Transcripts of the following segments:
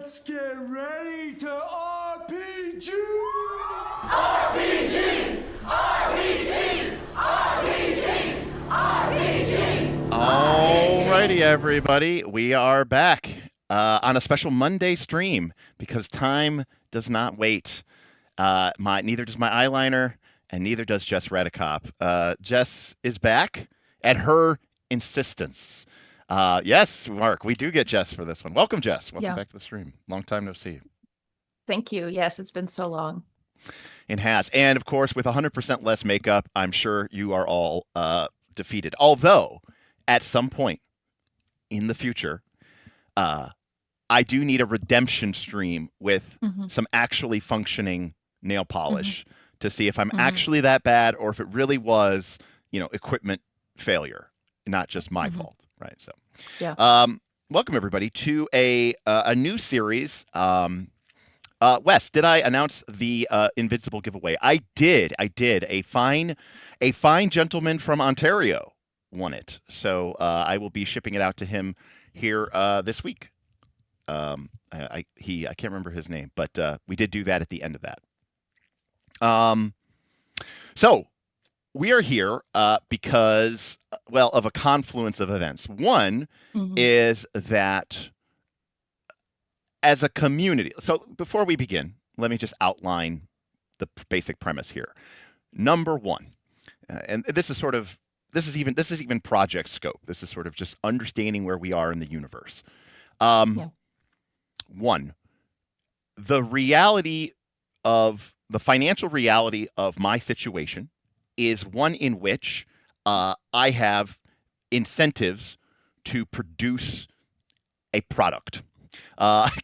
Let's get ready to RPG! RPG! RPG! RPG! RPG! Alrighty, everybody, we are back. on a special Monday stream because time does not wait. Neither does my eyeliner, and neither does Jess Radicop. Jess is back at her insistence. Yes, Mark, we do get Jess for this one. Welcome, Jess. Welcome back to the stream. Long time no see. Thank you. Yes, it's been so long. It has. And of course, with 100% less makeup, I'm sure you are all defeated. Although, at some point in the future, I do need a redemption stream with some actually functioning nail polish to see if I'm actually that bad or if it really was, equipment failure, not just my fault, right? So, welcome everybody to a new series. Wes, did I announce the Invincible giveaway? I did. A fine gentleman from Ontario won it, so I will be shipping it out to him here this week. I can't remember his name, but we did do that at the end of that. So we are here because, of a confluence of events. One is that as a community, so before we begin, let me just outline the basic premise here. Number one, and this is even project scope. This is sort of just understanding where we are in the universe. One, the financial reality of my situation is one in which I have incentives to produce a product.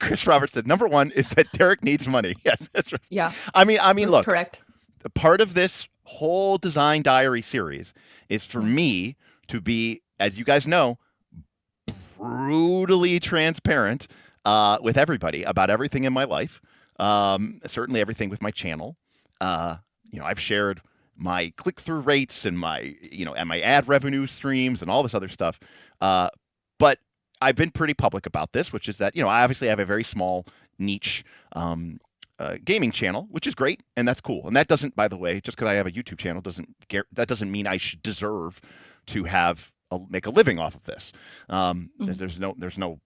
Chris Roberts said, number one is that Derek needs money. Yes, that's right. Yeah. I mean, that's look, correct. Part of this whole design diary series is for me to be, as you guys know, brutally transparent with everybody about everything in my life. Certainly everything with my channel. I've shared my click-through rates and my ad revenue streams and all this other stuff. But I've been pretty public about this, which is that, I obviously have a very small niche gaming channel, which is great, and that's cool. And that doesn't, by the way, just because I have a YouTube channel doesn't mean I should deserve to make a living off of this. There's no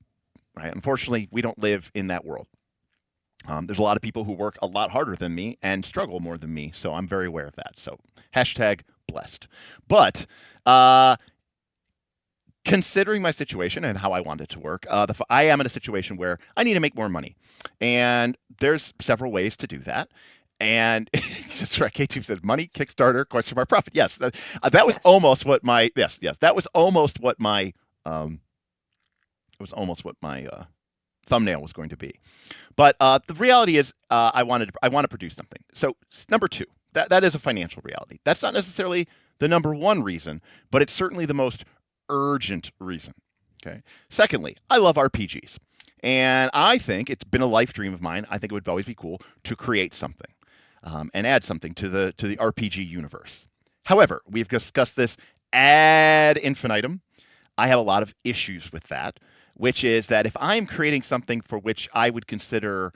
right. Unfortunately, we don't live in that world. There's a lot of people who work a lot harder than me and struggle more than me, so I'm very aware of that. So #blessed. But considering my situation and how I want it to work, I am in a situation where I need to make more money. And there's several ways to do that. And just right, K2 says money, Kickstarter, profit. Yes, that was almost what my that was almost what my thumbnail was going to be. But the reality is, I want to produce something. So number two, that is a financial reality. That's not necessarily the number one reason, but it's certainly the most urgent reason. Okay. Secondly, I love RPGs, and I think it's been a life dream of mine. I think it would always be cool to create something and add something to the RPG universe. However, we've discussed this ad infinitum. I have a lot of issues with that, which is that if I'm creating something for which I would consider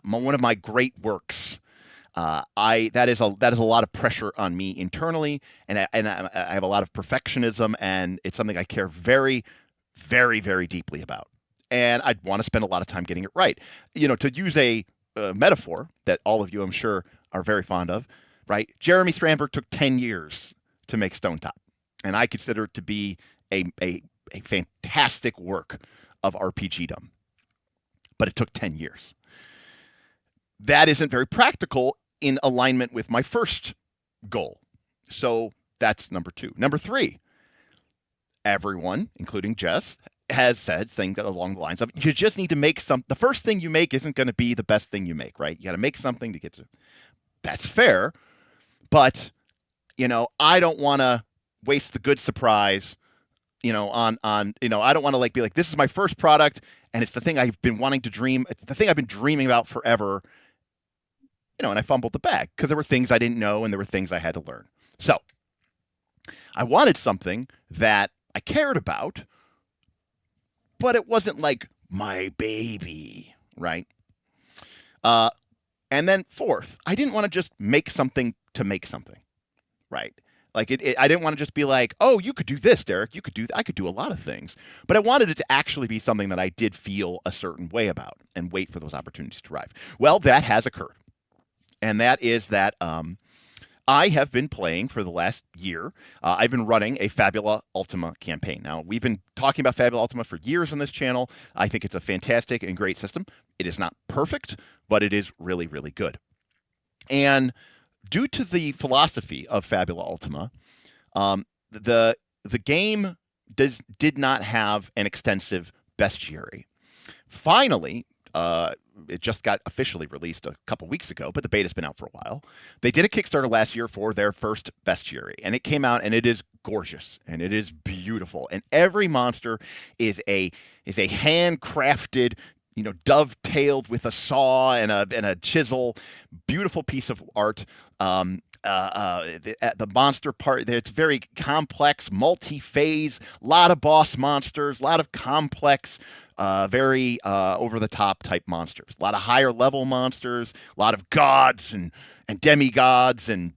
one of my great works, that is a lot of pressure on me internally, and I have a lot of perfectionism, and it's something I care very, very, very deeply about, and I'd want to spend a lot of time getting it right. To use a metaphor that all of you, I'm sure, are very fond of, right? Jeremy Strandberg took 10 years to make Stone Top, and I consider it to be a fantastic work of RPGdom, but it took 10 years. That isn't very practical in alignment with my first goal. So that's number two. Number three, everyone, including Jess, has said things along the lines of, you just need to make the first thing you make isn't going to be the best thing you make, right? You got to make something to get to. That's fair. But, I don't want to waste the good surprise, I don't want to be like, this is my first product and it's the thing I've been wanting to dream. It's the thing I've been dreaming about forever. And I fumbled the bag because there were things I didn't know and there were things I had to learn. So I wanted something that I cared about, but it wasn't like my baby, right? And then fourth, I didn't want to just make something to make something, right? Like I didn't want to just be like, oh, you could do this, Derek. You could do. I could do a lot of things, but I wanted it to actually be something that I did feel a certain way about, and wait for those opportunities to arrive. Well, that has occurred, and that is that I have been playing for the last year. I've been running a Fabula Ultima campaign. Now, we've been talking about Fabula Ultima for years on this channel. I think it's a fantastic and great system. It is not perfect, but it is really, really good. And due to the philosophy of Fabula Ultima, the game did not have an extensive bestiary. Finally, it just got officially released a couple weeks ago, but the beta's been out for a while. They did a Kickstarter last year for their first bestiary, and it came out, and it is gorgeous, and it is beautiful, and every monster is a handcrafted, dovetailed with a saw and a chisel, beautiful piece of art. The monster part, it's very complex, multi-phase, a lot of boss monsters, a lot of complex, very over-the-top type monsters, a lot of higher level monsters, a lot of gods and demigods and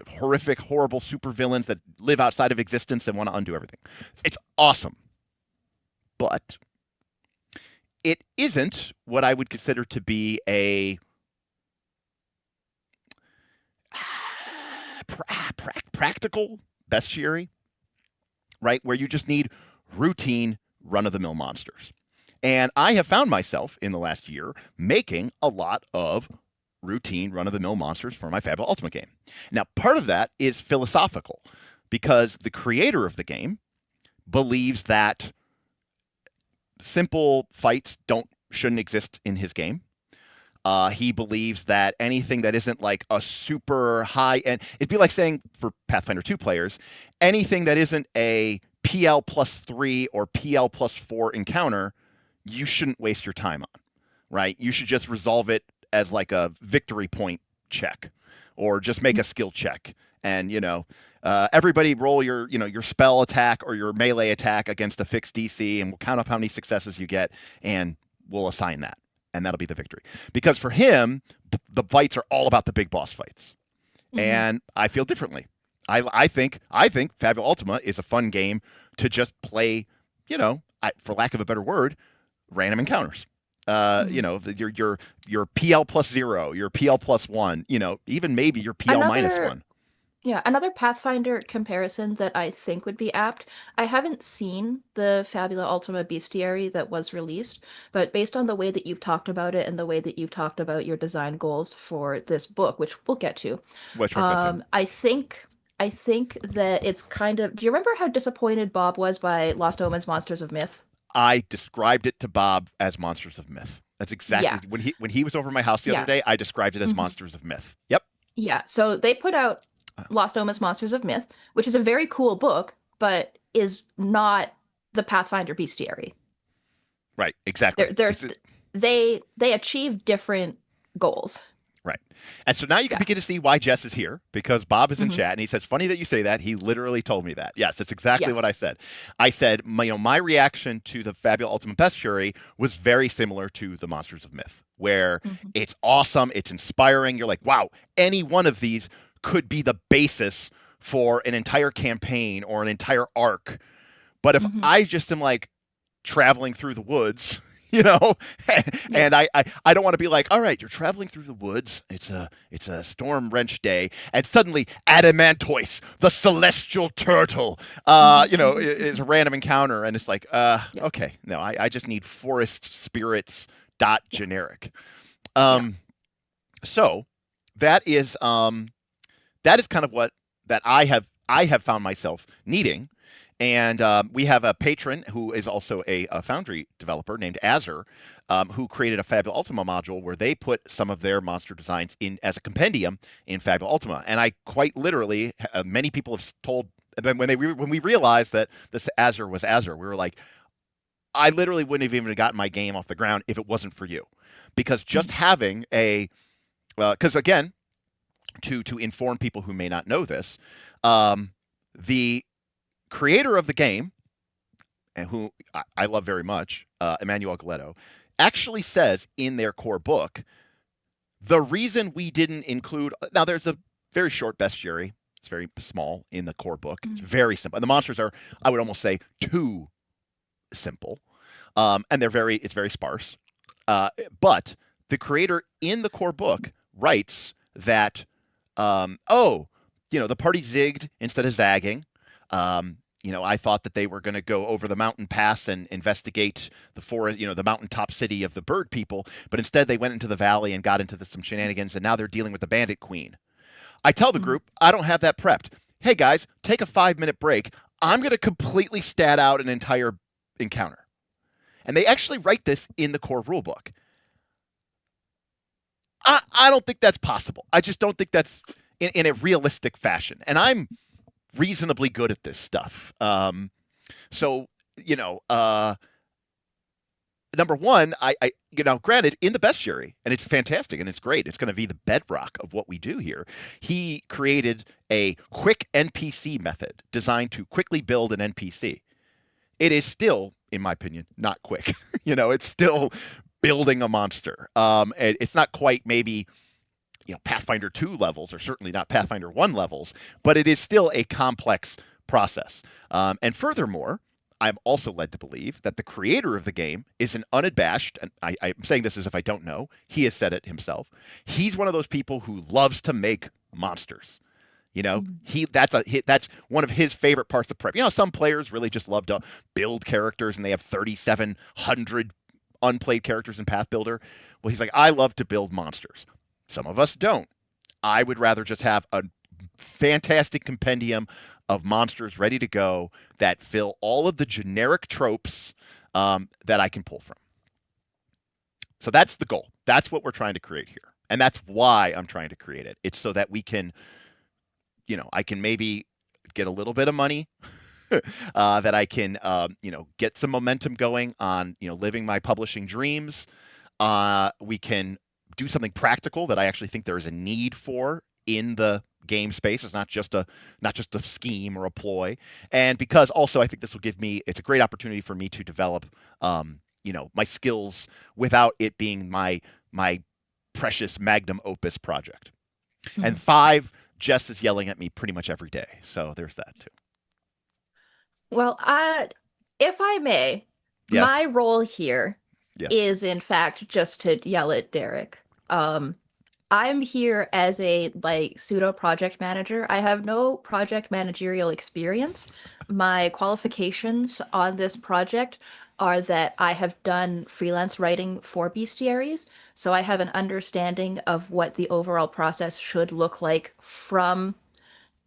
horrific, horrible supervillains that live outside of existence and want to undo everything. It's awesome, but it isn't what I would consider to be a practical bestiary, right? Where you just need routine run-of-the-mill monsters. And I have found myself in the last year making a lot of routine run-of-the-mill monsters for my Fabula Ultima game. Now, part of that is philosophical, because the creator of the game believes that simple fights shouldn't exist in his game. He believes that anything that isn't like a super high end, it'd be like saying for Pathfinder 2 players, anything that isn't a PL +3 or PL +4 encounter, you shouldn't waste your time on, right? You should just resolve it as like a victory point check, or just make a skill check. And, everybody roll your spell attack or your melee attack against a fixed DC, and we'll count up how many successes you get, and we'll assign that. And that'll be the victory. Because for him, the fights are all about the big boss fights. Mm-hmm. And I feel differently. I think Fabula Ultima is a fun game to just play, for lack of a better word, random encounters. Your PL +0, your PL +1, even maybe your PL -1. Yeah, another Pathfinder comparison that I think would be apt. I haven't seen the Fabula Ultima Bestiary that was released, but based on the way that you've talked about it and the way that you've talked about your design goals for this book, which we'll get to, I think that it's kind of. Do you remember how disappointed Bob was by Lost Omens Monsters of Myth? I described it to Bob as Monsters of Myth. That's exactly when he was over my house the other day. I described it as Monsters of Myth. Yep. Yeah. So they put out Lost Omens Monsters of Myth, which is a very cool book, but is not the Pathfinder Bestiary. Right. Exactly. They achieve different goals. Right. And so now you can begin to see why Jess is here, because Bob is in chat, and he says, funny that you say that. He literally told me that. Yes, that's exactly what I said. I said, my reaction to the Fabula Ultima Bestiary was very similar to the Monsters of Myth, where it's awesome, it's inspiring. You're like, wow, any one of these could be the basis for an entire campaign or an entire arc. But if I just am like traveling through the woods, and I don't want to be like, all right, you're traveling through the woods. It's a storm wrench day, and suddenly Adamantoise, the celestial turtle, is a random encounter, and it's like, okay, no, I just need forest spirits generic. So that is kind of what that I have found myself needing. And we have a patron who is also a Foundry developer named Azure, who created a Fabula Ultima module where they put some of their monster designs in as a compendium in Fabula Ultima. And I quite literally, many people have told, when we realized that this Azure was Azure, we were like, I literally wouldn't have even gotten my game off the ground if it wasn't for you. Because just having because again, to inform people who may not know this, the creator of the game, and who I love very much, Emmanuel Galetto, actually says in their core book, the reason we didn't include, now there's a very short bestiary, It's very small in the core book. It's very simple. And the monsters are, I would almost say, too simple. And it's very sparse. But the creator in the core book writes that, the party zigged instead of zagging. I thought that they were going to go over the mountain pass and investigate the forest, the mountaintop city of the bird people, but instead they went into the valley and got into some shenanigans, and now they're dealing with the bandit queen. I tell the group, I don't have that prepped. Hey guys, take a 5-minute break. I'm going to completely stat out an entire encounter. And they actually write this in the core rulebook. I don't think that's possible. I just don't think that's in a realistic fashion. And I'm reasonably good at this stuff. Number one, granted, in the bestiary, and it's fantastic and it's great. It's going to be the bedrock of what we do here. He created a quick NPC method designed to quickly build an NPC. It is still, in my opinion, not quick. It's still building a monster. It's not quite maybe Pathfinder 2 levels, or certainly not Pathfinder 1 levels, but it is still a complex process. And furthermore, I'm also led to believe that the creator of the game is an unabashed, and I'm saying this as if I don't know, he has said it himself. He's one of those people who loves to make monsters. That's one of his favorite parts of prep. Some players really just love to build characters, and they have 3,700 unplayed characters in Path Builder. Well, he's like, I love to build monsters. Some of us don't. I would rather just have a fantastic compendium of monsters ready to go that fill all of the generic tropes that I can pull from. So that's the goal. That's what we're trying to create here. And that's why I'm trying to create it. It's so that we can, I can maybe get a little bit of money, that I can, get some momentum going on, living my publishing dreams. We can do something practical that I actually think there is a need for in the game space. It's not just a scheme or a ploy. And because also I think this will it's a great opportunity for me to develop, my skills without it being my precious magnum opus project. Mm-hmm. And 5, Jess is yelling at me pretty much every day. So there's that too. Well, if I may, yes. My role here is in fact just to yell at Derek. I'm here as a pseudo project manager. I have no project managerial experience. My qualifications on this project are that I have done freelance writing for bestiaries, so I have an understanding of what the overall process should look like from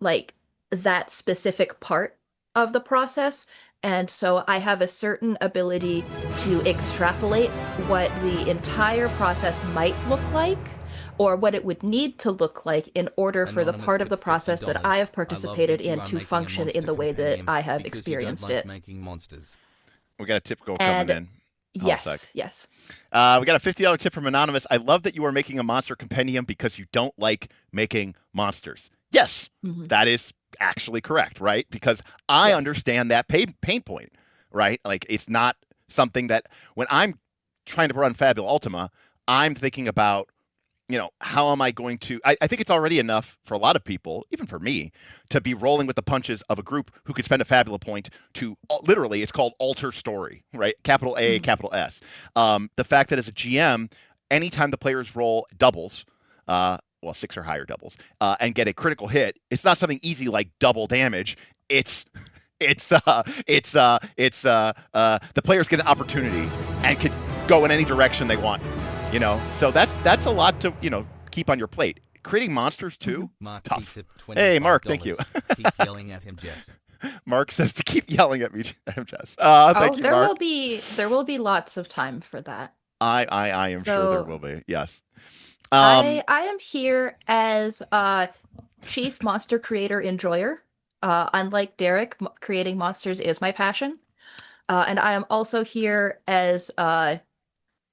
that specific part of the process. And so I have a certain ability to extrapolate what the entire process might look like, or what it would need to look like in order for the part of the process that I have participated in to function in the way that I have experienced it. We got a tip coming in. Yes. We got a $50 tip from Anonymous. I love that you are making a monster compendium because you don't like making monsters. Yes, that is actually correct, right? Because I understand that pain point, right? It's not something that when I'm trying to run Fabula Ultima, I'm thinking about, how am I going to... I think it's already enough for a lot of people, even for me, to be rolling with the punches of a group who could spend a Fabula point to, literally, it's called alter story, right? Capital A, capital S. The fact that as a GM, anytime the players roll doubles, 6 or higher doubles, and get a critical hit, it's not something easy like double damage. The players get an opportunity and could go in any direction they want. So that's a lot to keep on your plate. Creating monsters too. Mark tough. Hey, Mark, thank you. Keep yelling at him, Jess. Mark says to keep yelling at me, Jess. Thank you, Mark. There will be lots of time for that. I am sure there will be. Yes. I am here as chief monster creator enjoyer. Unlike Derek, creating monsters is my passion. And I am also here as a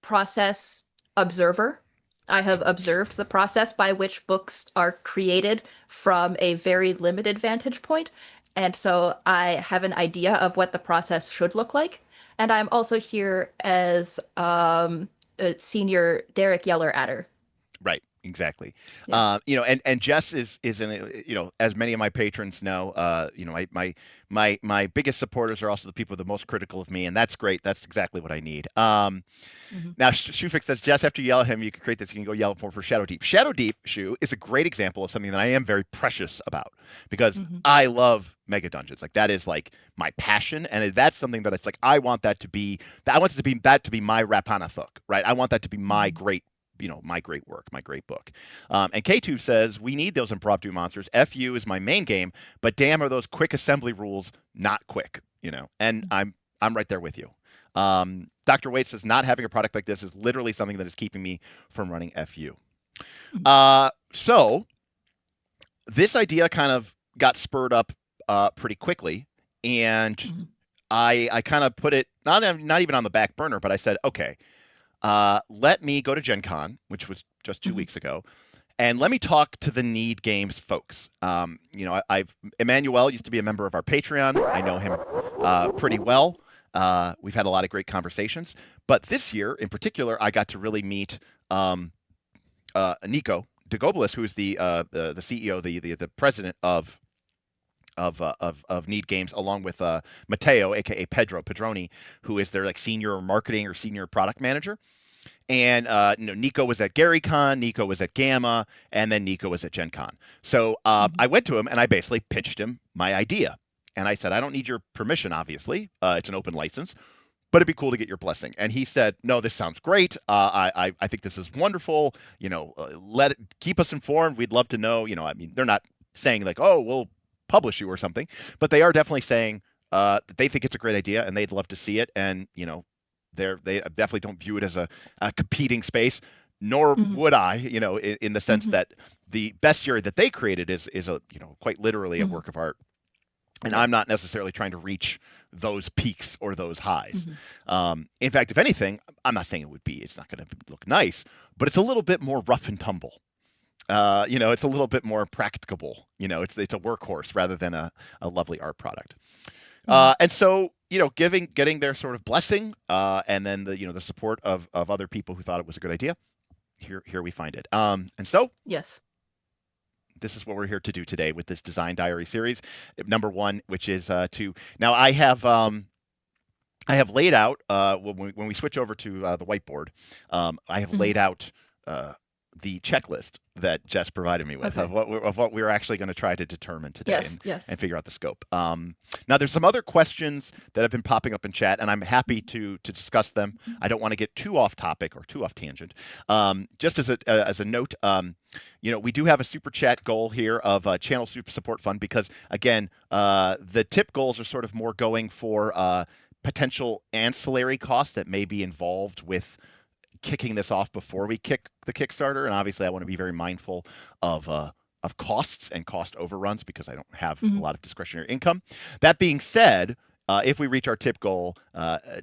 process observer. I have observed the process by which books are created from a very limited vantage point. And so I have an idea of what the process should look like. And I'm also here as a senior Derek Yeller adder. Right. Exactly. Yes. And Jess is as many of my patrons know, my biggest supporters are also the people the most critical of me, and that's great. That's exactly what I need. Hmm. Now, Shufix says, Jess, after you yell at him, you can create this. You can go yell for Shadow Deep. Shadow Deep, Shu, is a great example of something that I am very precious about because Hmm. I love mega dungeons. Like that is like my passion, and that's something that it's like I want that to be. I want it to be that to be my Rapanathuk, right? I want that to be my great. My great work, my great book. And K2 says, we need those impromptu monsters. FU is my main game, but damn are those quick assembly rules not quick, and I'm right there with you. Dr. Waite says, not having a product like this is literally something that is keeping me from running FU. So this idea kind of got spurred up pretty quickly, and I kind of put it not even on the back burner, but I said, okay, let me go to Gen Con, which was just 2 weeks ago, and let me talk to the Need Games folks. Emmanuel used to be a member of our Patreon. I know him pretty well. We've had a lot of great conversations. But this year, in particular, I got to really meet Nico DeGobelis, who is the CEO, the president of Need Games, along with Matteo, aka Pedro Pedroni, who is their senior marketing or senior product manager. And Nico was at GaryCon, Nico was at Gamma, and then Nico was at Gen Con. So I went to him and I basically pitched him my idea. And I said, I don't need your permission, obviously. It's an open license, but it'd be cool to get your blessing. And he said, no, this sounds great. I think this is wonderful. Keep us informed. We'd love to know. They're not saying like, oh, we'll publish you or something, but they are definitely saying that they think it's a great idea and they'd love to see it. And, they definitely don't view it as a competing space, nor would I, in the sense that the bestiary that they created is a, quite literally a work of art. And I'm not necessarily trying to reach those peaks or those highs. In fact, if anything, I'm not saying it's not going to look nice, but it's a little bit more rough and tumble. It's a little bit more practicable. It's a workhorse rather than a lovely art product. And so, getting their sort of blessing, and then the support of other people who thought it was a good idea. Here we find it. And so, Yes. this is what we're here to do today with this Design Diary series. Number one, which is now I have laid out when we switch over to the whiteboard, I have laid out the checklist that Jess provided me with of what we're actually going to try to determine today and figure out the scope. Now, there's some other questions that have been popping up in chat, and I'm happy to discuss them. I don't want to get too off topic or too off tangent. Just as a note, we do have a super chat goal here of Channel Super Support Fund because, again, the tip goals are sort of more going for potential ancillary costs that may be involved with kicking this off before we kick the Kickstarter. And obviously I want to be very mindful of costs and cost overruns because I don't have a lot of discretionary income. That being said, if we reach our tip goal,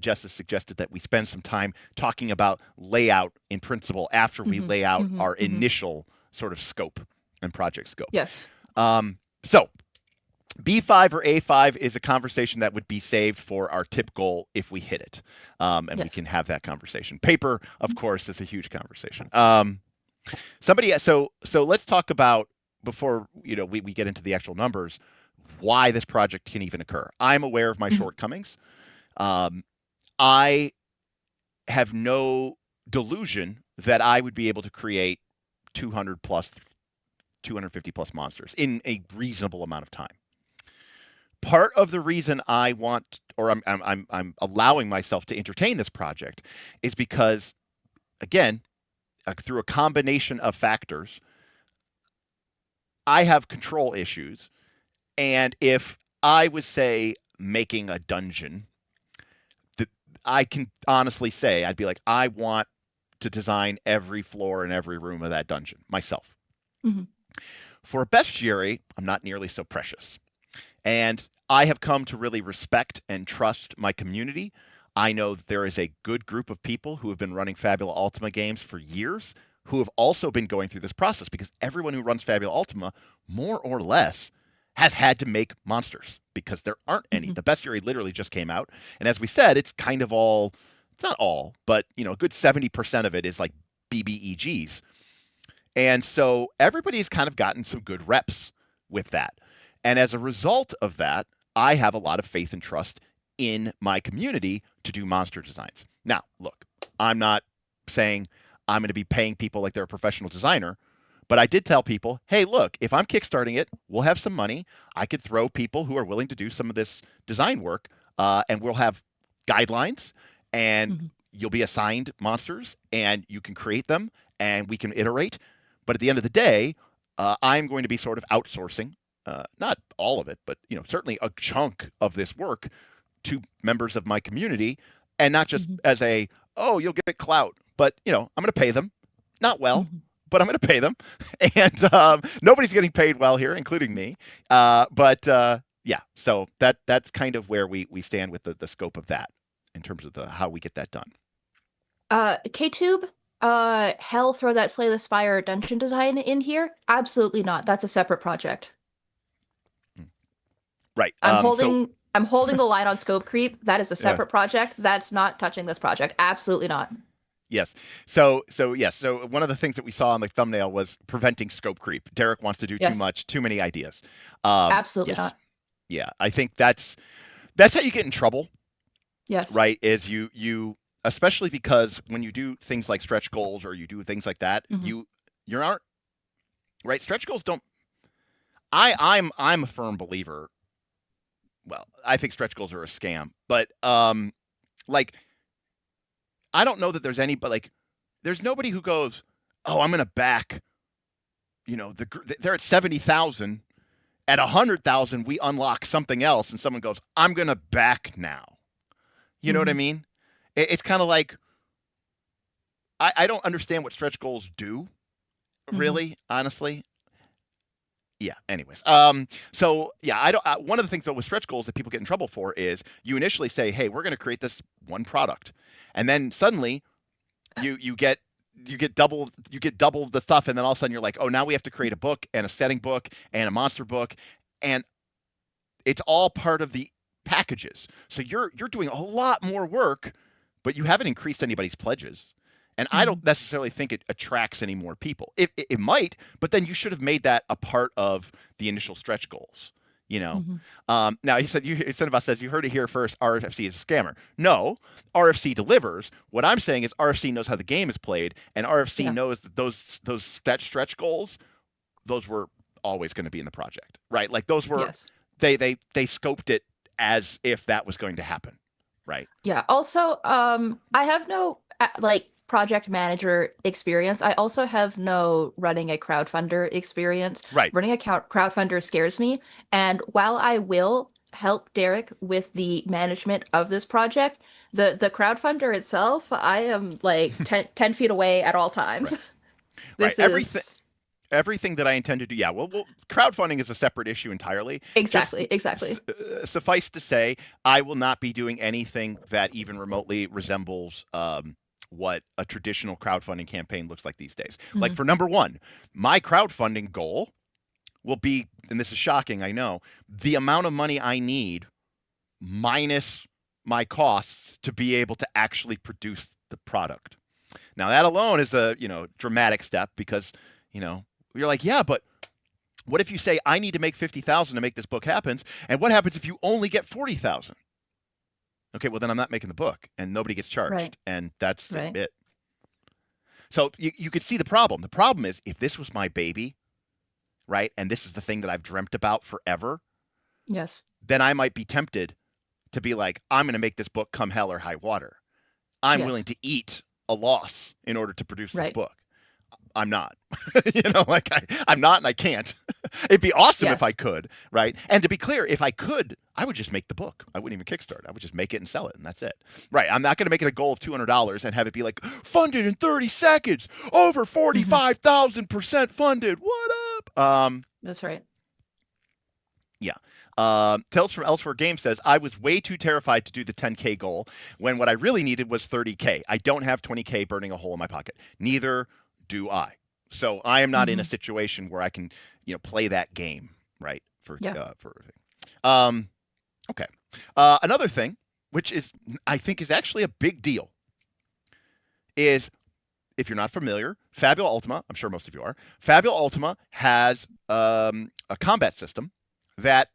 Jess has suggested that we spend some time talking about layout in principle after we lay out our initial sort of scope and project scope. Yes. So B5 or A5 is a conversation that would be saved for our tip goal if we hit it. And we can have that conversation. Paper, of course, is a huge conversation. So let's talk about, before we get into the actual numbers, why this project can even occur. I'm aware of my shortcomings. I have no delusion that I would be able to create 250 plus monsters in a reasonable amount of time. Part of the reason I want, or I'm allowing myself to entertain this project, is because, again, through a combination of factors, I have control issues, and if I was, say, making a dungeon, I can honestly say I'd be like, I want to design every floor and every room of that dungeon myself. For a bestiary, I'm not nearly so precious. And I have come to really respect and trust my community. I know that there is a good group of people who have been running Fabula Ultima games for years who have also been going through this process because everyone who runs Fabula Ultima, more or less, has had to make monsters because there aren't any. The bestiary literally just came out. And as we said, it's kind of all, it's not all, but a good 70% of it is like BBEGs. And so everybody's kind of gotten some good reps with that. And as a result of that, I have a lot of faith and trust in my community to do monster designs. Now, look, I'm not saying I'm going to be paying people like they're a professional designer, but I did tell people, hey, look, if I'm kickstarting it, we'll have some money. I could throw people who are willing to do some of this design work, and we'll have guidelines, and you'll be assigned monsters, and you can create them, and we can iterate. But at the end of the day, I'm going to be sort of outsourcing, not all of it, but certainly a chunk of this work to members of my community, and not just as a, oh, you'll get clout, but I'm going to pay them, not well, but I'm going to pay them, and nobody's getting paid well here, including me. But yeah, so that's kind of where we stand with the scope of that in terms of how we get that done. K-Tube, hell, throw that Slay the Spire dungeon design in here? Absolutely not. That's a separate project. Right. I'm holding the line on scope creep. That is a separate project. That's not touching this project. Absolutely not. Yes. So yes. So one of the things that we saw on the thumbnail was preventing scope creep. Derek wants to do too much, too many ideas. Absolutely not. Yeah, I think that's how you get in trouble. Yes. Right. Is you especially because when you do things like stretch goals or you do things like that, you aren't right. Stretch goals don't. I'm a firm believer. Well, I think stretch goals are a scam, but like, I don't know that there's any, but like, there's nobody who goes, oh, I'm going to back, they're at 70,000, at 100,000, we unlock something else. And someone goes, I'm going to back now. You know what I mean? It's kind of like, I don't understand what stretch goals do, really, honestly. Yeah. Anyways, so yeah, one of the things though with stretch goals that people get in trouble for is you initially say, hey, we're going to create this one product, and then suddenly you get double the stuff, and then all of a sudden you're like, oh, now we have to create a book and a setting book and a monster book, and it's all part of the packages. So you're doing a lot more work, but you haven't increased anybody's pledges. And I don't necessarily think it attracts any more people. It might, but then you should have made that a part of the initial stretch goals. Now Cineva says you heard it here first. RFC is a scammer. No, RFC delivers. What I'm saying is RFC knows how the game is played, and RFC knows that those stretch goals, those were always going to be in the project, right? Like those were they scoped it as if that was going to happen, right? Yeah. Also, I have no project manager experience. I also have no running a crowdfunder experience. Right. Running a crowdfunder scares me. And while I will help Derek with the management of this project, the crowdfunder itself, I am like 10 feet away at all times. Right. Everything that I intend to do. Yeah. Well, crowdfunding is a separate issue entirely. Exactly. Suffice to say, I will not be doing anything that even remotely resembles what a traditional crowdfunding campaign looks like these days. Like for number one, my crowdfunding goal will be, and this is shocking, I know, the amount of money I need minus my costs to be able to actually produce the product. Now that alone is a, dramatic step because, you're like, yeah, but what if you say I need to make 50,000 to make this book happen? And what happens if you only get 40,000? Okay, well, then I'm not making the book, and nobody gets charged, and that's it. So you could see the problem. The problem is, if this was my baby, right, and this is the thing that I've dreamt about forever, then I might be tempted to be like, I'm going to make this book come hell or high water. I'm willing to eat a loss in order to produce this book. I'm not. I'm not, and I can't. It'd be awesome if I could, right? And to be clear, if I could, I would just make the book. I wouldn't even Kickstart. I would just make it and sell it, and that's it. Right. I'm not going to make it a goal of $200 and have it be like, funded in 30 seconds, over 45,000% funded. What up? That's right. Yeah. Tales from Elsewhere Game says, I was way too terrified to do the 10K goal when what I really needed was 30K. I don't have 20K burning a hole in my pocket. Neither do I. So I am not in a situation where I can, play that game, right? Okay. Another thing, which I think is actually a big deal, is if you're not familiar, Fabula Ultima, I'm sure most of you are, Fabula Ultima has a combat system that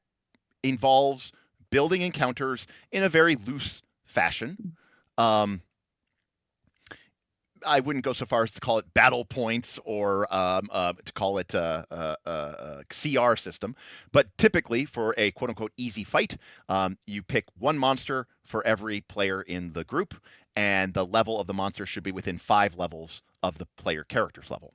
involves building encounters in a very loose fashion. I wouldn't go so far as to call it battle points or to call it a CR system, but typically for a quote-unquote easy fight, you pick one monster for every player in the group, and the level of the monster should be within 5 levels of the player character's level.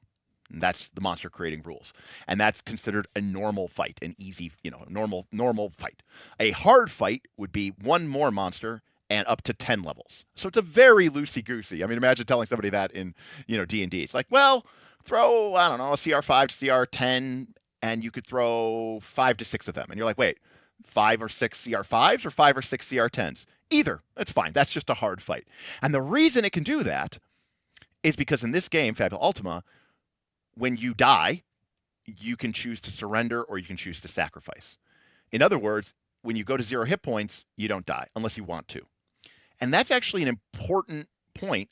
And that's the monster creating rules, and that's considered a normal fight, an easy, normal fight. A hard fight would be one more monster and up to 10 levels. So it's a very loosey-goosey. I mean, imagine telling somebody that in, D&D. It's like, well, throw, I don't know, a CR5 to CR10, and you could throw 5 to 6 of them. And you're like, wait, 5 or 6 CR5s or 5 or 6 CR10s? Either. That's fine. That's just a hard fight. And the reason it can do that is because in this game, Fabula Ultima, when you die, you can choose to surrender or you can choose to sacrifice. In other words, when you go to 0 hit points, you don't die unless you want to. And that's actually an important point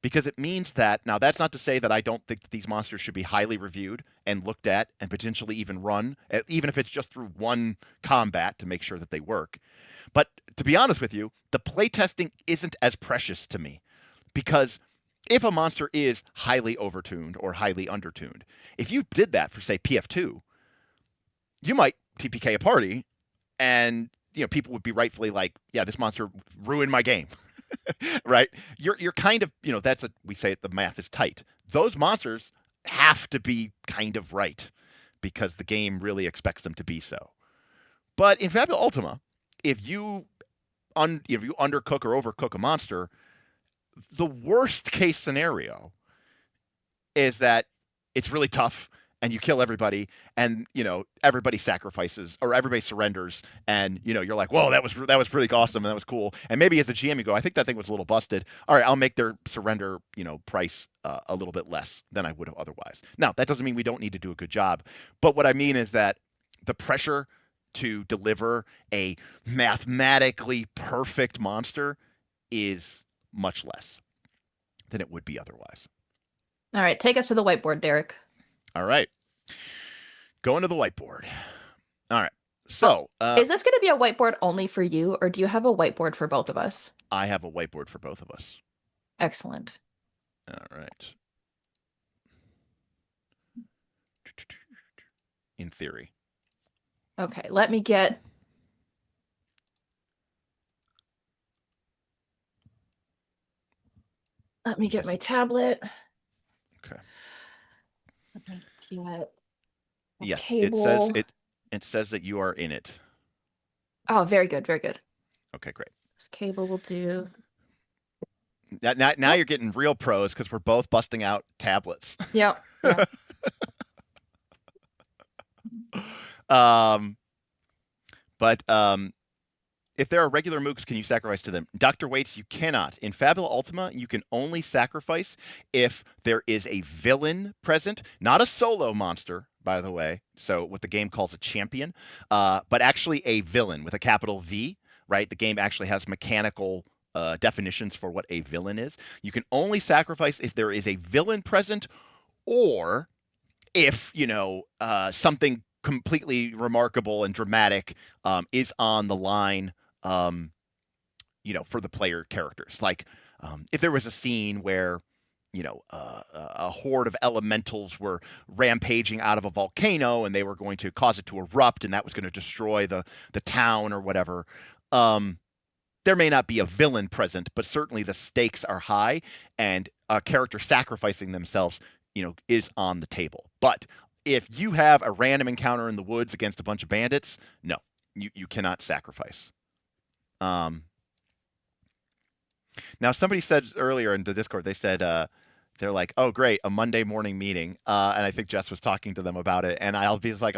because it means that, now that's not to say that I don't think that these monsters should be highly reviewed and looked at and potentially even run, even if it's just through one combat to make sure that they work. But to be honest with you, the playtesting isn't as precious to me because if a monster is highly overtuned or highly undertuned, if you did that for, say, PF2, you might TPK a party and people would be rightfully like, yeah, this monster ruined my game, right? You're kind of, we say the math is tight. Those monsters have to be kind of right because the game really expects them to be so. But in Fabula Ultima, if you undercook or overcook a monster, the worst case scenario is that it's really tough and you kill everybody and, everybody sacrifices or everybody surrenders and, you're like, whoa, that was pretty awesome and that was cool. And maybe as a GM you go, I think that thing was a little busted. All right, I'll make their surrender, price a little bit less than I would have otherwise. Now, that doesn't mean we don't need to do a good job. But what I mean is that the pressure to deliver a mathematically perfect monster is much less than it would be otherwise. All right, take us to the whiteboard, Derek. All right. Going to the whiteboard. All right. So, is this going to be a whiteboard only for you, or do you have a whiteboard for both of us? I have a whiteboard for both of us. Excellent. All right. In theory. Okay, let me get my tablet. Okay. Let me get yes, cable. it says that you are in it. Oh, very good, very good. Okay, great. This cable will do. Now you're getting real pros because we're both busting out tablets. Yeah. But if there are regular mooks, can you sacrifice to them? Dr. Waits, you cannot. In Fabula Ultima, you can only sacrifice if there is a villain present, not a solo monster, by the way. So what the game calls a champion, but actually a villain with a capital V, right? The game actually has mechanical definitions for what a villain is. You can only sacrifice if there is a villain present or if, something completely remarkable and dramatic is on the line, for the player characters. Like if there was a scene where, a horde of elementals were rampaging out of a volcano and they were going to cause it to erupt and that was going to destroy the town or whatever. There may not be a villain present, but certainly the stakes are high and a character sacrificing themselves, is on the table. But if you have a random encounter in the woods against a bunch of bandits, no, you cannot sacrifice. Now, somebody said earlier in the Discord, they said they're like, oh, great, a Monday morning meeting. And I think Jess was talking to them about it. And I was like,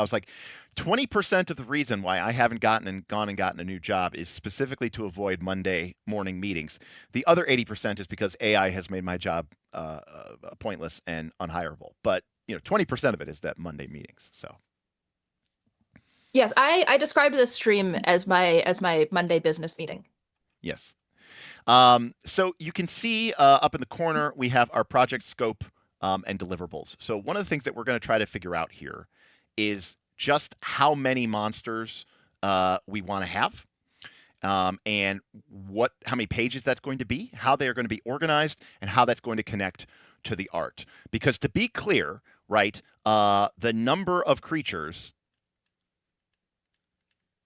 20% of the reason why I haven't gone and gotten a new job is specifically to avoid Monday morning meetings. The other 80% is because AI has made my job pointless and unhireable. But 20% of it is that Monday meetings. So, yes, I described this stream as my Monday business meeting. Yes. So you can see up in the corner, we have our project scope and deliverables. So one of the things that we're going to try to figure out here is just how many monsters we want to have. And how many pages that's going to be, how they are going to be organized, and how that's going to connect to the art. Because to be clear, right, the number of creatures,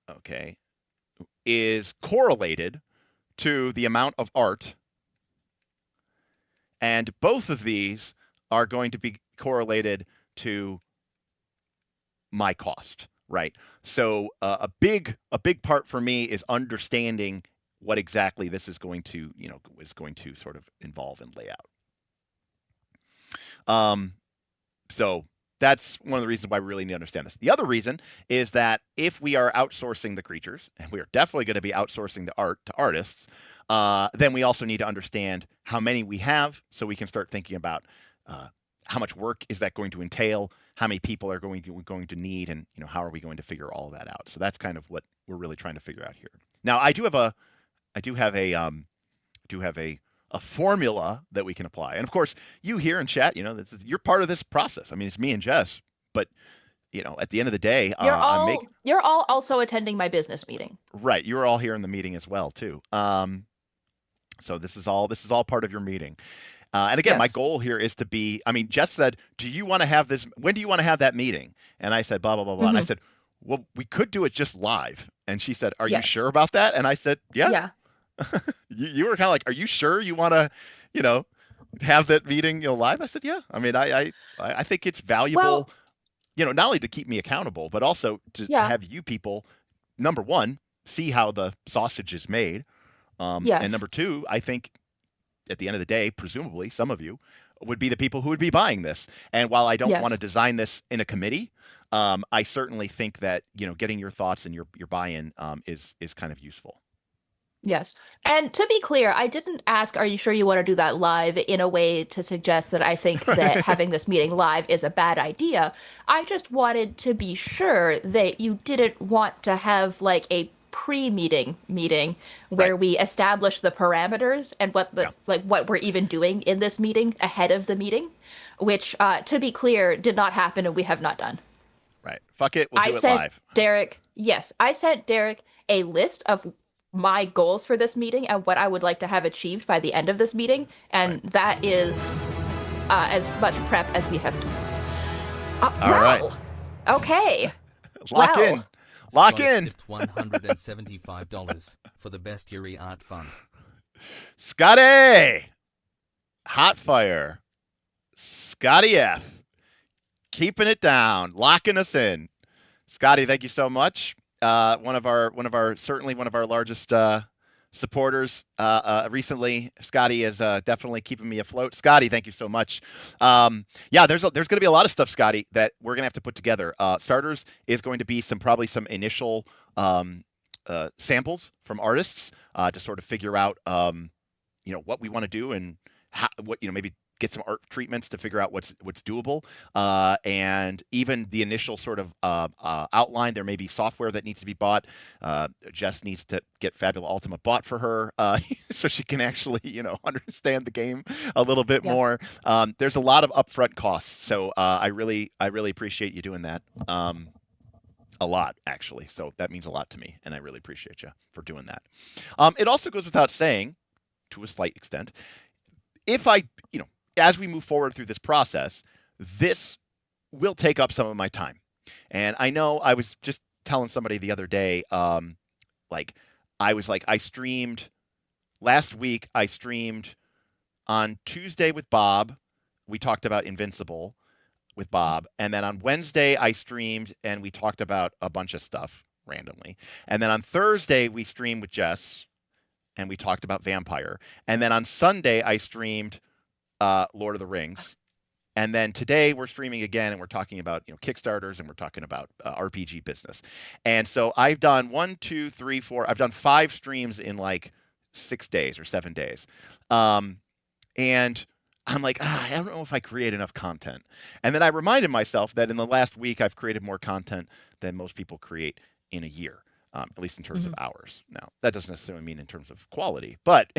okay, is correlated to the amount of art, and both of these are going to be correlated to my cost. Right. So a big part for me is understanding what exactly this is going to, sort of involve and lay out. So that's one of the reasons why we really need to understand this. The other reason is that if we are outsourcing the creatures, and we are definitely going to be outsourcing the art to artists, then we also need to understand how many we have, so we can start thinking about how much work is that going to entail, how many people are going to need, and how are we going to figure all of that out. So that's kind of what we're really trying to figure out here. Now I do have a formula that we can apply, and of course you here in chat, you're part of this process. I mean, it's me and Jess, but at the end of the day, you're all also attending my business meeting. Right, you're all here in the meeting as well too. So this is all part of your meeting. And again, Yes. my goal here is to be, Jess said, do you want to have this, when do you want to have that meeting? And I said, blah, blah, blah, blah. And I said, well, we could do it just live. And she said, are you sure about that? And I said, yeah. You were kind of like, are you sure you want to, have that meeting, live? I said, yeah. I think it's valuable, not only to keep me accountable, but also to have you people, number one, see how the sausage is made. And number two, I think, at the end of the day, presumably some of you would be the people who would be buying this. And while I don't want to design this in a committee, I certainly think that, getting your thoughts and your buy-in is kind of useful. Yes. And to be clear, I didn't ask, are you sure you want to do that live, in a way to suggest that I think that having this meeting live is a bad idea. I just wanted to be sure that you didn't want to have like a pre-meeting where we establish the parameters and what we're even doing in this meeting ahead of the meeting, which to be clear did not happen and we have not done. Right. Fuck it, we'll do it live. I sent Derek a list of my goals for this meeting and what I would like to have achieved by the end of this meeting, and that is as much prep as we have done. All right. Okay. Lock in. Lock in. $175 for the bestiary art fund. Scotty! Hot fire. Scotty F. Keeping it down. Locking us in. Scotty, thank you so much. One of our largest supporters recently. Scotty is definitely keeping me afloat. Scotty, thank you so much. There's going to be a lot of stuff, Scotty, that we're going to have to put together. Starters is going to be probably some initial samples from artists to sort of figure out what we want to do and maybe get some art treatments to figure out what's doable, and even the initial sort of outline. There may be software that needs to be bought. Jess needs to get Fabula Ultima bought for her so she can actually understand the game a little bit more. There's a lot of upfront costs, so I really appreciate you doing that. A lot, actually. So that means a lot to me, and I really appreciate you for doing that. It also goes without saying, to a slight extent, if as we move forward through this process, this will take up some of my time. And I know I was just telling somebody the other day, I streamed last week. I streamed on Tuesday with Bob. We talked about Invincible with Bob. And then on Wednesday, I streamed and we talked about a bunch of stuff randomly. And then on Thursday, we streamed with Jess and we talked about Vampire. And then on Sunday, I streamed Lord of the Rings. And then today we're streaming again and we're talking about Kickstarters and we're talking about RPG business. And so I've done 5 streams in like 6 days or 7 days. And I'm like, I don't know if I create enough content. And then I reminded myself that in the last week I've created more content than most people create in a year. at least in terms of hours. Now, that doesn't necessarily mean in terms of quality, but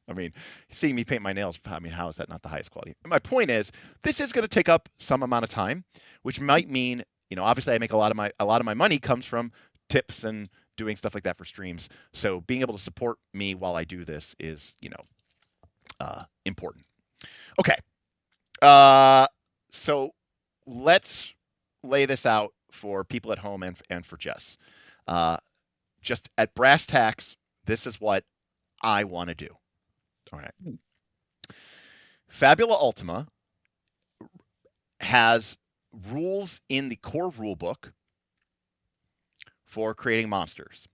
I mean, seeing me paint my nails, I mean, how is that not the highest quality? My point is, this is going to take up some amount of time, which might mean, obviously I make a lot of my money comes from tips and doing stuff like that for streams. So being able to support me while I do this is, important. Okay. So let's lay this out for people at home and for Jess. Just at brass tacks, this is what I want to do. All right. Fabula Ultima has rules in the core rulebook for creating monsters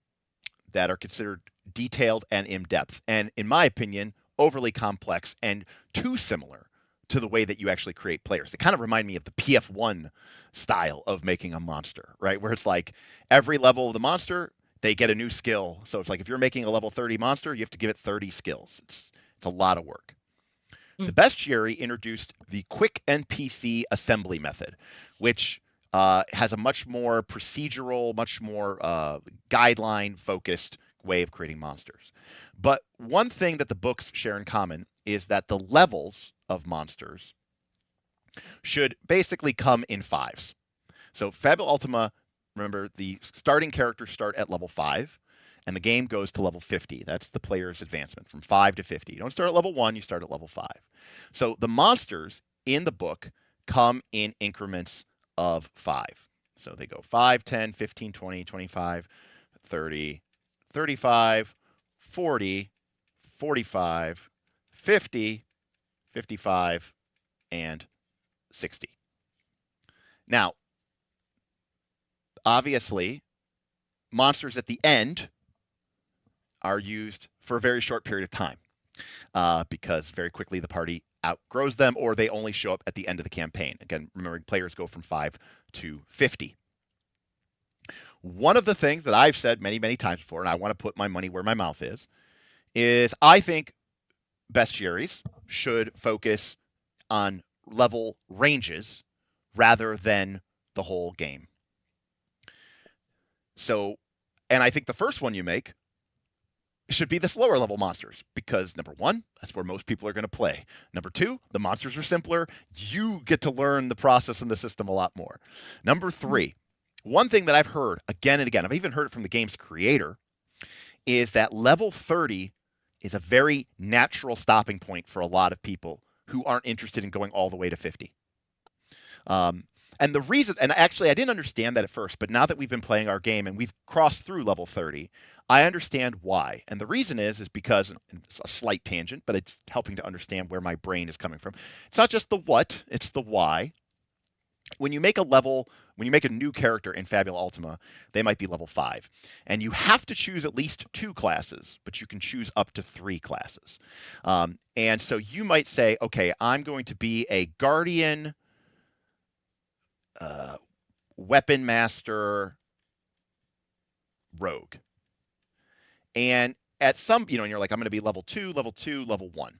that are considered detailed and in-depth, and in my opinion, overly complex and too similar to the way that you actually create players. They kind of remind me of the PF1 style of making a monster, right? Where it's like every level of the monster, they get a new skill. So it's like if you're making a level 30 monster, you have to give it 30 skills. It's a lot of work. The bestiary introduced the quick NPC assembly method, which has a much more procedural, much more guideline-focused way of creating monsters. But one thing that the books share in common is that the levels of monsters should basically come in fives. So Fabula Ultima, remember, the starting characters start at level 5, and the game goes to level 50. That's the player's advancement, from 5 to 50. You don't start at level 1, you start at level 5. So the monsters in the book come in increments of 5. So they go 5, 10, 15, 20, 25, 30, 35, 40, 45, 50, 55, and 60. Now, obviously, monsters at the end are used for a very short period of time because very quickly the party outgrows them, or they only show up at the end of the campaign. Again, remembering players go from 5 to 50. One of the things that I've said many, many times before, and I want to put my money where my mouth is I think bestiaries should focus on level ranges rather than the whole game. So, and I think the first one you make should be the slower level monsters because, number one, that's where most people are going to play. Number two, the monsters are simpler. You get to learn the process and the system a lot more. Number three, one thing that I've heard again and again, I've even heard it from the game's creator, is that level 30 is a very natural stopping point for a lot of people who aren't interested in going all the way to 50. And the reason, and actually I didn't understand that at first, but now that we've been playing our game and we've crossed through level 30, I understand why. And the reason is because, and it's a slight tangent, but it's helping to understand where my brain is coming from. It's not just the what, it's the why. When you make a new character in Fabula Ultima, they might be level 5. And you have to choose at least 2 classes, but you can choose up to 3 classes. And so you might say, okay, I'm going to be a guardian, weapon master, rogue. And at some, and you're like, I'm going to be level 2, level 1.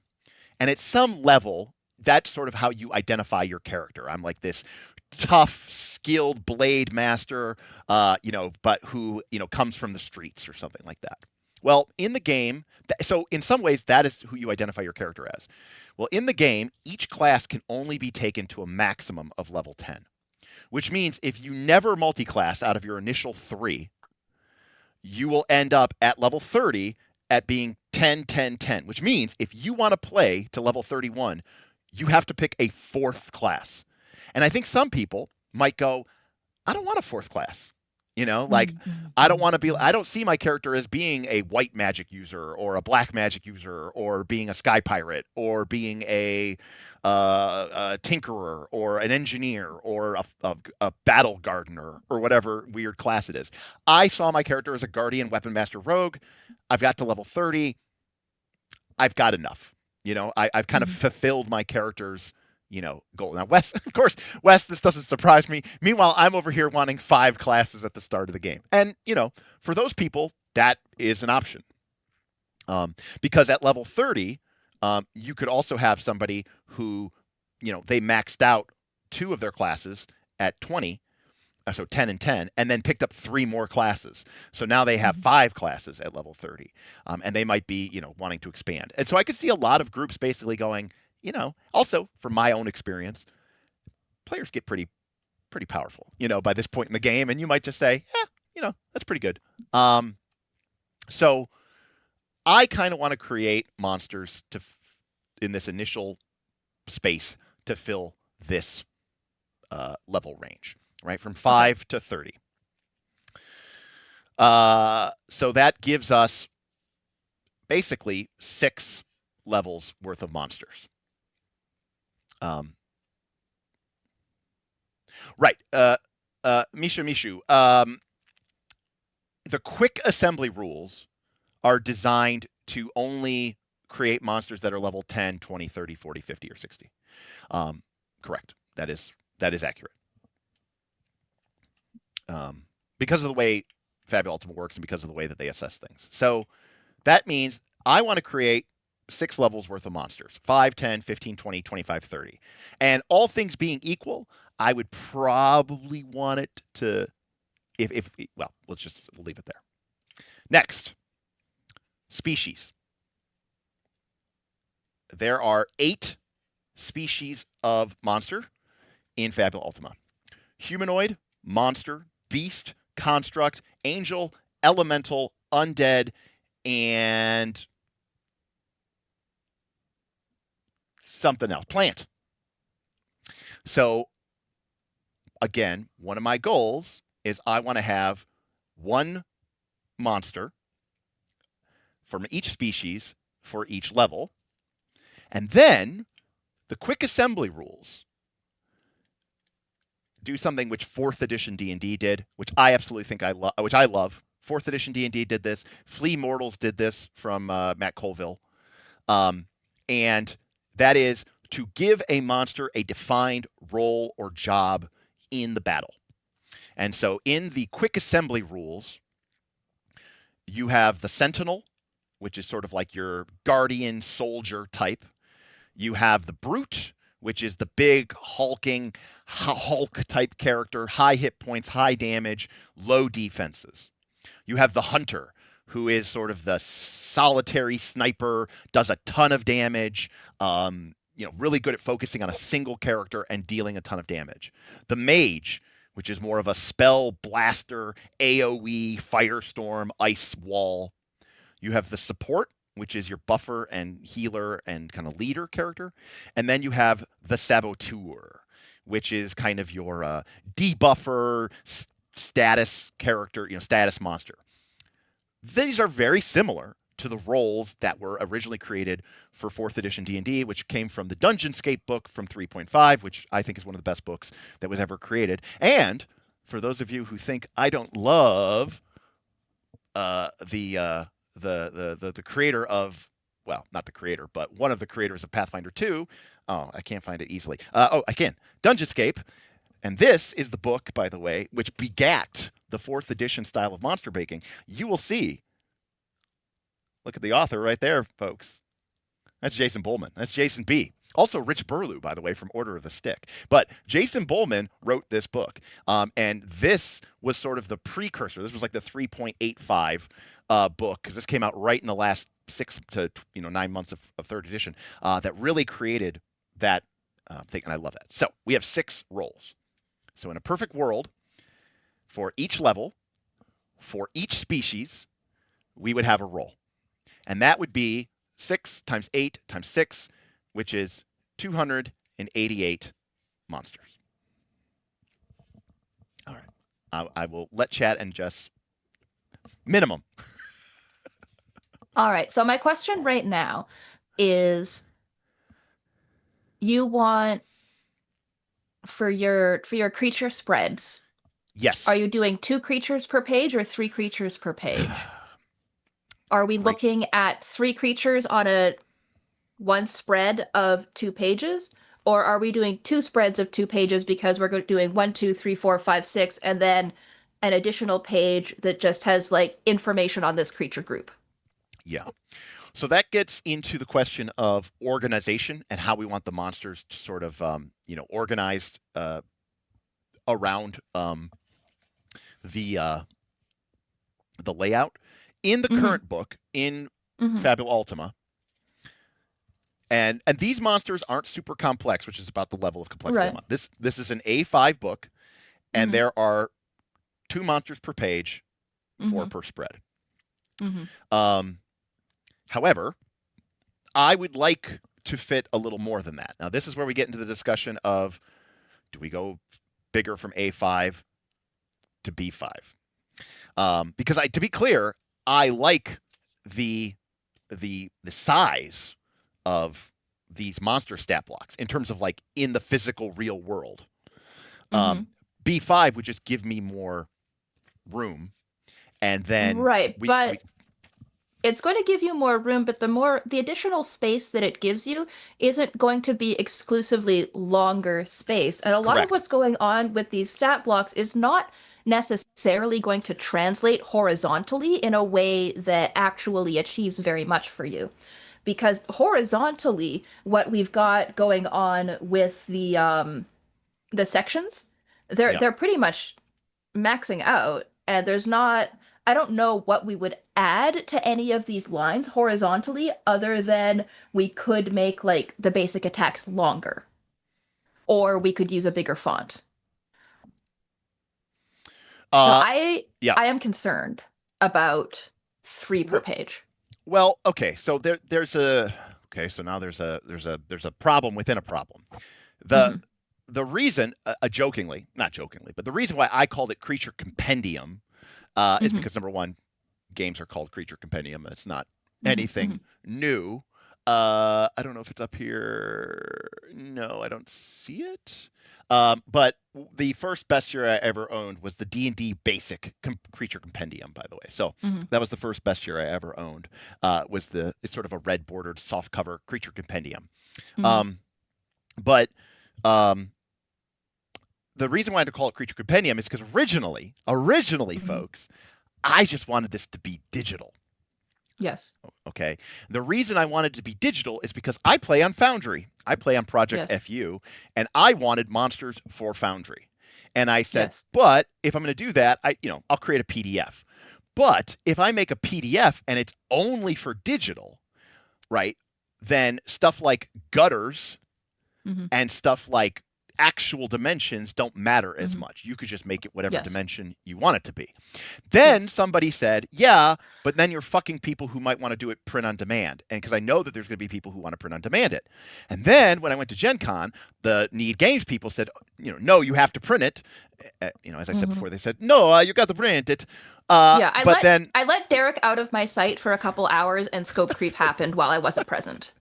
And at some level, that's sort of how you identify your character. I'm like this tough, skilled blade master, but who, comes from the streets or something like that. Well, in the game, so in some ways, that is who you identify your character as. Well, in the game, each class can only be taken to a maximum of level 10, which means if you never multi-class out of your initial 3, you will end up at level 30 at being 10, 10, 10, which means if you want to play to level 31, you have to pick a 4th class. And I think some people might go, I don't want a 4th class. I don't see my character as being a white magic user or a black magic user or being a sky pirate or being a tinkerer or an engineer or a battle gardener or whatever weird class it is. I saw my character as a guardian weapon master rogue. I've got to level 30. I've got enough. I've kind of fulfilled my character's goal. Now, Wes, this doesn't surprise me. Meanwhile, I'm over here wanting 5 classes at the start of the game. And, for those people, that is an option. Because at level 30, you could also have somebody who, they maxed out 2 of their classes at 20, so 10 and 10, and then picked up 3 more classes. So now they have 5 classes at level 30, and they might be, wanting to expand. And so I could see a lot of groups basically going, also from my own experience, players get pretty powerful, by this point in the game, and you might just say, that's pretty good. So I kind of want to create monsters in this initial space to fill this level range, right, from 5 to 30. So that gives us basically 6 levels worth of monsters. Right. Mishu. The quick assembly rules are designed to only create monsters that are level 10, 20, 30, 40, 50, or 60. Correct. That is accurate. Because of the way Fabula Ultima works and because of the way that they assess things. So that means I want to create 6 levels worth of monsters. 5, 10, 15, 20, 25, 30. And all things being equal, I would probably want it to, we'll leave it there. Next, species. There are 8 species of monster in Fabula Ultima. Humanoid, monster, beast, construct, angel, elemental, undead, and something else. Plant. So, again, one of my goals is I want to have 1 monster from each species for each level. And then the quick assembly rules do something which 4th edition D&D did, which I absolutely think which I love. 4th edition D&D did this. Flea Mortals did this from Matt Colville. And that is to give a monster a defined role or job in the battle. And so in the quick assembly rules, you have the Sentinel, which is sort of like your guardian soldier type. You have the Brute, which is the big hulking Hulk type character, high hit points, high damage, low defenses. You have the Hunter, who is sort of the solitary sniper, does a ton of damage, really good at focusing on a single character and dealing a ton of damage. The Mage, which is more of a spell blaster, AoE, firestorm, ice wall. You have the Support, which is your buffer and healer and kind of leader character. And then you have the Saboteur, which is kind of your debuffer, status character, status monster. These are very similar to the roles that were originally created for 4th edition D&D, which came from the Dungeonscape book from 3.5, which I think is one of the best books that was ever created. And for those of you who think I don't love the creator of, well, not the creator, but one of the creators of Pathfinder 2. Oh, I can't find it easily. I can. Dungeonscape. And this is the book, by the way, which begat the 4th edition style of monster baking. You will see. Look at the author right there, folks. That's Jason Bullman. That's Jason B. Also Rich Burlew, by the way, from Order of the Stick. But Jason Bullman wrote this book. And this was sort of the precursor. This was like the 3.85 book, because this came out right in the last 6 to 9 months of 3rd edition, that really created that thing. And I love that. So we have 6 roles. So in a perfect world, for each level, for each species, we would have a role. And that would be 6 times 8 times 6, which is 288 monsters. All right. I will let chat and just minimum. All right. So my question right now is, you want for your creature spreads. Yes. Are you doing 2 creatures per page or 3 creatures per page? Are we looking at 3 creatures on one spread of 2 pages? Or are we doing 2 spreads of 2 pages because we're doing 1, 2, 3, 4, 5, 6, and then an additional page that just has like information on this creature group? Yeah. So that gets into the question of organization and how we want the monsters to sort of, organized around the layout in the current book in Fabula Ultima. And these monsters aren't super complex, which is about the level of complexity. Right. This is an A5 book, and there are 2 monsters per page, 4 per spread. However, I would like to fit a little more than that. Now, this is where we get into the discussion of, do we go bigger from A5 to B5? Because to be clear, I like the size of these monster stat blocks in terms of like in the physical real world. B5 would just give me more room, and then it's going to give you more room, but the additional space that it gives you isn't going to be exclusively longer space. And a lot of what's going on with these stat blocks is not necessarily going to translate horizontally in a way that actually achieves very much for you. Because horizontally, what we've got going on with the sections, they're pretty much maxing out, and there's not, I don't know what we would add to any of these lines horizontally other than we could make like the basic attacks longer, or we could use a bigger font. So I am concerned about 3 per page. Well, okay, so there's a problem within a problem. The reason, not jokingly, but the reason why I called it Creature Compendium is because, number one, games are called Creature Compendium. It's not anything new. I don't know if it's up here. No, I don't see it. But the first bestiary I ever owned was the D&D Basic Creature Compendium, by the way. So that was the first bestiary I ever owned. It's sort of a red bordered soft cover Creature Compendium. But the reason why I had to call it Creature Compendium is because originally, folks, I just wanted this to be digital. Yes. Okay. The reason I wanted it to be digital is because I play on Foundry. I play on Project FU, and I wanted monsters for Foundry. And I said, but if I'm going to do that, I'll create a PDF. But if I make a PDF and it's only for digital, right, then stuff like gutters and stuff like actual dimensions don't matter as much. You could just make it whatever dimension you want it to be. Then somebody said, yeah, but then you're fucking people who might want to do it print on demand. And because I know that there's going to be people who want to print on demand it. And then when I went to Gen Con, the Need Games people said, no, you have to print it. As I said before, they said, no, you got to print it. I let Derek out of my sight for a couple hours, and scope creep happened while I wasn't present.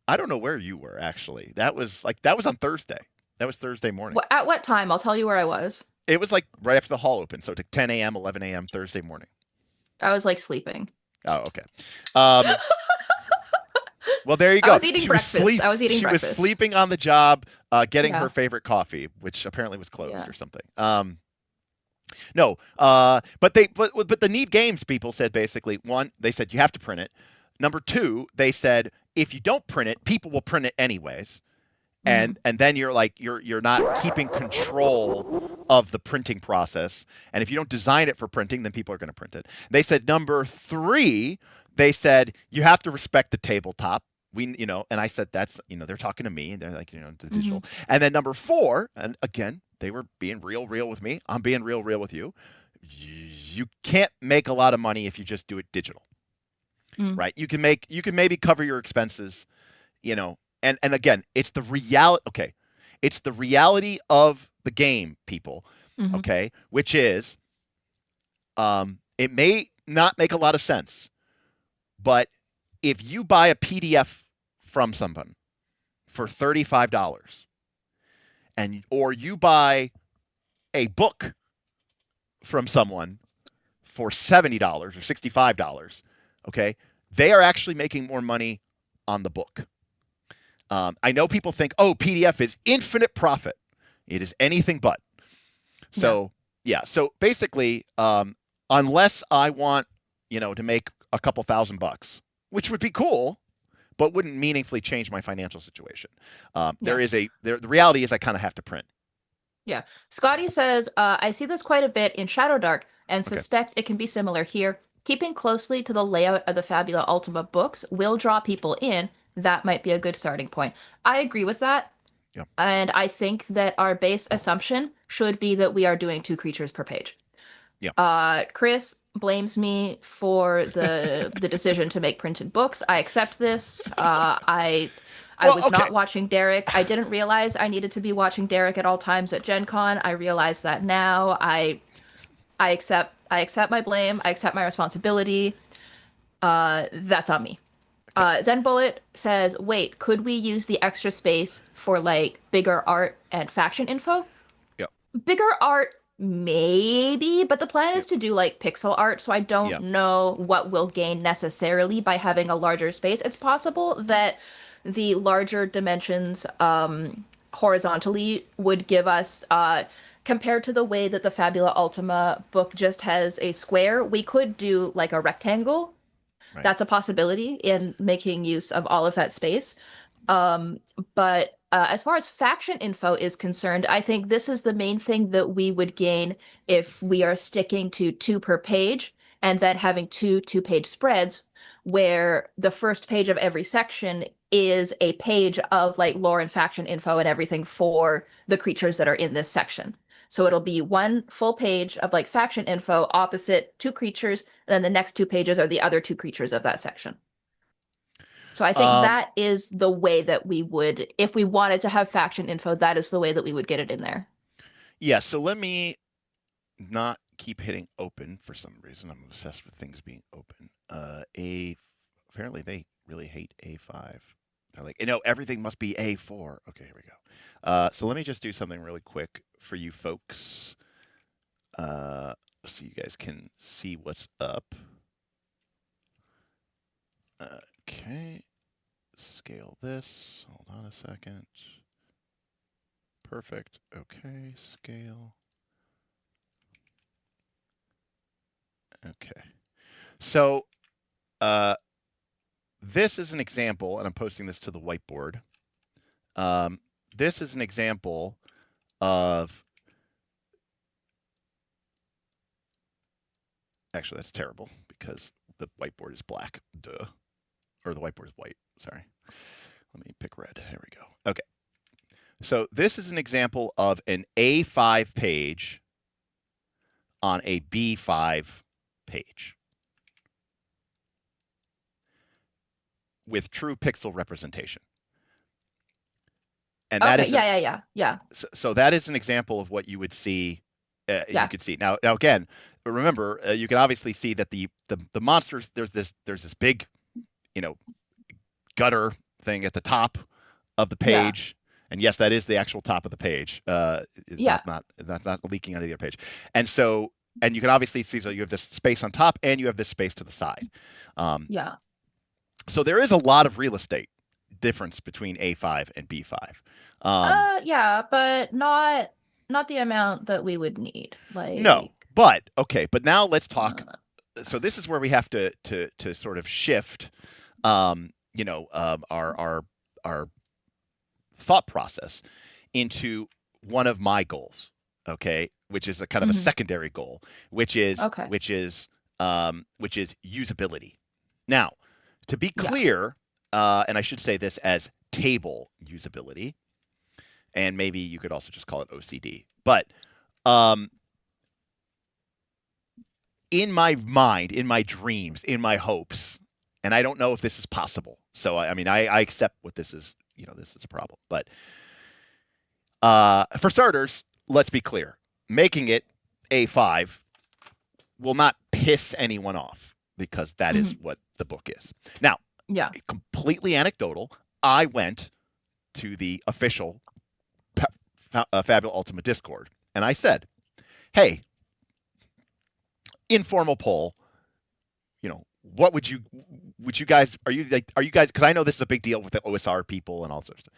I don't know where you were, actually. That was on Thursday. That was Thursday morning. At what time? I'll tell you where I was. It was like right after the hall opened. So to 10 a.m., 11 a.m. Thursday morning. I was like sleeping. Oh, okay. Well, there you go. I was eating breakfast. She was sleeping on the job, getting her favorite coffee, which apparently was closed or something. No, but the Need Games people said basically, one, they said you have to print it. Number two, they said if you don't print it, people will print it anyways, and then you're not keeping control of the printing process. And if you don't design it for printing, then people are going to print it. They said number three, they said you have to respect the tabletop. And I said that's they're talking to me, and they're like the digital. And then number four, and again they were being real with me. I'm being real with you. You can't make a lot of money if you just do it digital. Right. You can maybe cover your expenses, and again, it's the reality. Okay. It's the reality of the game, people. Okay. Which is, it may not make a lot of sense, but if you buy a PDF from someone for $35 or you buy a book from someone for $70 or $65, okay, they are actually making more money on the book. I know people think, PDF is infinite profit. It is anything but. So, So basically, unless I want, to make a couple $1,000, which would be cool, but wouldn't meaningfully change my financial situation. The reality is I kind of have to print. Yeah. Scotty says, I see this quite a bit in Shadow Dark and Okay. suspect it can be similar here. Keeping closely to the layout of the Fabula Ultima books will draw people in. That might be a good starting point. I agree with that. Yeah. And I think that our base assumption should be that we are doing 2 creatures per page. Yeah. Chris blames me for the decision to make printed books. I accept this. I Well, was okay. not watching Derek. I didn't realize I needed to be watching Derek at all times at Gen Con. I realize that now. I accept my blame. I accept my responsibility. That's on me. Zen Bullet says, wait, could we use the extra space for like bigger art and faction info? Yeah. Bigger art, maybe, but the plan is Yeah. to do like pixel art, so I don't Yeah. know what we'll gain necessarily by having a larger space. It's possible that the larger dimensions horizontally would give us compared to the way that the Fabula Ultima book just has a square, we could do like a rectangle. Right. That's a possibility in making use of all of that space. But as far as faction info is concerned, I think this is the main thing that we would gain if we are sticking to 2 per page and then having 2 2-page spreads where the first page of every section is a page of like lore and faction info and everything for the creatures that are in this section. So it'll be 1 full page of like faction info opposite 2 creatures, and then the next 2 pages are the other 2 creatures of that section. So I think that is the way that we would, if we wanted to have faction info, that is the way that we would get it in there. Yeah, so let me not keep hitting open for some reason. I'm obsessed with things being open. Apparently they really hate A5. They're like, everything must be A4. Okay, here we go. So let me just do something really quick for you folks, so you guys can see what's up. Okay, scale this. Hold on a second. Perfect. Okay, scale. Okay. So, this is an example, and I'm posting this to the whiteboard. This is an example of. Actually, that's terrible because the whiteboard is black. Duh. Or the whiteboard is white. Sorry. Let me pick red. Here we go. Okay. So this is an example of an A5 page on a B5 page with true pixel representation. And that Okay, is yeah. So that is an example of what you would see. Yeah. You could see now again. Remember, you can obviously see that the monsters. There's this big, gutter thing at the top of the page. And yes, that is the actual top of the page. That's not leaking onto the other page. And so, and you can obviously see, so you have this space on top and you have this space to the side. Yeah. So there is a lot of real estate difference between A5 and B5. Yeah, but not the amount that we would need. Like No, but okay, but now let's talk. So this is where we have to sort of shift, our thought process into one of my goals, okay, which is a kind of a secondary goal, which is usability. Now, to be clear, and I should say this as table usability, and maybe you could also just call it OCD, but in my mind, in my dreams, in my hopes, and I don't know if this is possible. So I mean, I accept what this is. This is a problem. But for starters, let's be clear. Making it A5 will not piss anyone off because that is what the book is. Now, completely anecdotal, I went to the official Fabula Ultima Discord, and I said, hey, informal poll, what would you guys, are you guys, because I know this is a big deal with the OSR people and all sorts of stuff.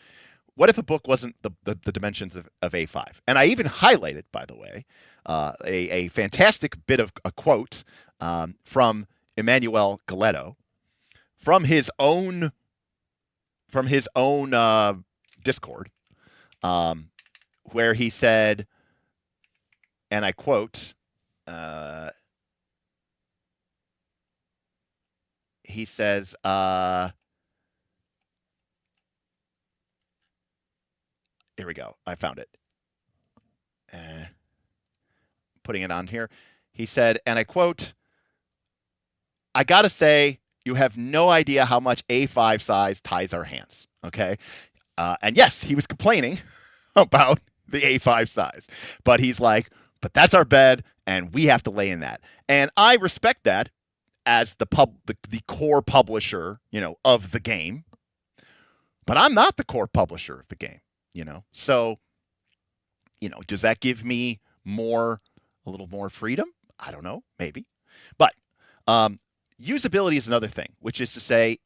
What if a book wasn't the dimensions of A5? And I even highlighted, by the way, a fantastic bit of a quote from Emmanuel Galetto from his own Discord, where he said, and I quote, he says, here we go. I found it. Putting it on here. He said, and I quote, I got to say, you have no idea how much A5 size ties our hands. Okay. And yes, he was complaining about the A5 size, but he's like, but that's our bed and we have to lay in that. And I respect that as the core publisher, of the game, but I'm not the core publisher of the game, So, does that give me a little more freedom? I don't know, maybe. But usability is another thing, which is to say,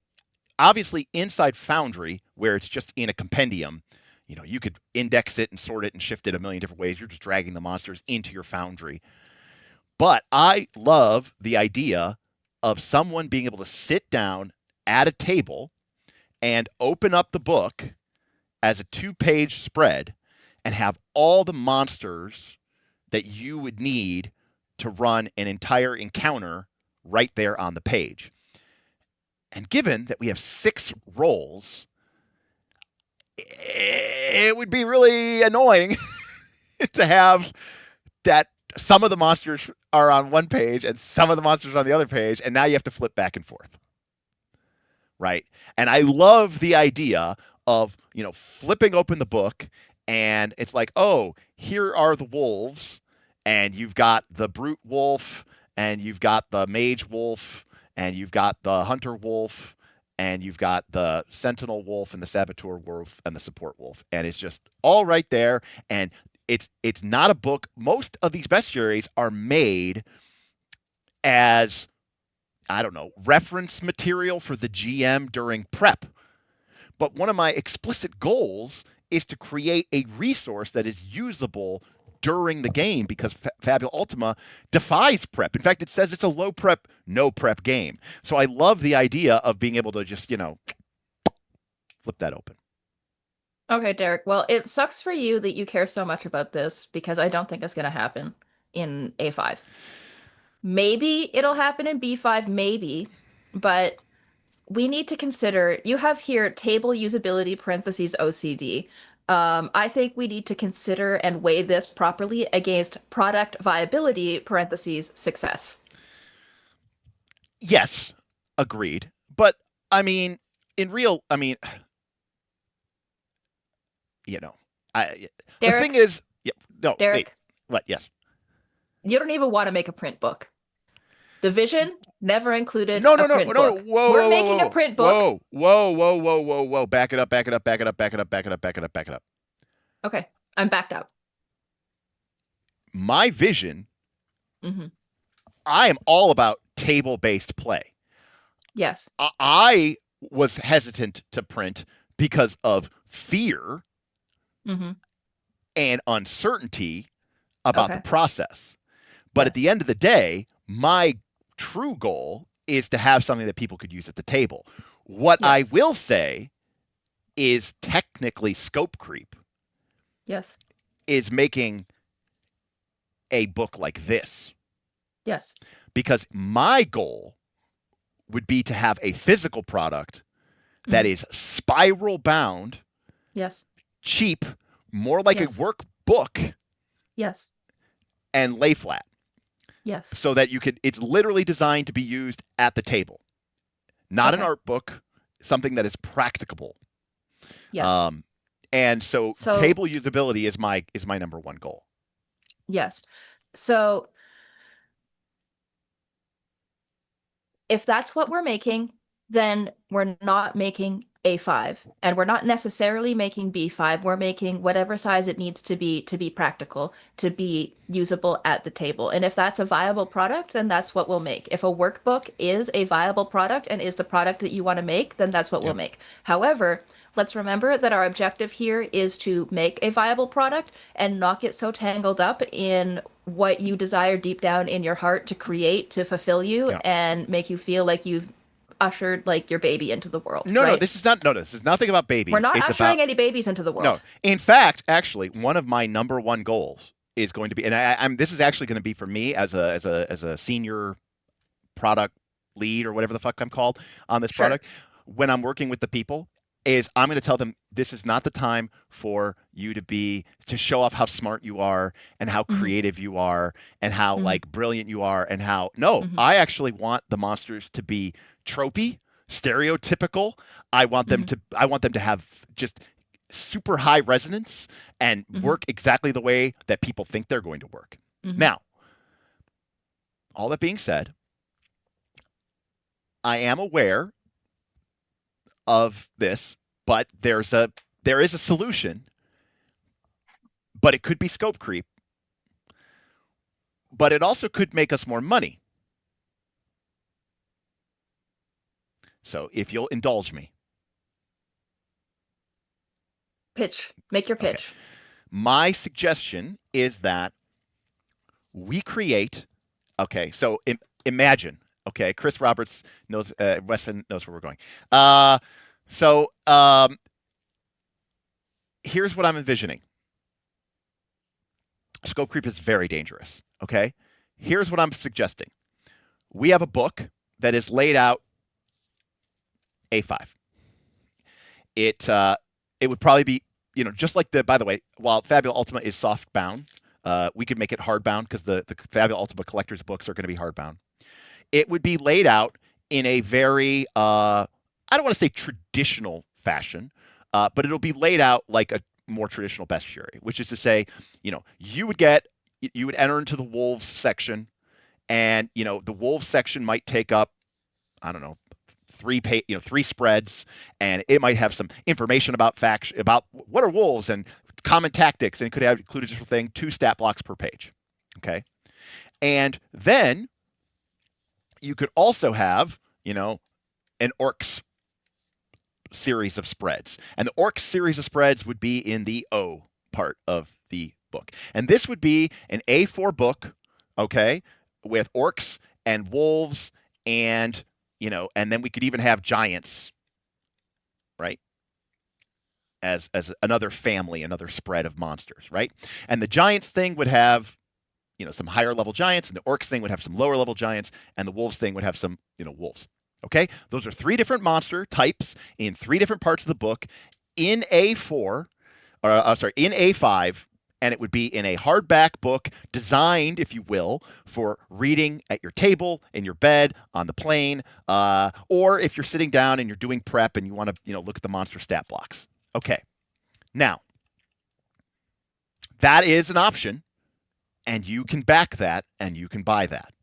obviously inside Foundry, where it's just in a compendium, you could index it and sort it and shift it a million different ways. You're just dragging the monsters into your Foundry. But I love the idea of someone being able to sit down at a table and open up the book as a 2-page spread and have all the monsters that you would need to run an entire encounter right there on the page. And given that we have 6 rolls, it would be really annoying to have that some of the monsters are on one page and some of the monsters are on the other page, and now you have to flip back and forth. Right? And I love the idea of, flipping open the book and it's like, oh, here are the wolves, and you've got the brute wolf, and you've got the mage wolf, and you've got the hunter wolf, and you've got the sentinel wolf and the saboteur wolf and the support wolf. And it's just all right there. And it's not a book. Most of these bestiaries are made as, I don't know, reference material for the GM during prep. But one of my explicit goals is to create a resource that is usable during the game, because Fabula Ultima defies prep. In fact, it says it's a low prep, no prep game. So I love the idea of being able to just, flip that open. Okay, Derek. Well, it sucks for you that you care so much about this, because I don't think it's going to happen in A5. Maybe it'll happen in B5, maybe, but we need to consider, you have here table usability parentheses OCD. I think we need to consider and weigh this properly against product viability parentheses success. Yes, agreed. But the thing is, Derek, wait, what? Yes. You don't even want to make a print book. The vision never included no, a print book. Whoa, We're making a print book. Whoa. Back it up. Okay, I'm backed up. My vision, I am all about table-based play. Yes. I was hesitant to print because of fear and uncertainty about the process. But at the end of the day, my true goal is to have something that people could use at the table. What I will say is technically scope creep. Yes. Is making a book like this. Yes. Because my goal would be to have a physical product that is spiral bound. Yes. Cheap, more like a workbook. Yes. And lay flat. Yes. So that it's literally designed to be used at the table. Not an art book, something that is practicable. Yes. And so table usability is my number one goal. Yes. So if that's what we're making, then we're not making A5, and we're not necessarily making B5. We're making whatever size it needs to be practical, to be usable at the table. And if that's a viable product, then that's what we'll make. If a workbook is a viable product and is the product that you want to make, then that's what we'll make. However, let's remember that our objective here is to make a viable product and not get so tangled up in what you desire deep down in your heart to create, to fulfill you, and make you feel like you've ushered like your baby into the world. No, this is nothing about baby. We're not ushering any babies into the world. No. In fact, actually, one of my number one goals is going to be, and I'm this is actually going to be for me as a senior product lead or whatever the fuck I'm called on this Sure. product. When I'm working with the people, is I'm going to tell them this is not the time for you to show off how smart you are and how creative you are and how like brilliant you are and how I actually want the monsters to be tropey, stereotypical. I want them to have just super high resonance and work exactly the way that people think they're going to work. Now, all that being said, I am aware of this, but there is a solution, but it could be scope creep, but it also could make us more money. So if you'll indulge me. Pitch. Make your pitch. Okay. My suggestion is that we create, so imagine, Chris Roberts knows, Weston knows where we're going. Here's what I'm envisioning. Scope creep is very dangerous, okay? Here's what I'm suggesting. We have a book that is laid out A5. It would probably be, just like by the way, while Fabula Ultima is soft bound, we could make it hard bound because the Fabula Ultima collector's books are going to be hard bound. It would be laid out in a very, I don't want to say traditional fashion, but it'll be laid out like a more traditional bestiary, which is to say, you would enter into the wolves section, and the wolves section might take up, I don't know, 3 spreads, and it might have some information about about what are wolves and common tactics, and it could have include a different thing, 2 stat blocks per page. Okay, and then you could also have, an orcs series of spreads. And the orcs series of spreads would be in the O part of the book. And this would be an A4 book, okay, with orcs and wolves and, and then we could even have giants, right? As another family, another spread of monsters, right? And the giants thing would have, some higher level giants, and the orcs thing would have some lower level giants, and the wolves thing would have some, wolves. Okay? Those are 3 different monster types in 3 different parts of the book in A4, in A5, and it would be in a hardback book designed, if you will, for reading at your table, in your bed, on the plane, or if you're sitting down and you're doing prep and you want to, look at the monster stat blocks. Okay. Now, that is an option. And you can back that, and you can buy that.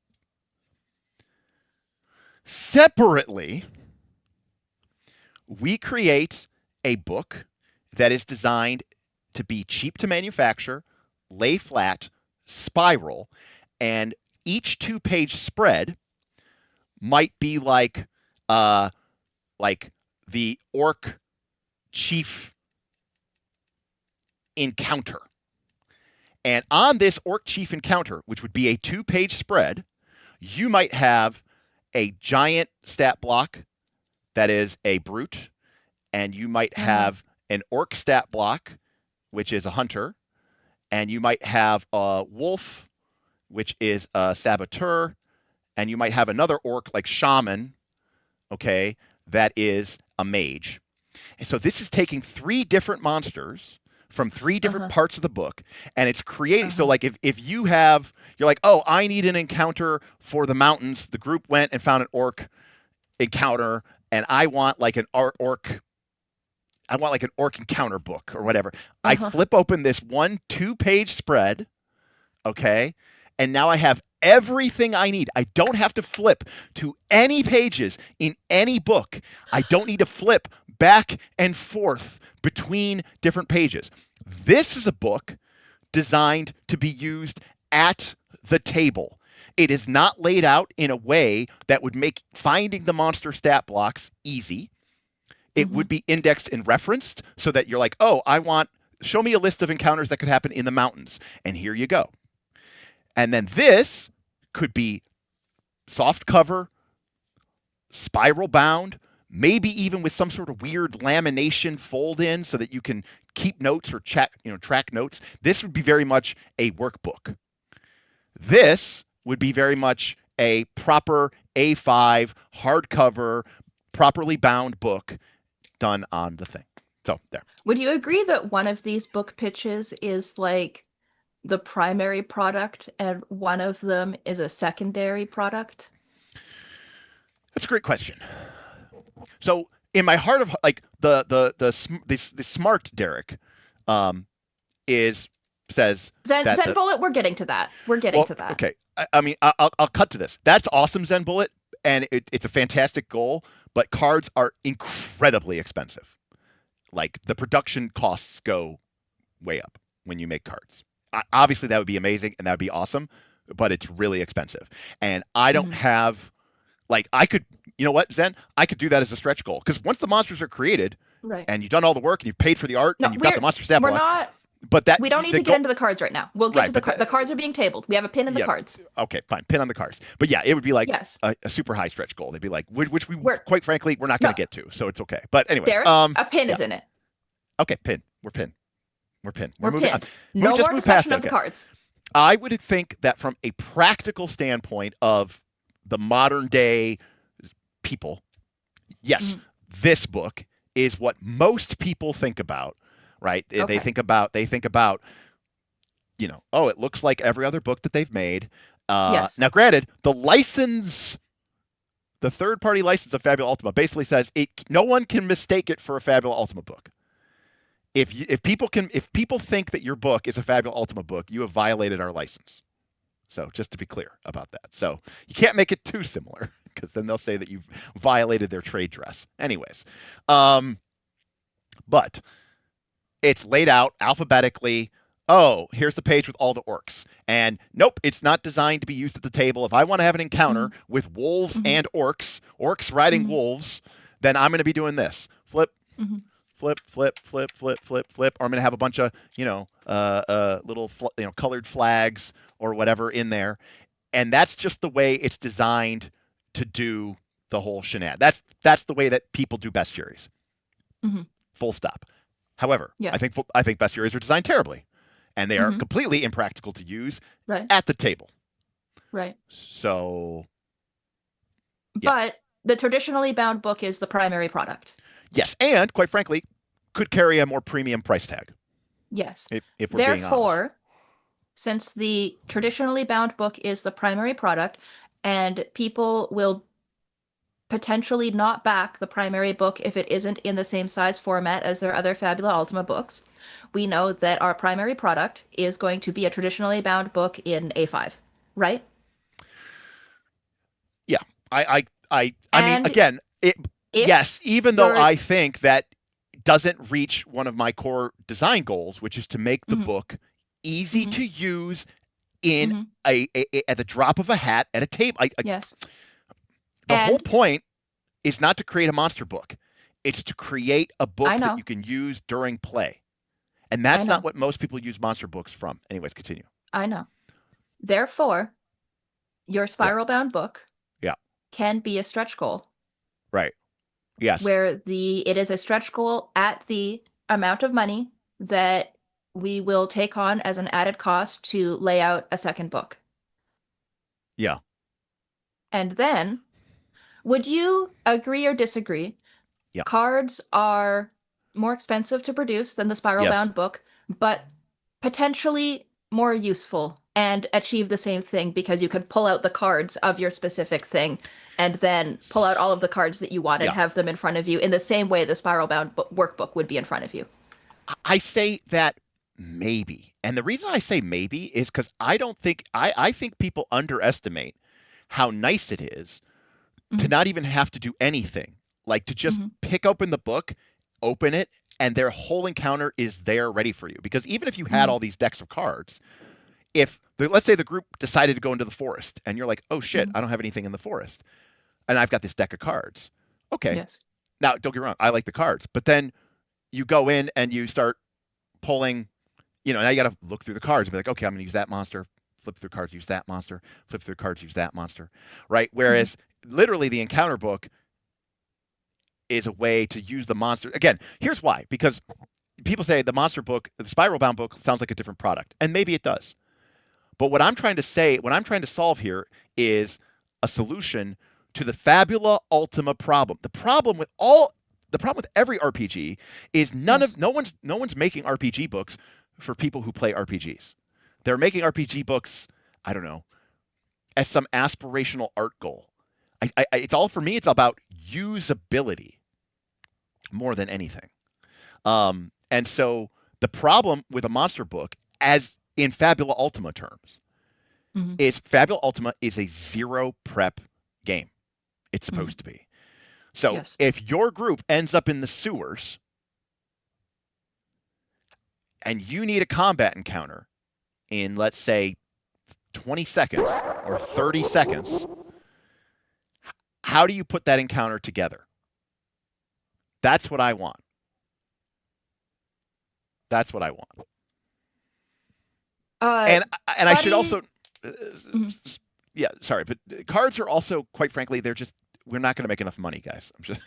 Separately, we create a book that is designed to be cheap to manufacture, lay flat, spiral, and each 2-page spread might be like the orc chief encounter. And on this orc chief encounter, which would be a 2-page spread, you might have a giant stat block that is a brute, and you might have an orc stat block, which is a hunter, and you might have a wolf, which is a saboteur, and you might have another orc like shaman, okay, that is a mage. And so this is taking 3 different monsters from 3 different parts of the book, and it's creating, so like if you're like, oh, I need an encounter for the mountains, the group went and found an orc encounter, and I want like an orc encounter book or whatever. I flip open this 2-page spread, okay, and now I have everything I need. I don't have to flip to any pages in any book. I don't need to flip back and forth between different pages. This is a book designed to be used at the table. It is not laid out in a way that would make finding the monster stat blocks easy. It would be indexed and referenced so that you're like, oh, show me a list of encounters that could happen in the mountains. And here you go. And then this could be soft cover, spiral bound, maybe even with some sort of weird lamination fold in so that you can keep notes or track notes. This would be very much a workbook. This would be very much a proper A5 hardcover, properly bound book done on the thing. So there. Would you agree that one of these book pitches is like the primary product and one of them is a secondary product? That's a great question. So in my heart of like the smart Derek says Zen Bullet, we're getting to that. We're getting to that. Okay. I mean, I'll cut to this. That's awesome, Zen Bullet, and it's a fantastic goal, but cards are incredibly expensive. Like, the production costs go way up when you make cards. Obviously, that would be amazing, and that would be awesome, but it's really expensive. And I don't have, like, I could, you know what, Zen? I could do that as a stretch goal, because once the monsters are created, right, and you've done all the work, and you've paid for the art, and you've got the monster stat block. But that we don't need to get into the cards right now. We'll get to the cards are being tabled. We have a pin in the cards. Okay, fine. Pin on the cards. But yeah, it would be like yes, a super high stretch goal. They'd be like, which quite frankly, we're not going to get to. So it's okay. But anyways, Derek, a pin is in it. Okay, pin. We're pin. We're moving pinned. on. No more discussion of the cards. I would think that from a practical standpoint of the modern day people, yes, this book is what most people think about. Right? Okay. They think about, you know, oh, it looks like every other book that they've made. Yes. Now, granted, the third-party license of Fabula Ultima basically says no one can mistake it for a Fabula Ultima book. If people think that your book is a Fabula Ultima book, you have violated our license. So just to be clear about that. So you can't make it too similar, because then they'll say that you've violated their trade dress. Anyways, but it's laid out alphabetically. Oh, here's the page with all the orcs. And nope, it's not designed to be used at the table. If I want to have an encounter with wolves and orcs riding wolves, then I'm going to be doing this. Flip, flip, flip, flip, flip, flip, flip. Or I'm going to have a bunch of, little, colored flags or whatever in there. And that's just the way it's designed to do the whole shenanigans. That's the way that people do bestiaries. Full stop. However, yes. I think bestiaries are designed terribly, and they are completely impractical to use at the table. Right. So, yeah. But the traditionally bound book is the primary product. Yes, and quite frankly, could carry a more premium price tag. Yes. If we're being honest. Therefore, since the traditionally bound book is the primary product, and people will potentially not back the primary book if it isn't in the same size format as their other Fabula Ultima books, we know that our primary product is going to be a traditionally bound book in A5, right? Yeah. I mean, again, yes, even though I think that doesn't reach one of my core design goals, which is to make the book easy to use in at the drop of a hat at a table. Yes. The whole point is not to create a monster book. It's to create a book that you can use during play. And that's not what most people use monster books from. Anyways, continue. I know. Therefore, your spiral-bound book can be a stretch goal. Right. Yes. Where it is a stretch goal at the amount of money that we will take on as an added cost to lay out a second book. Yeah. And then, would you agree or disagree? Yeah. Cards are more expensive to produce than the spiral-bound book, but potentially more useful and achieve the same thing because you could pull out the cards of your specific thing and then pull out all of the cards that you want and have them in front of you in the same way the spiral-bound workbook would be in front of you. I say that maybe. And the reason I say maybe is because I think people underestimate how nice it is to not even have to do anything. Like to just pick open the book, open it, and their whole encounter is there ready for you. Because even if you had all these decks of cards, let's say the group decided to go into the forest and you're like, oh shit, I don't have anything in the forest. And I've got this deck of cards. Okay. Yes. Now, don't get me wrong, I like the cards. But then you go in and you start pulling, now you got to look through the cards and be like, okay, I'm going to use that monster. Flip through cards, use that monster. Flip through cards, use that monster. Right? Whereas literally the encounter book, is a way to use the monster. Again, here's why. Because people say the monster book, the spiral bound book, sounds like a different product. And maybe it does. But what I'm trying to say, what I'm trying to solve here is a solution to the Fabula Ultima problem. The problem with every RPG is no one's making RPG books for people who play RPGs. They're making RPG books, I don't know, as some aspirational art goal. It's all, for me, it's about usability more than anything. And so the problem with a monster book, as in Fabula Ultima terms, is Fabula Ultima is a zero prep game. It's supposed to be. So if your group ends up in the sewers and you need a combat encounter in, let's say, 20 seconds or 30 seconds, how do you put that encounter together? That's what I want. That's what I want. And I should also, yeah, sorry, but cards are also, quite frankly, we're not going to make enough money, guys. I'm just,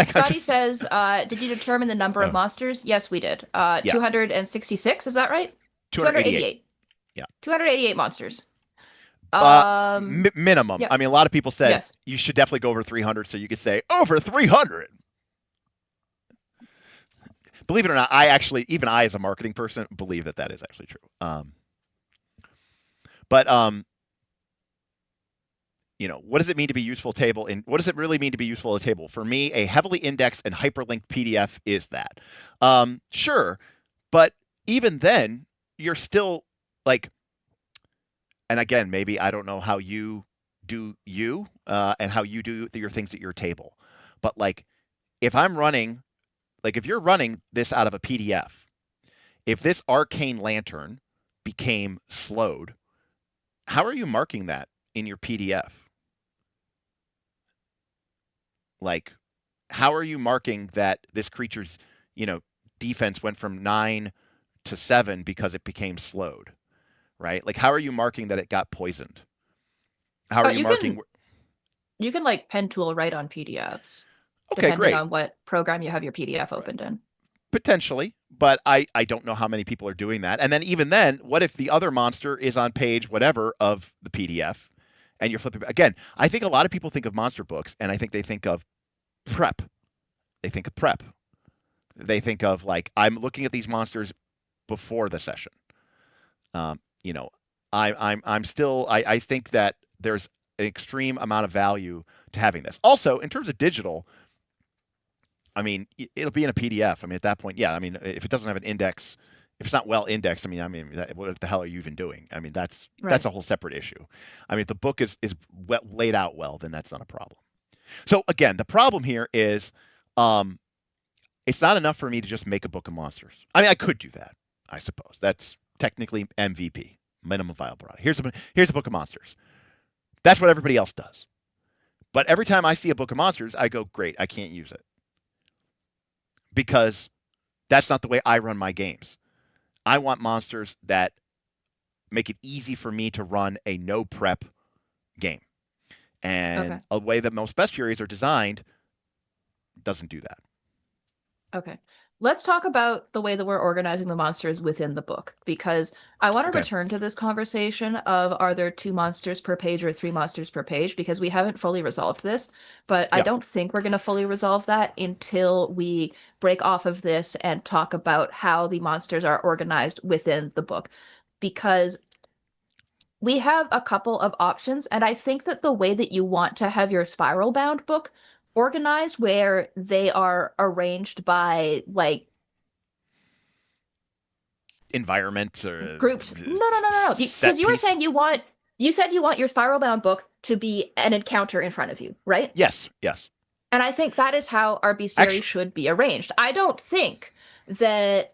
Scotty says, did you determine the number of monsters? Yes, we did. 266, is that right? 288. Yeah. 288 monsters. Minimum. Yeah. I mean, a lot of people said you should definitely go over 300, so you could say over 300. Believe it or not, even I as a marketing person, believe that is actually true. What does it mean to be useful table? And what does it really mean to be useful at a table? For me, a heavily indexed and hyperlinked PDF is that. Sure, but even then, you're still like, and again, maybe I don't know how you do and how you do your things at your table. But like, if you're running this out of a PDF, if this arcane lantern became slowed, how are you marking that in your PDF? Like, how are you marking that this creature's, defense went from 9 to 7 because it became slowed, right? Like, how are you marking that it got poisoned? How are you marking? You can like pen tool write on PDFs. Okay, depending great. on what program you have your PDF opened in. Potentially, but I don't know how many people are doing that. And then even then, what if the other monster is on page whatever of the PDF and you're flipping? Again, I think a lot of people think of monster books and I think they think of prep. They think of prep. They think of like, I'm looking at these monsters before the session. I think that there's an extreme amount of value to having this. Also, in terms of digital, I mean, it'll be in a PDF. I mean, at that point, yeah. I mean, if it doesn't have an index, if it's not well indexed, what the hell are you even doing? I mean, that's a whole separate issue. I mean, if the book is well laid out well, then that's not a problem. So again, the problem here is, it's not enough for me to just make a book of monsters. I mean, I could do that, I suppose. That's technically MVP, minimum viable product. Here's a book of monsters. That's what everybody else does. But every time I see a book of monsters, I go, great, I can't use it. Because that's not the way I run my games. I want monsters that make it easy for me to run a no prep game. And a way that most bestiaries are designed doesn't do that. Okay. Let's talk about the way that we're organizing the monsters within the book, because I want to return to this conversation of, are there 2 monsters per page or 3 monsters per page? Because we haven't fully resolved this, but I don't think we're going to fully resolve that until we break off of this and talk about how the monsters are organized within the book. Because we have a couple of options, and I think that the way that you want to have your spiral bound book organized, where they are arranged by like environment or grouped. No. Because you were saying you said you want your spiral bound book to be an encounter in front of you, right? Yes. And I think that is how our bestiary should be arranged. I don't think that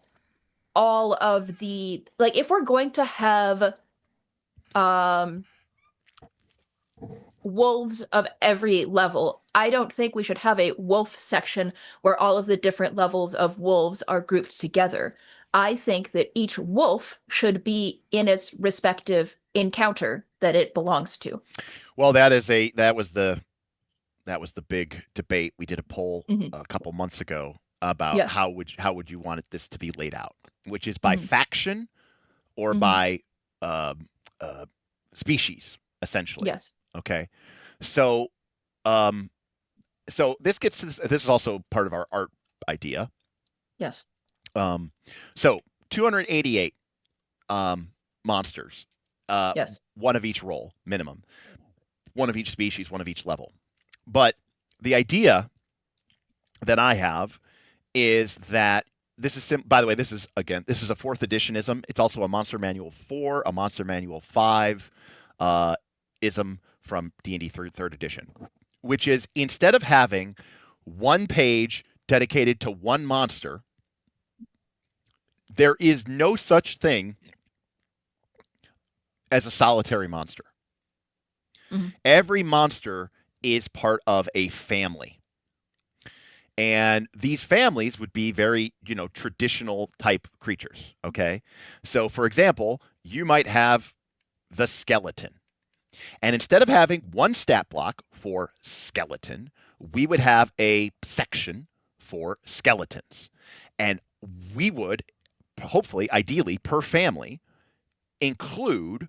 all of the, like, if we're going to have wolves of every level, I don't think we should have a wolf section where all of the different levels of wolves are grouped together. I think that each wolf should be in its respective encounter that it belongs to. Well, that was the That was the big debate. We did a poll Mhm. a couple months ago about Yes. how would you want this to be laid out, which is by faction or Mhm. by uh, species, essentially. Yes. Okay, so so this gets to this is also part of our art idea. Yes. So 288 monsters, Yes. one of each role minimum, one of each species, one of each level. But the idea that I have is that this is by the way, this is a 4th editionism. It's also a Monster Manual 4, a Monster Manual 5 ism from D&D 3rd edition, which is instead of having one page dedicated to one monster, there is no such thing as a solitary monster. Mm-hmm. Every monster is part of a family. And these families would be very, traditional type creatures. Okay. So, for example, you might have the skeleton. And instead of having one stat block for skeleton, we would have a section for skeletons. And we would, hopefully, ideally, per family, include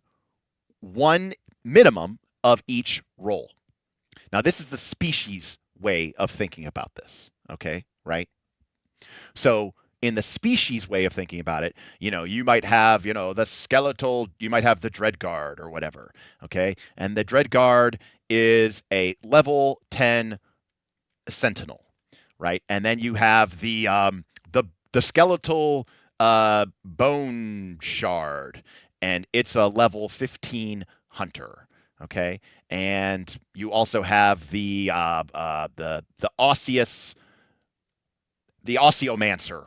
one minimum of each role. Now, this is the species way of thinking about this. Okay, right? So in the species way of thinking about it, you might have, the skeletal, you might have the Dreadguard or whatever. Okay, and the Dreadguard is a level 10 sentinel, right? And then you have the skeletal bone shard, and it's a level 15 hunter. Okay, and you also have the osseous. The Osseomancer,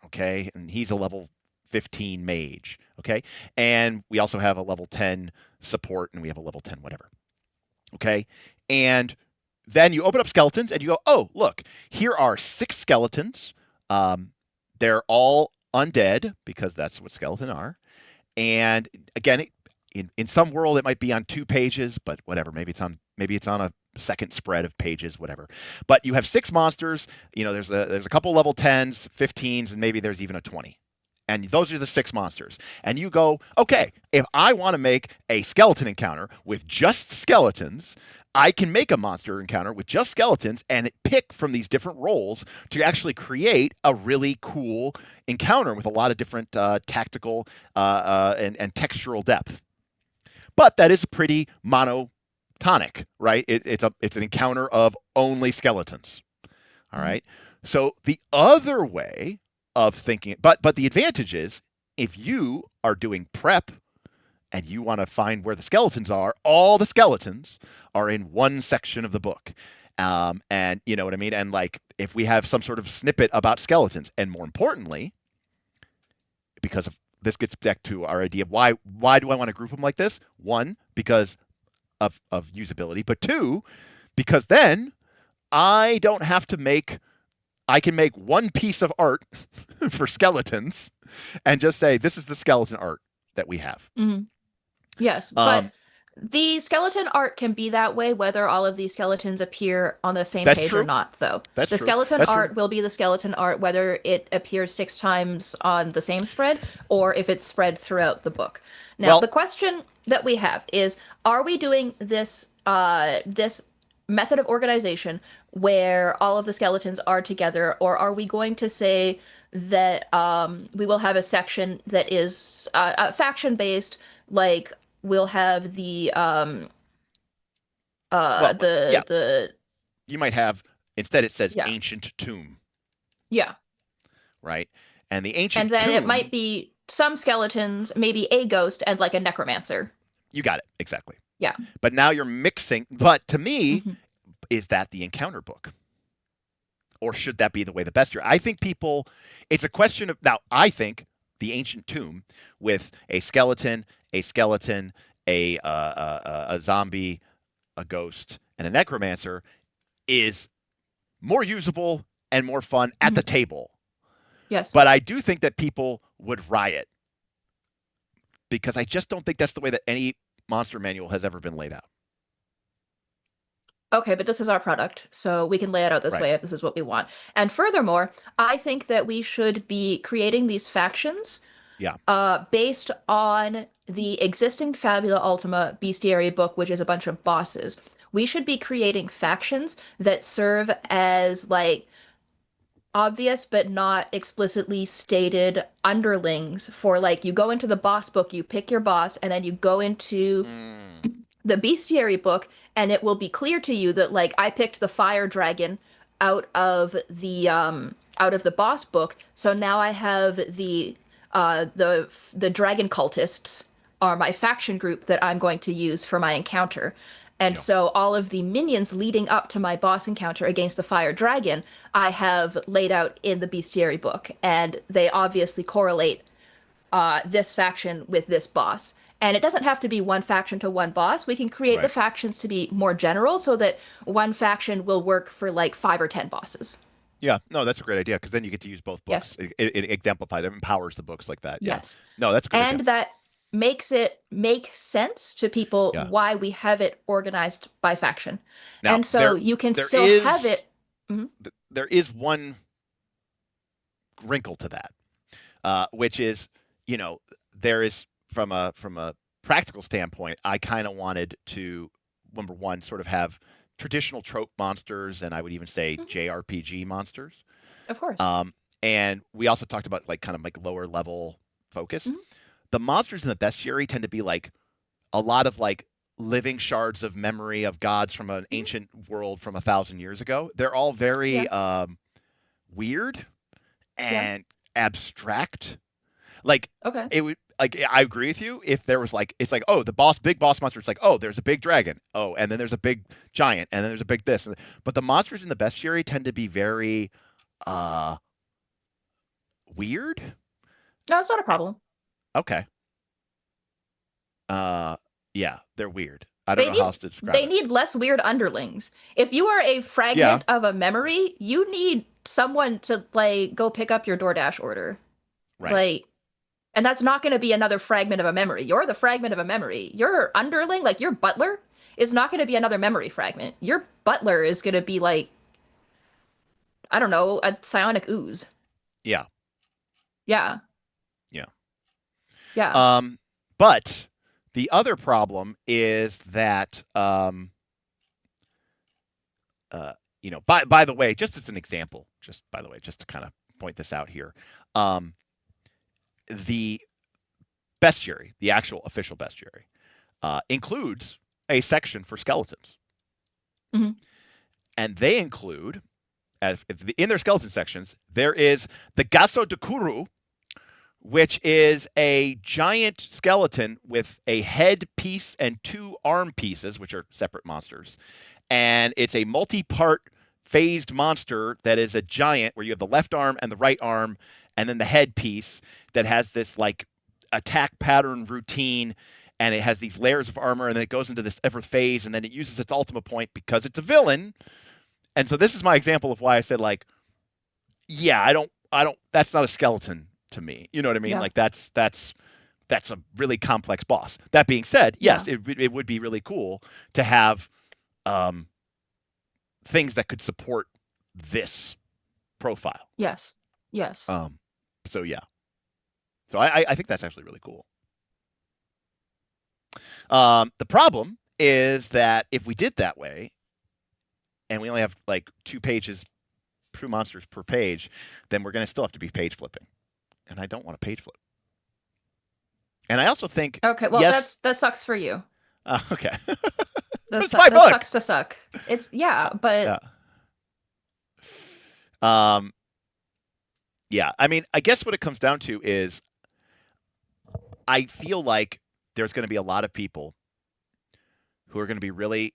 okay, and he's a level 15 mage, okay, and we also have a level 10 support, and we have a level 10 whatever, okay, and then you open up skeletons, and you go, oh, look, here are 6 skeletons. They're all undead because that's what skeletons are, and again, in some world it might be on 2 pages, but whatever, maybe it's on a second spread of pages, whatever. But you have 6 monsters. There's a couple level 10s, 15s, and maybe there's even a 20. And those are the 6 monsters. And you go, okay, if I want to make a skeleton encounter with just skeletons, I can make a monster encounter with just skeletons and pick from these different roles to actually create a really cool encounter with a lot of different tactical and textural depth. But that is pretty monotonic, right? It's an encounter of only skeletons. All right. So the other way of thinking, but the advantage is if you are doing prep and you want to find where the skeletons are, all the skeletons are in one section of the book. And you know what I mean? And like if we have some sort of snippet about skeletons, and more importantly, because of this gets back to our idea of why do I want to group them like this? 1, because of usability, but 2, because then I don't have to I can make one piece of art for skeletons and just say, this is the skeleton art that we have. Mm-hmm. Yes, but the skeleton art can be that way whether all of these skeletons appear on the same page or not, though. That's the true. skeleton art will be the skeleton art whether it appears 6 times on the same spread or if it's spread throughout the book. Now, the question that we have is, are we doing this this method of organization where all of the skeletons are together, or are we going to say that we will have a section that is faction-based, like we'll have the you might have, instead it says Yeah. ancient tomb, yeah, right? And the ancient and then tomb, it might be some skeletons, maybe a ghost, and like a necromancer. You got it, exactly. Yeah. But now you're mixing, but to me, Mhm. is that the encounter book? Or should that be the way the best year? I think it's a question of, now I think the ancient tomb with a skeleton, a zombie, a ghost, and a necromancer is more usable and more fun at the table. Yes. But I do think that people would riot because I just don't think that's the way that any monster manual has ever been laid out. Okay, but this is our product, so we can lay it out this Right. way if this is what we want. And furthermore, I think that we should be creating these factions Yeah. based on the existing Fabula Ultima Bestiary book, which is a bunch of bosses. We should be creating factions that serve as like obvious but not explicitly stated underlings for like you go into the boss book, you pick your boss, and then you go into the bestiary book and it will be clear to you that like I picked the fire dragon out of the boss book, so now I have the dragon cultists are my faction group that I'm going to use for my encounter. And Yeah. so all of the minions leading up to my boss encounter against the fire dragon I have laid out in the bestiary book, and they obviously correlate this faction with this boss. And it doesn't have to be one faction to one boss. We can create the Right. factions to be more general so that one faction will work for like 5 or 10 bosses. Yeah, no, that's a great idea because then you get to use both books. Yes. It exemplifies, it empowers the books like that. Yeah. Yes. No, that's a good And idea. that makes it make sense to people Yeah. why we have it organized by faction. Now, And so there- you can there still is- have it. There is one wrinkle to that, which is, there is from a practical standpoint, I kind of wanted to, number one, sort of have traditional trope monsters, and I would even say JRPG monsters. Of course. And we also talked about like kind of like lower level focus. Mhm. The monsters in the bestiary tend to be like a lot of like living shards of memory of gods from an ancient world from 1,000 years ago. They're all very weird and abstract. Like Okay. it would like I agree with you if there was like it's like, oh, the big boss monster, it's like, oh, there's a big dragon, oh, and then there's a big giant, and then there's a big this, but the monsters in the bestiary tend to be very weird. No, it's not a problem. Okay. Yeah, they're weird. I don't They know need- how else to describe They it. need less weird underlings. If you are a fragment of a memory, you need someone to like go pick up your DoorDash order. Right. Like, and that's not going to be another fragment of a memory. You're the fragment of a memory. Your underling, like your butler, is not going to be another memory fragment. Your butler is going to be like, I don't know, a psionic ooze. Yeah. Yeah. Yeah. Yeah. But the other problem is that by the way, just as an example, just to kind of point this out here, the bestiary, the actual official bestiary, includes a section for skeletons. Mhm. And they include, in their skeleton sections, there is the Gaso de Kuru, which is a giant skeleton with a head piece and 2 arm pieces, which are separate monsters. And it's a multi-part phased monster that is a giant where you have the left arm and the right arm, and then the head piece that has this like attack pattern routine, and it has these layers of armor, and then it goes into this ever phase, and then it uses its ultimate point because it's a villain. And so this is my example of why I said like, yeah, I don't, that's not a skeleton to me. You know what I mean? Yeah. Like that's a really complex boss. That being said, yes, it would be really cool to have things that could support this profile. Yes. Yes. So yeah. So I think that's actually really cool. The problem is that if we did that way, and we only have like 2 monsters per page, then we're going to still have to be page flipping, and I don't want to page flip. And I also think Okay, well yes, that sucks for you. okay. That, It's my that book. sucks to suck. It's but Yeah. I mean, I guess what it comes down to is I feel like there's going to be a lot of people who are going to be really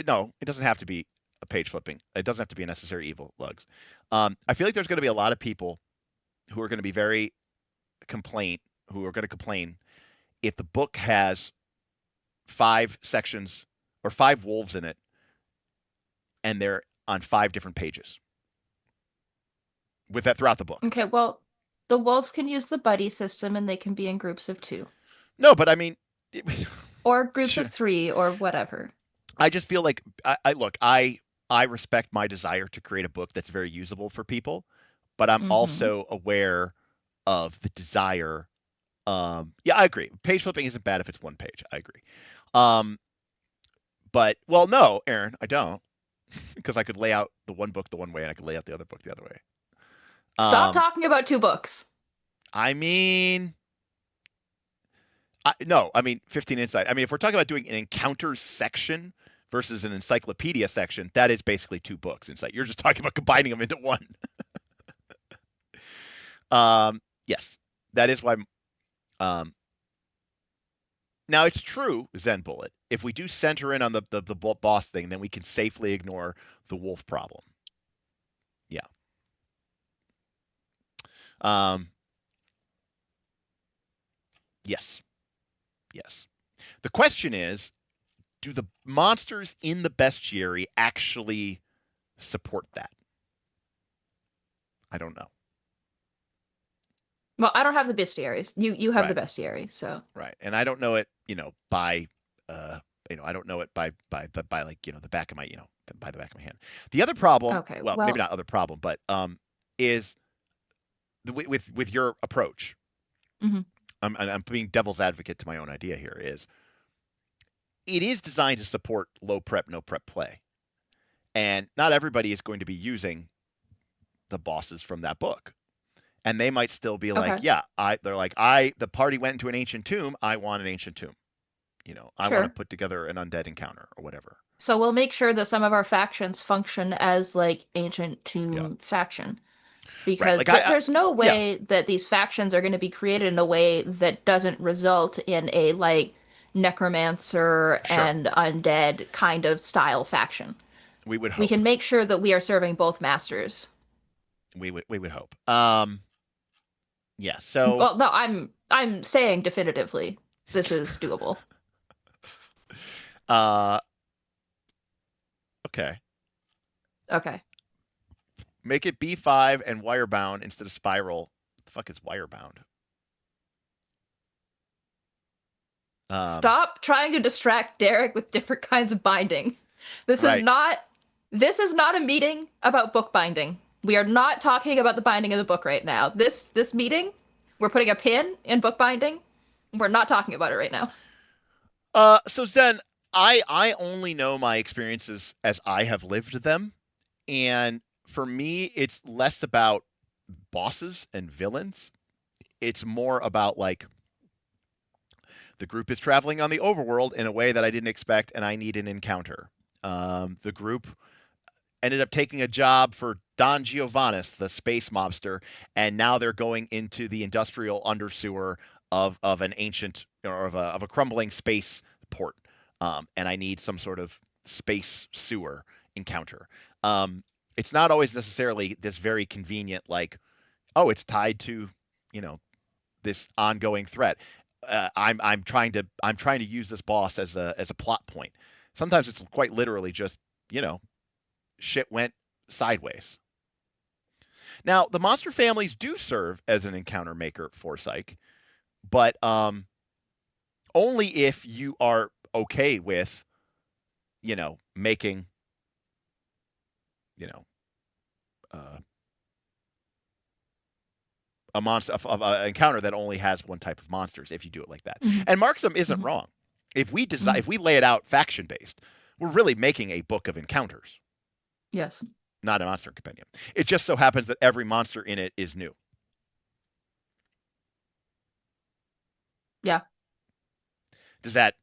no, it doesn't have to be a page flipping. It doesn't have to be a necessary evil, Lugs. I feel like there's going to be a lot of people who are going to be who are going to complain if the book has 5 sections or 5 wolves in it, and they're on 5 different pages with that throughout the book. okay, well, the wolves can use the buddy system and they can be in groups of 2. No, but I mean, Or groups Sure. of 3 or whatever. I just feel like I respect my desire to create a book that's very usable for people, but I'm Mm-hmm. also aware of the desire. Yeah, I agree. Page flipping isn't bad if it's one page. I agree. Um, but well, no, Aaron, I don't, because I could lay out the one book the one way and I could lay out the other book the other way. Stop Um, talking about two books. I mean, I mean 15 Insight. I mean, if we're talking about doing an encounters section versus an encyclopedia section, that is basically two books. Insight. You're just talking about combining them into one. Yes, that is why. Um, Now it's true, Zen Bullet. If we do center in on the boss thing, then we can safely ignore the wolf problem. Yeah. Um, yes. Yes. The question is, do the monsters in the bestiary actually support that? I don't know. Well, I don't have the bestiaries. You have the Right. bestiary, so Right. And I don't know it, by I don't know it by like, the back of my, by the back of my hand. The other problem, okay. well, maybe Well, not other problem, but is with your approach. mhm. I'm being devil's advocate to my own idea here. Is it is designed to support low prep, no prep play, and not everybody is going to be using the bosses from that book, and they might still be like, Okay, yeah, the party went into an ancient tomb. I want an ancient tomb. I want to sure. put together an undead encounter or whatever. So we'll make sure that some of our factions function as like ancient Yeah, tomb faction. right. Because Like there's no yeah, way that these factions are going to be created in a way that doesn't result in a like necromancer sure. and undead kind of style faction. We would We hope. can make sure that we are serving both masters. We would hope. Yeah. So, Well, no, I'm saying definitively this is doable. uh, okay. Okay. Make it B5 and wirebound instead of spiral. What the fuck is wirebound? Um, Stop trying to distract Derek with different kinds of binding. This is right. not this is not a meeting about bookbinding. We are not talking about the binding of the book right now. This meeting, we're putting a pin in bookbinding. We're not talking about it right now. So Zen, I only know my experiences as I have lived them, and for me, it's less about bosses and villains. It's more about like the group is traveling on the overworld in a way that I didn't expect, and I need an encounter. The group ended up taking a job for Don Giovannis, the space mobster, and now they're going into the industrial undersewer of an ancient or of a crumbling space port. And I need some sort of space sewer encounter. It's not always necessarily this very convenient, like, oh, it's tied to, you know, this ongoing threat. I'm trying to use this boss as a plot point. Sometimes it's quite literally just, you know, shit went sideways. Now, the monster families do serve as an encounter maker for Psych, but only if you are okay with, making, you know, uh, a monster of an encounter that only has one type of monsters. If you do it like that, Mhm, and Marxism isn't mhm, wrong. If we design, mhm. if we lay it out faction based, we're really making a book of encounters, Yes. not a monster compendium. It just so happens that every monster in it is new. Yeah. Does that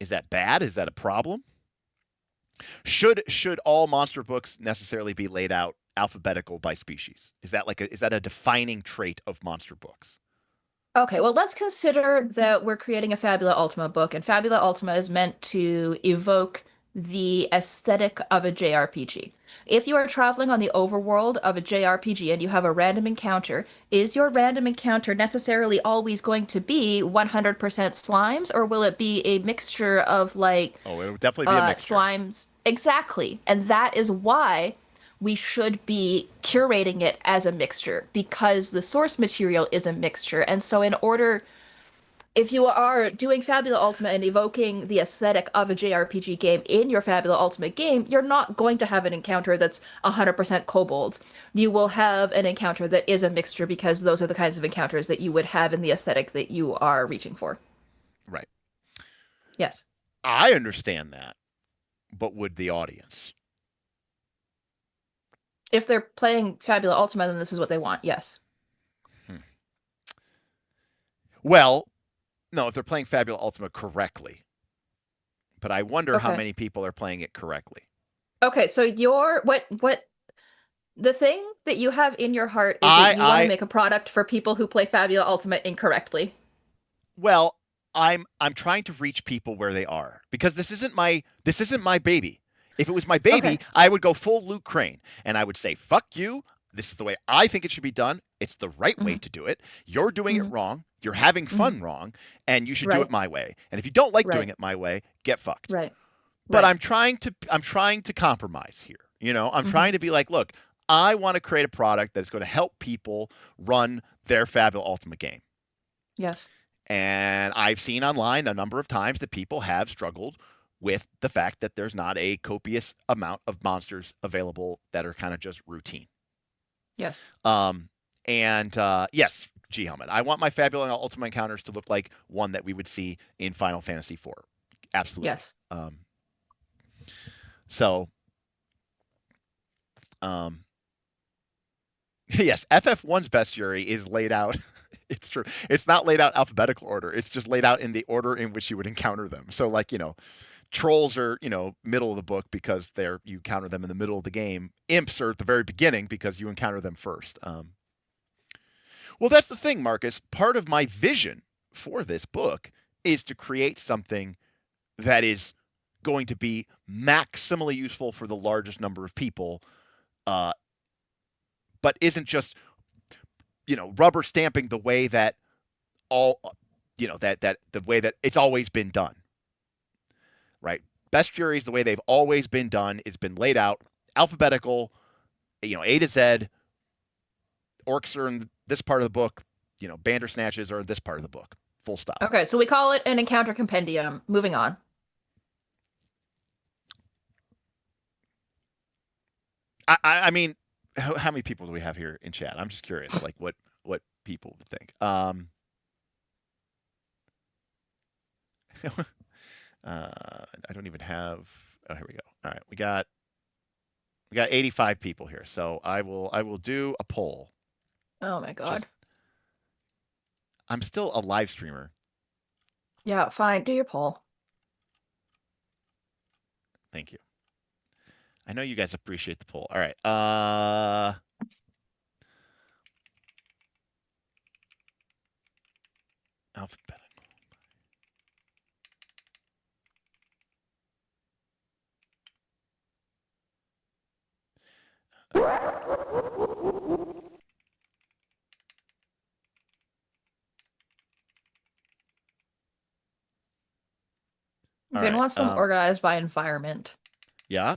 is that bad? Is that a problem? Should all monster books necessarily be laid out alphabetical by species? Is that a defining trait of monster books? Okay, well, let's consider that we're creating a Fabula Ultima book, and Fabula Ultima is meant to evoke the aesthetic of a JRPG. If you are traveling on the overworld of a JRPG and you have a random encounter, is your random encounter necessarily always going to be 100% slimes, or will it be a mixture of like Oh, it would definitely be a mixture. slimes? Exactly. And that is why we should be curating it as a mixture because the source material is a mixture. And so, in order if you are doing Fabula Ultima and evoking the aesthetic of a JRPG game in your Fabula Ultima game, you're not going to have an encounter that's 100% kobolds. You will have an encounter that is a mixture because those are the kinds of encounters that you would have in the aesthetic that you are reaching for. Right. Yes. I understand that, but would the audience? If they're playing Fabula Ultima, then this is what they want. Yes. Well, no, if they're playing Fabula Ultima correctly. But I wonder how Okay. many people are playing it correctly. Okay, so the thing that you have in your heart is that you want to make a product for people who play Fabula Ultima incorrectly. Well, I'm trying to reach people where they are because this isn't my baby. If it was my baby, Okay. I would go full Luke Crane and I would say, "Fuck you. This is the way I think it should be done. It's the right way to do it. You're doing it wrong. You're having fun wrong, and you should do it my way. And if you don't like doing it my way, get fucked." Right. But I'm trying to compromise here. You know, I'm trying to be like, look, I want to create a product that's going to help people run their Fabula Ultima game. Yes. And I've seen online a number of times that people have struggled with the fact that there's not a copious amount of monsters available that are kind of just routine. Yes. Yes, G Helmet. I want my Fabula Ultima encounters to look like one that we would see in Final Fantasy IV. Absolutely. Yes. Yes, FF1's bestiary is laid out. It's true. It's not laid out alphabetical order. It's just laid out in the order in which you would encounter them. So, like, you know, trolls are, you know, middle of the book because you encounter them in the middle of the game. Imps are at the very beginning because you encounter them first. Well, that's the thing, Marcus. Part of my vision for this book is to create something that is going to be maximally useful for the largest number of people, but isn't just, you know, rubber stamping the way that that the way that it's always been done. Right? Bestiaries, the way they've always been done, has been laid out alphabetical, you know, A to Z. Orcs are in this part of the book, you know, Bandersnatches are in this part of the book. Full stop. Okay, so we call it an encounter compendium. Moving on. I mean, how many people do we have here in chat? I'm just curious, like what people would think. I don't even have. Oh, here we go. All right, we got 85 people here, so I will do a poll. Oh my god. I'm still a live streamer. Yeah, fine. Do your poll. Thank you. I know you guys appreciate the poll. All right. Alphabetical. Vin wants them organized by environment. Yeah,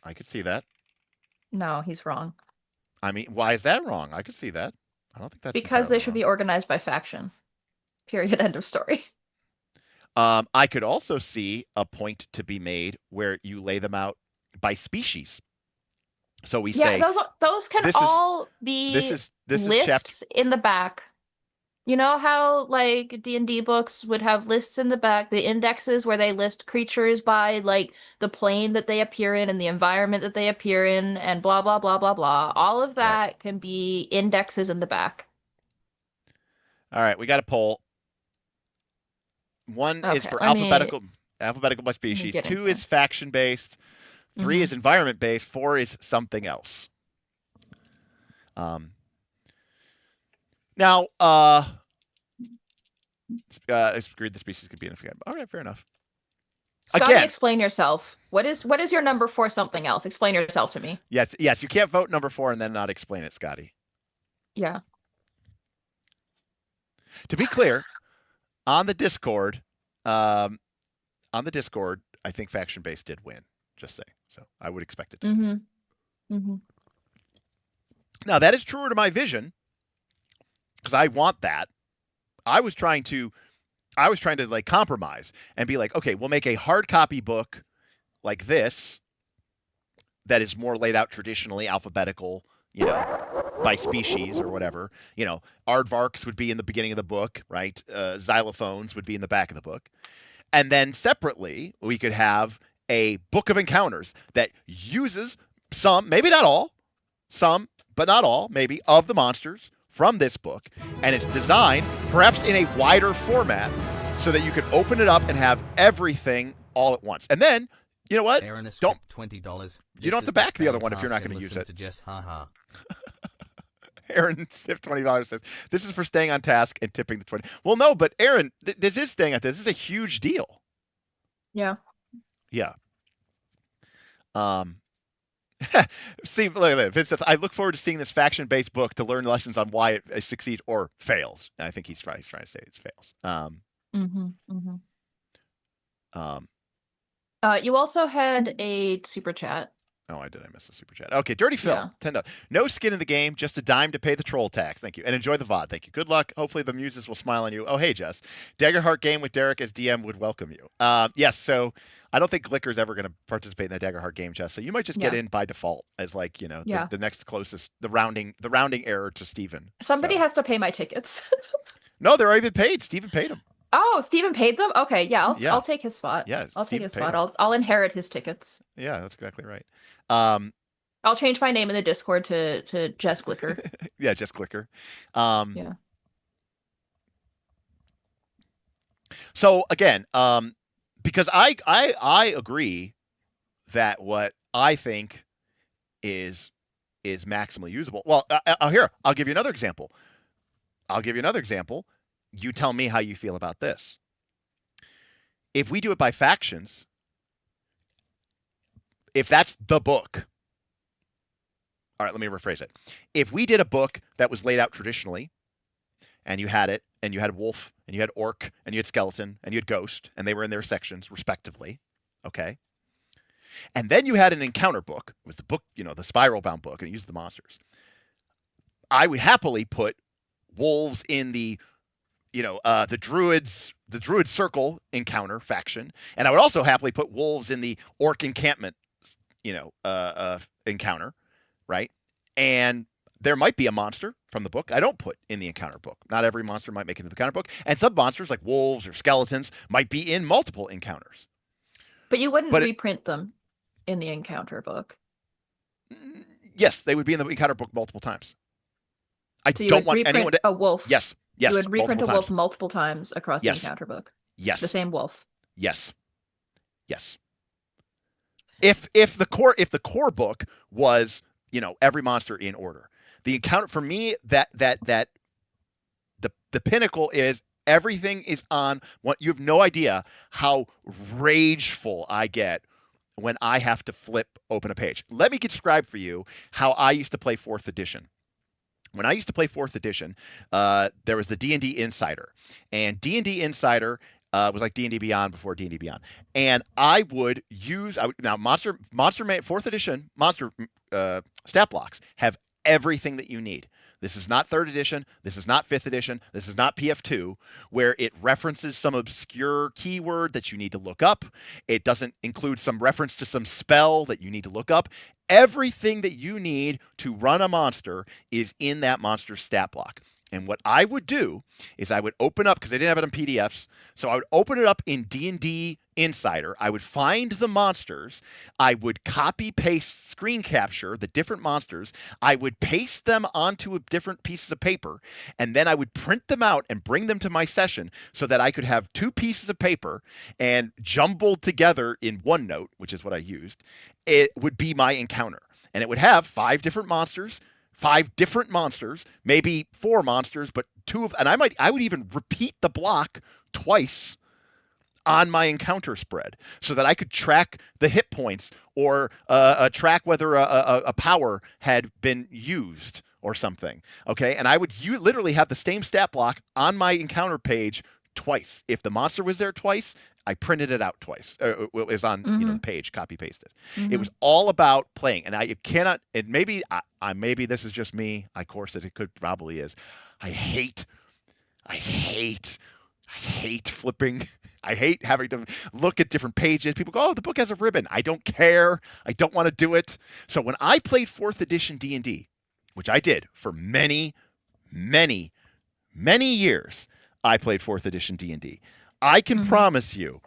I could see that. No, he's wrong. I mean, why is that wrong? I could see that. I don't think that's because they should wrong. be organized by faction. Period. End of story. I could also see a point to be made where you lay them out by species. So we say those can all be this lists in the back. You know how like D&D books would have lists in the back, the indexes where they list creatures by like the plane that they appear in and the environment that they appear in and blah blah blah blah blah. All of that can be indexes in the back. All right, we got a poll. One is for alphabetical by species. 2 is faction based. 3 is environment based. 4 is something else. Now, agreed the species could be infinite. All right, fair enough. Scotty, explain yourself. What is your number for something else? Explain yourself to me. Yes, you can't vote number 4 and then not explain it, Scotty. Yeah. To be clear, on the Discord, I think faction based did win. Just saying. So I would expect it to. Now that is truer to my vision because I want that. I was trying to I was trying to like compromise and be like, okay, we'll make a hard copy book like this that is more laid out traditionally, alphabetical, by species or whatever. Aardvarks would be in the beginning of the book, right? Xylophones would be in the back of the book. And then separately, we could have a book of encounters that uses some, maybe not all, some, but not all, maybe, of the monsters from this book. And it's designed perhaps in a wider format so that you could open it up and have everything all at once. And then, you know what? Don't $20. You don't have to back the other one if you're not going to use it. Just haha. Aaron Sif $20 says this is for staying on task and tipping the 20. Well, no, but Aaron, this is staying on task. This is a huge deal. Yeah. Yeah. See, look at that. Vince says, I look forward to seeing this faction-based book to learn lessons on why it succeeds or fails. I think he's trying to say it fails. You also had a super chat. Oh, I miss the super chat. Okay, Dirty Phil, Yeah. $10. No skin in the game, just a dime to pay the troll tax. Thank you. And enjoy the VOD. Thank you. Good luck. Hopefully the muses will smile on you. Oh, hey, Jess. Daggerheart game with Derek as DM would welcome you. Yes, so I don't think Glicker's ever going to participate in the Daggerheart game, Jess. So you might just get in by default as like, the next closest, the rounding error to Steven. Somebody has to pay my tickets. No, they're already been paid. Steven paid them. Oh, Steven paid them? Okay, yeah, I'll take his spot. Yeah, I'll take his Steven paid spot. I'll inherit his tickets. Yeah, that's exactly right. I'll change my name in the Discord to Jess Glicker. Yeah, Jess Glicker. Yeah. So again, because I agree that what I think is maximally usable. Well, here, I'll give you another example. You tell me how you feel about this. If we do it by factions, if that's the book. All right, let me rephrase it. If we did a book that was laid out traditionally, and you had it, and you had wolf, and you had orc, and you had skeleton, and you had ghost, and they were in their sections respectively, okay? And then you had an encounter book, with the book, the spiral bound book, and it used the monsters. I would happily put wolves in the druid circle encounter faction, and I would also happily put wolves in the orc encampment, encounter, right? And there might be a monster from the book I don't put in the encounter book. Not every monster might make it into the encounter book, and some monsters like wolves or skeletons might be in multiple encounters. But you wouldn't reprint them in the encounter book. Yes, they would be in the encounter book multiple times. I So you don't would want reprint anyone to. a wolf. Yes. You would reprint a multiple wolf times. multiple times across Yes. the encounter book. Yes. The same wolf. Yes. If the core book was, every monster in order. The encounter for me that the pinnacle is everything is on what you have no idea how rageful I get when I have to flip open a page. Let me describe for you how I used to play 4th edition. When I used to play 4th edition, there was the D&D Insider. And D&D Insider was like D&D Beyond before D&D Beyond. And I would use Monster 4th edition monster stat blocks have everything that you need. This is not 3rd edition. This is not 5th edition. This is not PF2, where it references some obscure keyword that you need to look up. It doesn't include some reference to some spell that you need to look up. Everything that you need to run a monster is in that monster stat block. And what I would do is I would open up, because I didn't have it in PDFs, so I would open it up in D&D Insider. I would find the monsters. I would copy, paste, screen capture the different monsters. I would paste them onto different pieces of paper, and then I would print them out and bring them to my session so that I could have 2 pieces of paper and jumbled together in OneNote, which is what I used. It would be my encounter. And it would have 5 different monsters, maybe 4 monsters, but 2 of, and I would even repeat the block twice on my encounter spread so that I could track the hit points or track whether a power had been used or something. Okay. And I would literally have the same stat block on my encounter page twice. If the monster was there twice, I printed it out twice. It was on the page, copy pasted. It was all about playing, and you cannot. And maybe maybe this is just me. Of course, it probably is. I hate I hate flipping. I hate having to look at different pages. People go, "Oh, the book has a ribbon." I don't care. I don't want to do it. So when I played 4th edition D&D, which I did for many, many, many years, I played 4th edition D&D. I can promise you,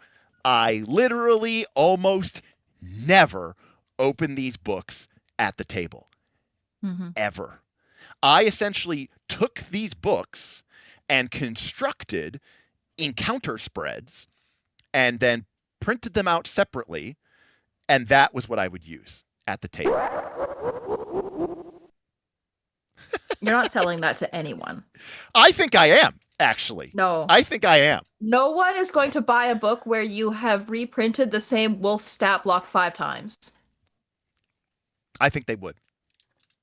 I literally almost never open these books at the table. Ever. I essentially took these books and constructed encounter spreads and then printed them out separately, and that was what I would use at the table. You're not selling that to anyone. I think I am, actually. No. I think I am. No one is going to buy a book where you have reprinted the same wolf stat block 5 times. I think they would.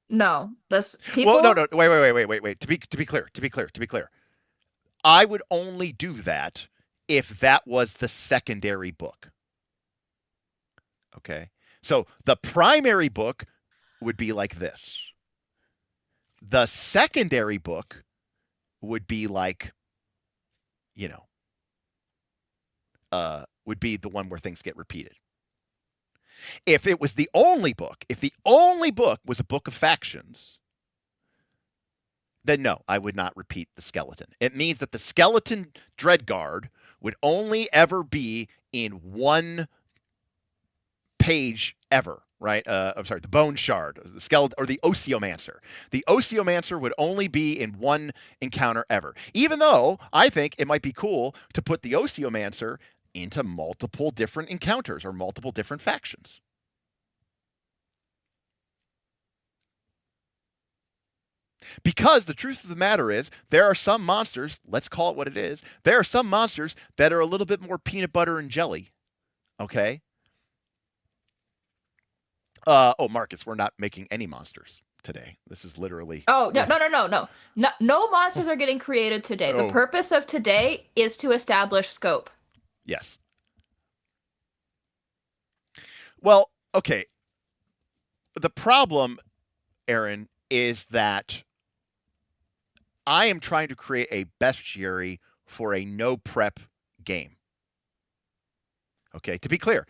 No. That's people. Well, no. Wait. To be clear. I would only do that if that was the secondary book. Okay? So the primary book would be like this. The secondary book would be like, would be the one where things get repeated. If it was the only book, if the only book was a book of factions, then no, I would not repeat the skeleton. It means that the skeleton Dreadguard would only ever be in one page ever, right? I'm sorry, the Bone Shard, the skeleton, or the Osiomancer. The Osiomancer would only be in one encounter ever. Even though I think it might be cool to put the Osiomancer into multiple different encounters or multiple different factions. Because the truth of the matter is, there are some monsters, let's call it what it is, there are some monsters that are a little bit more peanut butter and jelly. Okay? Marcus, we're not making any monsters today. This is literally... Oh, no. No monsters are getting created today. The purpose of today is to establish scope. Yes. Well, okay. The problem, Aaron, is that I am trying to create a bestiary for a no prep game. Okay, to be clear,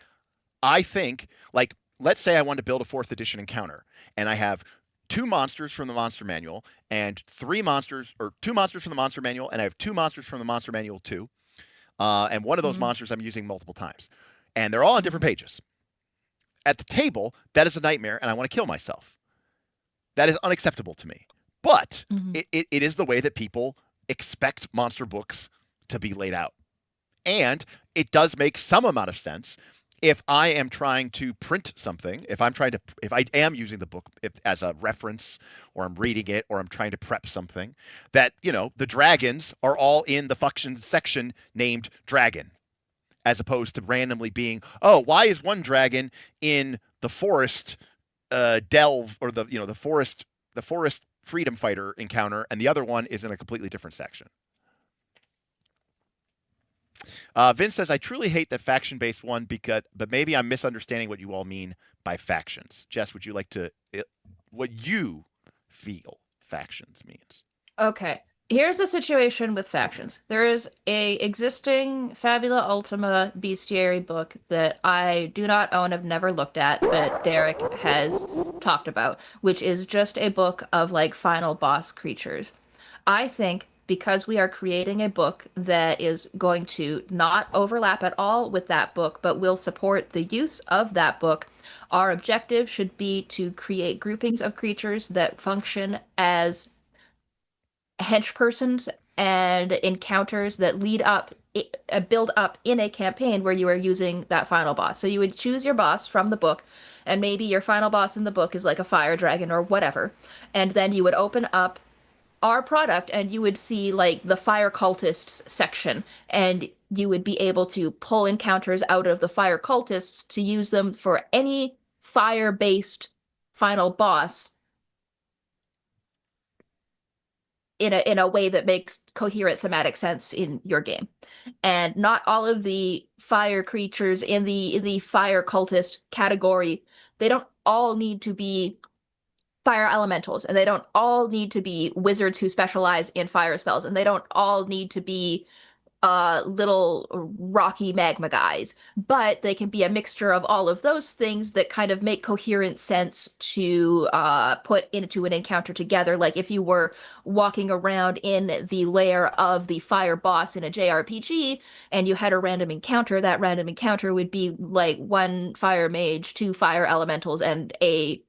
I think, like, let's say I want to build a 4th edition encounter, and I have 2 monsters from the monster manual, and 2 monsters from the monster manual, and I have 2 monsters from the monster manual too. And one of those monsters I'm using multiple times. And they're all on different pages. At the table, that is a nightmare, and I want to kill myself. That is unacceptable to me. But it is the way that people expect monster books to be laid out. And it does make some amount of sense if I am trying to print something, if I am using the book as a reference, or I'm reading it, or I'm trying to prep something, that, the dragons are all in the function section named dragon, as opposed to randomly being, why is one dragon in the forest delve, or the forest freedom fighter encounter, and the other one is in a completely different section. Vince says, I truly hate that faction-based one, but maybe I'm misunderstanding what you all mean by factions. Jess, would you like to, what you feel factions means? Okay. Here's the situation with factions. There is a existing Fabula Ultima bestiary book that I do not own, I've never looked at, but Derek has talked about, which is just a book of like final boss creatures. I think because we are creating a book that is going to not overlap at all with that book, but will support the use of that book, our objective should be to create groupings of creatures that function as henchpersons and encounters that build up in a campaign where you are using that final boss. So you would choose your boss from the book, and maybe your final boss in the book is like a fire dragon or whatever. And then you would open up our product and you would see like the fire cultists section, and you would be able to pull encounters out of the fire cultists to use them for any fire-based final boss in a way that makes coherent thematic sense in your game. And not all of the fire creatures in the fire cultist category, they don't all need to be fire elementals, and they don't all need to be wizards who specialize in fire spells, and they don't all need to be little rocky magma guys, but they can be a mixture of all of those things that kind of make coherent sense to put into an encounter together. Like if you were walking around in the lair of the fire boss in a JRPG and you had a random encounter, that random encounter would be like one fire mage, two fire elementals, and a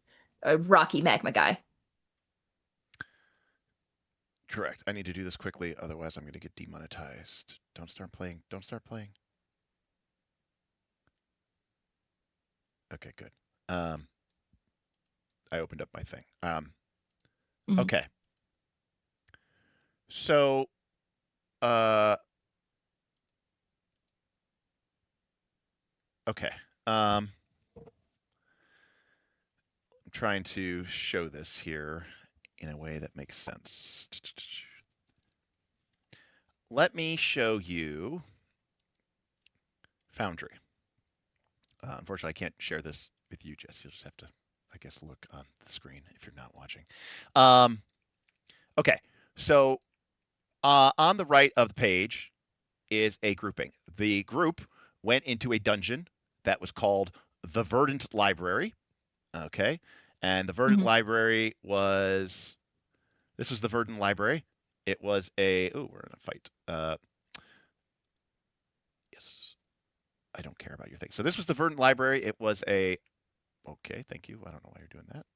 rocky magma guy. Correct. I need to do this quickly, otherwise I'm going to get demonetized. Don't start playing. Don't start playing. Okay, good. I opened up my thing. Okay. So, okay. I'm trying to show this here in a way that makes sense. Let me show you Foundry. Unfortunately, I can't share this with you, Jess. You'll just have to, I guess, look on the screen if you're not watching. Okay, so on the right of the page is a grouping. The group went into a dungeon that was called the Verdant Library. Okay, and the Verdant Library was, this was the Verdant Library. It was a, oh, we're in a fight. Yes, I don't care about your thing. So this was the Verdant Library. It was a, okay, thank you. I don't know why you're doing that.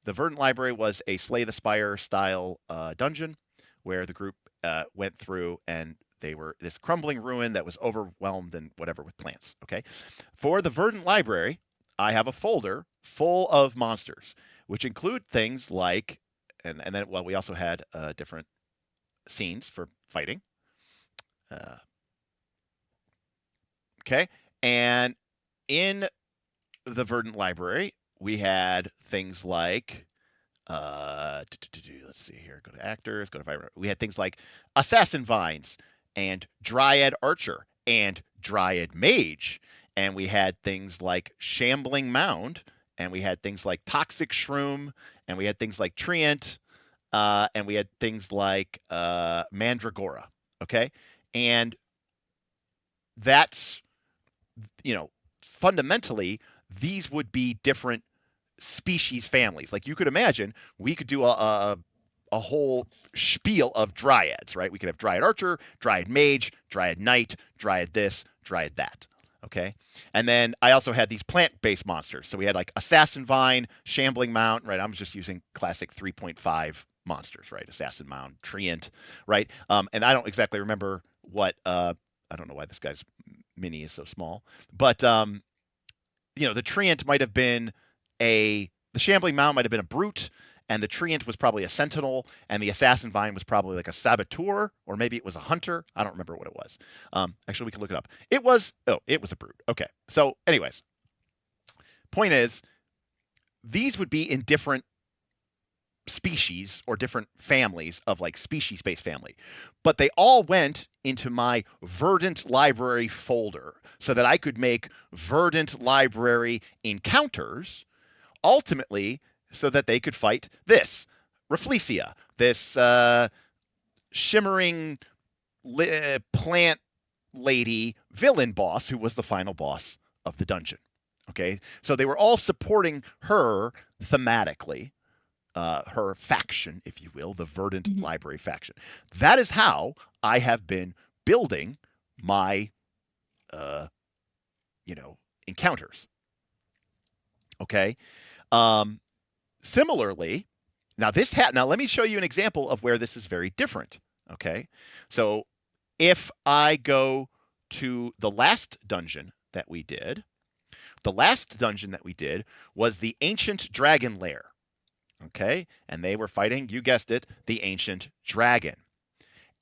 The Verdant Library was a Slay the Spire style dungeon where the group went through, and they were this crumbling ruin that was overwhelmed and whatever with plants. Okay, for the Verdant Library, I have a folder full of monsters, which include things like, and then, well, we also had different scenes for fighting. Okay, and in the Verdant Library, we had things like, let's see here, go to actors, go to fire. We had things like Assassin Vines and Dryad Archer and Dryad Mage. And we had things like Shambling Mound, and we had things like Toxic Shroom, and we had things like Treant, and we had things like Mandragora. Okay, and that's, you know, fundamentally these would be different species families. Like you could imagine, we could do a whole spiel of dryads, right? We could have Dryad Archer, Dryad Mage, Dryad Knight, Dryad this, Dryad that. Okay, and then I also had these plant-based monsters. So we had like Assassin Vine, Shambling Mount, right? I'm just using classic 3.5 monsters, right? Assassin Mound, Treant, right? And I don't exactly remember what. I don't know why this guy's mini is so small, but you know, the Treant might have been the Shambling Mound might have been a brute, and the Treant was probably a sentinel, and the Assassin Vine was probably like a saboteur, or maybe it was a hunter. I don't remember what it was. Actually, we can look it up. It was a brute. Okay. So, anyways, point is, these would be in different species or different families of like species-based family, but they all went into my Verdant Library folder so that I could make Verdant Library encounters, ultimately so that they could fight this Rafflesia, this shimmering plant lady villain boss who was the final boss of the dungeon. Okay, so they were all supporting her thematically. Her faction, if you will, the Verdant Library faction. That is how I have been building my, encounters. Okay. Similarly, now let me show you an example of where this is very different. Okay. So if I go to the last dungeon that we did, was the Ancient Dragon Lair. Okay, and they were fighting, you guessed it, the Ancient Dragon.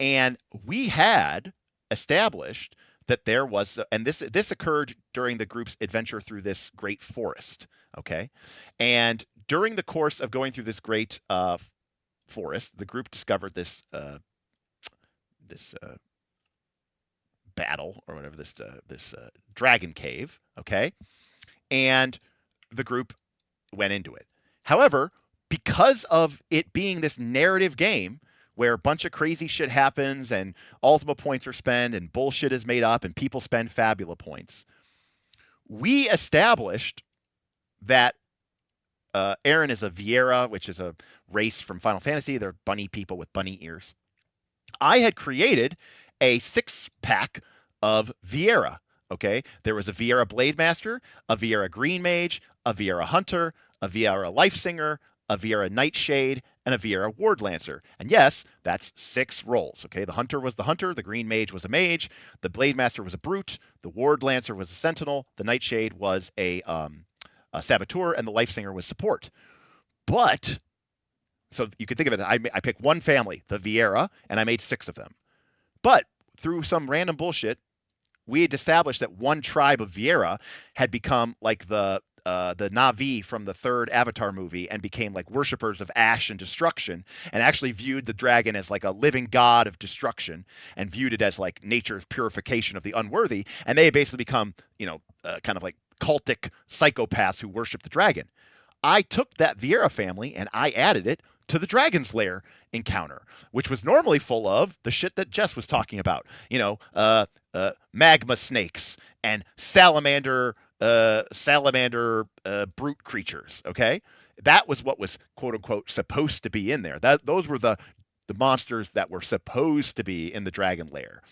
And we had established that there was, and this occurred during the group's adventure through this great forest. Okay, and during the course of going through this great forest, the group discovered this battle or whatever, this dragon cave. Okay, and the group went into it. However, because of it being this narrative game, where a bunch of crazy shit happens and Ultima points are spent and bullshit is made up and people spend Fabula points. We established that Aaron is a Viera, which is a race from Final Fantasy. They're bunny people with bunny ears. I had created a 6-pack of Viera. Okay, there was a Viera Blade Master, a Viera Green Mage, a Viera Hunter, a Viera Life Singer, a Viera Nightshade, and a Viera Ward Lancer. And yes, that's 6 roles. Okay, the Hunter was the Hunter, the Green Mage was a Mage, the Blade Master was a Brute, the Ward Lancer was a Sentinel, the Nightshade was a Saboteur, and the Life Singer was support. But, so you could think of it, I picked one family, the Viera, and I made 6 of them. But through some random bullshit, we had established that one tribe of Viera had become like the Na'vi from the 3rd Avatar movie and became like worshippers of ash and destruction, and actually viewed the dragon as like a living god of destruction and viewed it as like nature's purification of the unworthy. And they had basically become, kind of like cultic psychopaths who worship the dragon. I took that Viera family and I added it to the Dragon's Lair encounter, which was normally full of the shit that Jess was talking about. Magma snakes and salamander brute creatures. Okay, that was what was quote unquote supposed to be in there. Those were the monsters that were supposed to be in the Dragon Lair.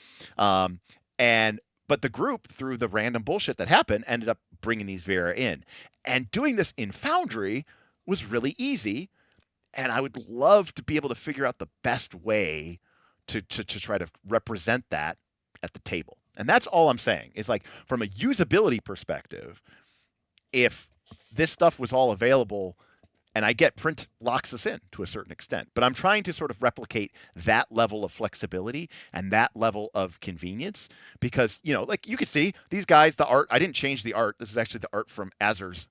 But the group, through the random bullshit that happened, ended up bringing these Viera in. And doing this in Foundry was really easy. And I would love to be able to figure out the best way to try to represent that at the table. And that's all I'm saying. Is like, from a usability perspective, if this stuff was all available, and I get print locks us in to a certain extent, but I'm trying to sort of replicate that level of flexibility and that level of convenience, because, like you could see these guys, the art, I didn't change the art. This is actually the art from Azur's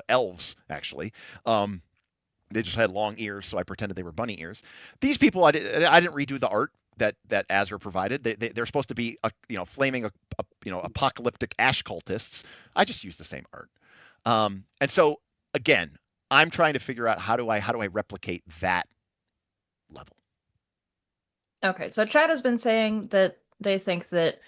elves, actually. They just had long ears, so I pretended they were bunny ears. These people, I didn't redo the art that Azure provided. They're supposed to be flaming apocalyptic ash cultists. I just used the same art. And so again, I'm trying to figure out how do I replicate that level. Okay, so Chad has been saying that they think that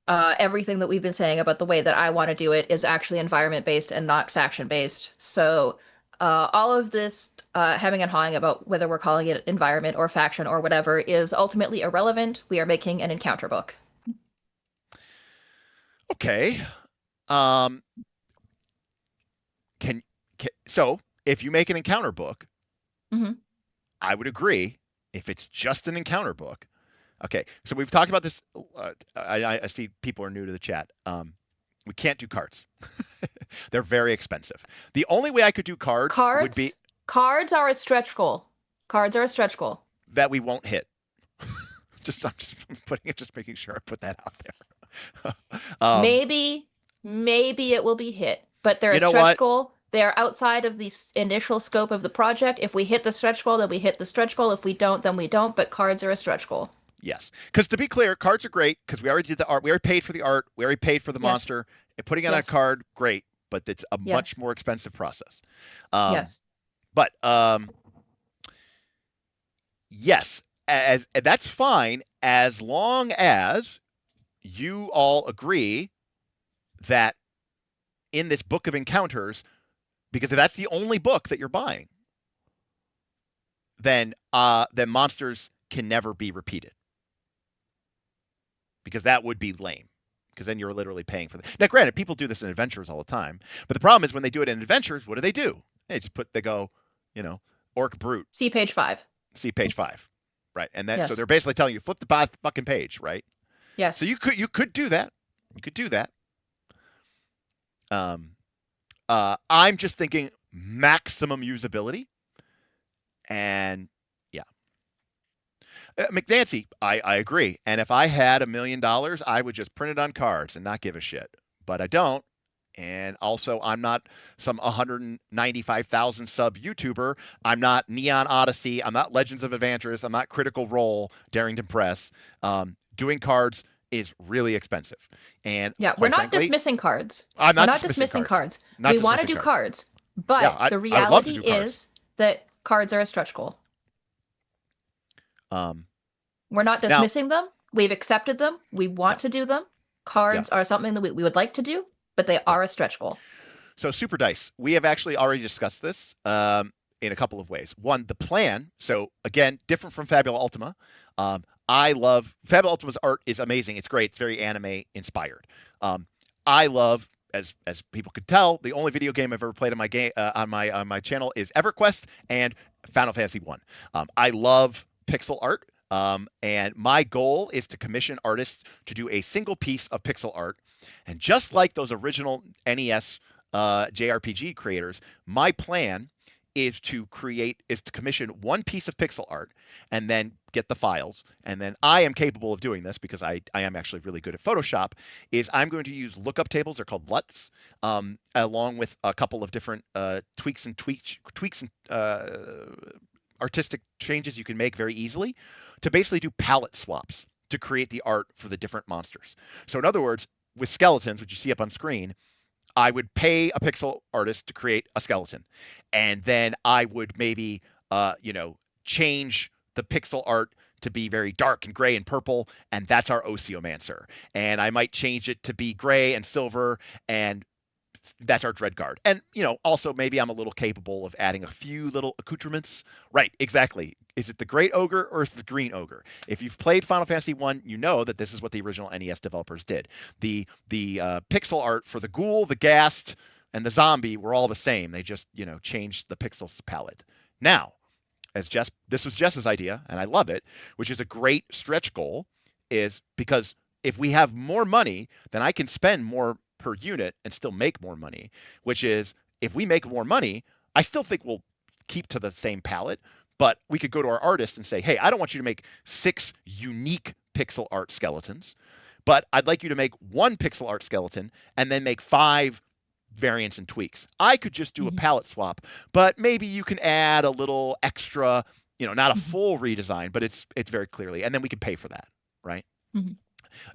everything that we've been saying about the way that I want to do it is actually environment based and not faction based. So all of this hemming and hawing about whether we're calling it environment or faction or whatever is ultimately irrelevant. We are making an encounter book. Okay. So if you make an encounter book, mm-hmm. I would agree. If it's just an encounter book, okay. So we've talked about this. I see people are new to the chat. We can't do cards. They're very expensive. The only way I could do cards would be... Cards are a stretch goal. Cards are a stretch goal. That we won't hit. I'm just making sure I put that out there. Maybe it will be hit, but they're a stretch goal. They are outside of the initial scope of the project. If we hit the stretch goal, then we hit the stretch goal. If we don't, then we don't. But cards are a stretch goal. Yes. Because to be clear, cards are great because we already did the art. We already paid for the art. We already paid for the monster. And putting it on a card, great. But it's a much more expensive process. Yes. But yes, that's fine as long as you all agree that in this book of encounters, because if that's the only book that you're buying, then monsters can never be repeated. Because that would be lame. Because then you're literally paying for it. Now, granted, people do this in adventures all the time. But the problem is when they do it in adventures, what do? They go, Orc Brute. See page 5. Right. And then so they're basically telling you, flip the fucking page, right? Yes. So you could do that. You could do that. I'm just thinking maximum usability. And McNancy, I agree. And if I had $1 million, I would just print it on cards and not give a shit. But I don't. And also, I'm not some 195,000 sub YouTuber. I'm not Neon Odyssey. I'm not Legends of Adventures. I'm not Critical Role, Daring to Impress. Doing cards is really expensive. And we're not dismissing cards. I'm not dismissing cards. We want to do cards. But the reality is that cards are a stretch goal. We're not dismissing them. We've accepted them. We want to do them. Cards are something that we would like to do, but they are a stretch goal. So Super Dice, we have actually already discussed this in a couple of ways. One, the plan. So again, different from Fabula Ultima. I love Fabula Ultima's art is amazing. It's great. It's very anime inspired. I love, as people could tell, the only video game I've ever played on my channel is EverQuest and Final Fantasy 1. I love pixel art. And my goal is to commission artists to do a single piece of pixel art. And just like those original NES JRPG creators, my plan is to commission one piece of pixel art and then get the files. And then I am capable of doing this because I am actually really good at Photoshop, is I'm going to use lookup tables. They're called LUTs, along with a couple of different tweaks and artistic changes you can make very easily to basically do palette swaps to create the art for the different monsters. So in other words, with skeletons, which you see up on screen, I would pay a pixel artist to create a skeleton. And then I would maybe, change the pixel art to be very dark and gray and purple. And that's our Oseomancer. And I might change it to be gray and silver, and that's our Dreadguard. And, also maybe I'm a little capable of adding a few little accoutrements. Right, exactly. Is it the Great Ogre or is it the Green Ogre? If you've played Final Fantasy 1, you know that this is what the original NES developers did. The pixel art for the ghoul, the ghast, and the zombie were all the same. They just, changed the pixel palette. Now, this was Jess's idea, and I love it, which is a great stretch goal, is because if we have more money, then I can spend more per unit and still make more money, which is, if we make more money, I still think we'll keep to the same palette, but we could go to our artist and say, hey, I don't want you to make 6 unique pixel art skeletons, but I'd like you to make 1 pixel art skeleton and then make 5 variants and tweaks. I could just do a palette swap, but maybe you can add a little extra, not a full redesign, but it's very clearly, and then we can pay for that, right?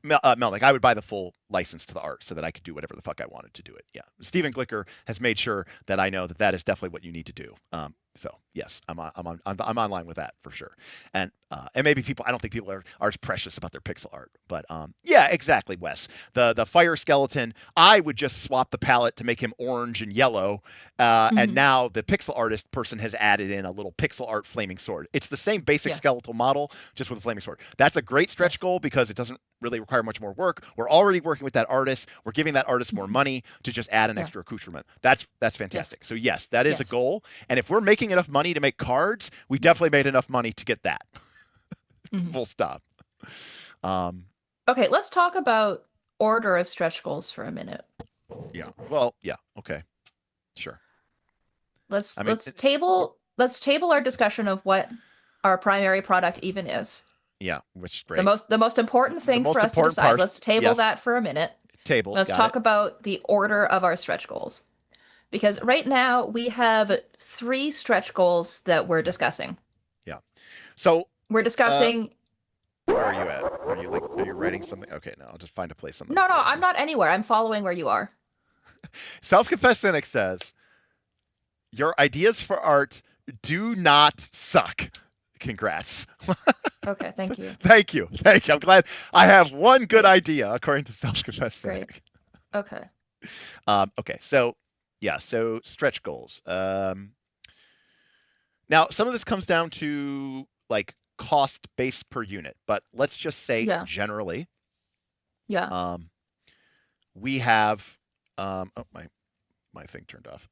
Melnick, I would buy the full license to the art so that I could do whatever the fuck I wanted to do it. Yeah, Stephen Glicker has made sure that I know that is definitely what you need to do. So yes, I'm online with that for sure. And maybe people, I don't think people are as precious about their pixel art, but yeah, exactly, Wes. The fire skeleton, I would just swap the palette to make him orange and yellow, and now the pixel artist person has added in a little pixel art flaming sword. It's the same basic skeletal model, just with a flaming sword. That's a great stretch goal because it doesn't really require much more work. We're already working with that artist. We're giving that artist more money to just add an extra accoutrement. That's fantastic. So yes, that is a goal. And if we're making enough money to make cards, we definitely made enough money to get that. Full stop. Okay, let's talk about order of stretch goals for a minute. Yeah. Well, yeah. Okay. Sure. Let's table our discussion of what our primary product even is. Yeah, which is great. The most important thing for us to decide. Let's table that for a minute. Let's talk about the order of our stretch goals. Because right now we have 3 stretch goals that we're discussing. Yeah. So we're discussing. Where are you at? Are you writing something? Okay, no, I'll just find a place on the. No, I'm not anywhere. I'm following where you are. Self-confessed cynic says, "Your ideas for art do not suck. Congrats." Okay, thank you. Thank you. I'm glad I have one good idea, according to self-confessed cynic. Okay. Okay, so yeah, so stretch goals. Now, some of this comes down to like cost base per unit, but let's just say generally. Yeah. We have my thing turned off.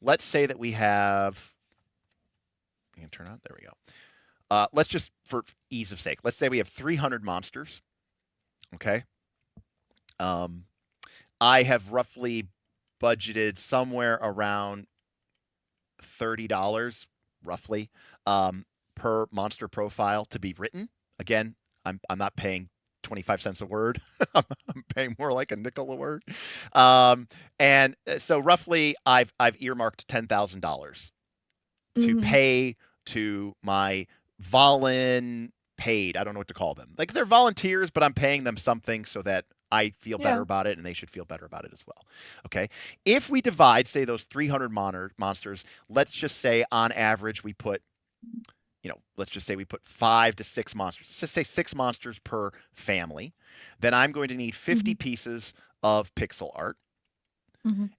Let's say that we have. You can turn on. There we go. Let's just, for ease of sake, let's say we have 300 monsters. Okay. I have roughly budgeted somewhere around $30, roughly, per monster profile to be written. Again, I'm not paying 25 cents a word. I'm paying more like a nickel a word. And so roughly I've earmarked $10,000 to pay to my paid. I don't know what to call them. Like, they're volunteers, but I'm paying them something so that I feel better about it and they should feel better about it as well. Okay. If we divide, say, those 300 monsters, let's just say on average we put let's just say we put 5 to 6 monsters. Let's just say 6 monsters per family. Then I'm going to need 50 pieces of pixel art.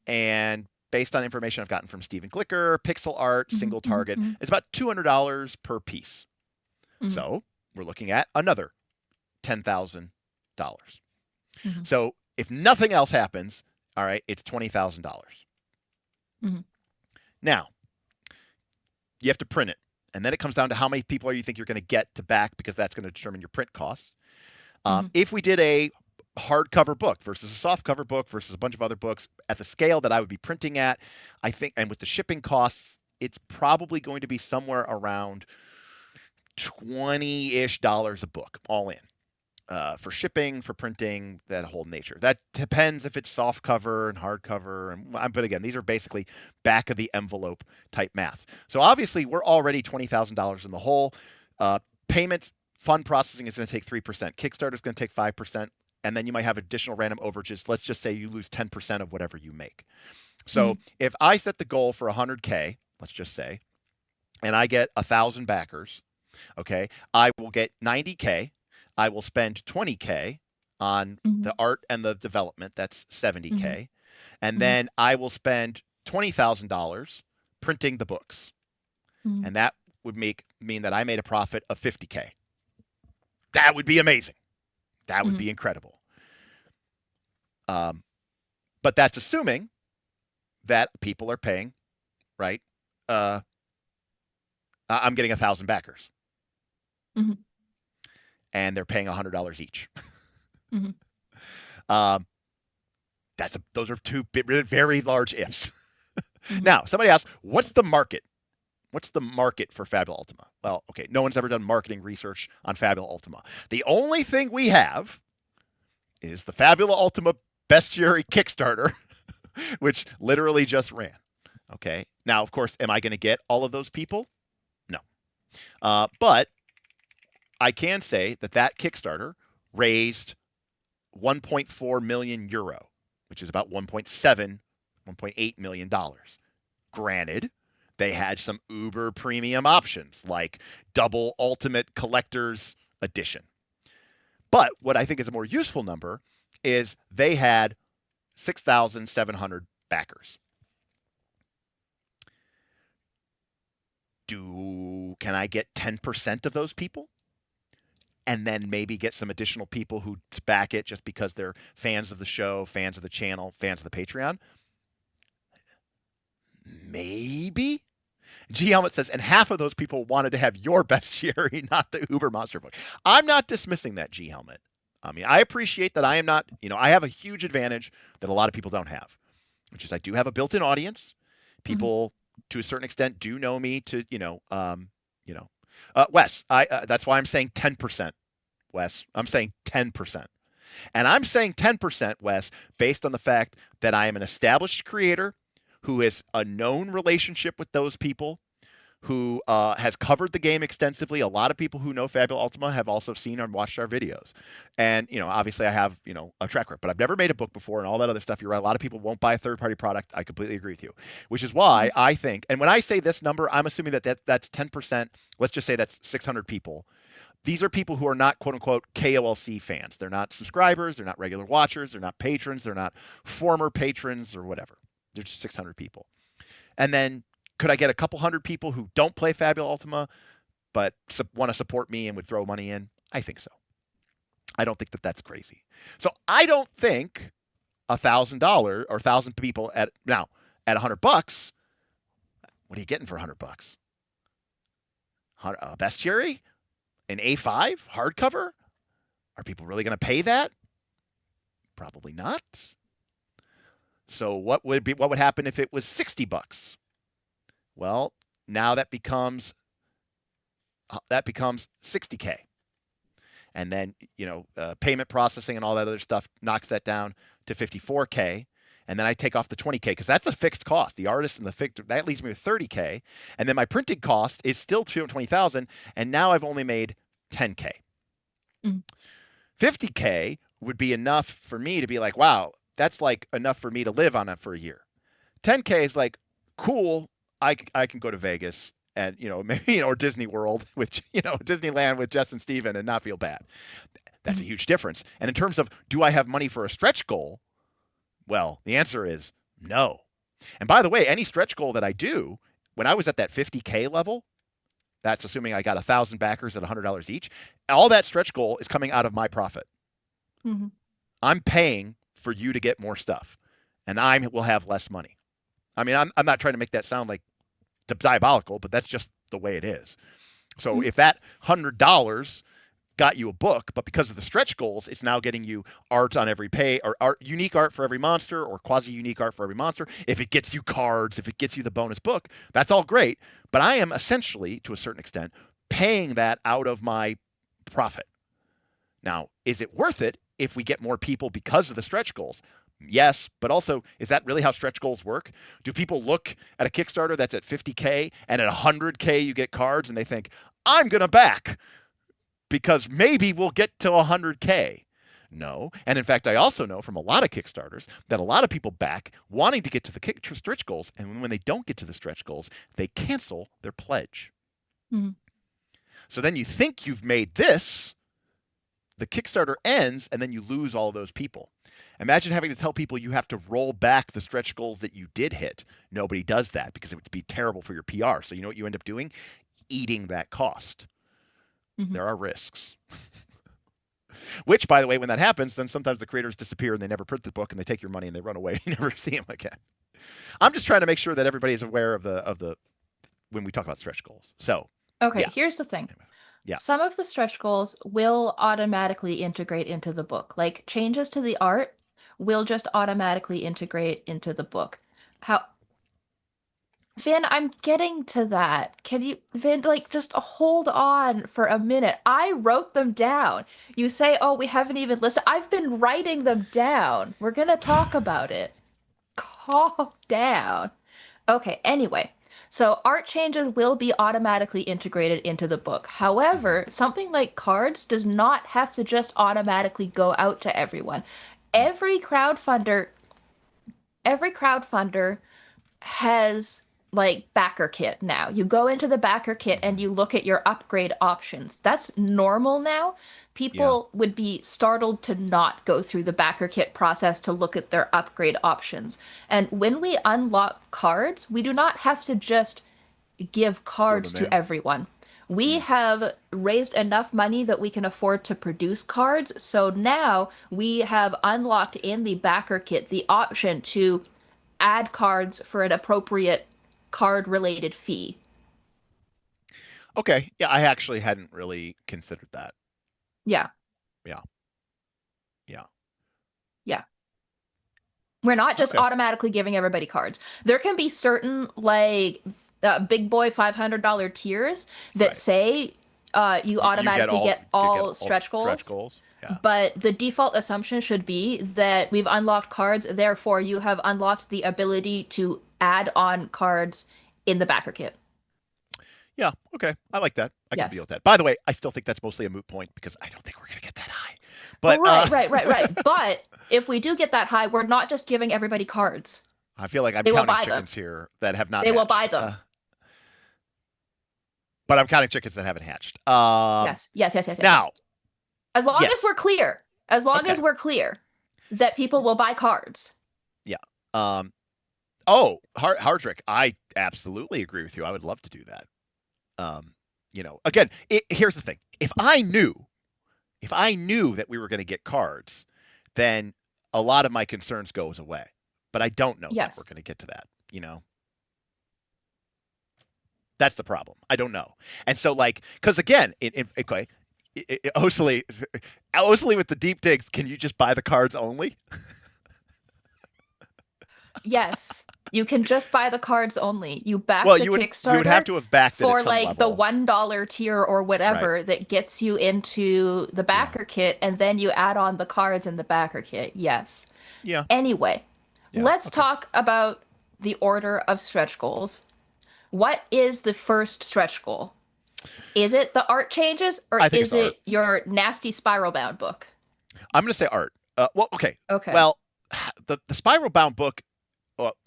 And based on information I've gotten from Steven Glicker, pixel art, single target, is about $200 per piece. So we're looking at another $10,000. So if nothing else happens, all right, it's $20,000. Now, you have to print it. And then it comes down to how many people you think you're going to get to back, because that's going to determine your print costs. If we did a hardcover book versus a softcover book versus a bunch of other books at the scale that I would be printing at, I think, and with the shipping costs, it's probably going to be somewhere around $20-ish a book, all in. For shipping, for printing, that whole nature. That depends if it's softcover and hardcover. But again, these are basically back of the envelope type math. So obviously, we're already $20,000 in the hole. Payments, fund processing is going to take 3%. Kickstarter is going to take 5%. And then you might have additional random overages. Let's just say you lose 10% of whatever you make. So if I set the goal for 100K, let's just say, and I get 1,000 backers, okay, I will get 90K. I will spend 20K on the art and the development. That's 70K. And then I will spend $20,000 printing the books. And that would mean that I made a profit of 50K. That would be amazing. That would be incredible. But that's assuming that people are paying, right? I'm getting 1,000 backers. And they're paying $100 each. Those are two very large ifs. Now, somebody asks, what's the market? What's the market for Fabula Ultima? Well, okay, no one's ever done marketing research on Fabula Ultima. The only thing we have is the Fabula Ultima Bestiary Kickstarter, which literally just ran. Okay, now, of course, am I going to get all of those people? No. But I can say that Kickstarter raised 1.4 million euro, which is about 1.8 million dollars. Granted, they had some uber premium options like double ultimate collector's edition. But what I think is a more useful number is they had 6,700 backers. Can I get 10% of those people? And then maybe get some additional people who back it just because they're fans of the show, fans of the channel, fans of the Patreon? Maybe. G Helmet says, and half of those people wanted to have your bestiary, not the Uber Monster book. I'm not dismissing that, G Helmet. I mean, I appreciate that I am not, I have a huge advantage that a lot of people don't have, which is I do have a built-in audience. People, to a certain extent, do know me to, Wes, that's why I'm saying 10%, Wes. I'm saying 10%. And I'm saying 10%, Wes, based on the fact that I am an established creator who has a known relationship with those people, who has covered the game extensively. A lot of people who know Fabula Ultima have also seen and watched our videos. And, obviously I have, a track record, but I've never made a book before and all that other stuff. You're right. A lot of people won't buy a third-party product. I completely agree with you, which is why I think, and when I say this number, I'm assuming that's 10%. Let's just say that's 600 people. These are people who are not, quote unquote, KOLC fans. They're not subscribers. They're not regular watchers. They're not patrons. They're not former patrons or whatever. They're just 600 people. And then could I get a couple hundred people who don't play Fabula Ultima but want to support me and would throw money in? I think so. I don't think that that's crazy. So I don't think $1,000 or 1,000 people at $100. What are you getting for $100? Bestiary? An A5 hardcover? Are people really going to pay that? Probably not. So what would happen if it was $60? Well, now that becomes 60K. And then, payment processing and all that other stuff knocks that down to 54K. And then I take off the 20K because that's a fixed cost. The artist and the fixed, that leaves me with 30K. And then my printing cost is still 220,000. And now I've only made 10K. 50K would be enough for me to be like, wow, that's like enough for me to live on it for a year. 10K is like, cool. I can go to Vegas and maybe or Disney World with Disneyland with Jess and Steven and not feel bad. That's a huge difference. And in terms of, do I have money for a stretch goal? Well, the answer is no. And by the way, any stretch goal that I do, when I was at that 50K level, that's assuming I got 1,000 backers at $100 each, all that stretch goal is coming out of my profit. Mm-hmm. I'm paying for you to get more stuff, and I will have less money. I mean, I'm not trying to make that sound like diabolical, but that's just the way it is. So if that $100 got you a book, but because of the stretch goals, it's now getting you art on every page, or unique art for every monster, or quasi-unique art for every monster. If it gets you cards, if it gets you the bonus book, that's all great. But I am essentially, to a certain extent, paying that out of my profit. Now, is it worth it if we get more people because of the stretch goals? Yes, but also, is that really how stretch goals work? Do people look at a Kickstarter that's at 50K and at 100K you get cards and they think, I'm going to back because maybe we'll get to 100K? No. And in fact, I also know from a lot of Kickstarters that a lot of people back wanting to get to the stretch goals, and when they don't get to the stretch goals, they cancel their pledge. Mm-hmm. So then you think you've made this, the Kickstarter ends, and then you lose all those people. Imagine having to tell people you have to roll back the stretch goals that you did hit. Nobody does that because it would be terrible for your PR. So you know what you end up doing? Eating that cost. Mm-hmm. There are risks. Which, by the way, when that happens, then sometimes the creators disappear and they never print the book and they take your money and they run away. You never see them again. I'm just trying to make sure that everybody is aware of the when we talk about stretch goals. So, okay, yeah. Here's the thing. Yeah. Some of the stretch goals will automatically integrate into the book. Like changes to the art will just automatically integrate into the book. Vin, I'm getting to that. Can you, Vin, just hold on for a minute. I wrote them down. You say, oh, we haven't even listed. I've been writing them down. We're going to talk about it. Calm down. Okay, anyway. So art changes will be automatically integrated into the book. However, something like cards does not have to just automatically go out to everyone. Every crowdfunder has backer kit now. You go into the backer kit and you look at your upgrade options. That's normal now. People would be startled to not go through the backer kit process to look at their upgrade options. And when we unlock cards, we do not have to just give cards to everyone. We have raised enough money that we can afford to produce cards. So now we have unlocked in the backer kit the option to add cards for an appropriate card-related fee. Okay. Yeah, I actually hadn't really considered that. Yeah. Yeah. Yeah. Yeah. We're not just automatically giving everybody cards. There can be certain big boy $500 tiers that say you automatically get all stretch goals. Yeah. But the default assumption should be that we've unlocked cards, therefore you have unlocked the ability to add on cards in the backer kit. Yeah, okay. I like that. I can deal with that. By the way, I still think that's mostly a moot point because I don't think we're going to get that high. But Right. But if we do get that high, we're not just giving everybody cards. I feel like I'm counting chickens here that have not hatched. They will buy them. But I'm counting chickens that haven't hatched. Yes. Now, as long as we're clear, that people will buy cards. Yeah. Hardrick, I absolutely agree with you. I would love to do that. Again, here's the thing. If I knew that we were going to get cards, then a lot of my concerns goes away. But I don't know that we're going to get to that, That's the problem. I don't know. And so because again, Osily with the deep digs, can you just buy the cards only? Yes, you can just buy the cards only. You back the Kickstarter. You would have to have backed it for at some level. The $1 tier or whatever that gets you into the backer kit, and then you add on the cards in the backer kit. Yes. Yeah. Anyway, let's talk about the order of stretch goals. What is the first stretch goal? Is it the art changes, or is it your nasty spiral bound book? I'm going to say art. Okay. Okay. Well, the spiral bound book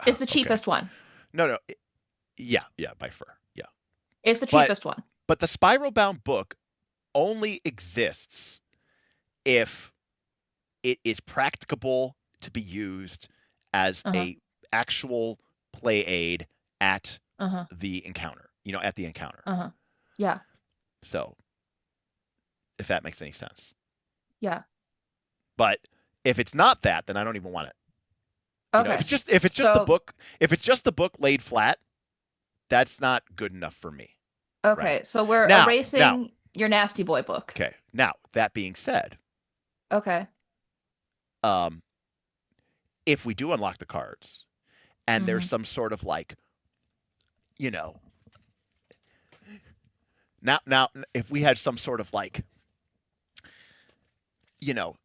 is the cheapest one. No. Yeah, by far. Yeah. It's the But- cheapest one. But the spiral bound book only exists if it is practicable to be used as a actual play aid at the encounter. At the encounter. Yeah. So, if that makes any sense. Yeah. But if it's not that, then I don't even want it. Okay. If it's just the book laid flat, that's not good enough for me. Okay, right? so we're Now- erasing your Nasty Boy book. Okay. Now, that being said, Okay. if we do unlock the cards and there's some sort of now if we had some sort of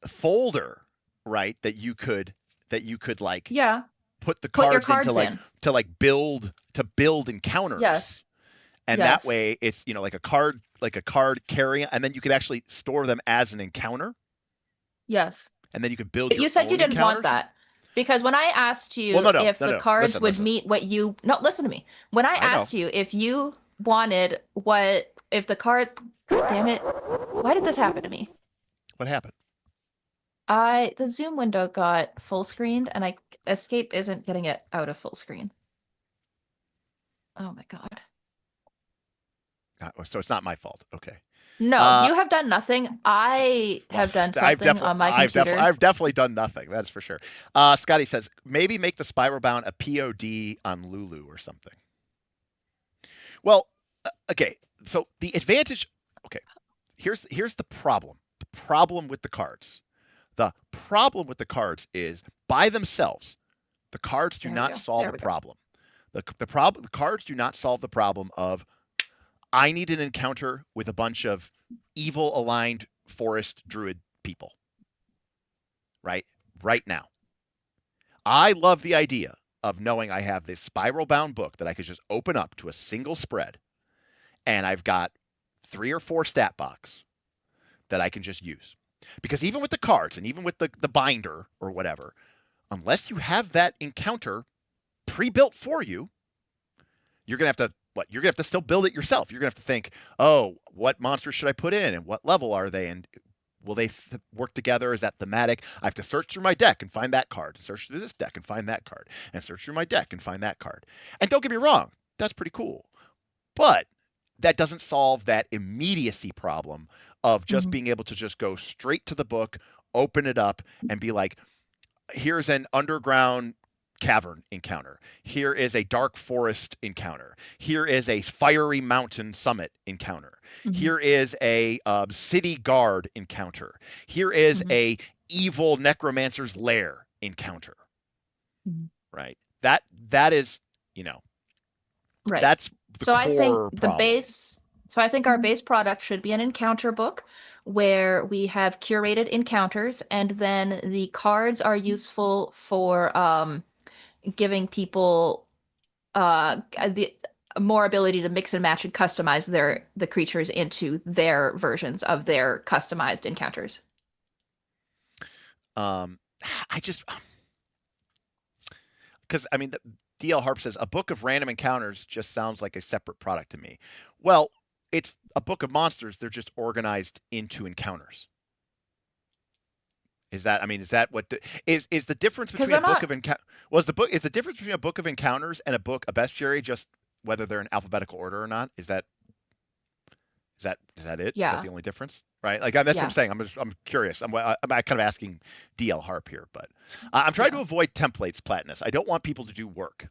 folder, right, that you could Yeah. put the Put your cards into cards in. to build encounters. Yes. And that way it's like a card carrying, and then you could actually store them as an encounter. Yes. And then you could build But your you said own you didn't want encounters. that. Because when I asked you if the cards would meet what you... No, listen to me. When I asked you if you wanted if the cards... God damn it. Why did this happen to me? What happened? The Zoom window got full screened and Escape isn't getting it out of full screen. Oh my God. So it's not my fault. Okay. No, you have done nothing. I have done something on my computer. I've definitely done nothing. That's for sure. Scotty says, maybe make the spiral bound a POD on Lulu or something. Well, okay. So the advantage. Okay, here's the problem. The problem with the cards. The problem with the cards is by themselves, the cards do not solve the problem. The cards do not solve the problem of I need an encounter with a bunch of evil aligned forest druid people. Right now. I love the idea of knowing I have this spiral bound book that I could just open up to a single spread, and I've got 3 or 4 stat box that I can just use. Because even with the cards and even with the binder or whatever, unless you have that encounter pre-built for you, you're going to have to You're going to have to still build it yourself. You're going to have to think, oh, what monsters should I put in and what level are they and will they work together? Is that thematic? I have to search through my deck and find that card, search through this deck and find that card, and search through my deck and find that card. And don't get me wrong, that's pretty cool. But that doesn't solve that immediacy problem of just being able to just go straight to the book, open it up, and be like, here's an underground cavern encounter. Here is a dark forest encounter. Here is a fiery mountain summit encounter. Here is a city guard encounter. Here is a evil necromancer's lair encounter. Right. That is, right. That's the core I think problem. I think our base product should be an encounter book where we have curated encounters, and then the cards are useful for giving people the more ability to mix and match and customize the creatures into their versions of their customized encounters. Because DL Harp says a book of random encounters just sounds like a separate product to me. Well, it's a book of monsters. They're just organized into encounters. Is that what is the difference between a book of encounters? Is the difference between a book of encounters and a bestiary just whether they're in alphabetical order or not? Is that it? Yeah. Is that the only difference? Right? That's what I'm saying. I'm curious. I'm kind of asking DL Harp here, but I'm trying to avoid templates, Platinus. I don't want people to do work.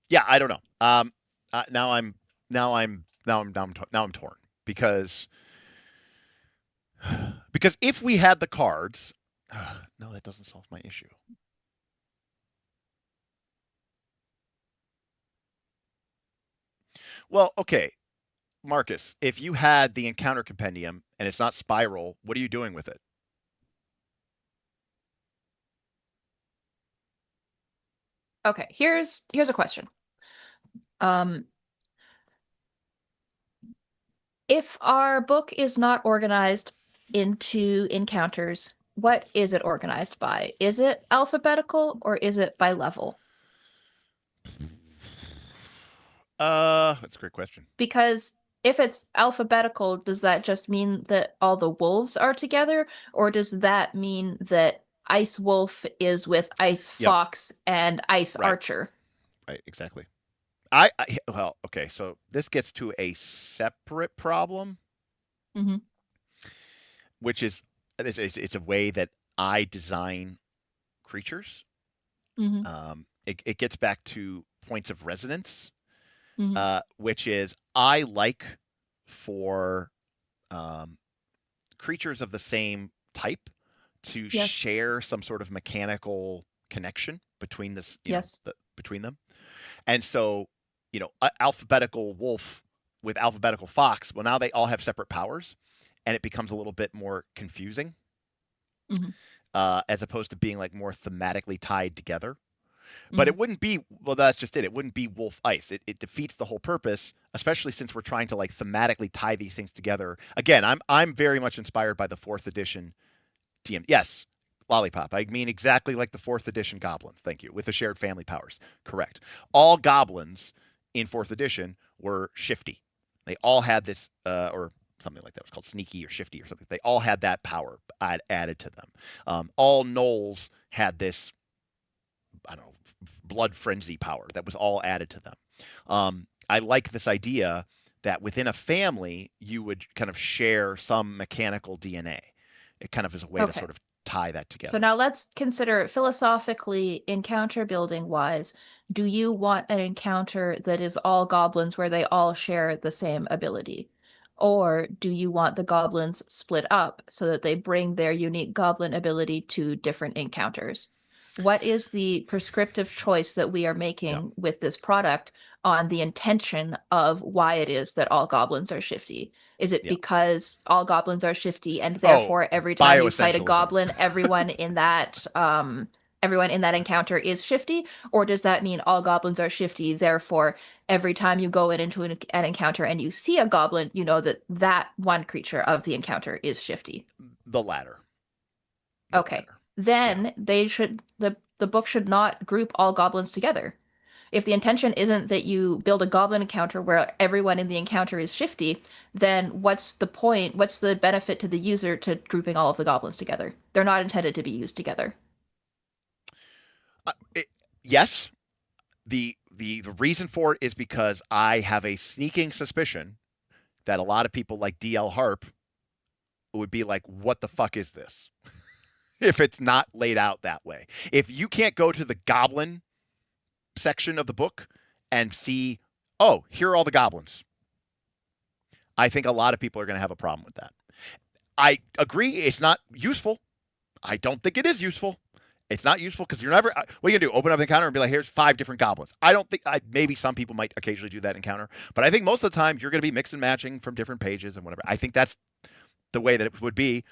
Yeah, I don't know. Now I'm torn because if we had the cards, no, that doesn't solve my issue. Well, okay, Marcus, if you had the encounter compendium and it's not spiral, what are you doing with it? Okay, here's a question. If our book is not organized into encounters, what is it organized by? Is it alphabetical or is it by level? That's a great question. Because if it's alphabetical, does that just mean that all the wolves are together, or does that mean that Ice Wolf is with Ice Yep. Fox and Ice Right. Archer? Right, exactly. Well, okay, so this gets to a separate problem, Mm-hmm. which is it's a way that I design creatures. Mm-hmm. It gets back to points of resonance, Mm-hmm. which is I like for creatures of the same type to Yes. share some sort of mechanical connection between this, Yes. between them. And so, alphabetical wolf with alphabetical fox, well, now they all have separate powers, and it becomes a little bit more confusing, Mm-hmm. as opposed to being like more thematically tied together. But Mm-hmm. it wouldn't be, well, that's just it. It wouldn't be wolf ice. It defeats the whole purpose, especially since we're trying to like thematically tie these things together. Again, I'm very much inspired by the 4th edition DM. Yes, Lollipop. I mean exactly like the 4th edition goblins. Thank you. With the shared family powers. Correct. All goblins in 4th edition were shifty. They all had this, or something like that. It was called sneaky or shifty or something. They all had that power added to them. All gnolls had this, I don't know, blood frenzy power that was all added to them. I like this idea that within a family, you would kind of share some mechanical DNA. It kind of is a way to Okay. sort of tie that together. So now let's consider philosophically, encounter building wise, do you want an encounter that is all goblins where they all share the same ability? Or do you want the goblins split up so that they bring their unique goblin ability to different encounters? What is the prescriptive choice that we are making with this product on the intention of why it is that all goblins are shifty? Is it because all goblins are shifty and therefore every time you fight a bioessentialism. goblin, everyone in that encounter is shifty? Or does that mean all goblins are shifty, therefore every time you go into an encounter and you see a goblin, you know that that one creature of the encounter is shifty? The latter. Okay. Then the book should not group all goblins together. If the intention isn't that you build a goblin encounter where everyone in the encounter is shifty, then what's the point? What's the benefit to the user to grouping all of the goblins together? They're not intended to be used together. Yes. The reason for it is because I have a sneaking suspicion that a lot of people like DL Harp would be like, what the fuck is this? If it's not laid out that way. If you can't go to the goblin section of the book and see, oh, here are all the goblins, I think a lot of people are going to have a problem with that. I agree it's not useful. I don't think it is useful. It's not useful because you're never, what are you going to do? Open up the encounter and be like, here's 5 different goblins. I don't think, maybe some people might occasionally do that encounter, but I think most of the time you're going to be mix and matching from different pages and whatever. I think that's the way that it would be.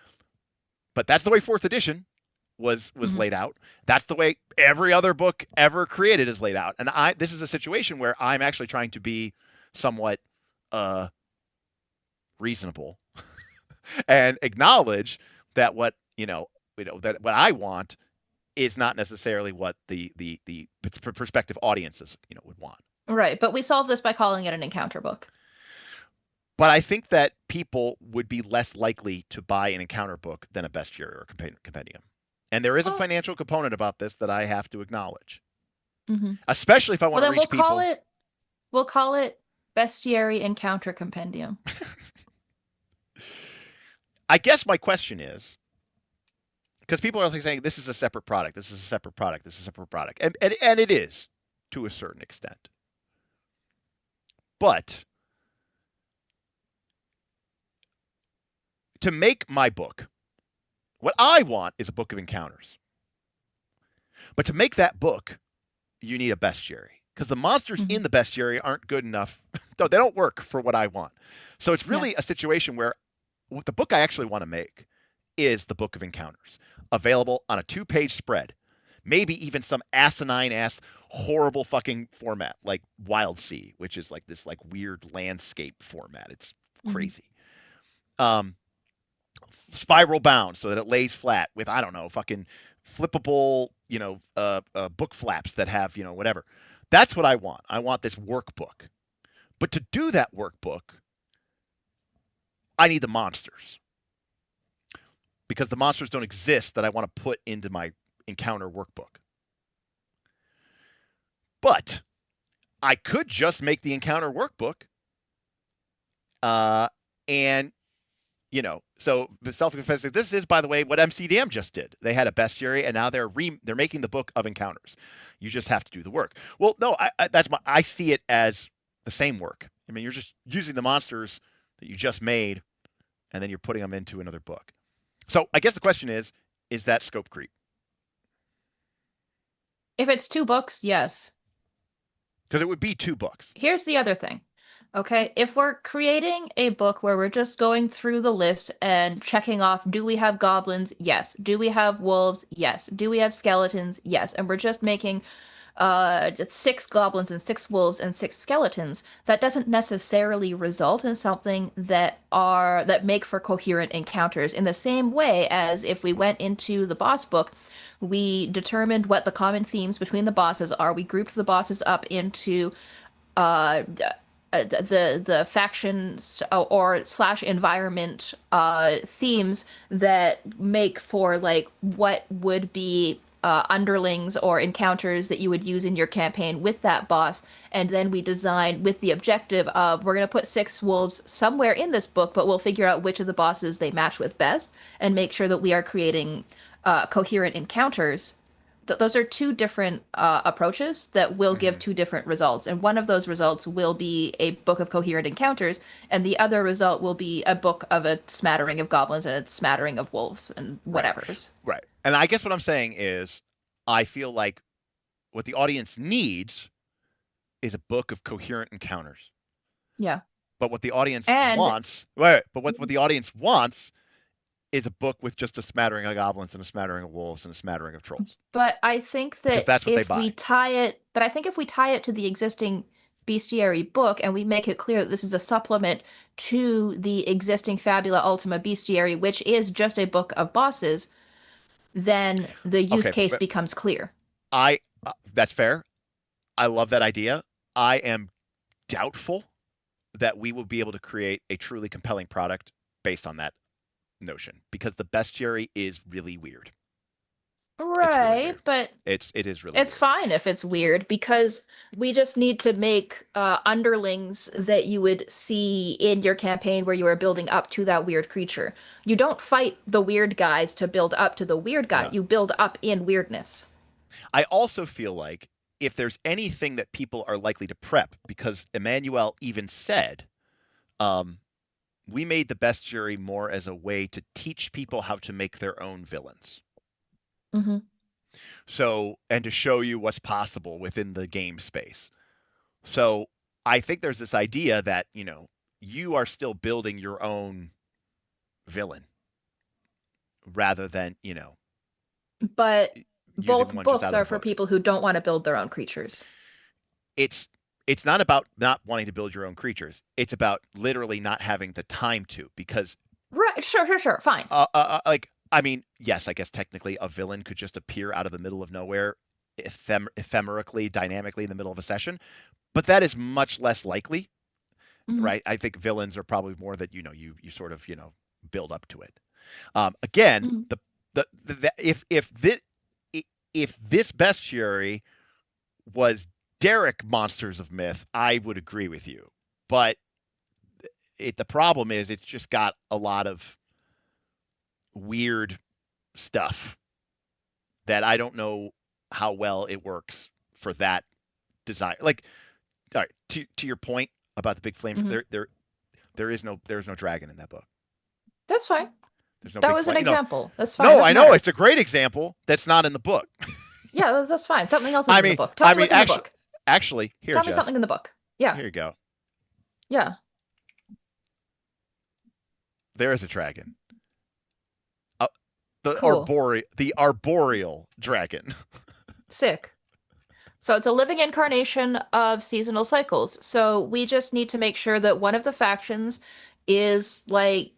But that's the way 4th edition was laid out. That's the way every other book ever created is laid out. And this is a situation where I'm actually trying to be somewhat reasonable and acknowledge that what I want is not necessarily what the prospective audiences would want. Right, but we solve this by calling it an encounter book. But I think that people would be less likely to buy an encounter book than a bestiary or compendium. And there is a financial component about this that I have to acknowledge. Mm-hmm. Especially if I want to reach people. We'll call it Bestiary Encounter Compendium. I guess my question is, because people are like saying this is a separate product, this is a separate product, this is a separate product. And it is to a certain extent. But to make my book, what I want is a book of encounters. But to make that book, you need a bestiary. Because the monsters in the bestiary aren't good enough. They don't work for what I want. So it's really a situation where the book I actually want to make is the Book of Encounters, available on a 2-page spread. Maybe even some asinine-ass, horrible fucking format like Wild Sea, which is like this like weird landscape format. It's crazy. spiral bound so that it lays flat with, I don't know, fucking flippable, book flaps that have, whatever. That's what I want. I want this workbook. But to do that workbook, I need the monsters. Because the monsters don't exist that I want to put into my encounter workbook. But I could just make the encounter workbook. So self-confessing, this is, by the way, what MCDM just did. They had a bestiary, and now they're making the book of encounters. You just have to do the work. Well, no, I see it as the same work. I mean, you're just using the monsters that you just made, and then you're putting them into another book. So I guess the question is that scope creep? If it's 2 books, yes. Because it would be 2 books. Here's the other thing. Okay, if we're creating a book where we're just going through the list and checking off, do we have goblins? Yes. Do we have wolves? Yes. Do we have skeletons? Yes. And we're just making just 6 goblins and 6 wolves and 6 skeletons, that doesn't necessarily result in something that make for coherent encounters, in the same way as if we went into the boss book, we determined what the common themes between the bosses are. We grouped the bosses up into the factions or / environment themes that make for like what would be underlings or encounters that you would use in your campaign with that boss. And then we design with the objective of, we're going to put 6 wolves somewhere in this book, but we'll figure out which of the bosses they match with best and make sure that we are creating coherent encounters. Those are 2 different approaches that will give 2 different results. And one of those results will be a book of coherent encounters, and the other result will be a book of a smattering of goblins and a smattering of wolves and whatevers. Right. And I guess what I'm saying is, I feel like what the audience needs is a book of coherent encounters. Yeah. But what the audience wants, what the audience wants is a book with just a smattering of goblins and a smattering of wolves and a smattering of trolls. But I think that that's what if we tie it to the existing bestiary book and we make it clear that this is a supplement to the existing Fabula Ultima bestiary, which is just a book of bosses, then the use case becomes clear. That's fair. I love that idea. I am doubtful that we will be able to create a truly compelling product based on that notion, because the bestiary is really weird. Right, really weird. But it is really it's weird. fine if it's weird, because we just need to make underlings that you would see in your campaign where you are building up to that weird creature. You don't fight the weird guys to build up to the weird guy. Yeah. You build up in weirdness. I also feel like if there's anything that people are likely to prep, because Emmanuel even said, we made the bestiary more as a way to teach people how to make their own villains. Mm-hmm. So, and to show you what's possible within the game space. So I think there's this idea that, you are still building your own villain rather than, But both books are for book. people who don't want to build their own creatures. It's not about not wanting to build your own creatures. It's about literally not having the time to, because... Right, sure, fine. Yes, I guess technically a villain could just appear out of the middle of nowhere, ephemerically, dynamically in the middle of a session, but that is much less likely, right? I think villains are probably more that, you sort of, build up to it. Again, if this bestiary was Derek Monsters of Myth, I would agree with you. But the problem is it's just got a lot of weird stuff that I don't know how well it works for that design. Like, all right, to your point about the big flame, there is no dragon in that book. That's fine. There's no that was an example. That's fine. No, I know it's a great example. That's not in the book. Yeah, that's fine. Something else is in the book. Tell me what's in the book. Actually, here, tell me something in the book. Yeah. Here you go. Yeah. There is a dragon. Cool. The arboreal dragon. Sick. So it's a living incarnation of seasonal cycles. So we just need to make sure that one of the factions is like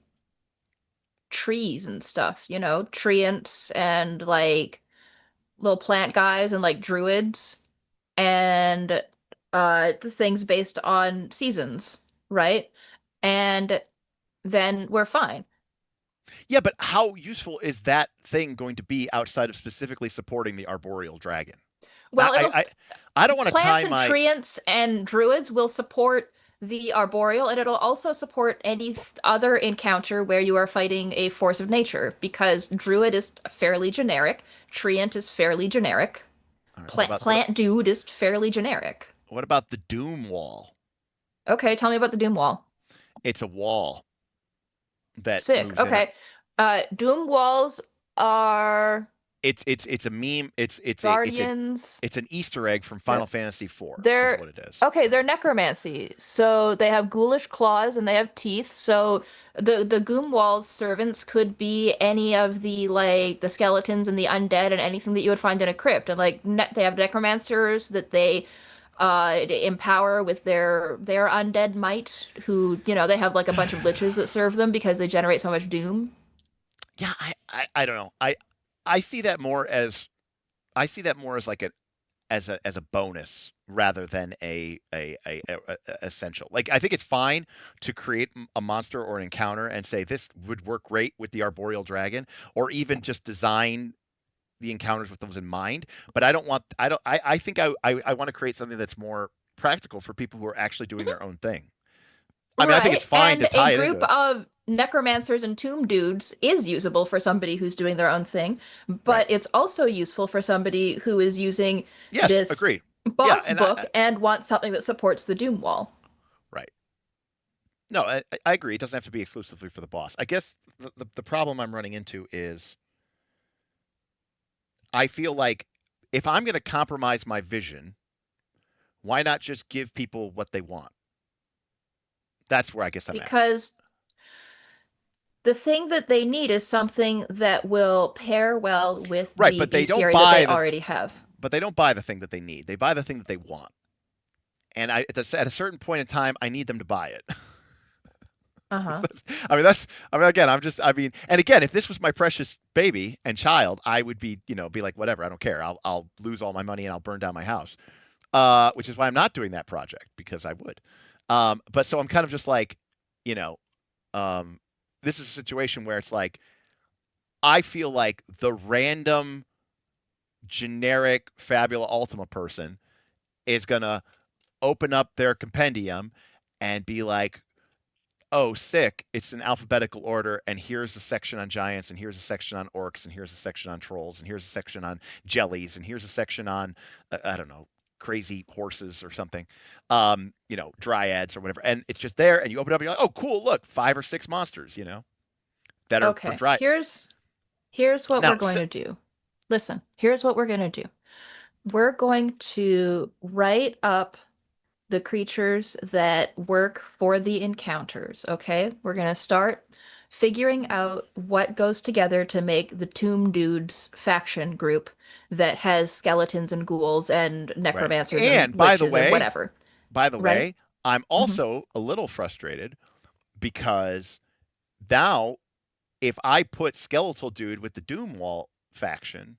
trees and stuff, you know, treants and like little plant guys and like druids and the things based on seasons, right? And then we're fine. Yeah, but how useful is that thing going to be outside of specifically supporting the arboreal dragon? Well, it'll I don't want to plants tie and my treants and druids will support the arboreal, and it'll also support any other encounter where you are fighting a force of nature, because druid is fairly generic, treant is fairly generic, All right, plant dude is fairly generic. what about the Doom Wall? Okay, tell me about the Doom Wall. It's a wall that Sick. moves in. Okay. Doom walls are It's a meme. guardians. It's an Easter egg from Final Fantasy IV. They're is what it is. okay, they're necromancy. So they have ghoulish claws and they have teeth. So the Goom Walls servants could be any of the like the skeletons and the undead and anything that you would find in a crypt. And like they have necromancers that they empower with their undead might, who, you know, they have like a bunch of liches that serve them because they generate so much doom. Yeah, I don't know. I see that more as like as a bonus rather than a essential. Like, I think it's fine to create a monster or an encounter and say this would work great with the arboreal dragon, or even just design the encounters with those in mind. But I think I want to create something that's more practical for people who are actually doing their own thing. I mean, I think it's fine to tie it into it. And a group of necromancers and tomb dudes is usable for somebody who's doing their own thing, but it's also useful for somebody who is using this agreed. boss book and wants something that supports the Doom Wall. Right. No, I agree. It doesn't have to be exclusively for the boss. I guess the problem I'm running into is I feel like if I'm going to compromise my vision, why not just give people what they want? That's where I guess I'm at. Because the thing that they need is something that will pair well with the bestiary that they already have. But they don't buy the thing that they need. They buy the thing that they want. And at a certain point in time, I need them to buy it. Uh-huh. And again, if this was my precious baby and child, I would be like, whatever, I don't care. I'll lose all my money and I'll burn down my house. Which is why I'm not doing that project, because I would. But so I'm kind of just like, this is a situation where it's like, I feel like the random generic Fabula Ultima person is going to open up their compendium and be like, oh, sick, it's in alphabetical order, and here's a section on giants, and here's a section on orcs, and here's a section on trolls, and here's a section on jellies, and here's a section on, I don't know, crazy horses or something, dryads or whatever. And it's just there, and you open it up and you're like, oh, cool, look, 5 or 6 monsters, that are for dry. Here's what we're going to do. Listen, here's what we're going to do. We're going to write up the creatures that work for the encounters, okay? We're going to start figuring out what goes together to make the Tomb Dudes faction group that has skeletons and ghouls and necromancers and by the way, and whatever. By the way, I'm also a little frustrated because now if I put Skeletal Dude with the Doom Wall faction,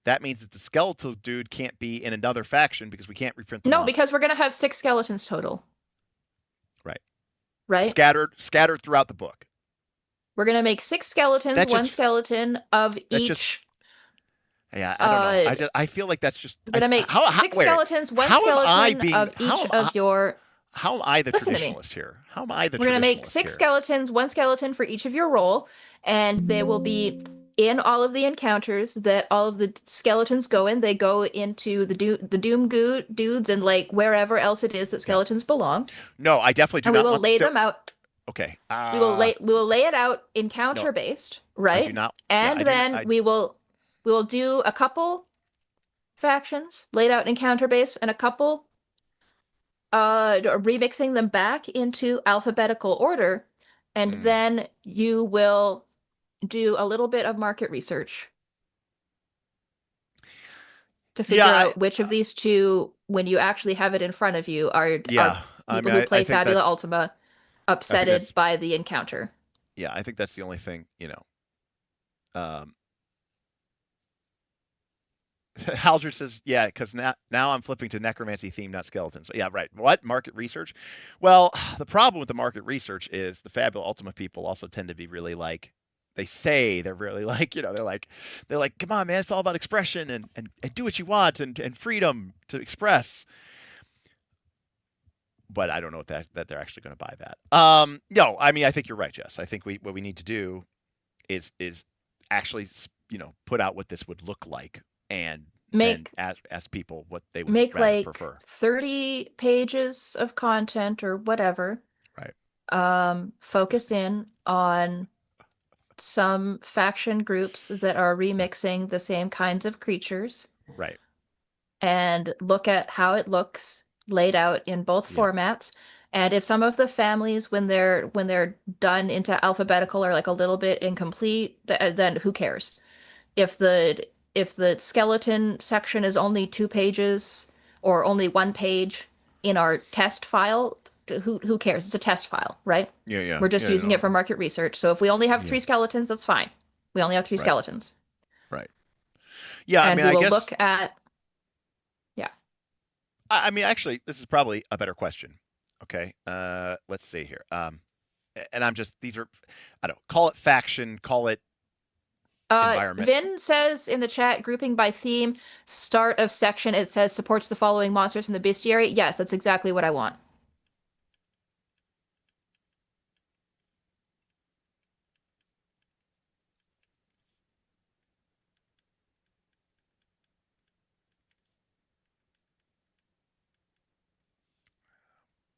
that means that the Skeletal Dude can't be in another faction because we can't reprint the monster. Because we're going to have 6 skeletons total. Right? Scattered throughout the book. We're going to make 6 skeletons, one skeleton of each. Yeah, I don't know. I feel like that's just. We're going to make 6 skeletons, one skeleton of each of your. How am I the traditionalist here? How am I the traditionalist? We're going to make 6 skeletons, one skeleton for each of your role, and they will be in all of the encounters that all of the skeletons go in. They go into the Doom Dudes and like wherever else it is that skeletons belong. No, I definitely do and not. We will lay them out. Okay. We will lay it out encounter based, right? I do not. And then we will do a couple factions laid out encounter based and a couple remixing them back into alphabetical order, and then you will do a little bit of market research to figure out which of these two, when you actually have it in front of you, are people who play Fabula Ultima upsetted by the encounter. Yeah, I think that's the only thing, you know. Haldred says, yeah, because now I'm flipping to necromancy theme, not skeletons. Yeah, right. What? Market research? Well, the problem with the market research is the Fabula Ultima people also tend to be really like, they say they're really like, you know, they're like, come on, man, it's all about expression and do what you want and freedom to express. But I don't know that they're actually going to buy that. No, I mean, I think you're right, Jess. I think what we need to do is actually, you know, put out what this would look like and then Make ask people what they would make rather like prefer. 30 pages of content or whatever. Right. Focus in on some faction groups that are remixing the same kinds of creatures Right. and look at how it looks laid out in both Yeah. formats. And if some of the families, when they're done into alphabetical, are like a little bit incomplete, then who cares? If the skeleton section is only 2 pages or only 1 page in our test file, who cares? It's a test file, right? Yeah. Yeah. We're just Yeah. using No. it for market research. So if we only have Yeah. 3 skeletons, that's fine. We only have three Right. skeletons. Right. Yeah. I And mean, we I will guess. look at, yeah. I mean, actually, this is probably a better question. Okay. Let's see here. And I'm just these are, I don't know, call it faction, call it environment. Vin says in the chat, grouping by theme, start of section, it says supports the following monsters from the bestiary. Yes, that's exactly what I want.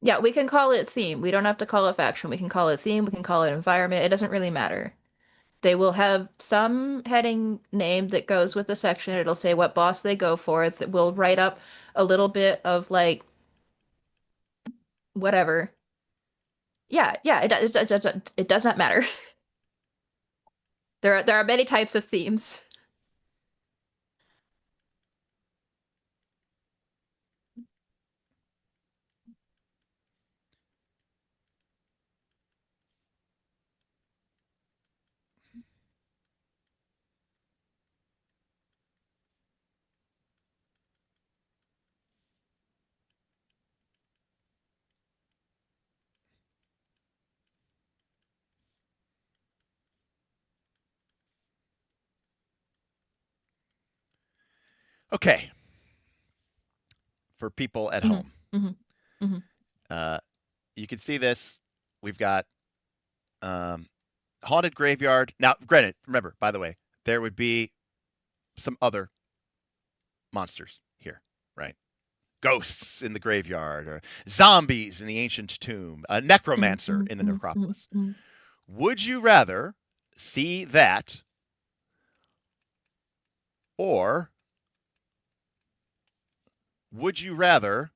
Yeah, we can call it theme. We don't have to call it faction. We can call it theme. We can call it environment. It doesn't really matter. They will have some heading name that goes with the section. It'll say what boss they go for. We'll write up a little bit of like whatever. Yeah, yeah, it does not matter. There are many types of themes. Okay. For people at home, hmm hmm you can see this. We've got haunted graveyard. Now, granted, remember, by the way, there would be some other monsters here, right? Ghosts in the graveyard, or zombies in the ancient tomb, a necromancer in the necropolis. Would you rather see that, or would you rather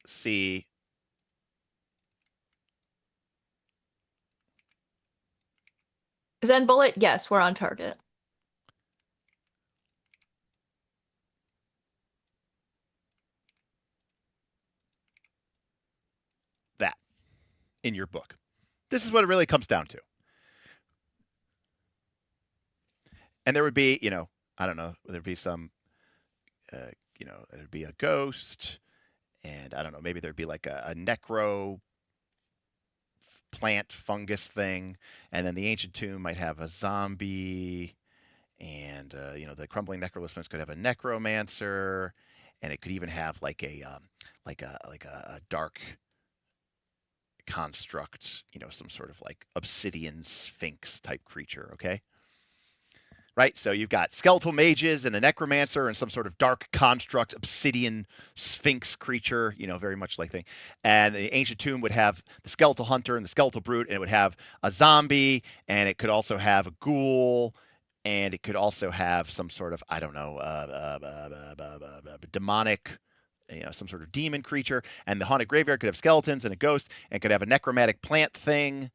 see Zen Bullet, yes, we're on target. that in your book? This is what it really comes down to. And there would be, you know, I don't know, there'd be some, you know, there'd be a ghost, and I don't know, maybe there'd be like a necro plant fungus thing, and then the ancient tomb might have a zombie, and you know, the crumbling necrolisments could have a necromancer, and it could even have like a dark construct, you know, some sort of like obsidian sphinx type creature. Okay. Right, so you've got skeletal mages and a necromancer and some sort of dark construct, obsidian sphinx creature, you know, very much like thing. And the ancient tomb would have the skeletal hunter and the skeletal brute, and it would have a zombie, and it could also have a ghoul, and it could also have some sort of, I don't know, demonic, you know, some sort of demon creature. And the haunted graveyard could have skeletons and a ghost, and it could have a necromantic plant thing,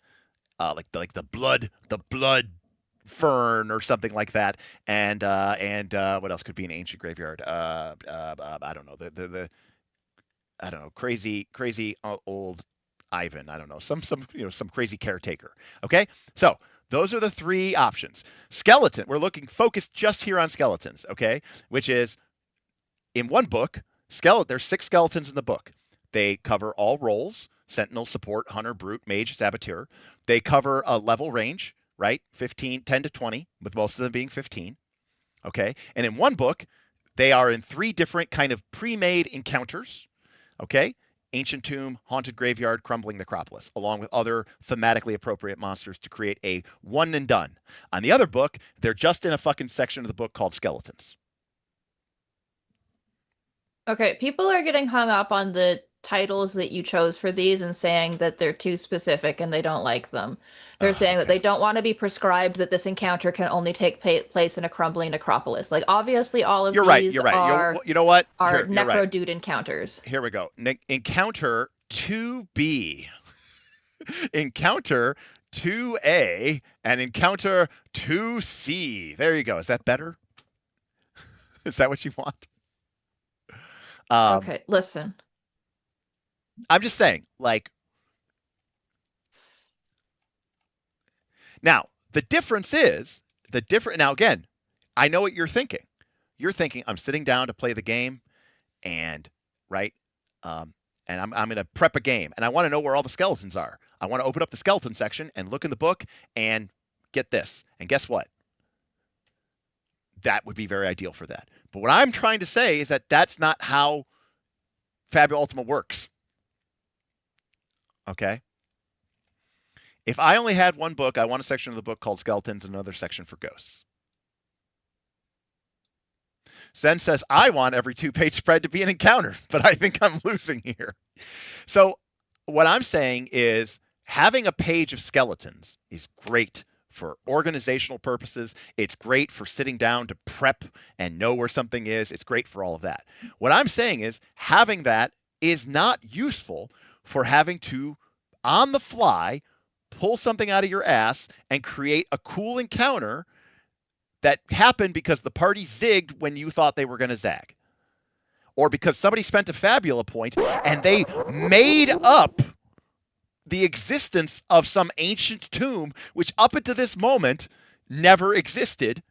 like the blood fern or something like that, and what else could be an ancient graveyard? I don't know, I don't know, crazy old Ivan. I don't know, some some crazy caretaker. Okay, so those are the three options. Skeleton. We're looking focused just here on skeletons. Okay, which is in one book. There's 6 skeletons in the book. They cover all roles: Sentinel, Support, Hunter, Brute, Mage, Saboteur. They cover a level range, right? 10 to 20, with most of them being 15. Okay, and in one book, they are in 3 different kind of pre-made encounters. Okay, Ancient Tomb, Haunted Graveyard, Crumbling Necropolis, along with other thematically appropriate monsters to create a one and done. On the other book, they're just in a fucking section of the book called Skeletons. Okay, people are getting hung up on the titles that you chose for these and saying that they're too specific and they don't like them. They're saying that they don't want to be prescribed that this encounter can only take place in a crumbling necropolis. Like, obviously, all of You're right. these You're right. are You know what? are You're necro right. dude encounters. Here we go. Encounter 2B, Encounter 2A, and Encounter 2C. There you go. Is that better? Is that what you want? Okay, listen. I'm just saying, like, now the difference is now again, I know what you're thinking. You're thinking I'm sitting down to play the game, and right, and I'm going to prep a game, and I want to know where all the skeletons are. I want to open up the skeleton section and look in the book and get this. And guess what? That would be very ideal for that. But what I'm trying to say is that that's not how Fabula Ultima works. Okay? If I only had one book, I want a section of the book called Skeletons and another section for Ghosts. Zen says, I want every 2-page spread to be an encounter, but I think I'm losing here. So what I'm saying is having a page of skeletons is great for organizational purposes. It's great for sitting down to prep and know where something is. It's great for all of that. What I'm saying is having that is not useful for having to, on the fly, pull something out of your ass and create a cool encounter that happened because the party zigged when you thought they were going to zag. Or because somebody spent a Fabula point and they made up the existence of some ancient tomb, which up until this moment never existed.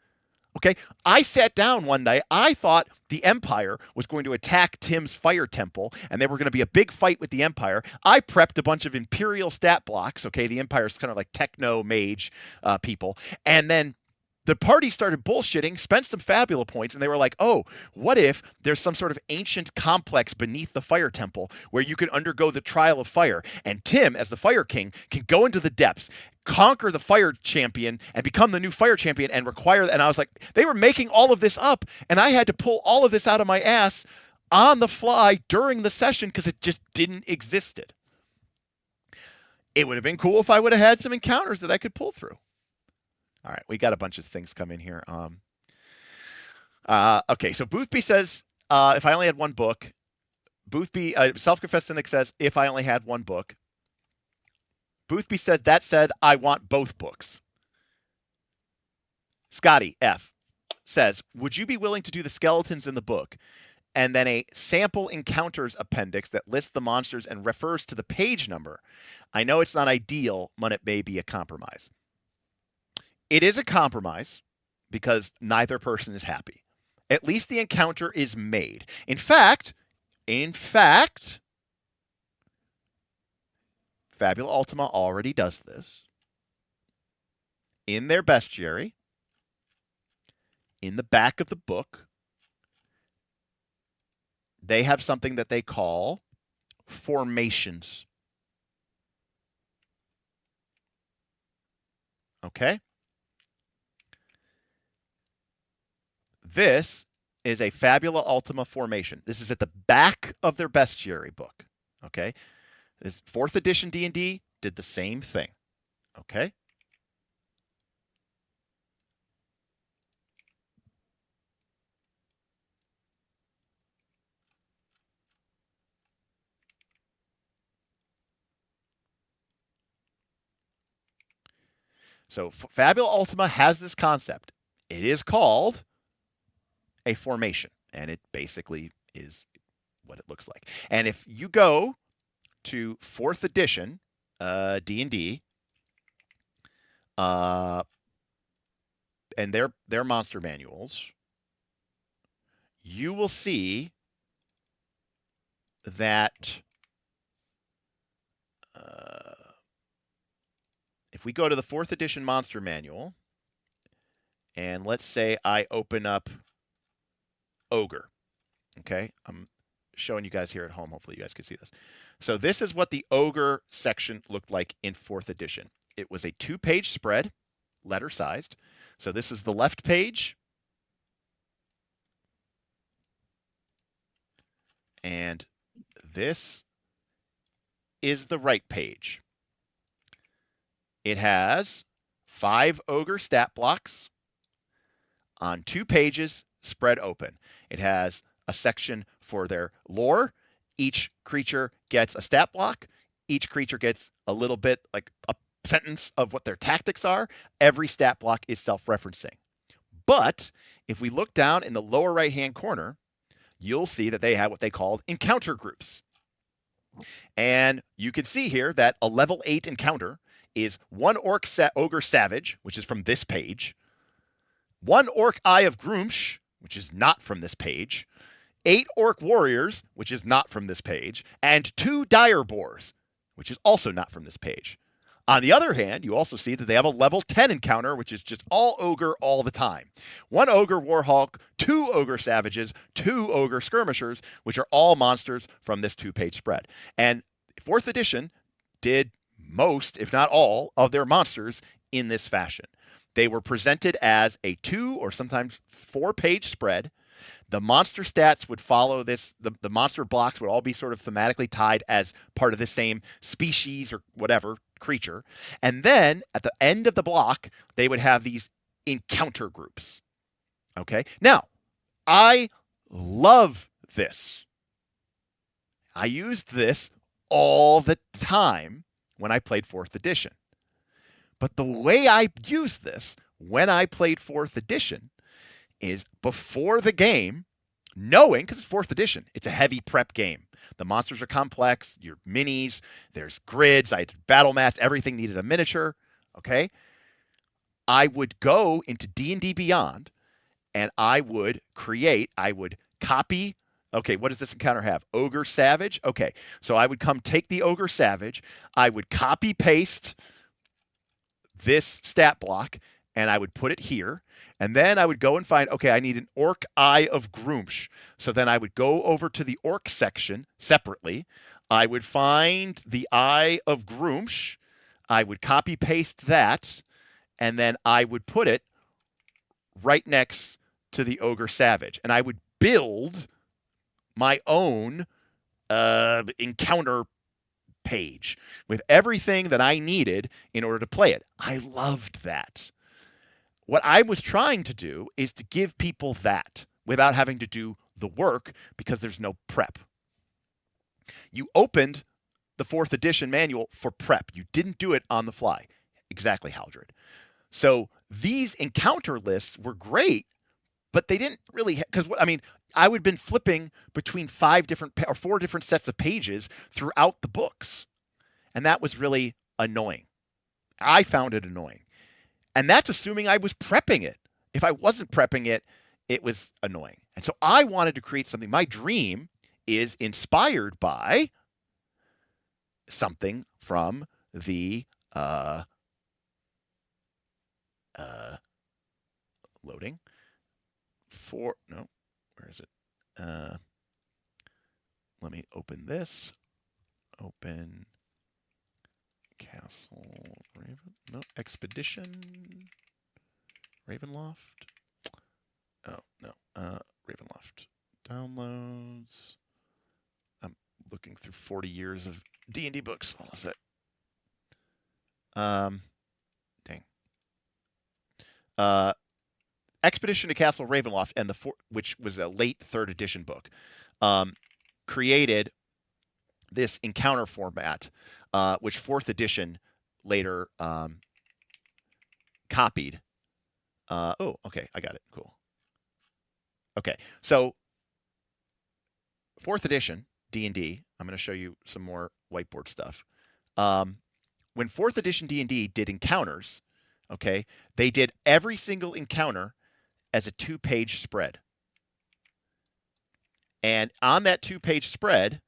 Okay, I sat down one night. I thought the Empire was going to attack Tim's fire temple, and they were going to be a big fight with the Empire. I prepped a bunch of Imperial stat blocks. Okay, the Empire's kind of like techno mage people, and then the party started bullshitting, spent some Fabula points, and they were like, oh, what if there's some sort of ancient complex beneath the fire temple where you can undergo the trial of fire, and Tim, as the Fire King, can go into the depths, conquer the fire champion, and become the new fire champion and require... And I was like, they were making all of this up, and I had to pull all of this out of my ass on the fly during the session because it just didn't existed. It would have been cool if I would have had some encounters that I could pull through. All right, we got a bunch of things come in here. Okay, so Boothby says, if I only had one book. Boothby, Self-Confessed Cynic says, if I only had one book. Boothby said, that said, I want both books. Scotty F says, would you be willing to do the skeletons in the book and then a sample encounters appendix that lists the monsters and refers to the page number? I know it's not ideal, but it may be a compromise. It is a compromise because neither person is happy. At least the encounter is made. In fact, Fabula Ultima already does this. In their bestiary, in the back of the book, they have something that they call formations. Okay? This is a Fabula Ultima formation. This is at the back of their bestiary book. Okay? This 4th edition D&D did the same thing. Okay? So Fabula Ultima has this concept. It is called a formation, and it basically is what it looks like. And if you go to 4th edition D&D, and their monster manuals, you will see that if we go to the 4th edition monster manual, and let's say I open up Ogre, okay? I'm showing you guys here at home. Hopefully you guys can see this. So this is what the Ogre section looked like in 4th edition. It was a 2-page spread, letter-sized. So this is the left page. And this is the right page. It has 5 Ogre stat blocks on 2 pages spread open. It has a section for their lore. Each creature gets a stat block. Each creature gets a little bit, like a sentence of what their tactics are. Every stat block is self-referencing. But if we look down in the lower right-hand corner, you'll see that they have what they called encounter groups. And you can see here that a level 8 encounter is 1 Ogre Savage, which is from this page, 1 Orc Eye of Groomsh, which is not from this page, 8 Orc Warriors, which is not from this page, and 2 Dire Boars, which is also not from this page. On the other hand, you also see that they have a level 10 encounter, which is just all Ogre all the time. 1 Ogre Warhawk, 2 Ogre Savages, 2 Ogre Skirmishers, which are all monsters from this 2-page spread. And 4th edition did most, if not all, of their monsters in this fashion. They were presented as a 2 or sometimes 4-page spread. The monster stats would follow this. The monster blocks would all be sort of thematically tied as part of the same species or whatever creature. And then at the end of the block, they would have these encounter groups. Okay. Now, I love this. I used this all the time when I played 4th edition. But the way I used this when I played 4th edition is before the game, knowing, because it's 4th edition, it's a heavy prep game. The monsters are complex, your minis, there's grids, I had battle mats, everything needed a miniature, okay? I would go into D&D Beyond, and I would copy, okay, what does this encounter have? Ogre Savage? Okay, so I would come take the Ogre Savage, I would copy paste this stat block, and I would put it here. And then I would go and find, okay, I need an Orc Eye of Groomsh. So then I would go over to the Orc section separately. I would find the Eye of Groomsh. I would copy paste that. And then I would put it right next to the Ogre Savage. And I would build my own encounter page with everything that I needed in order to play it. I loved that. What I was trying to do is to give people that without having to do the work because there's no prep. You opened the 4th edition manual for prep. You didn't do it on the fly. Exactly, Haldred. So these encounter lists were great, but they didn't really, because I would have been flipping between 4 different sets of pages throughout the books. And that was really annoying. I found it annoying. And that's assuming I was prepping it. If I wasn't prepping it, it was annoying. And so I wanted to create something. My dream is inspired by something from the loading. Where is it? Let me open this. Open Castle Raven. No, Expedition. Ravenloft. Oh, no. Ravenloft. Downloads. I'm looking through 40 years of D&D books. Hold on a sec. Dang. Expedition to Castle Ravenloft, and which was a late 3rd edition book, created this encounter format, which 4th edition later copied. Oh, okay, I got it. Cool. Okay, so 4th edition D&D, I'm going to show you some more whiteboard stuff. When 4th edition D&D did encounters, okay, they did every single encounter as a 2-page spread. And on that 2-page spread,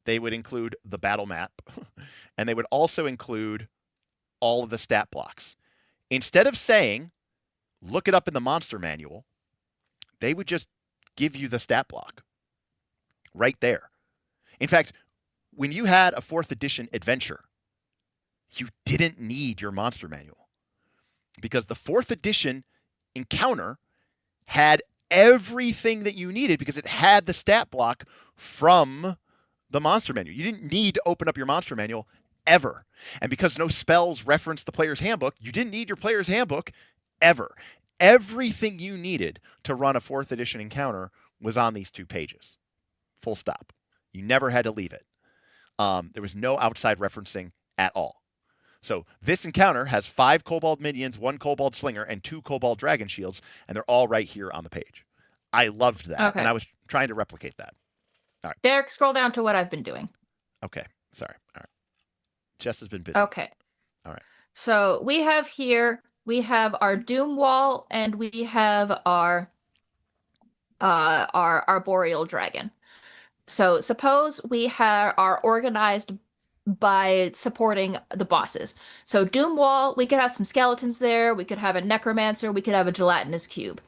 they would include the battle map, and they would also include all of the stat blocks. Instead of saying, look it up in the monster manual, they would just give you the stat block right there. In fact, when you had a 4th edition adventure, you didn't need your monster manual because the 4th edition encounter had everything that you needed because it had the stat block from the monster manual. You didn't need to open up your monster manual ever. And because no spells referenced the player's handbook, you didn't need your player's handbook ever. Everything you needed to run a 4th edition encounter was on these 2 pages. Full stop. You never had to leave it. There was no outside referencing at all. So this encounter has 5 kobold minions, 1 kobold slinger, and 2 kobold dragon shields, and they're all right here on the page. I loved that, and I was trying to replicate that. All right. Derek, scroll down to what I've been doing. Okay. Sorry. All right. Jess has been busy. Okay. All right. So we have our Doom Wall, and we have our Arboreal Dragon. So suppose we are organized by supporting the bosses. So Doom Wall, we could have some skeletons there, we could have a necromancer, we could have a gelatinous cube.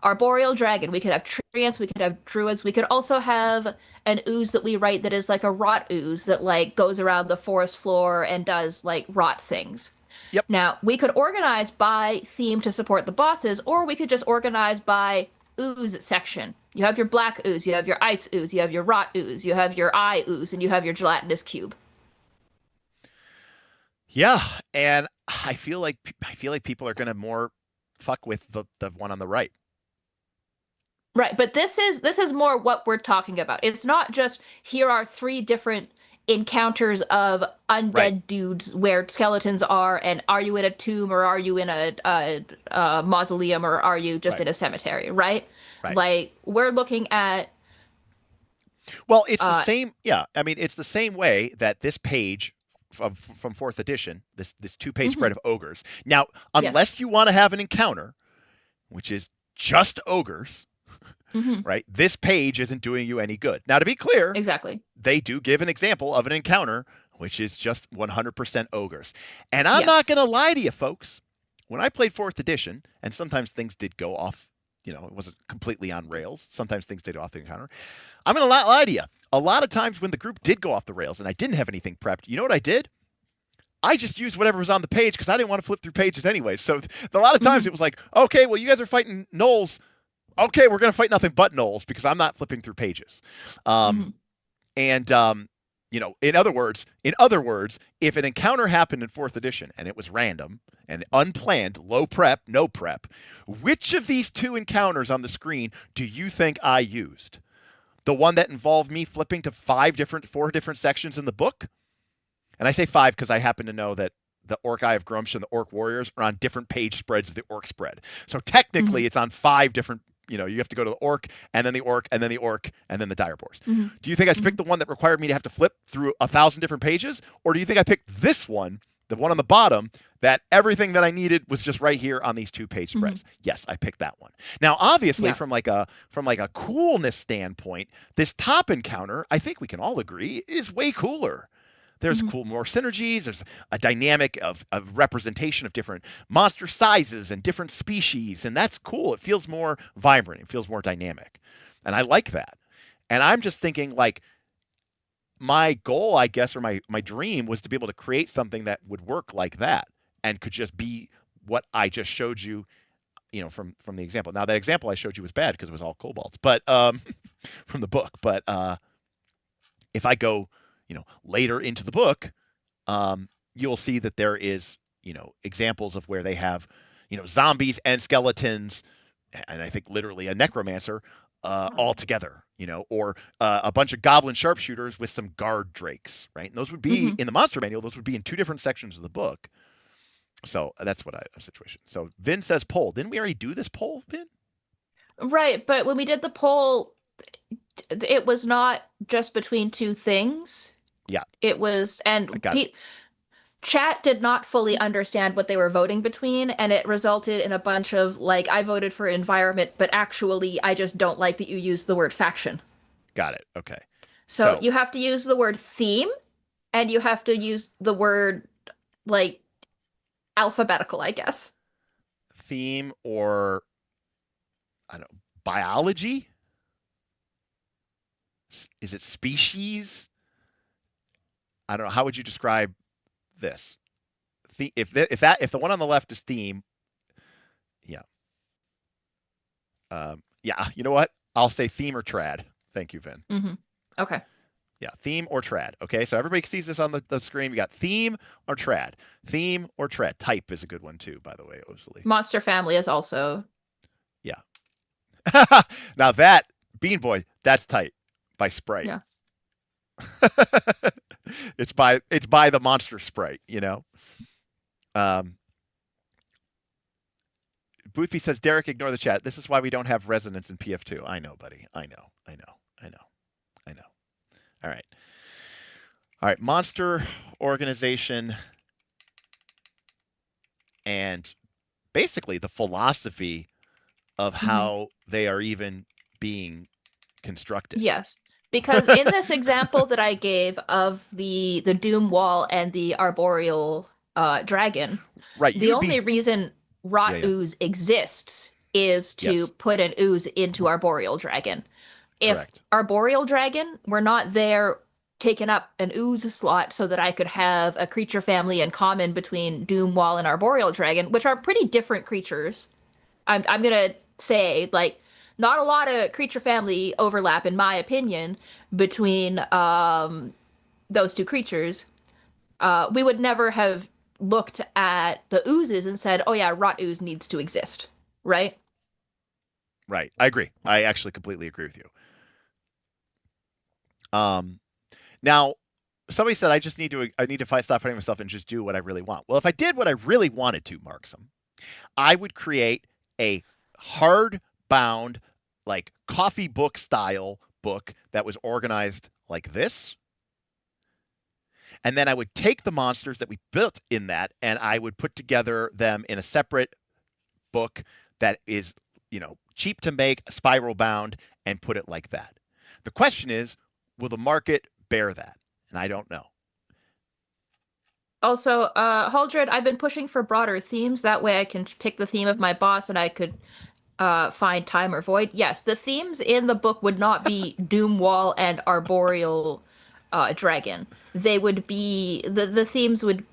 Arboreal Dragon, we could have treants, we could have druids, we could also have an ooze that we write that is like a rot ooze that like goes around the forest floor and does like rot things. Yep. Now, we could organize by theme to support the bosses, or we could just organize by ooze section. You have your black ooze, you have your ice ooze, you have your rot ooze, you have your eye ooze, and you have your gelatinous cube. Yeah, and I feel like people are going to more fuck with the one on the right. Right, but this is more what we're talking about. It's not just here are 3 different encounters of undead dudes where skeletons are, and are you in a tomb or are you in a mausoleum or are you just in a cemetery, right? Like we're looking at. Well, it's the same. Yeah, I mean, it's the same way that this page from 4th edition, this 2-page spread of ogres. Now, unless you want to have an encounter, which is just ogres. Right? This page isn't doing you any good. Now, to be clear, exactly, they do give an example of an encounter, which is just 100% ogres. And I'm not going to lie to you, folks. When I played 4th edition, and sometimes things did go off, it wasn't completely on rails. Sometimes things did go off the encounter. I'm going to lie to you. A lot of times when the group did go off the rails and I didn't have anything prepped, you know what I did? I just used whatever was on the page because I didn't want to flip through pages anyway. So a lot of times it was like, okay, well, you guys are fighting gnolls. Okay, we're going to fight nothing but gnolls because I'm not flipping through pages. And, in other words, if an encounter happened in 4th edition and it was random and unplanned, low prep, no prep, which of these 2 encounters on the screen do you think I used? The one that involved me flipping to 4 different sections in the book? And I say 5 because I happen to know that the Orc Eye of Grumsh and the Orc Warriors are on different page spreads of the Orc spread. So technically it's on 5 different. You have to go to the Orc, and then the Orc, and then the Orc, and then the Direboars. Do you think I should pick the one that required me to have to flip through 1,000 different pages? Or do you think I picked this one, the one on the bottom, that everything that I needed was just right here on these 2-page spreads? Yes, I picked that one. Now, obviously, from like a coolness standpoint, this top encounter, I think we can all agree, is way cooler. There's more synergies. There's a dynamic of representation of different monster sizes and different species, and that's cool. It feels more vibrant. It feels more dynamic, and I like that. And I'm just thinking, like, my goal, I guess, or my dream was to be able to create something that would work like that and could just be what I just showed you, from the example. Now, that example I showed you was bad because it was all kobolds, but from the book. But if I go later into the book, you'll see that there is, examples of where they have, zombies and skeletons, and I think literally a necromancer all together, or a bunch of goblin sharpshooters with some guard drakes, right? And those would be in the monster manual. Those would be in 2 different sections of the book. So that's what a situation. So Vin says poll. Didn't we already do this poll, Vin? Right, but when we did the poll, it was not just between two things. Yeah. It was, and I got it. chat did not fully understand what they were voting between, and it resulted in a bunch of, like, I voted for environment, but actually I just don't like that you use the word faction. Got it. Okay. So So you have to use the word theme, and you have to use the word, like, alphabetical, I guess. theme or I don't know, biology? Is it species? I don't know. How would you describe this? If the one on the left is theme, yeah. Yeah, you know what? I'll say theme or trad. Thank you, Vin. Mm-hmm. Okay. Yeah, theme or trad. Okay, so everybody sees this on the screen. We got theme or trad. Theme or trad. Type is a good one too, by the way, Osily. Monster Family is also. Yeah. Now that, Bean Boy, that's tight by Sprite. Yeah. It's by the monster Sprite, you know. Boothby says, Derek, ignore the chat. This is why we don't have resonance in PF2. I know, buddy. I know. All right. Monster organization and basically the philosophy of how they are even being constructed. Yes. Because in this example that I gave of the Doom Wall and the Arboreal dragon, Right. the only reason Rot Ooze exists is to put an ooze into Arboreal Dragon. If Correct. Arboreal Dragon were not there taking up an ooze slot so that I could have a creature family in common between Doom Wall and Arboreal Dragon, which are pretty different creatures. I'm gonna say, like, not a lot of creature family overlap, in my opinion, between those two creatures. We would never have looked at the oozes and said, oh yeah, Rot Ooze needs to exist, right? Right. I agree. I actually completely agree with you. Now, somebody said I need to stop fighting myself and just do what I really want. Well, if I did what I really wanted to, Marksum, I would create a hard-bound, like coffee book style book that was organized like this. And then I would take the monsters that we built in that and I would put together them in a separate book that is, cheap to make, spiral bound, and put it like that. The question is, will the market bear that? And I don't know. Also, Huldred, I've been pushing for broader themes. That way I can pick the theme of my boss and I could find time or void. Yes, the themes in the book would not be Doom Wall and Arboreal Dragon. They would be, the themes would,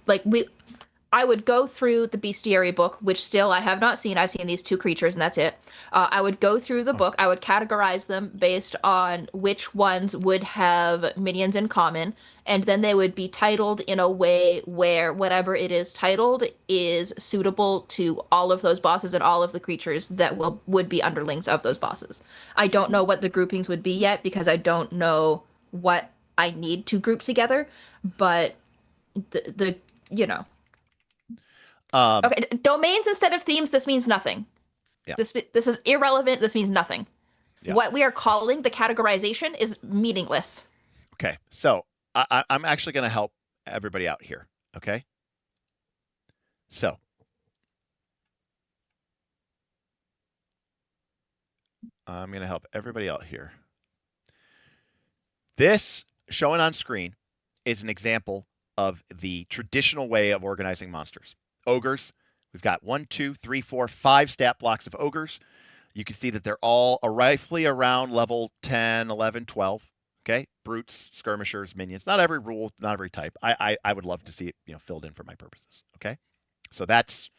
I would go through the bestiary book, which still I have not seen. I've seen these two creatures and that's it. I would go through the book. I would categorize them based on which ones would have minions in common. And then they would be titled in a way where whatever it is titled is suitable to all of those bosses and all of the creatures that would be underlings of those bosses. I don't know what the groupings would be yet because I don't know what I need to group together. But okay, domains instead of themes, this means nothing. Yeah. This is irrelevant. This means nothing. Yeah. What we are calling the categorization is meaningless. Okay, so I'm actually going to help everybody out here, okay? So, I'm going to help everybody out here. This showing on screen is an example of the traditional way of organizing monsters. Ogres, we've got 1, 2, 3, 4, 5 stat blocks of ogres. You can see that they're all roughly around level 10, 11, 12. Okay, brutes, skirmishers, minions. Not every rule, not every type. I would love to see it, filled in for my purposes. Okay, so that's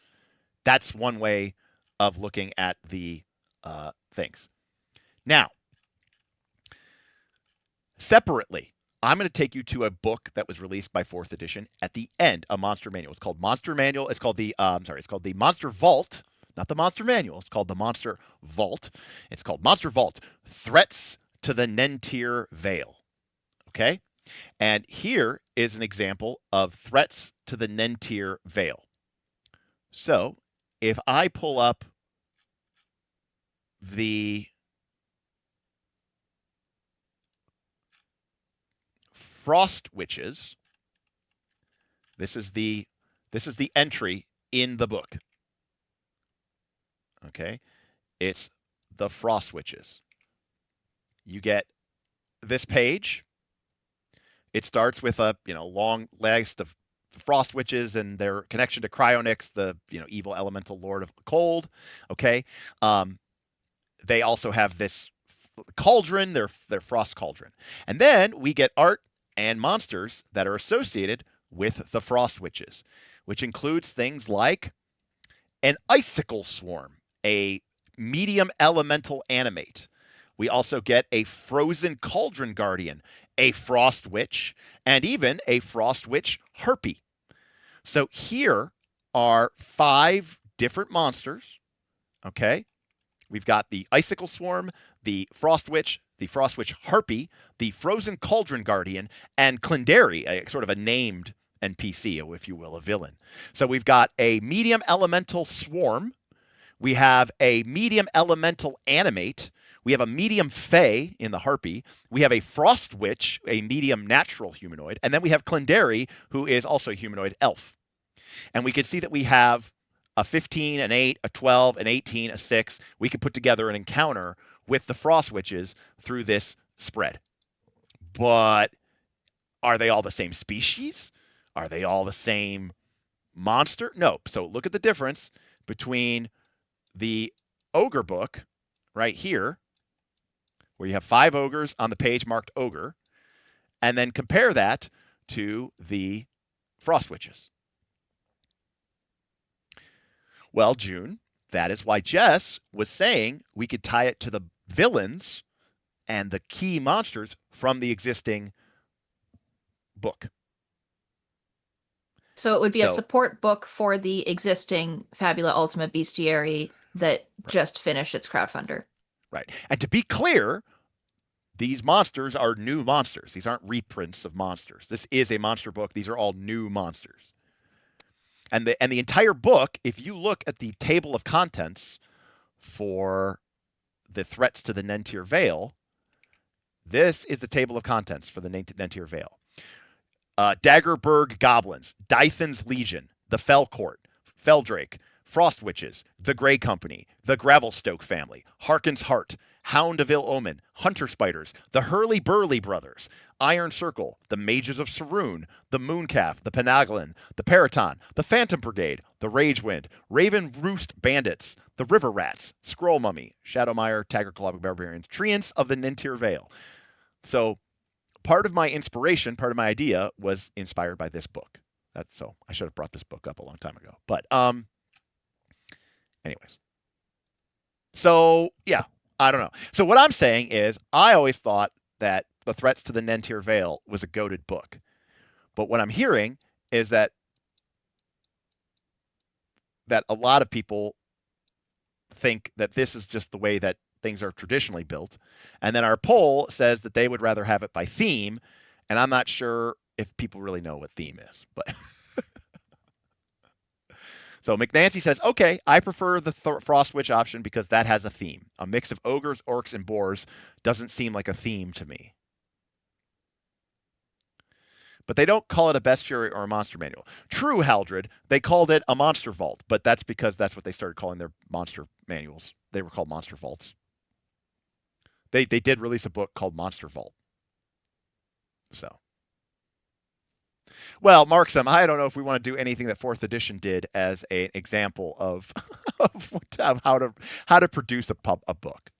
one way of looking at the things. Now, separately, I'm going to take you to a book that was released by 4th edition at the end, a monster manual. It's called Monster Manual. It's called the it's called the Monster Vault, not the Monster Manual. It's called the Monster Vault. It's called Monster Vault: Threats to the Nentir Vale. Okay? And here is an example of threats to the Nentir Vale. So, if I pull up the Frost Witches. This is the entry in the book. Okay, it's the Frost Witches. You get this page. It starts with a long list of Frost Witches and their connection to Cryonyx, the evil elemental lord of cold. Okay, they also have this cauldron, their Frost Cauldron, and then we get art and monsters that are associated with the Frost Witches, which includes things like an icicle swarm, a medium elemental animate. We also get a frozen cauldron guardian, a frost witch, and even a frost witch harpy. So here are 5 different monsters. Okay, we've got the icicle swarm, the frost witch harpy, the frozen cauldron guardian, and Clendari, a sort of a named NPC, if you will, a villain. So we've got a medium elemental swarm. We have a medium elemental animate. We have a medium fae in the harpy. We have a frost witch, a medium natural humanoid. And then we have Clendari, who is also a humanoid elf. And we can see that we have a 15, an 8, a 12, an 18, a 6. We could put together an encounter with the frost witches through this spread. But are they all the same species? Are they all the same monster? No. So look at the difference between the ogre book right here, where you have 5 ogres on the page marked ogre, and then compare that to the Frost Witches. Well, June, that is why Jess was saying we could tie it to the villains and the key monsters from the existing book. So it would be a support book for the existing Fabula Ultima bestiary that just finished its crowdfunder. Right. And to be clear, these monsters are new monsters. These aren't reprints of monsters. This is a monster book. These are all new monsters. And the entire book, if you look at the table of contents for the threats to the Nentir Vale, this is the table of contents for the Nentir Vale. Daggerberg Goblins, Dythan's Legion, the Fell Court, Feldrake, Frost Witches, the Grey Company, the Gravelstoke family, Harkin's Heart, Hound of Ill Omen, Hunter Spiders, the Hurly-Burly Brothers, Iron Circle, the Mages of Saroon, the Mooncalf, the Penaglin, the Periton, the Phantom Brigade, the Ragewind, Raven Roost Bandits, the River Rats, Scroll Mummy, Shadowmire, Taggart Club Barbarians, Treants of the Nentir Vale. So part of my inspiration, part of my idea was inspired by this book. So I should have brought this book up a long time ago. But anyways. So yeah, I don't know. So what I'm saying is I always thought that The Threats to the Nentir Vale was a goated book. But what I'm hearing is that a lot of people think that this is just the way that things are traditionally built. And then our poll says that they would rather have it by theme. And I'm not sure if people really know what theme is. But so McNancy says, okay, I prefer the Frost Witch option because that has a theme. A mix of ogres, orcs, and boars doesn't seem like a theme to me. But they don't call it a bestiary or a monster manual. True, Haldred, they called it a monster vault, but that's because that's what they started calling their monster manuals. They were called monster vaults. They did release a book called Monster Vault. So. Well, Marksum, I don't know if we want to do anything that 4th edition did as an example of, how to produce a book.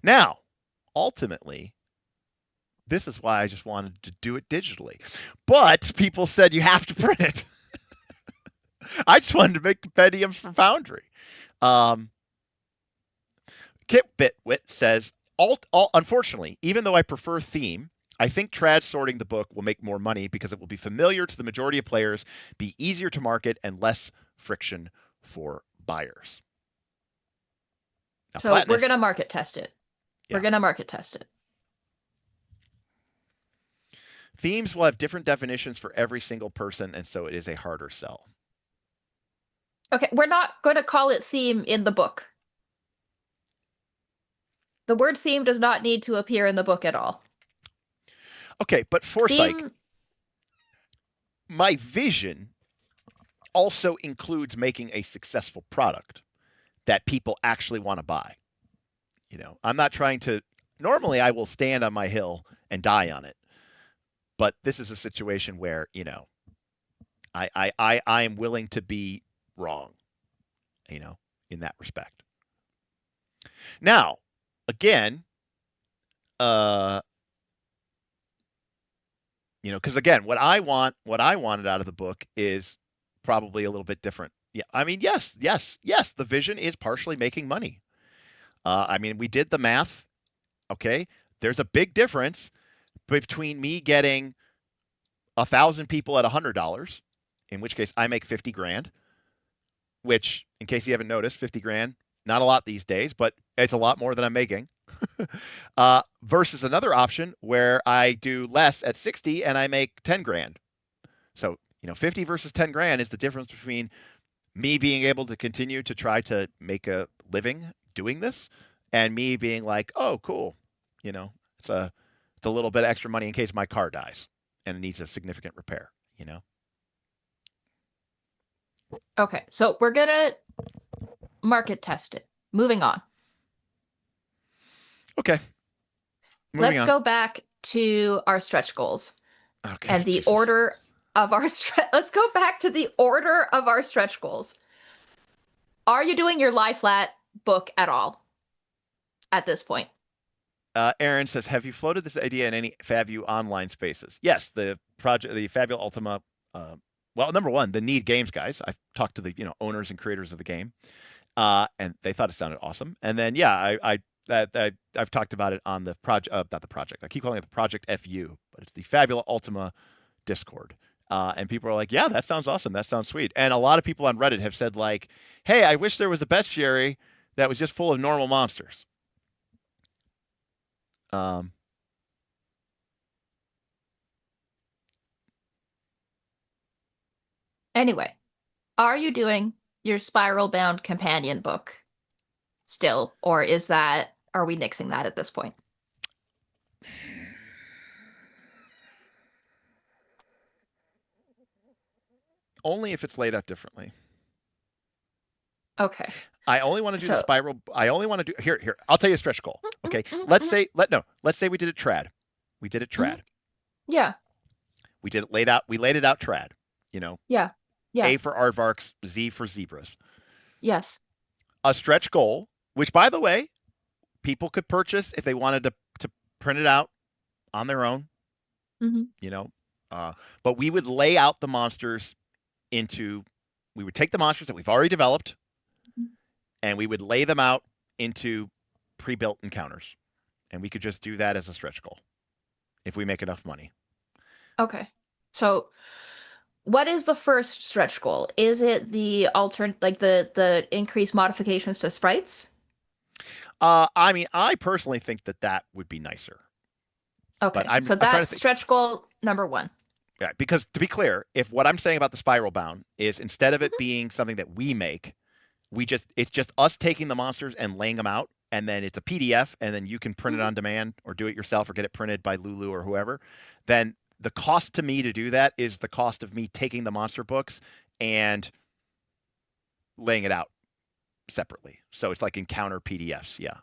Now, ultimately, this is why I just wanted to do it digitally. But people said you have to print it. I just wanted to make compendiums for Foundry. Kip Bitwit says, unfortunately, even though I prefer theme, I think trad sorting the book will make more money because it will be familiar to the majority of players, be easier to market, and less friction for buyers. Now, so we're going to market test it. Yeah. We're going to market test it. Themes will have different definitions for every single person, and so it is a harder sell. Okay, we're not going to call it theme in the book. The word theme does not need to appear in the book at all. Okay, but foresight, Theme, my vision also includes making a successful product that people actually want to buy. You know, I'm not trying to. Normally, I will stand on my hill and die on it, but this is a situation where I am willing to be wrong. In that respect. Now, again, because again, what I wanted out of the book is probably a little bit different. Yeah, I mean, yes. The vision is partially making money. I mean, we did the math. Okay, there's a big difference between me getting 1,000 people at $100, in which case I make 50 grand. Which, in case you haven't noticed, 50 grand, not a lot these days, but it's a lot more than I'm making. Versus another option where I do less at 60 and I make 10 grand. So, 50 versus 10 grand is the difference between me being able to continue to try to make a living doing this and me being like, oh, cool. It's a little bit of extra money in case my car dies and it needs a significant repair, Okay, so we're gonna market test it. Moving on. Okay. Let's go back to our stretch goals. Okay. And the Jesus. order of our let's go back to the order of our stretch goals. Are you doing your lie flat book at all at this point? Aaron says, have you floated this idea in any Fabu online spaces? Yes, the Fabula Ultima. Well, number one, the Need Games guys. I've talked to the owners and creators of the game, and they thought it sounded awesome. And then I've talked about it on the project, not the project. I keep calling it the Project FU, but it's the Fabula Ultima Discord. And people are like, yeah, that sounds awesome. That sounds sweet. And a lot of people on Reddit have said like, hey, I wish there was a bestiary that was just full of normal monsters. Anyway, are you doing your spiral bound companion book still, or are we nixing that at this point? Only if it's laid out differently. Okay. I only want to do the spiral. I only want to do here. I'll tell you a stretch goal. Okay. Let's say we did it trad. We did it trad. Yeah. We did it laid out. We laid it out trad. Yeah. Yeah. A for aardvarks, Z for zebras. Yes. A stretch goal, which by the way, people could purchase if they wanted to print it out on their own. Mm-hmm. But we would lay out the monsters we would take the monsters that we've already developed and we would lay them out into pre-built encounters. And we could just do that as a stretch goal if we make enough money. Okay. So what is the first stretch goal? Is it the the increased modifications to sprites? I mean, I personally think that would be nicer. Okay. So that's stretch goal number 1. Yeah, because to be clear, if what I'm saying about the spiral bound is instead of it being something that we make, it's just us taking the monsters and laying them out, and then it's a PDF, and then you can print it on demand or do it yourself or get it printed by Lulu or whoever, then the cost to me to do that is the cost of me taking the monster books and laying it out separately. So it's like encounter PDFs, yeah.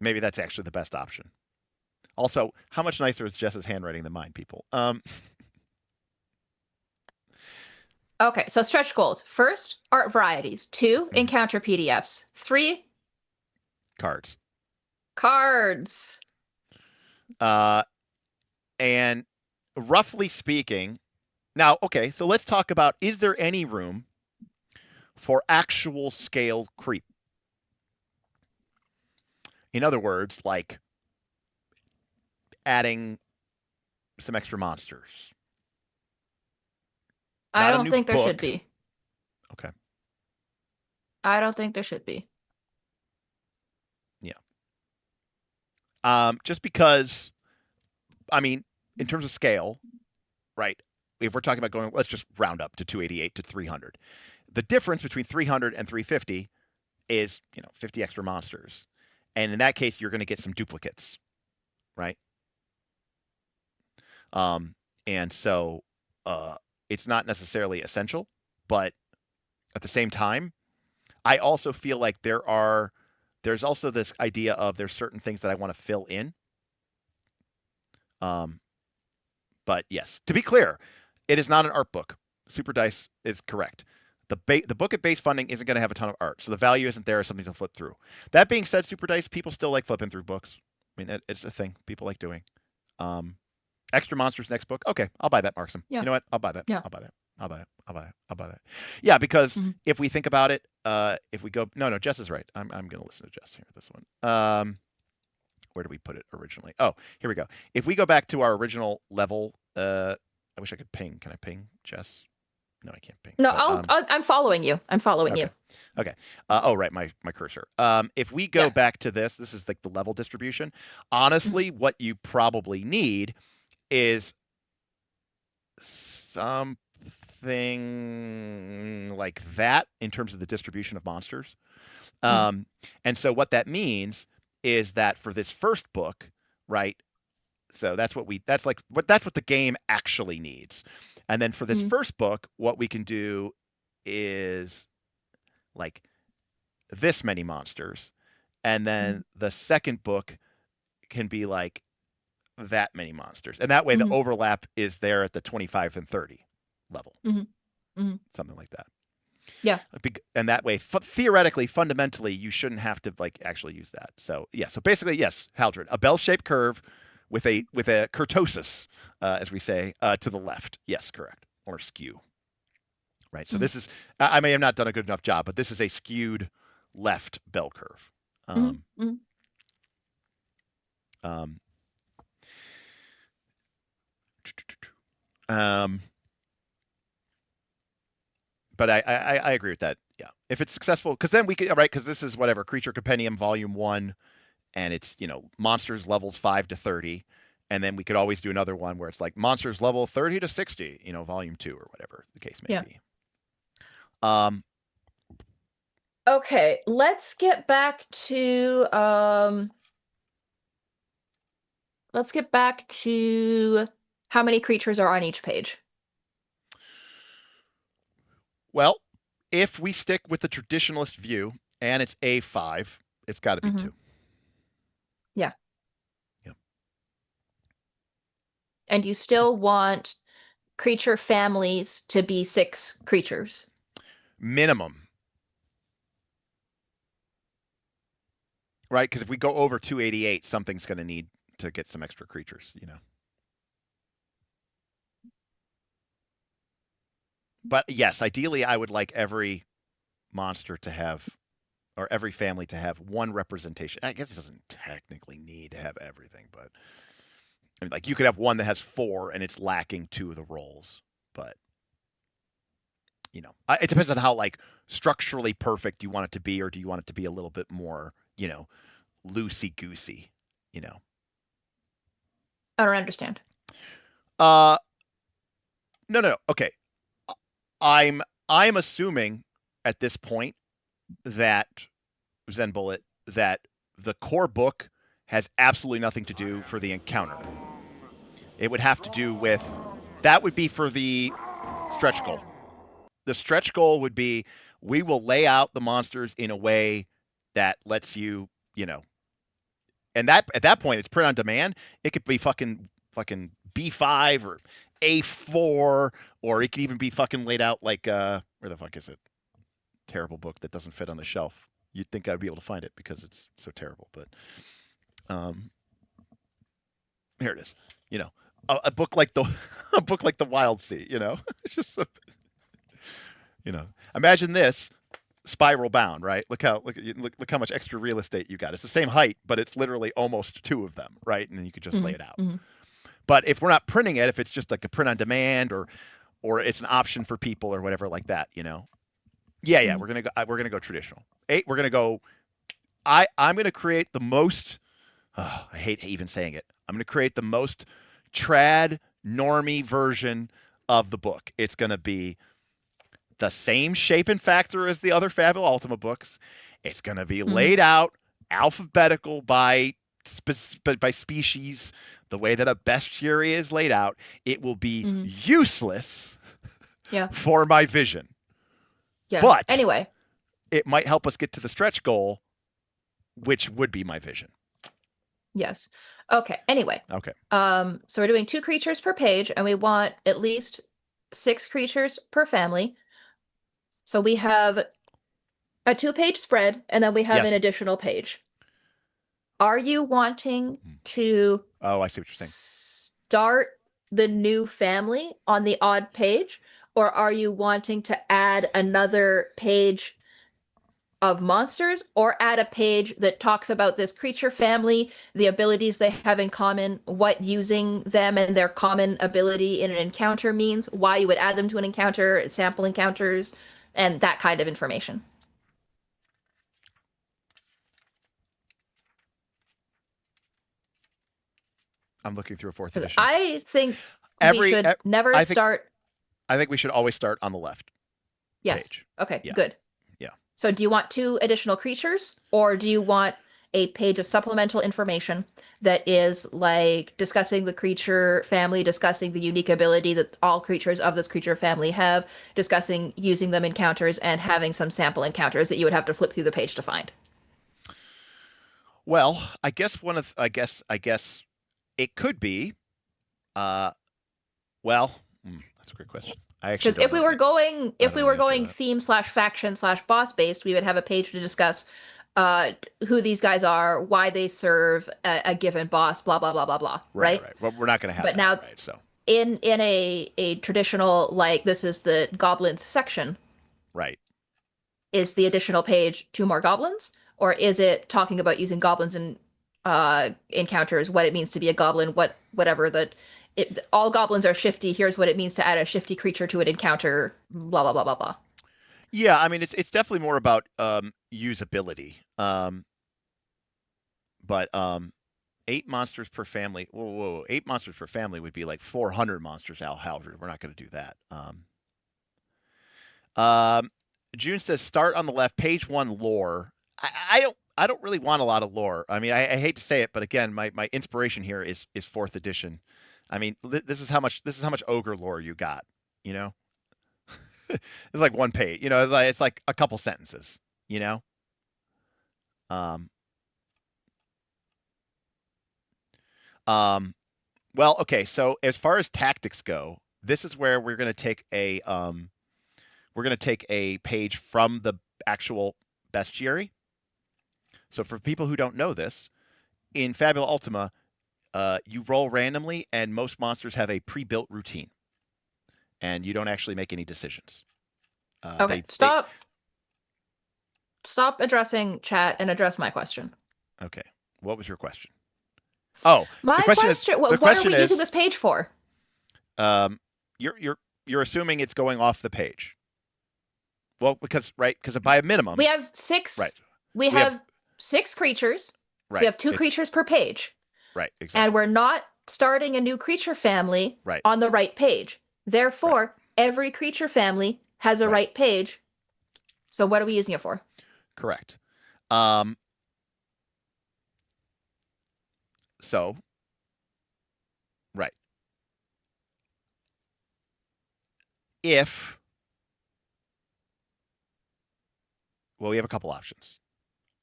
Maybe that's actually the best option. Also, how much nicer is Jess's handwriting than mine, people? Okay, so stretch goals. First, art varieties. 2, encounter PDFs. 3, cards. And roughly speaking, now, okay, so let's talk about, is there any room for actual scale creep? In other words, like adding some extra monsters. I don't think there should be. Okay. I don't think there should be. Yeah. Just because, I mean, in terms of scale, right? If we're talking about going, let's just round up to 288 to 300. The difference between 300 and 350 is 50 extra monsters, and in that case, you're going to get some duplicates, right? And so it's not necessarily essential, but at the same time, I also feel like there's also this idea of there's certain things that I want to fill in. But yes, to be clear, it is not an art book. Super Dice is correct. The book at base funding isn't going to have a ton of art, so the value isn't there as something to flip through. That being said, Super Dice, people still like flipping through books. I mean, it's a thing people like doing. Extra monsters next book. Okay, I'll buy that, Markson. Yeah. You know what? I'll buy that. Yeah. I'll buy that. I'll buy it. I'll buy it. I'll buy that. Yeah, because if we think about it, if we go, no, Jess is right. I'm going to listen to Jess here. This one. Where did we put it originally? Oh, here we go. If we go back to our original level, I wish I could ping. Can I ping Jess? No, I can't ping. No, but, I'm following you. I'm following you. Okay. Oh, right. My cursor. If we go back to this is like the level distribution. Honestly, what you probably need is something like that in terms of the distribution of monsters. And so what that means is that for this first book, right? So that's what the game actually needs. And then for this first book, what we can do is like this many monsters. And then the second book can be like that many monsters. And that way the overlap is there at the 25 and 30 level. Something like that. Yeah. And that way, theoretically, fundamentally, you shouldn't have to like actually use that. So yeah. So basically, yes, Haldred, a bell-shaped curve with a kurtosis, as we say, to the left. Yes, correct. Or skew. Right. So this is, I may have not done a good enough job, but this is a skewed left bell curve. But I agree with that. Yeah. If it's successful, because then we could, right, because this is whatever, Creature Compendium Volume 1, and it's, monsters levels 5 to 30. And then we could always do another one where it's like monsters level 30 to 60, Volume 2 or whatever the case may be. Okay, let's get back to how many creatures are on each page. Well, if we stick with the traditionalist view and it's A5, it's got to be 2. Yeah. Yeah. And you still want creature families to be 6 creatures. Minimum. Right? Because if we go over 288, something's going to need to get some extra creatures, But yes, ideally, I would like every monster to have, or every family to have one representation. I guess it doesn't technically need to have everything, but I mean, like you could have one that has 4 and it's lacking 2 of the roles. But it depends on how like structurally perfect you want it to be, or do you want it to be a little bit more, loosey goosey, I don't understand. No. Okay. I'm assuming at this point that Zen Bullet, that the core book has absolutely nothing to do for the encounter. It would have to do with, that would be for the stretch goal. The stretch goal would be, we will lay out the monsters in a way that lets you, and that at that point it's print on demand. It could be fucking B5 or A4, or it could even be fucking laid out like where the fuck is it? Terrible book that doesn't fit on the shelf. You'd think I'd be able to find it because it's so terrible, but here it is. A book like the Wild Sea. It's just imagine this spiral bound, right? Look how much extra real estate you got. It's the same height, but it's literally almost 2 of them, right? And then you could just lay it out. But if we're not printing it, if it's just like a print on demand, or it's an option for people or whatever like that, we're gonna go traditional. We're gonna go. I'm gonna create the most. I hate even saying it. I'm gonna create the most trad normie version of the book. It's gonna be the same shape and factor as the other Fabula Ultima books. It's going to be laid out alphabetical by species, the way that a bestiary is laid out. It will be useless for my vision. Yeah. But anyway, it might help us get to the stretch goal, which would be my vision. Yes. Okay. Anyway. Okay. So we're doing 2 creatures per page, and we want at least 6 creatures per family. So we have a 2-page spread, and then we have an additional page. Are you wanting to I see what you're saying. Start the new family on the odd page, or are you wanting to add another page of monsters, or add a page that talks about this creature family, the abilities they have in common, what using them and their common ability in an encounter means, why you would add them to an encounter, sample encounters, and that kind of information? I'm looking through a 4th edition. I think we should never start. I think we should always start on the left. Yes. Page. Okay, Yeah. good. Yeah. So do you want 2 additional creatures, or do you want a page of supplemental information that is like discussing the creature family, discussing the unique ability that all creatures of this creature family have, discussing using them encounters, and having some sample encounters that you would have to flip through the page to find? Well, I guess it could be. That's a great question. Because if we were going theme/faction/boss based, we would have a page to discuss who these guys are, why they serve a given boss, blah blah blah blah blah. Right. Well, we're not going to have. But that, now, right, so in a traditional, like, this is the goblins section. Right. Is the additional page 2 more goblins, or is it talking about using goblins in encounters, what it means to be a goblin, whatever that. All goblins are shifty. Here's what it means to add a shifty creature to an encounter. Blah blah blah blah blah. Yeah, I mean it's definitely more about usability. But 8 monsters per family. Whoa! 8 monsters per family would be like 400 monsters. However, we're not going to do that. June says start on the left. Page 1 lore. I don't really want a lot of lore. I mean, I hate to say it, but again, my inspiration here is 4th edition. I mean, this is how much ogre lore you got, you know? It's like 1 page, you know, it's like a couple sentences, you know? Well, okay, so as far as tactics go, this is where we're going to take a page from the actual bestiary. So for people who don't know this, in Fabula Ultima, you roll randomly, and most monsters have a pre-built routine, and you don't actually make any decisions. Okay, stop addressing chat and address my question. Okay, what was your question? Oh, my question. What are we using this page for? You're assuming it's going off the page. Well, because by a minimum, we have 6. Right. We have 6 creatures. Right. We have 2 creatures per page. Right, exactly. And we're not starting a new creature family on the right page. Therefore, every creature family has a right page. So what are we using it for? Correct. So, right. We have a couple options.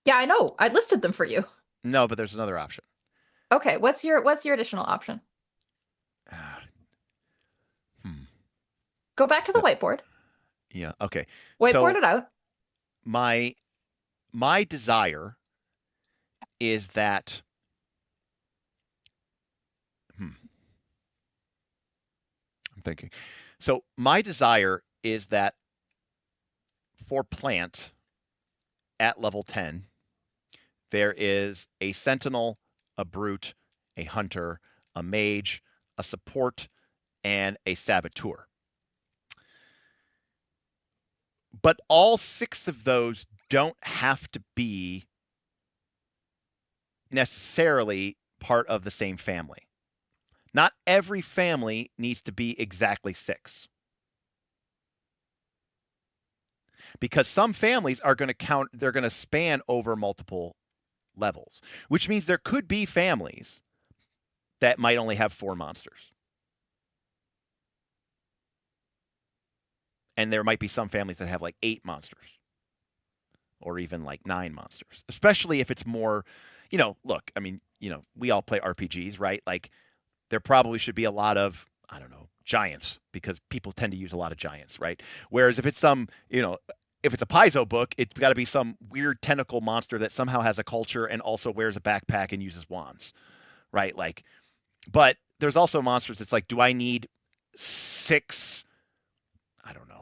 Yeah, I know. I listed them for you. No, but there's another option. Okay, what's your additional option? Go back to the whiteboard. Yeah, okay. Whiteboard it out. My desire is that I'm thinking. So my desire is that for plant at level 10, there is a sentinel, a brute, a hunter, a mage, a support, and a saboteur. But all 6 of those don't have to be necessarily part of the same family. Not every family needs to be exactly 6. because some families are going to count. They're going to span over multiple levels, which means there could be families that might only have 4 monsters. And there might be some families that have like 8 monsters or even like 9 monsters, especially if it's more, look, I mean, we all play RPGs, right? Like there probably should be a lot of, I don't know, giants because people tend to use a lot of giants, right? Whereas if it's some, if it's a Paizo book, it's got to be some weird tentacle monster that somehow has a culture and also wears a backpack and uses wands, right? Like, but there's also monsters. It's like, do I need 6? I don't know,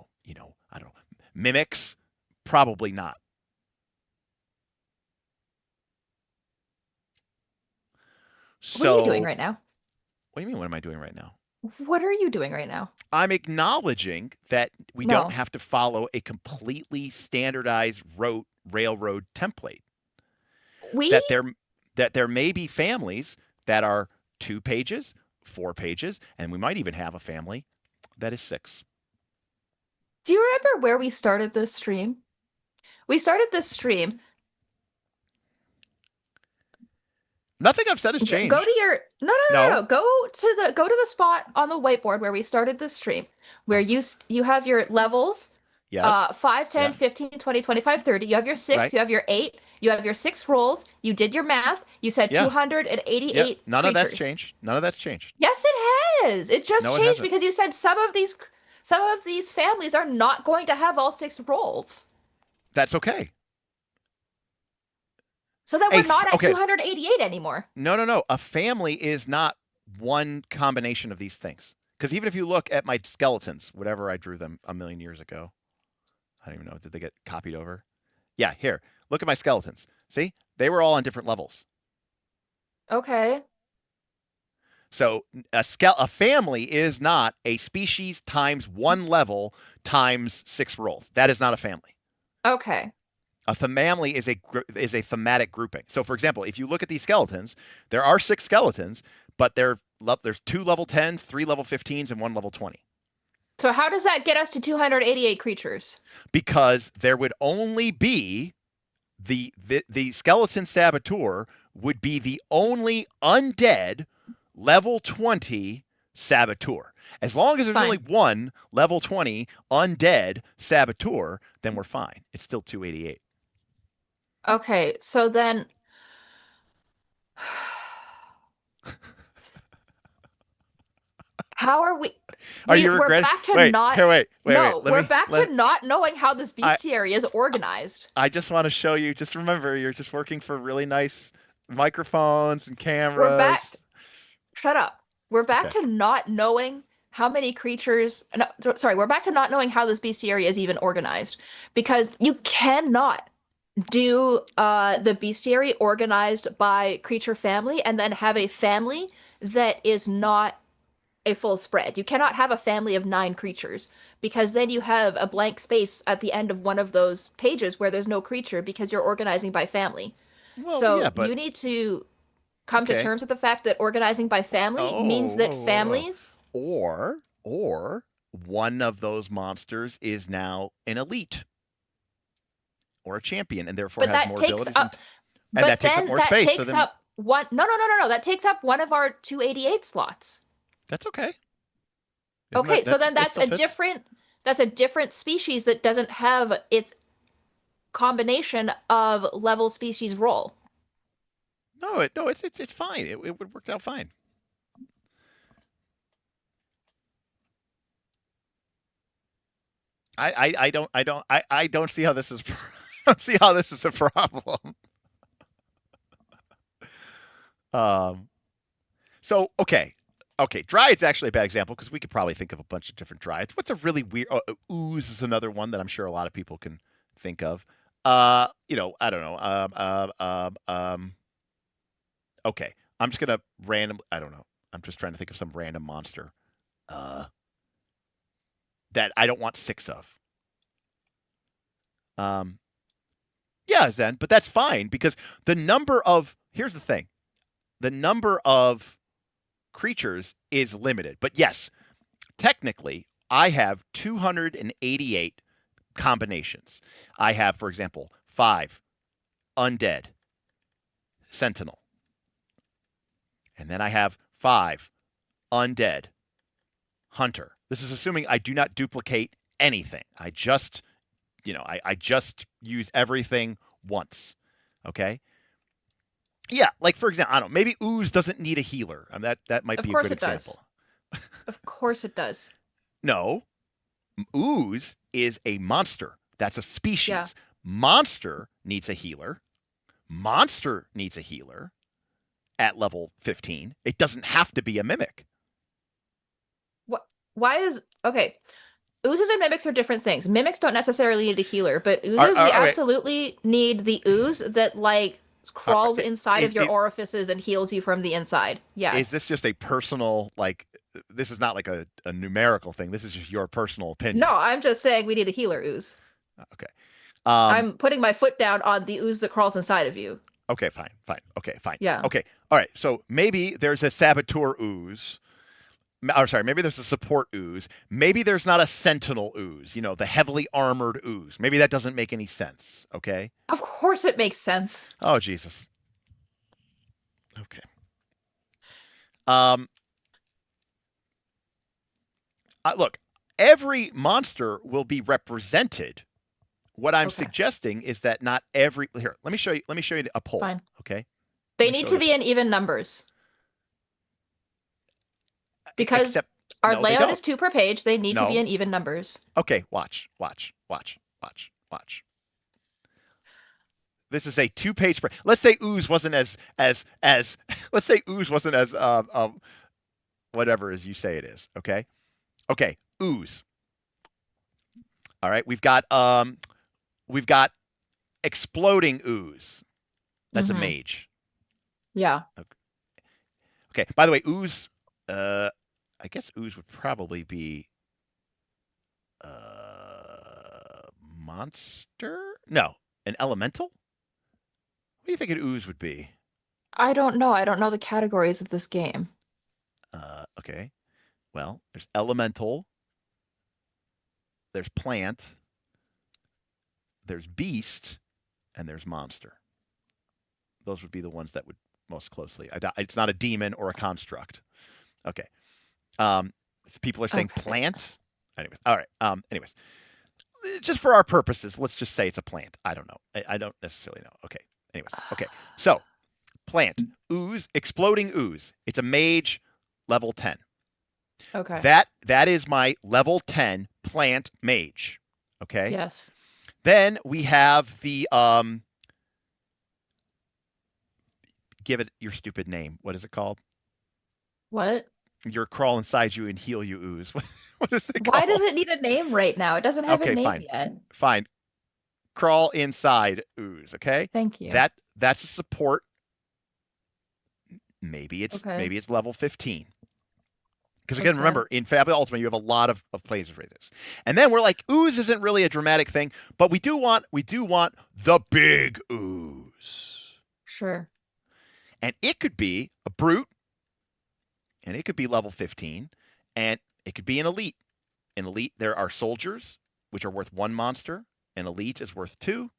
mimics? Probably not. What are you doing right now? What do you mean? What am I doing right now? What are you doing right now? I'm acknowledging that we don't have to follow a completely standardized railroad template. That there may be families that are 2 pages, 4 pages, and we might even have a family that is 6. Do you remember where we started this stream? We started this stream. Nothing I've said has changed. Go to your no. Go to the spot on the whiteboard where we started this stream, where you have your levels. Yes. 5, 10, 15, 20, 25, 30. You have your 6, Right. you have your 8, you have your 6 rolls. You did your math. You said 288 Yep. None creatures. of that's changed. Yes, it has. It just No, it changed hasn't. because you said some of these families are not going to have all 6 rolls. That's okay. So that we're not at 288 anymore. No. A family is not one combination of these things. Because even if you look at my skeletons, whatever I drew them a million years ago, I don't even know. Did they get copied over? Yeah, here. Look at my skeletons. See? They were all on different levels. Okay. So a family is not a species times 1 level times 6 rolls. That is not a family. Okay. A family is a thematic grouping. So, for example, if you look at these skeletons, there are 6 skeletons, but there's 2 level 10s, 3 level 15s, and 1 level 20. So how does that get us to 288 creatures? Because there would only be the skeleton saboteur would be the only undead level 20 saboteur. As long as there's only one level 20 undead saboteur, then we're fine. It's still 288. Okay, so then how are we? Are you we're regretting? back to Wait, not. here, wait. We're back to not knowing how this bestiary is organized. I just want to show you. Just remember, you're just working for really nice microphones and cameras. We're back. Shut up. We're back to not knowing how many creatures. No, sorry, we're back to not knowing how this bestiary is even organized, because you cannot do the bestiary organized by creature family and then have a family that is not a full spread. You cannot have a family of 9 creatures, because then you have a blank space at the end of one of those pages where there's no creature because you're organizing by family. Well, you need to come to terms with the fact that organizing by family means that families or one of those monsters is now an elite or a champion, and therefore has more abilities. And that takes up more space. That takes up one of our 288 slots. That's okay. Then that's a different species that doesn't have its combination of level species roll. No, it's fine. It worked out fine. I don't see how this is. I don't see how this is a problem. So okay, Dryad's actually a bad example because we could probably think of a bunch of different Dryads. What's a really weird? Ooze is another one that I'm sure a lot of people can think of. I don't know. Okay, I'm just gonna I don't know. I'm just trying to think of some random monster that I don't want 6 of. Yeah, Zen, but that's fine because here's the thing. The number of creatures is limited. But yes, technically, I have 288 combinations. I have, for example, 5 undead sentinel. And then I have 5 undead hunter. This is assuming I do not duplicate anything. I just, I just use everything once. Okay? Yeah, like for example, I don't know, maybe Ooze doesn't need a healer. That might be a good example. Of course it does. No. Ooze is a monster. That's a species. Yeah. Monster needs a healer. Monster needs a healer at level 15. It doesn't have to be a mimic. What? Why is okay? Oozes and mimics are different things. Mimics don't necessarily need a healer, but oozes we absolutely need the ooze that crawls inside of your orifices and heals you from the inside. Yes. Is this just a personal this is not like a numerical thing. This is just your personal opinion. No, I'm just saying we need a healer ooze. Okay. I'm putting my foot down on the ooze that crawls inside of you. Okay, fine. Okay, fine. Yeah. Okay. All right. So maybe there's a saboteur ooze. Or sorry, maybe there's a support ooze. Maybe there's not a sentinel ooze, the heavily armored ooze. Maybe that doesn't make any sense, okay? Of course it makes sense. Oh, Jesus. Okay. Look, every monster will be represented. What I'm suggesting is that not every here, let me show you a poll. Fine. Okay. They need to be in even numbers. Because our layout is 2 per page, they need to be in even numbers. Okay, watch. This is a 2-page spread. Let's say Ooze wasn't as let's say Ooze wasn't as whatever as you say it is, okay? Okay, Ooze. All right, we've got exploding Ooze. That's a mage. Yeah. Okay. By the way, Ooze I guess Ooze would probably be monster? No, an elemental? What do you think an Ooze would be? I don't know. I don't know the categories of this game. Okay. Well, there's elemental. There's plant. There's beast. And there's monster. Those would be the ones that would most closely. It's not a demon or a construct. Okay. People are saying plant. Anyways, all right. Anyways, just for our purposes, let's just say it's a plant. I don't know. I don't necessarily know. Okay. Anyways, okay. So, plant, ooze, exploding ooze. It's a mage, level 10. Okay. That is my level 10 plant mage. Okay. Yes. Then we have the give it your stupid name. What is it called? What? Your crawl inside you and heal you ooze. What is it called? Why does it need a name right now? It doesn't have a name yet. Fine. Crawl inside ooze, okay? Thank you. That's a support. Maybe it's level 15. Because again, remember, in Fabula Ultima, you have a lot of planes phrases. And then we're like, ooze isn't really a dramatic thing, but we do want the big ooze. Sure. And it could be a brute. And it could be level 15, and it could be an elite. In elite, there are soldiers, which are worth 1 monster. An elite is worth 2,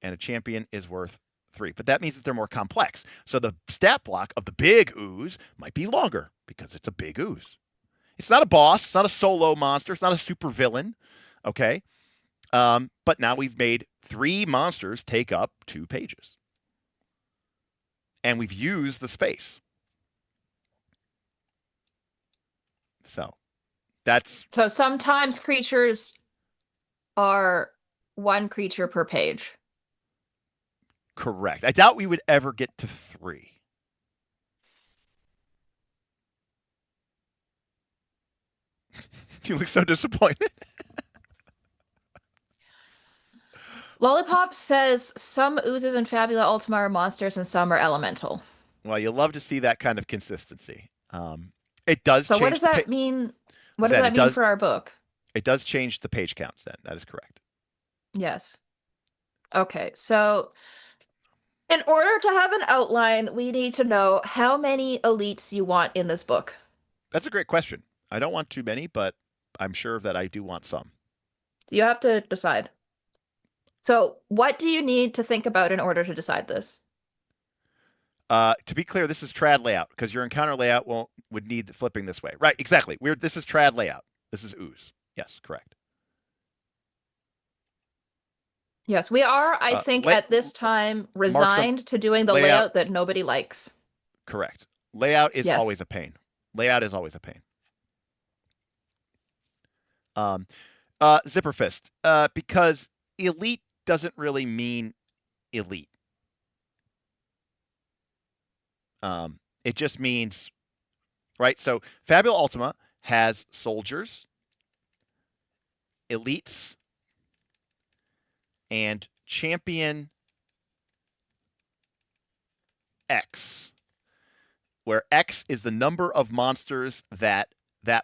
and a champion is worth 3. But that means that they're more complex. So the stat block of the big ooze might be longer because it's a big ooze. It's not a boss. It's not a solo monster. It's not a super villain. Okay? But now we've made 3 monsters take up 2 pages. And we've used the space. So sometimes creatures are 1 creature per page. Correct. I doubt we would ever get to 3. You look so disappointed. Lollipop says some oozes in Fabula Ultima are monsters and some are elemental. Well, you'll love to see that kind of consistency. It does change. So what does that mean? What does that mean for our book? It does change the page counts then. That is correct. Yes. Okay. So in order to have an outline, we need to know how many elites you want in this book. That's a great question. I don't want too many, but I'm sure that I do want some. You have to decide. So, what do you need to think about in order to decide this? To be clear, this is trad layout because your encounter layout would need flipping this way. Right, exactly. This is trad layout. This is ooze. Yes, correct. Yes, we are, I think, at this time resigned to doing the layout that nobody likes. Correct. Layout is Yes. always a pain. Layout is always a pain. Zipper fist. Because elite doesn't really mean elite. It just means, right? So Fabula Ultima has soldiers, elites, and champion X, where X is the number of monsters that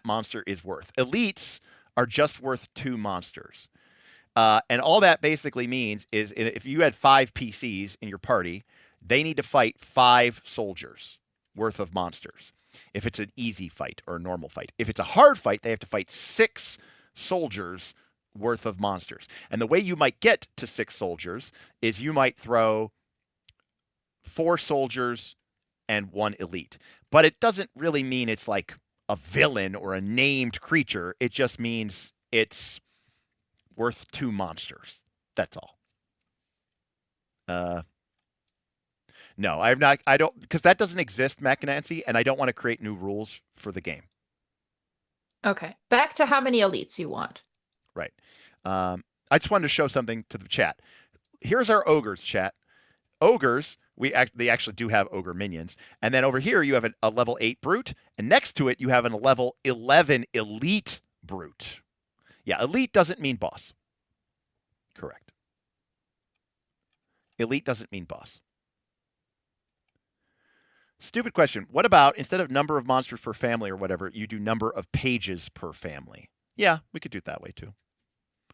monster is worth. Elites are just worth 2 monsters. And all that basically means is if you had 5 PCs in your party, they need to fight 5 soldiers worth of monsters. If it's an easy fight or a normal fight. If it's a hard fight, they have to fight 6 soldiers worth of monsters. And the way you might get to 6 soldiers is you might throw 4 soldiers and 1 elite. But it doesn't really mean it's like a villain or a named creature. It just means it's worth 2 monsters. That's all. No, I don't, because that doesn't exist, Mac and Nancy, and I don't want to create new rules for the game. Okay. Back to how many elites you want. Right. I just wanted to show something to the chat. Here's our ogres, chat. Ogres, they actually do have ogre minions. And then over here, you have a level 8 brute. And next to it, you have a level 11 elite brute. Yeah, elite doesn't mean boss. Correct. Elite doesn't mean boss. Stupid question. What about, instead of number of monsters per family or whatever, you do number of pages per family? Yeah, we could do it that way too.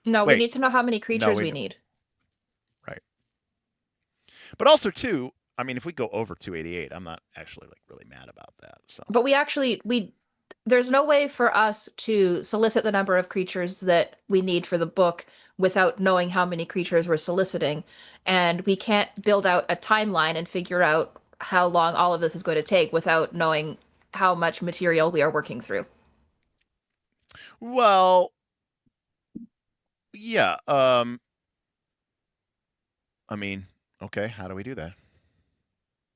No, we need to know how many creatures we need. Right. But also too, I mean, if we go over 288, I'm not actually like really mad about that. So. But there's no way for us to solicit the number of creatures that we need for the book without knowing how many creatures we're soliciting. And we can't build out a timeline and figure out how long all of this is going to take without knowing how much material we are working through. Well, yeah. I mean, okay, how do we do that?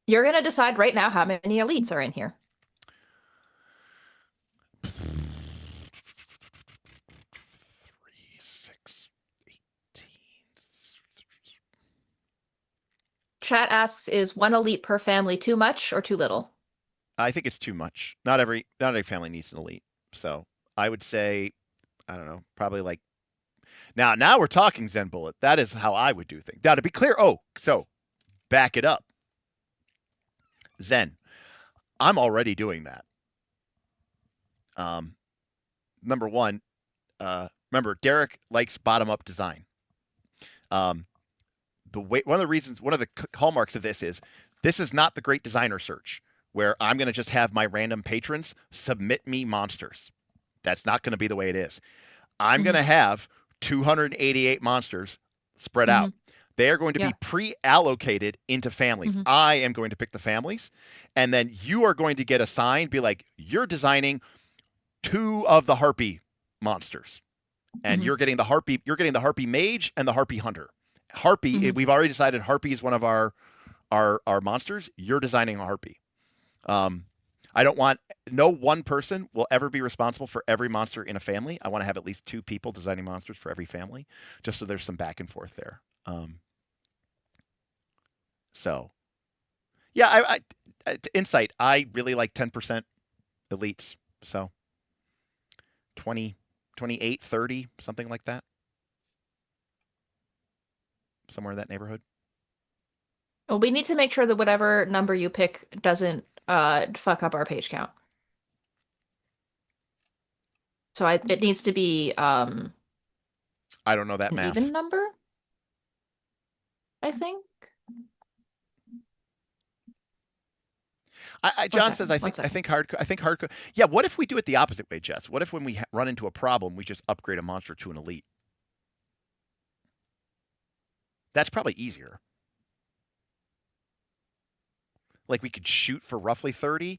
You're going to decide right now how many elites are in here. 3, 6, 18. Chat asks, is 1 elite per family too much or too little? I think it's too much. Not every family needs an elite. So I would say, I don't know, probably like, now we're talking Zen Bullet. That is how I would do things. Now to be clear, so back it up. Zen, I'm already doing that. Number one, remember Derek likes bottom-up design. One of the hallmarks of this is not the great designer search where I'm going to just have my random patrons submit me monsters. That's not going to be the way it is. I'm going to have 288 monsters spread out. They are going to be pre-allocated into families. I am going to pick the families, and then you are going to get assigned, be like, you're designing 2 of the harpy monsters. And you're getting the harpy mage and the harpy hunter. Harpy, we've already decided harpy is one of our monsters. You're designing a harpy. I don't want, no one person will ever be responsible for every monster in a family. I want to have at least 2 people designing monsters for every family, just so there's some back and forth there. So, yeah, insight. I really like 10% elites. So 20, 28, 30, something like that. Somewhere in that neighborhood. Well, we need to make sure that whatever number you pick doesn't fuck up our page count. So it needs to be I don't know that an math. even number, I think. John says, I think hardcore. Yeah, what if we do it the opposite way, Jess? What if when we run into a problem, we just upgrade a monster to an elite? That's probably easier. Like we could shoot for roughly 30,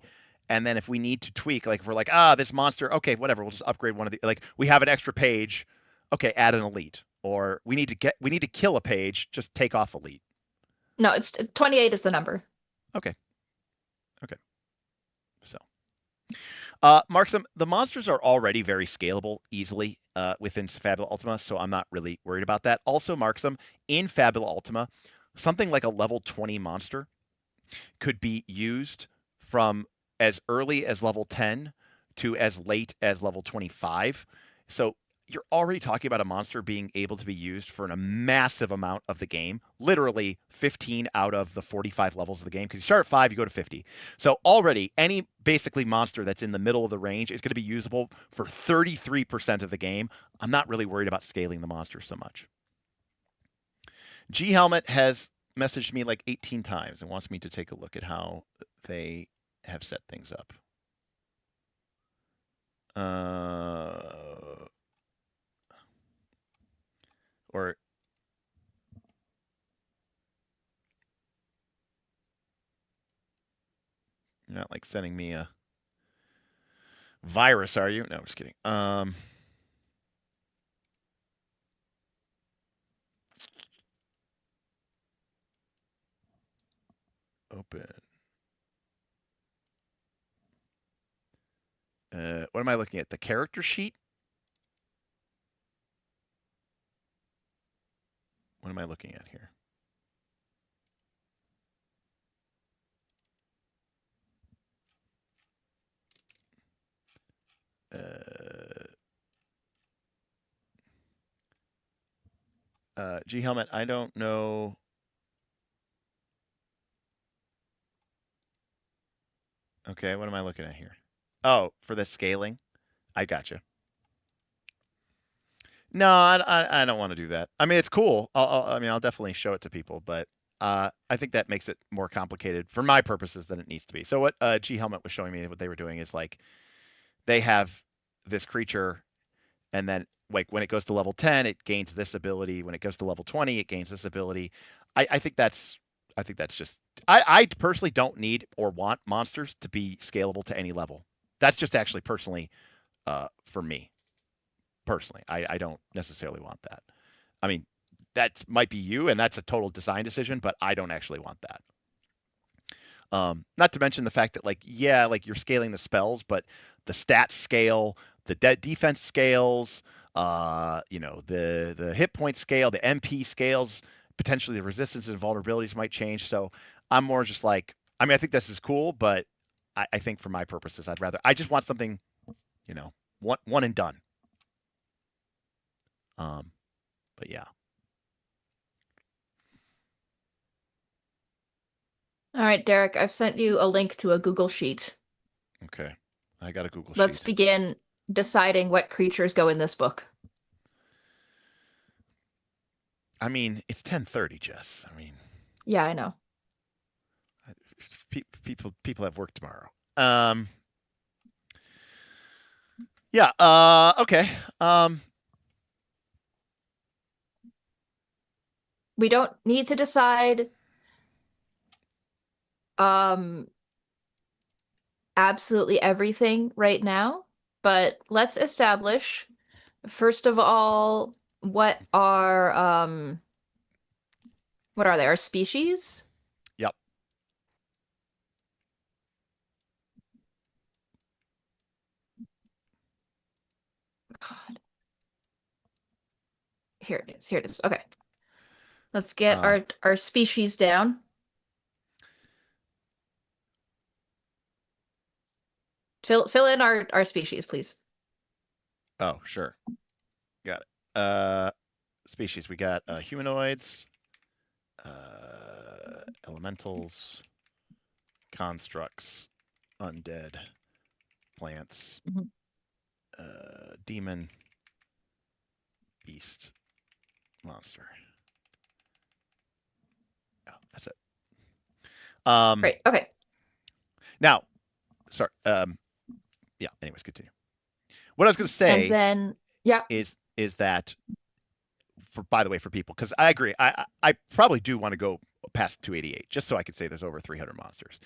and then if we need to tweak, like if we're like, this monster, okay, whatever, we'll just upgrade one of the, like we have an extra page, okay, add an elite, or we need to kill a page, just take off elite. No, it's 28 is the number. Okay. So, Marksum, the monsters are already very scalable easily within Fabula Ultima, so I'm not really worried about that. Also, Marksum, in Fabula Ultima, something like a level 20 monster could be used from as early as level 10 to as late as level 25. So you're already talking about a monster being able to be used for a massive amount of the game, literally 15 out of the 45 levels of the game. Because you start at 5, you go to 50. So already, any basically monster that's in the middle of the range is going to be usable for 33% of the game. I'm not really worried about scaling the monster so much. G Helmet has messaged me like 18 times and wants me to take a look at how they have set things up. Or you're not like sending me a virus, are you? No, I'm just kidding. Open. What am I looking at? The character sheet? What am I looking at here? G Helmet, I don't know. Okay, what am I looking at here? Oh, for the scaling? I gotcha. No, I don't want to do that. I mean, it's cool. I'll definitely show it to people, but I think that makes it more complicated for my purposes than it needs to be. So what G Helmet was showing me, what they were doing is like they have this creature, and then like when it goes to level 10, it gains this ability. When it goes to level 20, it gains this ability. I think that's just I personally don't need or want monsters to be scalable to any level. That's just actually personally for me. Personally, I don't necessarily want that. I mean, that might be you, and that's a total design decision, but I don't actually want that. Not to mention the fact that, like, yeah, like you're scaling the spells, but the stats scale, the defense scales, the hit point scale, the MP scales, potentially the resistances and vulnerabilities might change. So I'm more just like, I mean, I think this is cool, but I think for my purposes, I just want something, one and done. But yeah. All right, Derek, I've sent you a link to a Google Sheet. Okay. I got a Google Let's Sheet. begin deciding what creatures go in this book. I mean, it's 10:30, Jess. I mean, yeah, I know. People have work tomorrow. Yeah. Okay. We don't need to decide absolutely everything right now, but let's establish first of all what are they? Our species? Yep. God. Here it is. Here it is. Okay. Let's get our species down. Fill in our species, please. Oh, sure. Got it. Species. We got humanoids, elementals, constructs, undead, plants, demon, beast, monster. Oh, that's it. Great. Okay. Now, sorry. Yeah. Anyways, continue. What I was going to say, and then, yeah, is that by the way, for people, because I agree, I probably do want to go past 288 just so I could say there's over 300 monsters.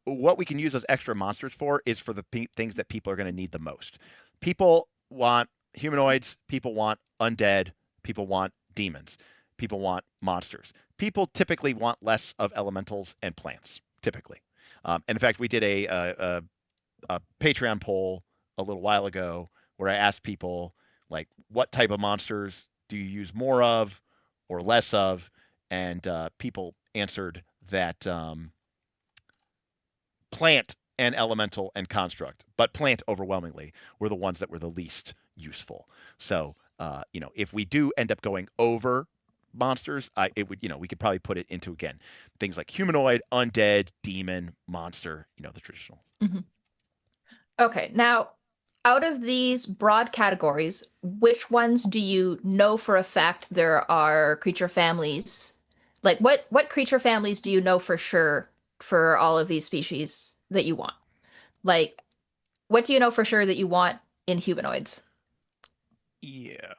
What we can use those extra monsters for is for the things that people are going to need the most. People want humanoids, people want undead, people want demons, people want monsters. People typically want less of elementals and plants, typically. And in fact, we did a Patreon poll a little while ago where I asked people, like, what type of monsters do you use more of or less of? And people answered that plant and elemental and construct, but plant overwhelmingly were the ones that were the least useful. So, if we do end up going over monsters, it would, we could probably put it into, again, things like humanoid, undead, demon, monster, the traditional. Mm-hmm. Okay, now, out of these broad categories, which ones do you know for a fact there are creature families? Like, what creature families do you know for sure for all of these species that you want? Like, what do you know for sure that you want in humanoids? Yeah,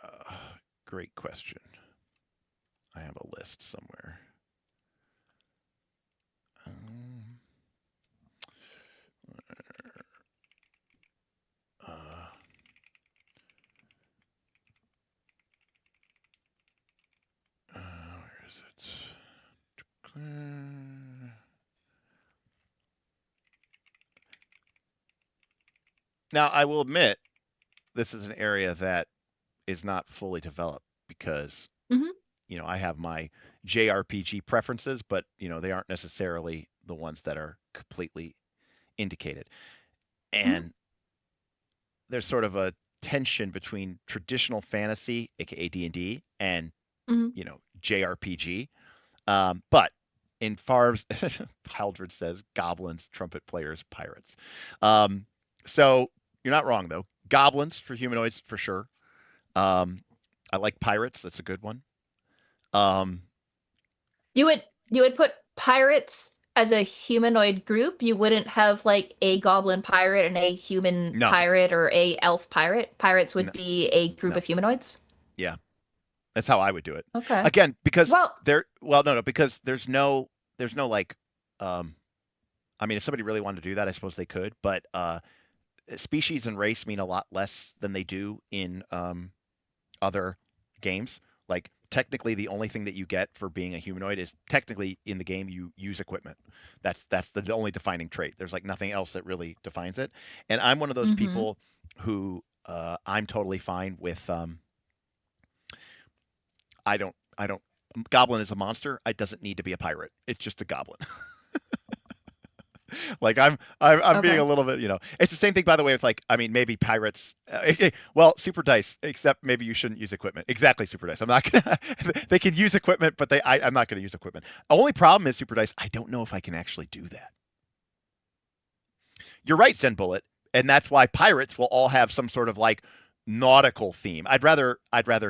great question. I have a list somewhere. Where is it? Now, I will admit, this is an area that is not fully developed because, I have my JRPG preferences, but, they aren't necessarily the ones that are completely indicated. And there's sort of a tension between traditional fantasy, aka D&D, and JRPG. But in Farms, Haldred says goblins, trumpet players, pirates. So you're not wrong though. Goblins for humanoids for sure. I like pirates. That's a good one. You would put pirates as a humanoid group. You wouldn't have like a goblin pirate and a human pirate or a elf pirate. Pirates would be a group of humanoids. Yeah, that's how I would do it. Okay. Again, because because there's no like, if somebody really wanted to do that, I suppose they could, but species and race mean a lot less than they do in other games. Like, technically, the only thing that you get for being a humanoid is technically in the game you use equipment. That's the only defining trait. There's like nothing else that really defines it. And I'm one of those people who I'm totally fine with. I don't. Goblin is a monster. It doesn't need to be a pirate. It's just a goblin. Like, I'm being a little bit, it's the same thing, by the way, with like, maybe pirates, well, super dice, except maybe you shouldn't use equipment. Exactly. Super dice. I'm not gonna, they can use equipment, but I'm not going to use equipment. Only problem is super dice. I don't know if I can actually do that. You're right, Zen Bullet. And that's why pirates will all have some sort of like nautical theme. I'd rather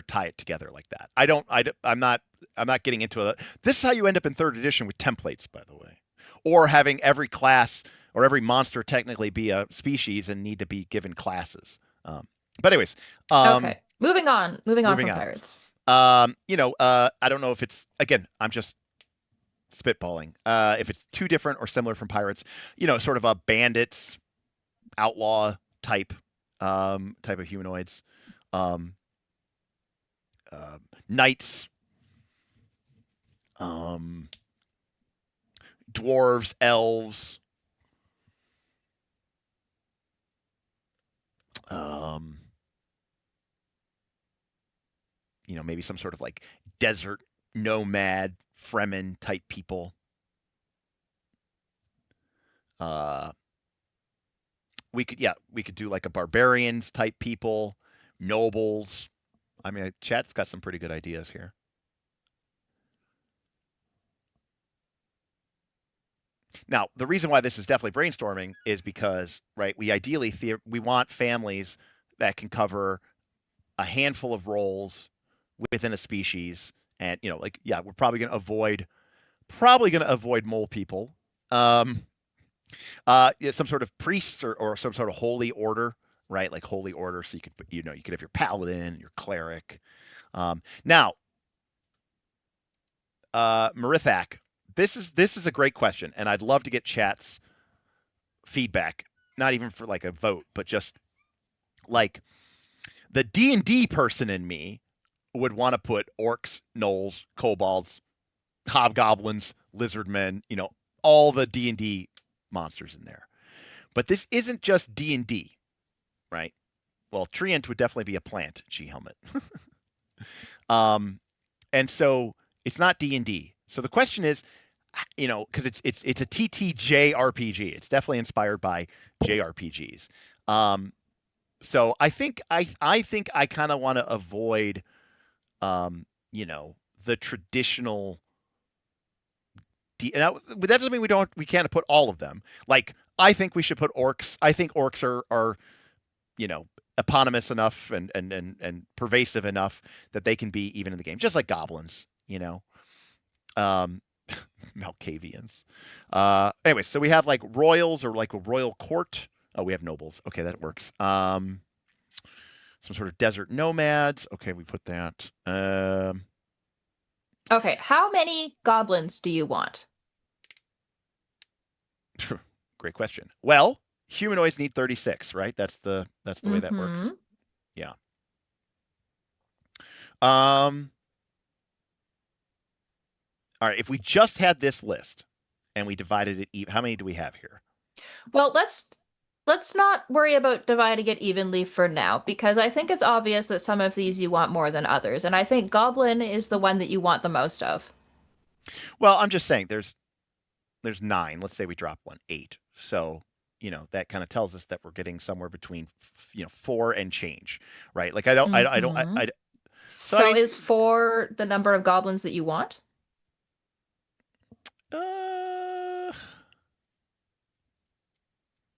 tie it together like that. I'm not getting into it. This is how you end up in 3rd edition with templates, by the way. Or having every class or every monster technically be a species and need to be given classes. But anyways. Okay. Moving on from pirates. I don't know if it's, again, I'm just spitballing. If it's too different or similar from pirates, sort of a bandits, outlaw type of humanoids. Knights. Dwarves, elves, maybe some sort of like desert nomad, Fremen type people. We could do like a barbarians type people, nobles. Chat's got some pretty good ideas here. Now, the reason why this is definitely brainstorming is because, right, we ideally we want families that can cover a handful of roles within a species, and we're probably going to avoid mole people, some sort of priests or some sort of holy order, right? Like holy order, so you could have your paladin, your cleric, Now, Marithak, this is a great question, and I'd love to get chat's feedback. Not even for like a vote, but just like the D&D person in me would want to put orcs, gnolls, kobolds, hobgoblins, lizardmen, all the D&D monsters in there. But this isn't just D&D, right? Well, treant would definitely be a plant, G-helmet. And so it's not D&D. So the question is, because it's a TTJRPG. It's definitely inspired by JRPGs. So I think I kind of want to avoid, the traditional. But that doesn't mean we can't put all of them. Like I think we should put orcs. I think orcs are eponymous enough and pervasive enough that they can be even in the game, just like goblins. Malkavians. Anyway, so we have like royals or like a royal court. Oh, we have nobles. Okay, that works. Some sort of desert nomads. Okay, we put that. Okay, how many goblins do you want? Great question. Well, humanoids need 36, right? That's the way that works. Yeah. All right, if we just had this list and we divided it, how many do we have here? Well, let's not worry about dividing it evenly for now, because I think it's obvious that some of these you want more than others, and I think Goblin is the one that you want the most of. Well, I'm just saying there's 9. Let's say we drop 1, 8. So, that kind of tells us that we're getting somewhere between 4 and change, right? Like So is 4 the number of goblins that you want?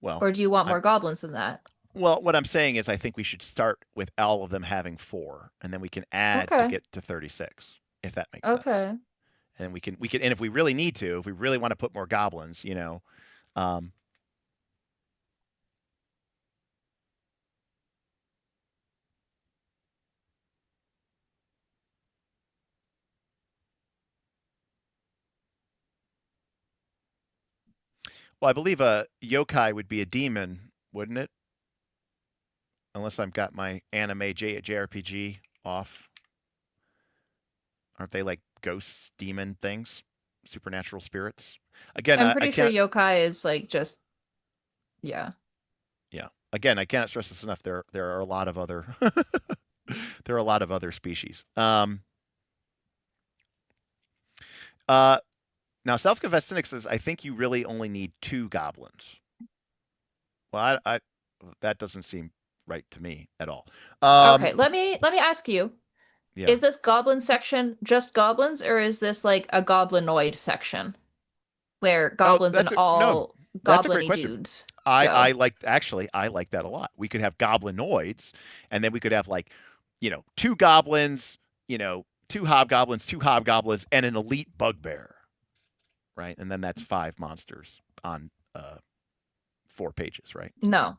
Well, or do you want more goblins than that? Well, what I'm saying is I think we should start with all of them having 4, and then we can add to get to 36, if that makes sense. Okay. And we can, and if we really need to, if we really want to put more goblins, Well, I believe a yokai would be a demon, wouldn't it? Unless I've got my anime JRPG off. Aren't they like ghosts, demon things? Supernatural spirits? Again, I'm pretty sure yokai is like just, yeah. Yeah. Again, I cannot stress this enough. There are a lot of other there are a lot of other species. Now, self-confessed cynic says, I think you really only need 2 goblins. Well, that doesn't seem right to me at all. Okay, let me ask you. Yeah. Is this goblin section just goblins, or is this like a goblinoid section where goblins and all goblin-y dudes? I like that a lot. We could have goblinoids, and then we could have like, 2 goblins, 2 hobgoblins, 2 hobgoblins, and an elite bugbear. Right, and then that's 5 monsters on 4 pages, right? No.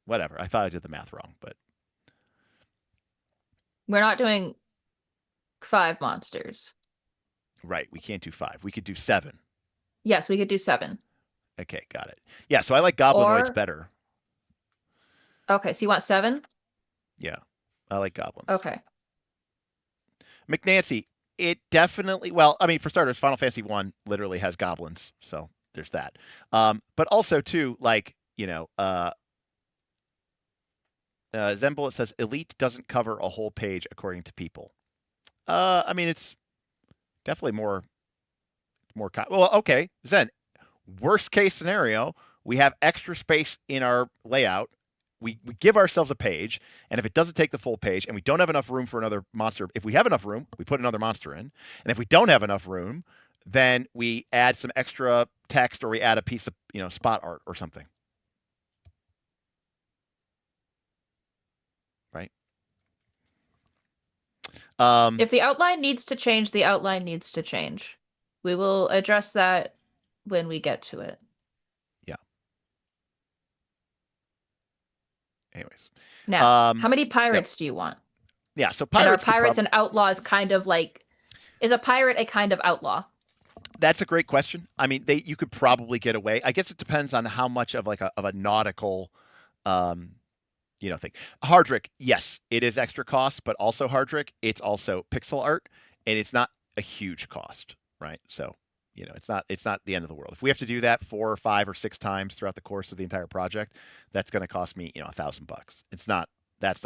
Whatever. I thought I did the math wrong, but we're not doing 5 monsters. Right, we can't do 5. We could do 7. Yes, we could do 7. Okay, got it. Yeah, so I like goblinoids better. Okay, so you want 7? Yeah, I like goblins. Okay. McNancy. It definitely, well, I mean, for starters, Final Fantasy 1 literally has goblins, so there's that. But also, too, like, Zenbullet says, Elite doesn't cover a whole page according to people. I mean, it's definitely more. Well, okay, Zen. Worst case scenario, we have extra space in our layout. We give ourselves a page, and if it doesn't take the full page, and we don't have enough room for another monster, if we have enough room, we put another monster in. And if we don't have enough room, then we add some extra text, or we add a piece of spot art or something. Right? If the outline needs to change, the outline needs to change. We will address that when we get to it. Yeah. Anyways. Now, how many pirates do you want? Yeah, so And are pirates could pirates and outlaws kind of like, is a pirate a kind of outlaw? That's a great question. I mean, you could probably get away. I guess it depends on how much of like a nautical, um, thing. Hardrick, yes, it is extra cost, but also Hardrick, it's also pixel art, and it's not a huge cost, right? So, it's not the end of the world. If we have to do that 4 or 5 or 6 times throughout the course of the entire project, that's going to cost me, $1,000. That's not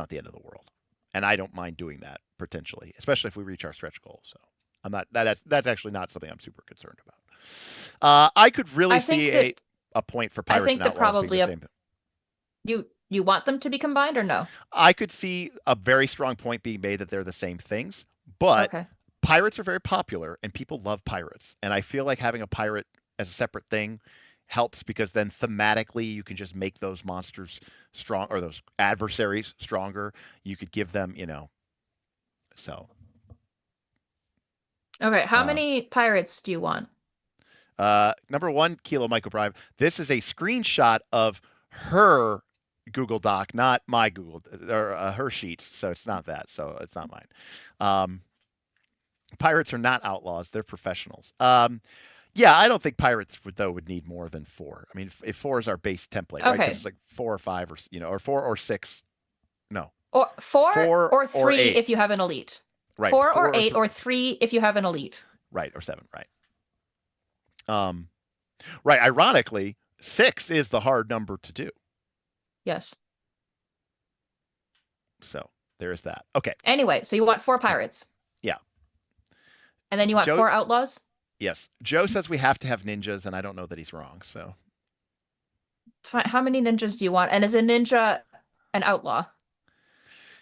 the end of the world, and I don't mind doing that potentially, especially if we reach our stretch goal. So. I'm not. That's actually not something I'm super concerned about. I could really see a point for pirates and outlaws being the same. You want them to be combined or no? I could see a very strong point being made that they're the same things, but pirates are very popular and people love pirates, and I feel like having a pirate as a separate thing helps because then thematically you can just make those monsters strong or those adversaries stronger. You could give them, so. Okay, how many pirates do you want? Number 1, Kilo Microprime. This is a screenshot of her Google Doc, not my Google or her sheets. So it's not that. So it's not mine. Pirates are not outlaws; they're professionals. Yeah, I don't think pirates would need more than 4. I mean, if 4 is our base template, right? Because it's like 4 or 5 or 4 or 6. No. Or 4 or 3 or 8. if you have an elite. Right. 4 or 8 or 3 if you have an elite. Right, or 7, right. Right, ironically, 6 is the hard number to do. Yes. So, there's that. Okay. Anyway, so you want 4 pirates. Yeah. And then you want 4 outlaws? Yes. Joe says we have to have ninjas, and I don't know that he's wrong, so. How many ninjas do you want? And is a ninja an outlaw?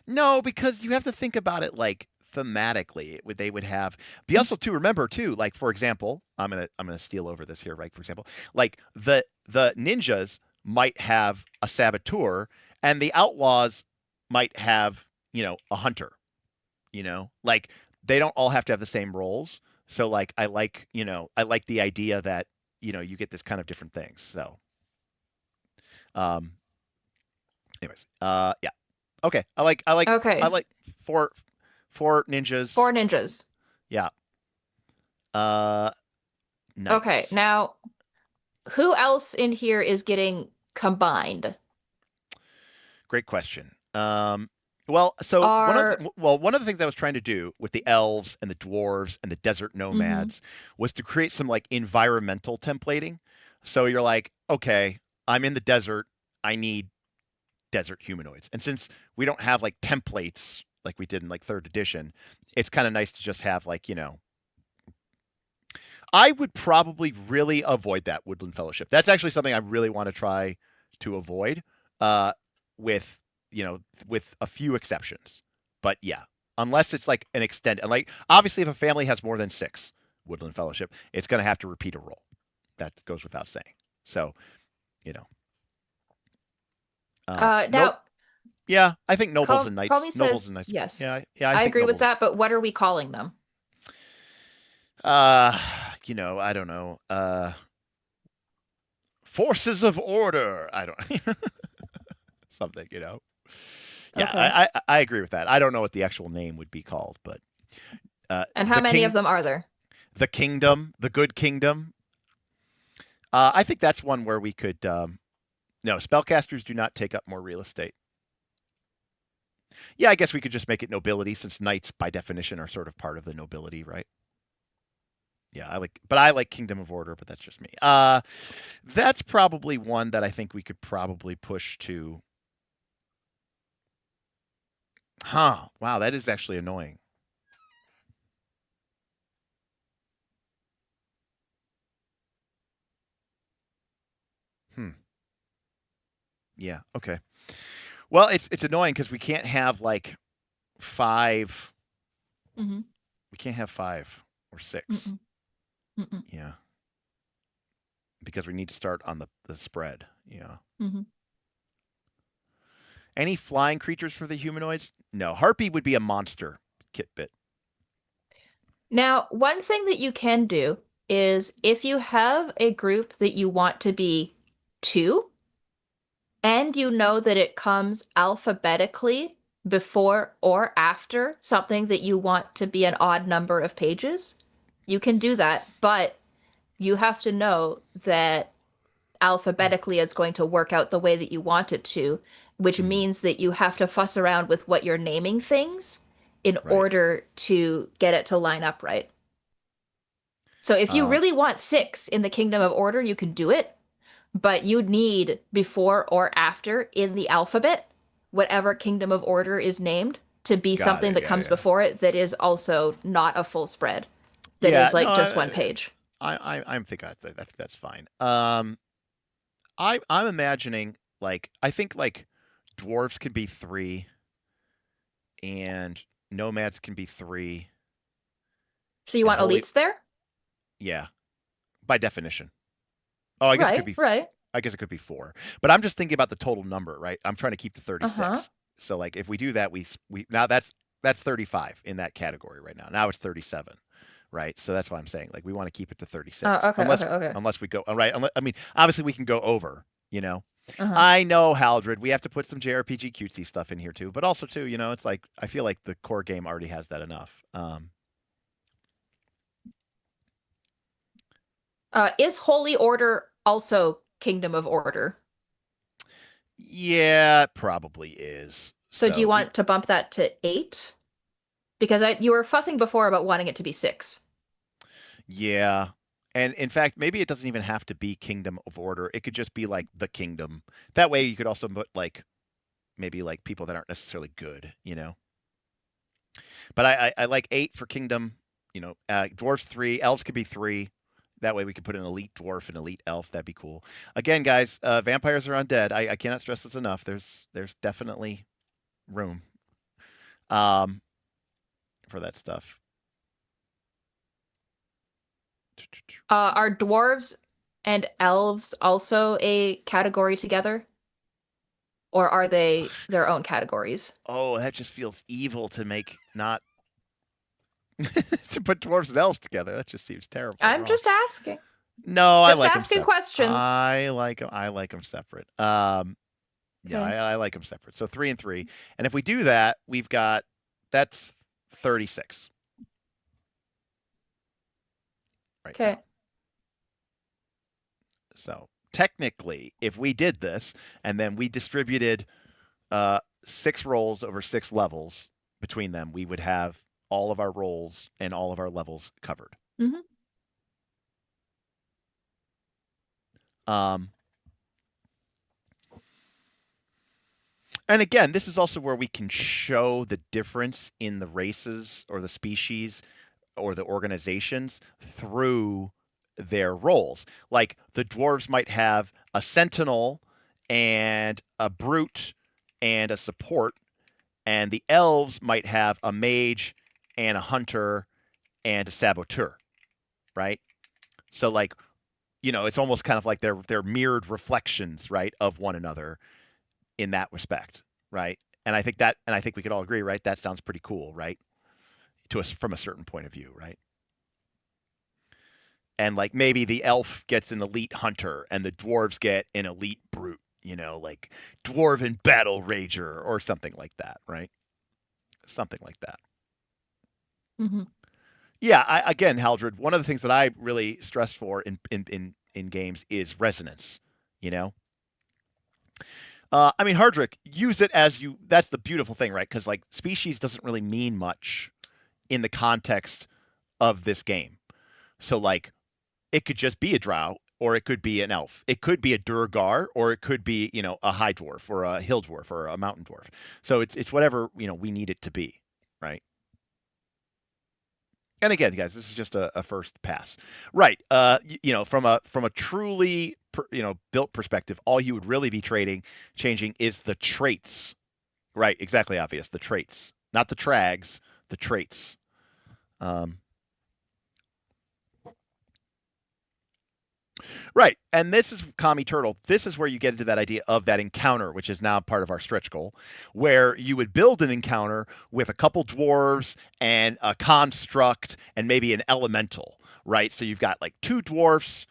No, because you have to think about it like thematically. They would have be also to remember too, like for example, I'm gonna steal over this here, right? For example, like the ninjas might have a saboteur and the outlaws might have, a hunter. Like they don't all have to have the same roles. So like I like the idea that, you get this kind of different things. So anyways, yeah. Okay. I like Okay. I like 4 ninjas. 4 ninjas. Yeah. Nice. Okay. Now, who else in here is getting combined? Great question. Well, so one of the things I was trying to do with the elves and the dwarves and the desert nomads was to create some like environmental templating. So you're like, okay, I'm in the desert. I need desert humanoids. And since we don't have like templates like we did in like 3rd edition, it's kind of nice to just have like, I would probably really avoid that Woodland Fellowship. That's actually something I really want to try to avoid with a few exceptions. But yeah, unless it's like an extended, like obviously if a family has more than 6 Woodland Fellowship, it's going to have to repeat a role. That goes without saying. So, now, yeah, I think nobles and knights. Nobles and knights. Yes. Yeah. I agree with that. But what are we calling them? I don't know. Forces of order. I don't. Something. Yeah, okay. I agree with that. I don't know what the actual name would be called, but. And how many of them are there? The kingdom, the good kingdom. I think that's one where we could. No, spellcasters do not take up more real estate. Yeah, I guess we could just make it nobility since knights by definition are sort of part of the nobility, right? Yeah, I like Kingdom of Order, but that's just me. That's probably one that I think we could probably push to. Huh. Wow, that is actually annoying. Yeah, okay. Well, it's annoying because we can't have like 5. We can't have 5 or 6. Yeah. Because we need to start on the spread. Yeah. Any flying creatures for the humanoids? No. Harpy would be a monster kit bit. Now, one thing that you can do is if you have a group that you want to be 2, and you know that it comes alphabetically before or after something that you want to be an odd number of pages, you can do that, but you have to know that alphabetically it's going to work out the way that you want it to, which means that you have to fuss around with what you're naming things in order to get it to line up right. So if you really want 6 in the Kingdom of Order, you can do it, but you need before or after in the alphabet, whatever Kingdom of Order is named, to be something that comes before it that is also not a full spread, that is like just one page. I'm thinking I think that's fine. I'm imagining I think dwarves can be 3, and nomads can be 3. So you want elites there? Yeah, by definition. Oh, I guess it could be right. I guess it could be 4, but I'm just thinking about the total number, right? I'm trying to keep the 36. So if we do that, we now that's 35 in that category right now. Now it's 37. Right, so that's why I'm saying we want to keep it to 36. Unless we go right. I mean, obviously we can go over. I know, Haldred. We have to put some JRPG cutesy stuff in here too, but also too, it's I feel like the core game already has that enough. Is Holy Order also Kingdom of Order? Yeah, it probably is. So do you want to bump that to 8? Because you were fussing before about wanting it to be 6. Yeah. And in fact, maybe it doesn't even have to be Kingdom of Order. It could just be the kingdom. That way you could also put maybe people that aren't necessarily good, But I like 8 for kingdom, dwarves 3, elves could be 3. That way we could put an elite dwarf and elite elf. That'd be cool. Again, guys, vampires are undead. I cannot stress this enough. There's definitely room for that stuff. Are dwarves and elves also a category together? Or are they their own categories? Oh, that just feels evil to make not to put dwarves and elves together. That just seems terrible. I'm just asking. No, just I like asking them questions. I like them separate. Yeah, I like them separate. So 3 and 3. And if we do that, that's 36. Right. Okay. Now. So technically, if we did this and then we distributed 6 rolls over 6 levels between them, we would have all of our rolls and all of our levels covered. And again, this is also where we can show the difference in the races or the species or the organizations through their roles. Like the dwarves might have a sentinel and a brute and a support, and the elves might have a mage and a hunter and a saboteur, right? So it's almost kind of like they're mirrored reflections, right, of one another in that respect, right? And I think we could all agree, right? That sounds pretty cool, right? To us from a certain point of view, right? And maybe the elf gets an elite hunter and the dwarves get an elite brute, dwarven battle rager or something like that, right? Something like that. Yeah, again, Haldred, one of the things that I really stress for in games is resonance, I mean, Hardrick, use it as you. That's the beautiful thing, right? Because species doesn't really mean much in the context of this game. So it could just be a drow, or it could be an elf. It could be a Durgar, or it could be a high dwarf, or a hill dwarf, or a mountain dwarf. So it's whatever we need it to be, right? And again, guys, this is just a first pass, right? From a truly built perspective, all you would really be changing is the traits, right? Exactly obvious, the traits, not the trags, the traits. Right, and this is Kami Turtle. This is where you get into that idea of that encounter, which is now part of our stretch goal, where you would build an encounter with a couple dwarves and a construct and maybe an elemental, right? So you've got 2 dwarfs,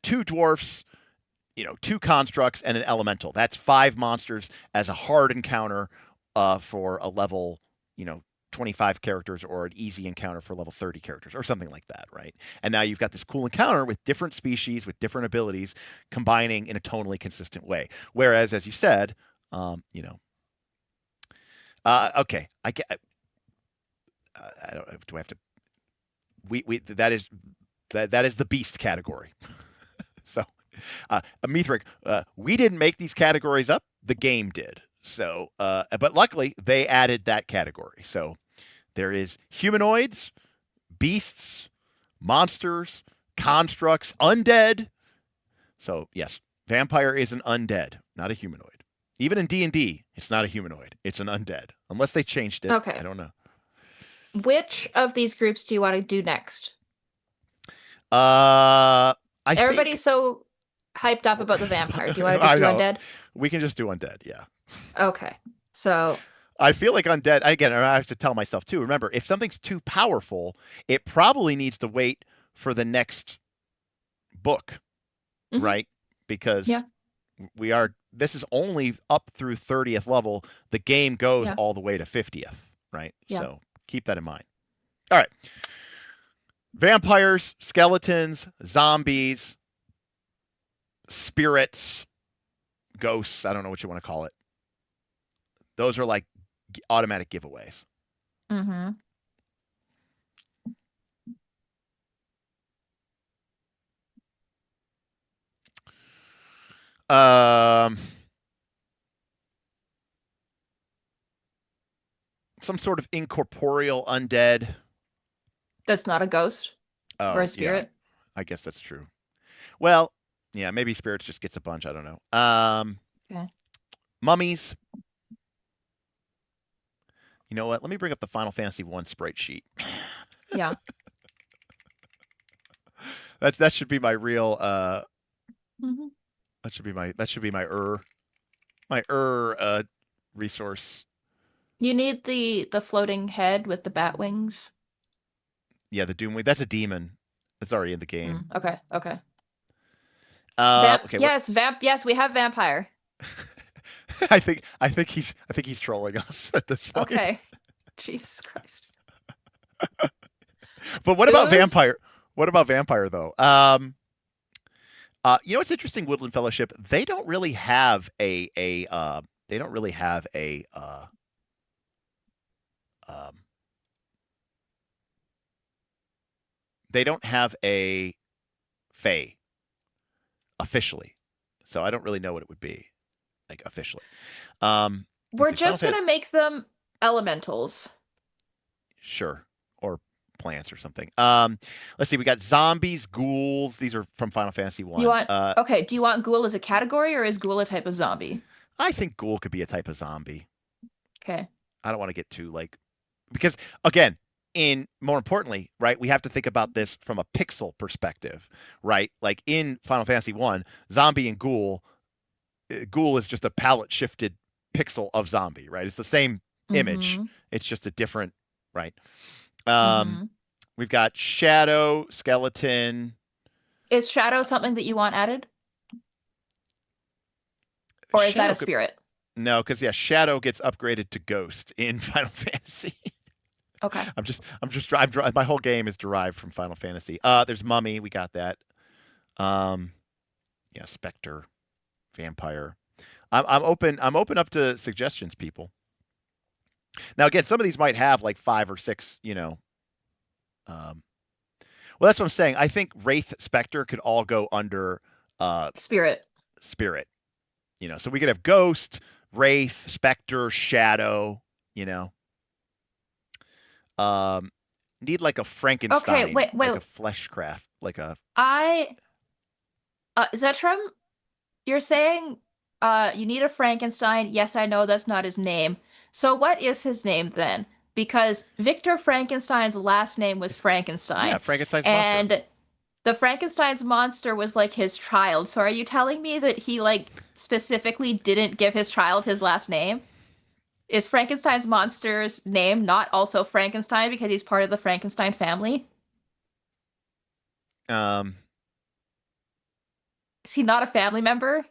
2 constructs, and an elemental. That's 5 monsters as a hard encounter for a level, 25 characters, or an easy encounter for level 30 characters or something like that, right? And now you've got this cool encounter with different species, with different abilities, combining in a tonally consistent way. Whereas, as you said, okay, I get. I don't. Do I have to? We that is the beast category. So, Mithric, we didn't make these categories up. The game did. So, but luckily they added that category. So there is humanoids, beasts, monsters, constructs, undead. So yes, vampire is an undead, not a humanoid. Even in D&D, it's not a humanoid. It's an undead. Unless they changed it. Okay. I don't know. Which of these groups do you want to do next? Everybody's so hyped up about the vampire. Do you want to just do undead? We can just do undead, yeah. Okay. So I feel like undead, again, I have to tell myself too, remember, if something's too powerful, it probably needs to wait for the next book, right? Because this is only up through 30th level. The game goes all the way to 50th, right? Yeah. So keep that in mind. All right. Vampires, skeletons, zombies, spirits, ghosts, I don't know what you want to call it. Those are like automatic giveaways. Mm-hmm. Some sort of incorporeal undead. That's not a ghost or a spirit. Yeah, I guess that's true. Well, yeah, maybe spirits just gets a bunch. I don't know. Okay. Mummies. You know what? Let me bring up the Final Fantasy 1 sprite sheet. Yeah. That should be my real. Mm-hmm. That should be my resource. You need the floating head with the bat wings. Yeah, the Doomwing. That's a demon. It's already in the game. Okay. Okay. Okay. Yes, we have vampire. I think he's trolling us at this point. Okay. Jesus Christ. But what about vampire? What about vampire though? You know what's interesting? Woodland Fellowship. They don't really have a Fae officially, so I don't really know what it would be like officially. We're just gonna make them elementals. Sure, or plants or something. Let's see. We got zombies, ghouls. These are from Final Fantasy 1. You want okay? Do you want ghoul as a category, or is ghoul a type of zombie? I think ghoul could be a type of zombie. Okay. I don't want to get too because again, more importantly, right, we have to think about this from a pixel perspective, right? Like in Final Fantasy 1, zombie and ghoul is just a palette shifted pixel of zombie, right? It's the same image. It's just a different, right? We've got shadow, skeleton. Is shadow something that you want added? Or is that a spirit? No, because shadow gets upgraded to ghost in Final Fantasy. Okay. My whole game is derived from Final Fantasy. There's mummy, we got that. Specter, vampire. I'm open up to suggestions, people. Now again, some of these might have like 5 or 6, well, that's what I'm saying. I think Wraith, Spectre could all go under Spirit. So we could have Ghost, Wraith, Spectre, Shadow, need like a Frankenstein. Okay, wait. Like a fleshcraft. Like a Zetrum, you're saying you need a Frankenstein. Yes, I know that's not his name. So what is his name then? Because Victor Frankenstein's last name was Frankenstein. Yeah, Frankenstein's monster. And the Frankenstein's monster was like his child. So are you telling me that he like specifically didn't give his child his last name? Is Frankenstein's monster's name not also Frankenstein because he's part of the Frankenstein family? Is he not a family member?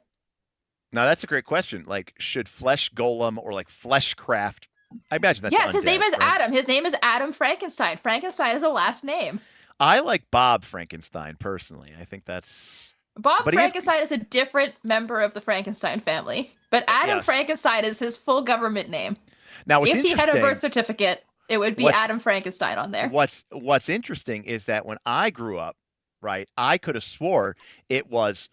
Now that's a great question. Like, should Flesh Golem or like Fleshcraft? I imagine that's Yes, his name undead, is right? Adam. His name is Adam Frankenstein. Frankenstein is a last name. I like Bob Frankenstein personally. I think that's. Bob But Frankenstein is a different member of the Frankenstein family, but Adam Yes. Frankenstein is his full government name. Now what's If he interesting. had a birth certificate, it would be What's- Adam Frankenstein on there. What's interesting is that when I grew up, right, I could have swore it was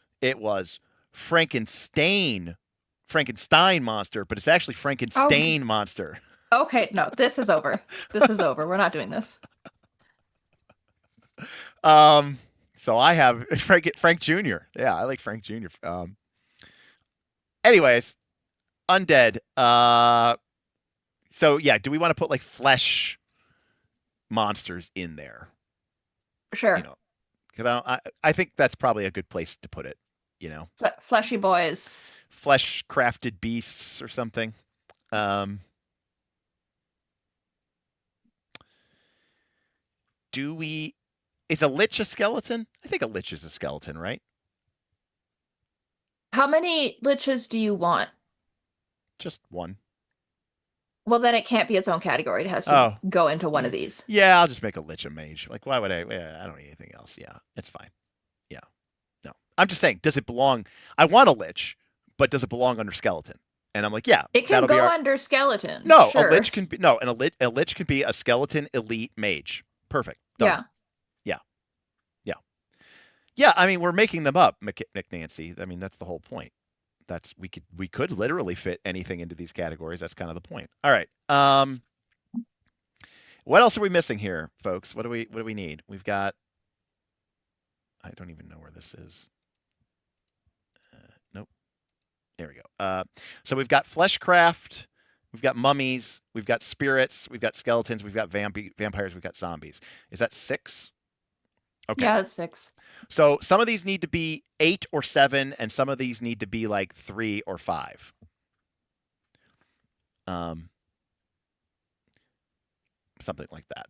Frankenstein monster, but it's actually Frankenstein monster. Okay, no, this is over. This is over. We're not doing this. So I have Frank Jr. Yeah, I like Frank Jr. Anyways, undead. So yeah, do we want to put like flesh monsters in there? Sure. You know, because I think that's probably a good place to put it. You know, Fleshy boys. flesh crafted beasts or something. Is a lich a skeleton? I think a lich is a skeleton, right? How many liches do you want? Just one. Well, then it can't be its own category. It has to go into one of these. Yeah, I'll just make a lich a mage. Like, why would I? Yeah, I don't need anything else. Yeah, it's fine. Yeah. No. I'm just saying, does it belong? I want a lich, but does it belong under skeleton? And I'm like, yeah. It can go under skeleton. No, sure. a lich can be a lich can be a skeleton elite mage. Perfect. Done. Yeah. Yeah, I mean, we're making them up, McNancy. I mean, that's the whole point. We could literally fit anything into these categories. That's kind of the point. All right. What else are we missing here, folks? What do we need? We've got. I don't even know where this is. Nope. There we go. So we've got fleshcraft, we've got mummies, we've got spirits, we've got skeletons, we've got vampires, we've got zombies. Is that 6? Okay. Yeah, it's 6. So some of these need to be 8 or 7, and some of these need to be like 3 or 5. Something like that.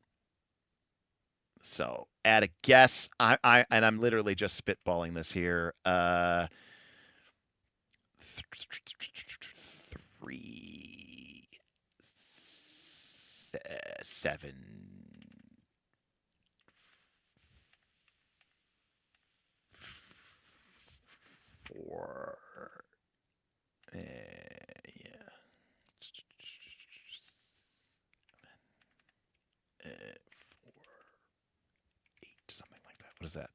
So at a guess, I'm literally just spitballing this here. 3, 7. 4. Yeah. 4, 8, something like that. What is that?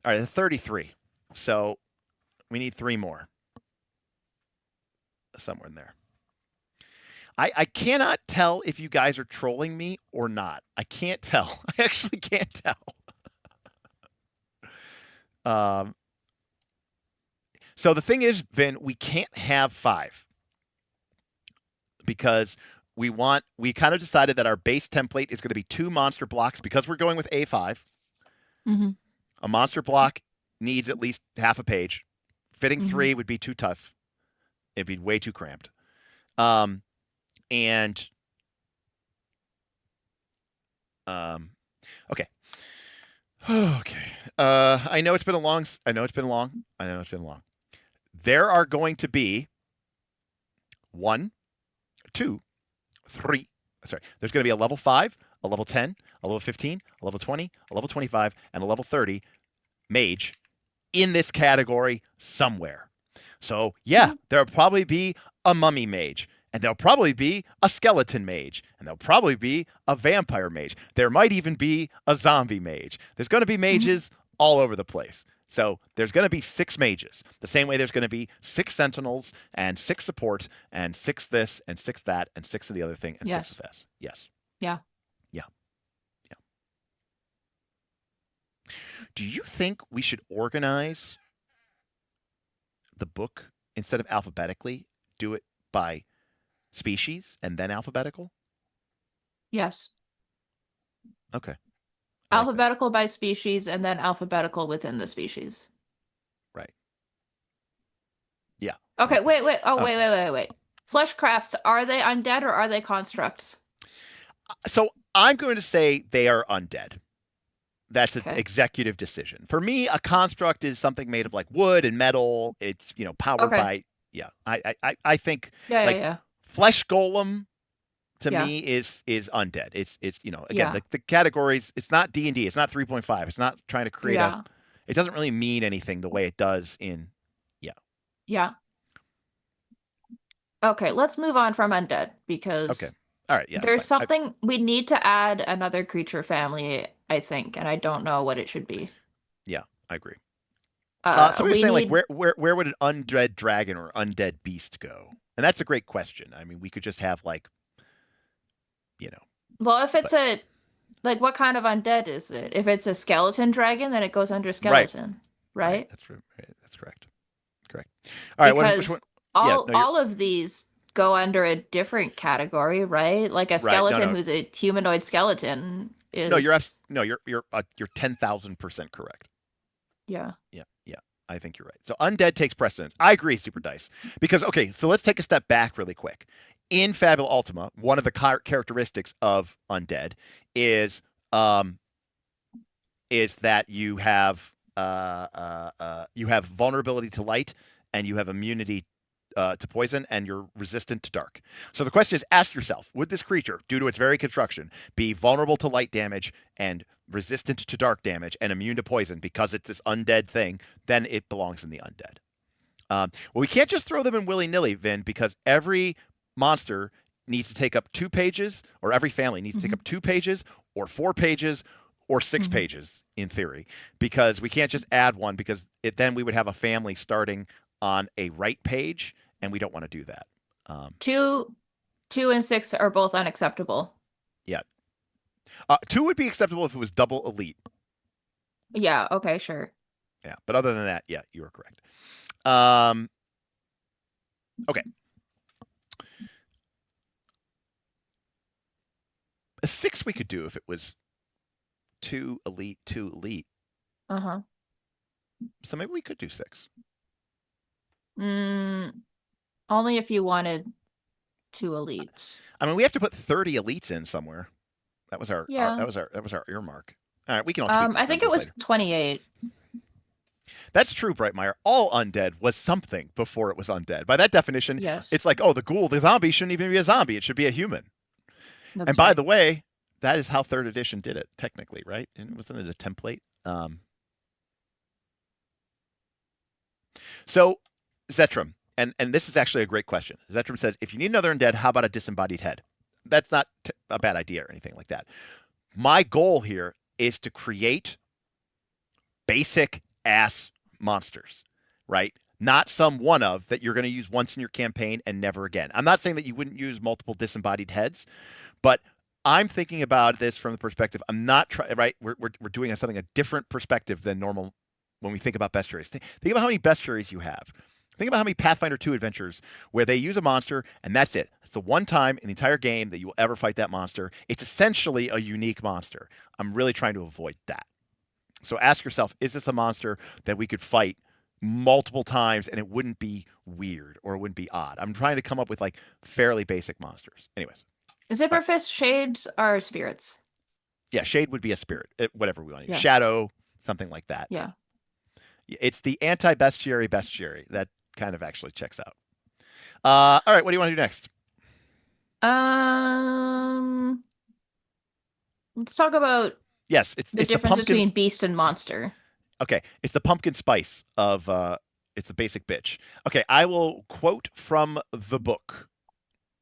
All right, 33. So we need 3 more. Somewhere in there. I cannot tell if you guys are trolling me or not. I can't tell. I actually can't tell. So the thing is, Vin, we can't have 5 because we kind of decided that our base template is going to be 2 monster blocks because we're going with A5. Mm-hmm. A monster block needs at least half a page. Fitting 3 would be too tough. It'd be way too cramped. Okay. I know it's been long. There are going to be 1, 2, 3. Sorry, there's going to be a level 5, a level 10, a level 15, a level 20, a level 25, and a level 30 mage in this category somewhere. So yeah, there'll probably be a mummy mage, and there'll probably be a skeleton mage, and there'll probably be a vampire mage. There might even be a zombie mage. There's going to be mages all over the place. So there's going to be 6 mages. The same way there's going to be 6 sentinels and 6 support and 6 this and 6 that and 6 of the other thing and 6 of this. Yes. Yeah. Yeah. Yeah. Do you think we should organize the book instead of alphabetically? Do it by species and then alphabetical? Yes. Okay. Alphabetical by species and then alphabetical within the species. Right. Yeah. Okay, wait. Oh, wait. Fleshcrafts, are they undead or are they constructs? So I'm going to say they are undead. That's an executive decision. For me, a construct is something made of like wood and metal. It's, powered by Yeah. I think Yeah, like yeah, flesh golem to Yeah. me is undead. It's again Yeah. the categories. It's not D&D. It's not 3.5. It's not trying to create yeah, It doesn't really mean anything the way it does in. yeah. Okay, let's move on from undead Okay. because All right. Yeah. It's there's fine. something we need to add another creature family, I think, and I don't know what it should be. Yeah, I agree. Somebody was We saying like need where would an undead dragon or undead beast go? And that's a great question. I mean, we could just have like, well, if it's but- a like what kind of undead is it? If it's a skeleton dragon, then it goes under skeleton, right? That's right. That's correct. Correct. All right. Which Because one? all Yeah, no, you're- all of these go under a different category, right? Like a Right, no, skeleton no. who's a humanoid skeleton is No, you're 10,000% correct. yeah. Yeah. I think you're right. So undead takes precedence. I agree, Super Dice. Because okay, so let's take a step back really quick. In Fabula Ultima, one of the characteristics of undead is that you have vulnerability to light and you have immunity to poison and you're resistant to dark. So the question is, ask yourself, would this creature, due to its very construction, be vulnerable to light damage and resistant to dark damage and immune to poison because it's this undead thing? Then it belongs in the undead. Well, we can't just throw them in willy-nilly, Vin, because every monster needs to take up 2 pages, or every family needs to take up 2 pages or 4 pages or 6 pages in theory, because we can't just add one, because then we would have a family starting on a right page, and we don't want to do that. 2 and 6 are both unacceptable. Yeah. 2 would be acceptable if it was double elite. Yeah, okay, sure. Yeah, but other than that, yeah, you are correct. Okay. A 6 we could do if it was 2 elite, 2 elite. Uh-huh. So maybe we could do 6. Only if you wanted 2 elites. I mean, we have to put 30 elites in somewhere. That was our, Yeah. that was our earmark. All right, we can all. I think it was 28. That's true, Brightmeyer. All undead was something before it was undead. By that definition, Yes. it's like, oh, the zombie shouldn't even be a zombie. It should be a human. That's And by right. the way, that is how 3rd edition did it, technically, right? And wasn't it a template? So, Zetram, and this is actually a great question. Zetram says, if you need another undead, how about a disembodied head? That's not a bad idea or anything like that. My goal here is to create basic ass monsters, right? Not some one of that you're going to use once in your campaign and never again. I'm not saying that you wouldn't use multiple disembodied heads, but I'm thinking about this from the perspective. I'm not trying, right? We're doing something a different perspective than normal when we think about bestiaries. Think about how many bestiaries you have. Think about how many Pathfinder 2 adventures where they use a monster and that's it. It's the one time in the entire game that you will ever fight that monster. It's essentially a unique monster. I'm really trying to avoid that. So ask yourself, is this a monster that we could fight multiple times and it wouldn't be weird or it wouldn't be odd? I'm trying to come up with like fairly basic monsters. Anyways. Zipperfist shades are spirits. Yeah, shade would be a spirit, whatever we want to use. Yeah. Shadow, something like that. Yeah. It's the anti-bestiary bestiary. That kind of actually checks out. All right, what do you want to do next? Let's talk about Yes, it's the the difference pumpkin. between beast and monster. Okay, it's the pumpkin spice of it's the basic bitch. Okay, I will quote from the book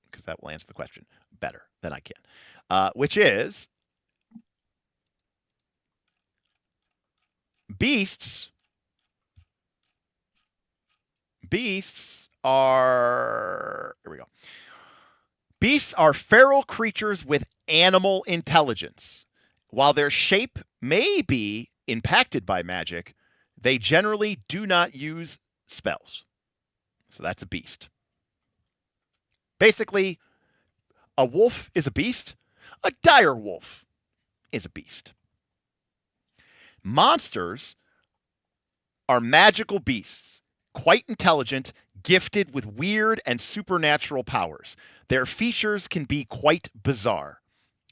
because that will answer the question better than I can, which is beasts are, here we go. Beasts are feral creatures with animal intelligence. While their shape may be impacted by magic, they generally do not use spells. So that's a beast. Basically, a wolf is a beast. A dire wolf is a beast. Monsters are magical beasts, quite intelligent, gifted with weird and supernatural powers. Their features can be quite bizarre.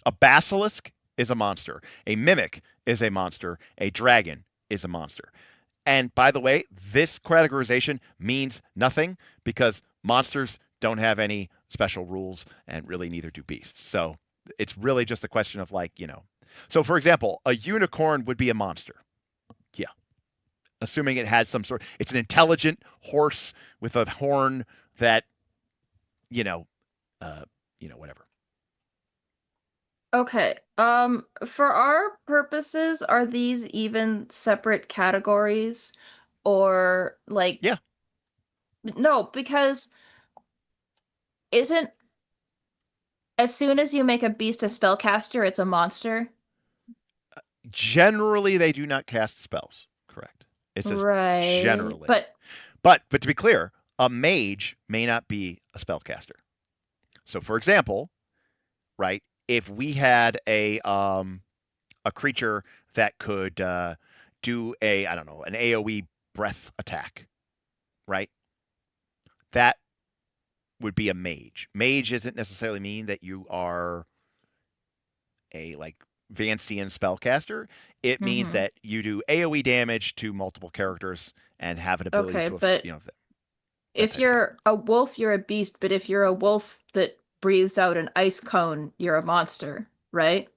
A basilisk is a monster. A mimic is a monster. A dragon is a monster. And by the way, this categorization means nothing because monsters don't have any special rules, and really neither do beasts. So it's really just a question of like, So for example, a unicorn would be a monster. Yeah. Assuming it has some sort, it's an intelligent horse with a horn that, whatever. Okay. For our purposes, are these even separate categories or like Yeah. No, because isn't as soon as you make a beast a spellcaster, it's a monster? Generally, they do not cast spells. Correct. It says Right. generally. But to be clear, a mage may not be a spellcaster. So, for example, right, if we had a creature that could do an AOE breath attack, right? That would be a mage. Mage doesn't necessarily mean that you are a Vancian spellcaster. It means that you do AOE damage to multiple characters and have an ability okay, to, but if you're a wolf, you're a beast, but if you're a wolf that breathes out an ice cone, you're a monster, right?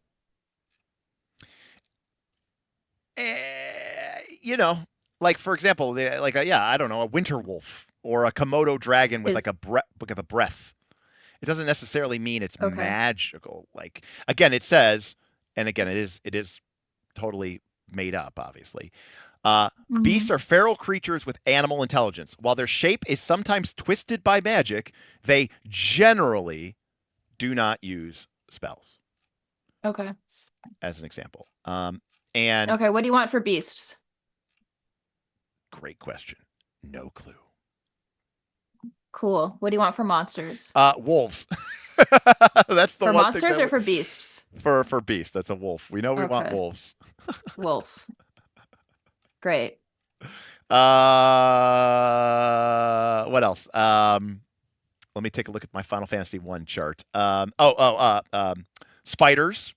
For example, I don't know, a winter wolf or a Komodo dragon with a breath. It doesn't necessarily mean it's magical. Again, it says, and again, it is totally made up, obviously. Beasts are feral creatures with animal intelligence. While their shape is sometimes twisted by magic, they generally do not use spells. Okay. As an example. Okay, what do you want for beasts? Great question. No clue. Cool. What do you want for monsters? Wolves. That's the for one monsters thing or for beasts? For beasts, that's a wolf. We know we want wolves. Wolf. Great. What else? Let me take a look at my Final Fantasy 1 chart. Spiders.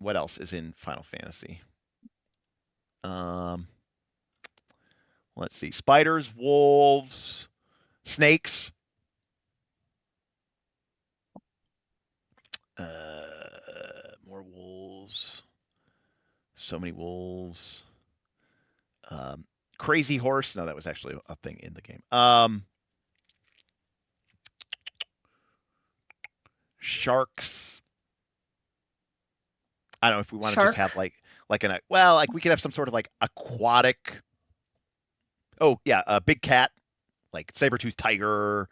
What else is in Final Fantasy? Let's see. Spiders, wolves, snakes. More wolves. So many wolves. Crazy horse. No, that was actually a thing in the game. Sharks. I don't know if we want to just have we could have some sort of aquatic. Oh yeah, a big cat, like saber-toothed tiger,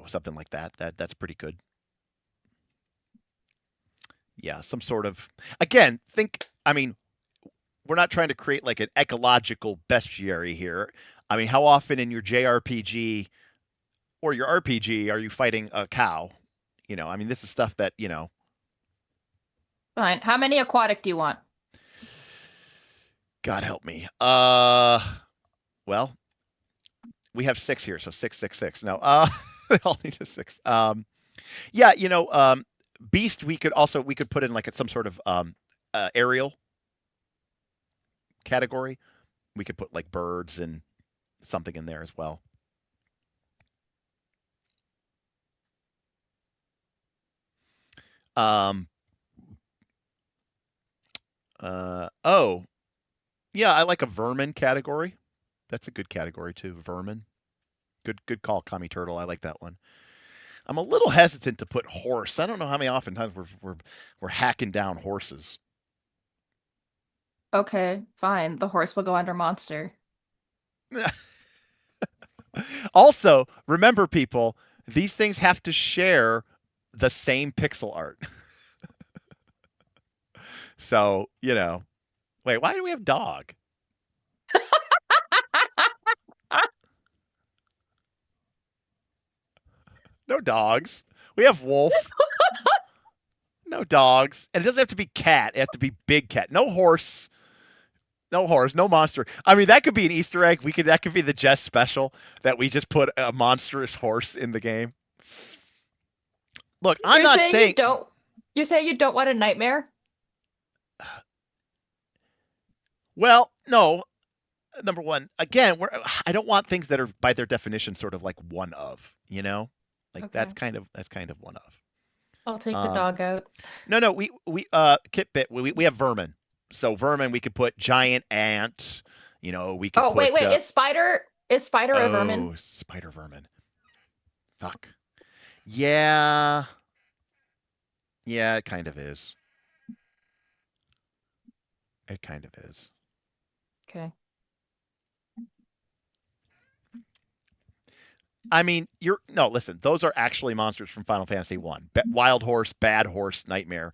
something like that. That's pretty good. Yeah, some sort of. Again, we're not trying to create an ecological bestiary here. How often in your JRPG or your RPG are you fighting a cow? This is stuff that Fine. How many aquatic do you want? God help me. Well, we have 6 here, so 6, 6, 6. No, they all need a 6. Beast. We could put in some sort of aerial category. We could put birds and something in there as well. Yeah, I like a vermin category. That's a good category too. Vermin. Good call, Kami Turtle. I like that one. I'm a little hesitant to put horse. I don't know how many oftentimes we're hacking down horses. Okay, fine. The horse will go under monster. Also, remember, people, these things have to share the same pixel art. So, wait, why do we have dog? No dogs. We have wolf. No dogs. And it doesn't have to be cat. It has to be big cat. No horse. No horse. No monster. That could be an Easter egg. That could be the Jess special that we just put a monstrous horse in the game. Look, I'm You're not saying saying. you don't. You're saying you don't want a nightmare? Well, no. Number one, again, I don't want things that are by their definition sort of like one of, you know, like Okay. that's kind of one of. I'll take the dog out. No, we Kitbit, we have vermin. So vermin, we could put giant ant. You know, we could Oh, put. wait. Is spider a vermin? Oh, spider vermin. Fuck. Yeah. Yeah, it kind of is. It kind of is. Okay. I mean, listen, those are actually monsters from Final Fantasy 1. Wild horse, bad horse, nightmare.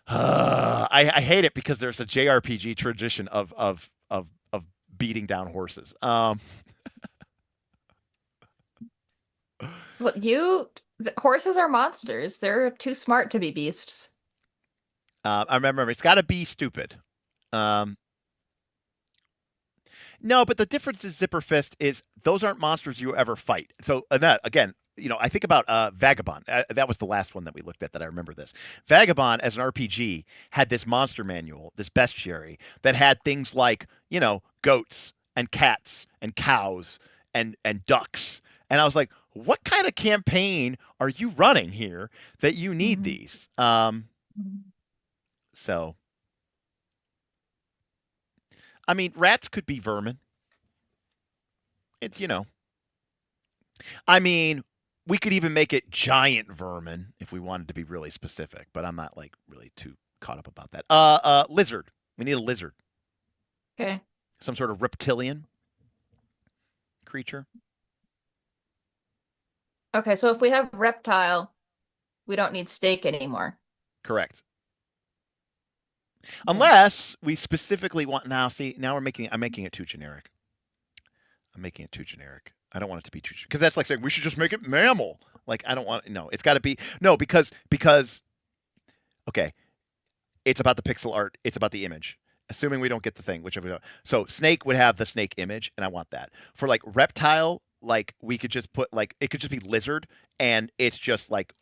I hate it because there's a JRPG tradition of beating down horses. Well, horses are monsters. They're too smart to be beasts. I remember it's got to be stupid. No, but the difference is Zipper Fist is those aren't monsters you ever fight. So Annette, again, I think about Vagabond. That was the last one that we looked at that I remember this. Vagabond as an RPG had this monster manual, this bestiary that had things like, goats and cats and cows and ducks. And I was like, what kind of campaign are you running here that you need these? So, I mean, rats could be vermin. It's, I mean, we could even make it giant vermin if we wanted to be really specific, but I'm not like really too caught up about that. Lizard. We need a lizard. Okay. Some sort of reptilian creature. Okay, so if we have reptile, we don't need snake anymore. Correct. Unless we specifically want now I'm making it too generic. I don't want it to be too because that's like saying we should just make it mammal. Like I don't want it's got to be because okay, it's about the pixel art, it's about the image. Assuming we don't get the thing, whichever. So snake would have the snake image, and I want that. For like reptile, like we could just put like it could just be lizard, and it's just like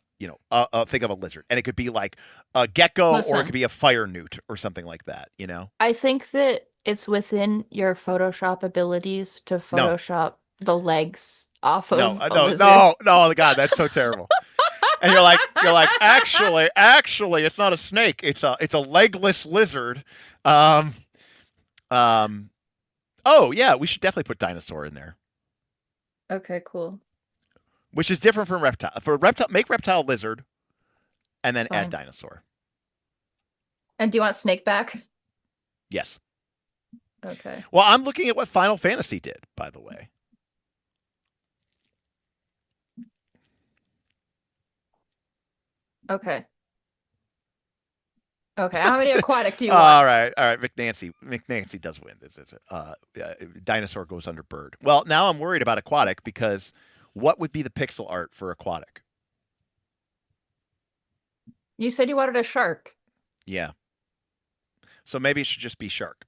think of a lizard, and it could be like a gecko, or it could be a fire newt, or something like that. I think that it's within your Photoshop abilities to Photoshop the legs off of a lizard. No, God, that's so terrible. And you're like, actually, it's not a snake. It's a legless lizard. Oh yeah, we should definitely put dinosaur in there. Okay, cool. Which is different from reptile. For reptile, make reptile lizard, and then add dinosaur. And do you want snake back? Yes. Okay. Well, I'm looking at what Final Fantasy did, by the way. Okay. How many aquatic do you want? All right. McNancy does win. Dinosaur goes under bird. Well, now I'm worried about aquatic because what would be the pixel art for aquatic? You said you wanted a shark. Yeah. So maybe it should just be shark.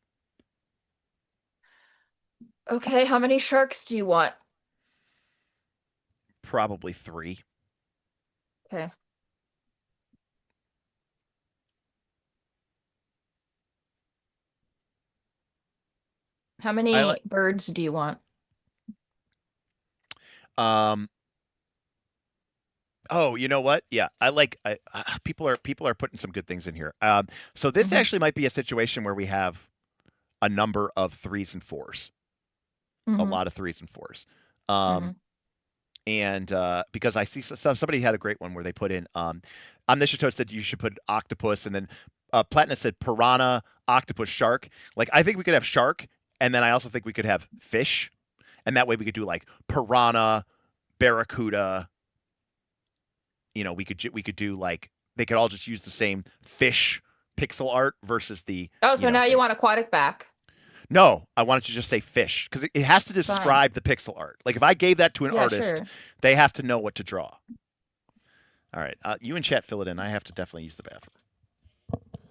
Okay, how many sharks do you want? Probably 3. Okay. How many birds do you want? Oh, you know what? Yeah, people are putting some good things in here. So this actually might be a situation where we have a number of 3s and 4s, a lot of 3s and 4s. And because I see somebody had a great one where they put in Omniscient said you should put octopus, and then Platinum said piranha, octopus, shark. Like I think we could have shark, and then I also think we could have fish, and that way we could do like piranha, barracuda. We could do like they could all just use the same fish pixel art versus the. Oh, so now you want aquatic back? No, I wanted to just say fish because it has to describe the pixel art. Like if I gave that to an artist, they have to know what to draw. All right, you and chat fill it in. I have to definitely use the bathroom.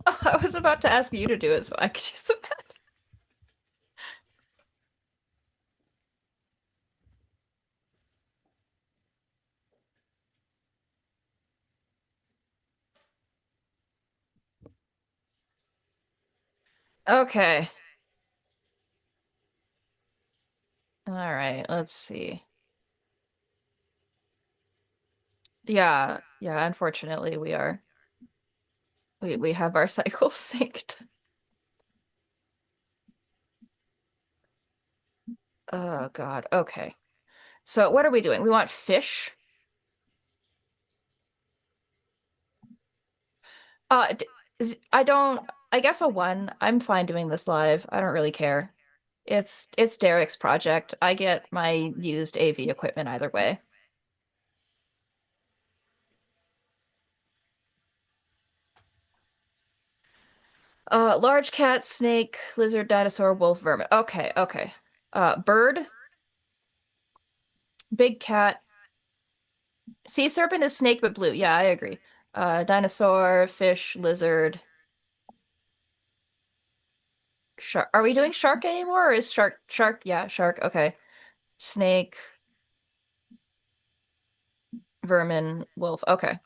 Oh, I was about to ask you to do it so I could use the bathroom. Okay. All right, let's see. Yeah, unfortunately we have our cycles synced. Oh God. Okay. So what are we doing? We want fish. I don't. I guess a one. I'm fine doing this live. I don't really care. It's Derek's project. I get my used AV equipment either way. Large cat, snake, lizard, dinosaur, wolf, vermin. Okay, okay. Bird, big cat. Sea serpent is snake but blue. Yeah, I agree. Dinosaur, fish, lizard, shark. Are we doing shark anymore, or is shark? Yeah, shark. Okay. Snake, vermin, wolf. Okay.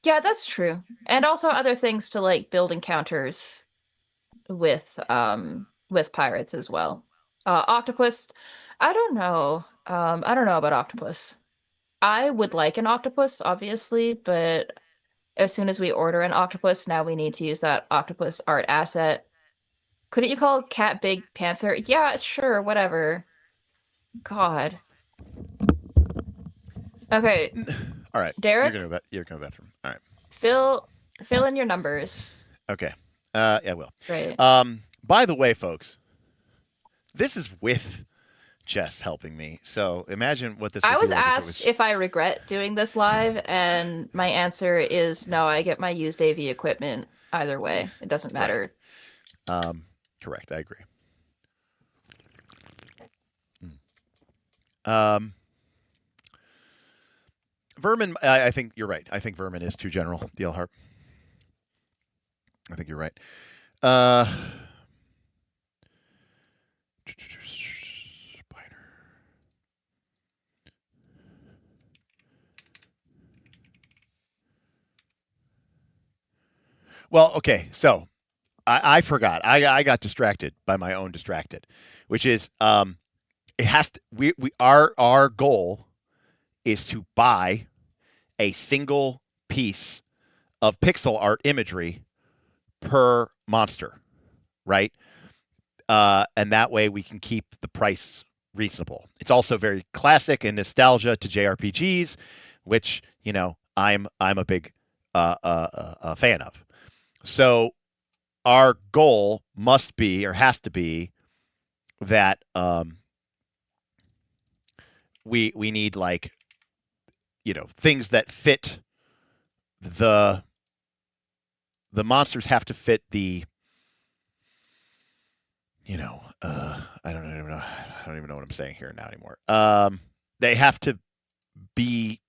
Yeah, that's true. And also other things to like build encounters with pirates as well. Octopus, I don't know. I don't know about octopus. I would like an octopus, obviously, but as soon as we order an octopus, now we need to use that octopus art asset. Couldn't you call cat big panther? Yeah, sure, whatever. God. Okay, All right. Derek, You're going to the bathroom. All right. fill in your numbers. Okay. Yeah, I will. Great. By the way, folks, this is with Jess helping me. So imagine what this would I be was like asked if I regret doing this live, and my answer is no, I get my used AV equipment either way. It doesn't Right. matter. Correct. I agree. Vermin, I think you're right. I think Vermin is too general, DL Harp. I think you're right. Spider. Well, okay. So I forgot. I got distracted by my own distracted, which is it has to. We our goal is to buy a single piece of pixel art imagery per monster, right? And that way we can keep the price reasonable. It's also very classic and nostalgia to JRPGs, which I'm a big fan of. So our goal must be or has to be that we need like things that fit the monsters have to fit the I don't even know what I'm saying here now anymore. They have to be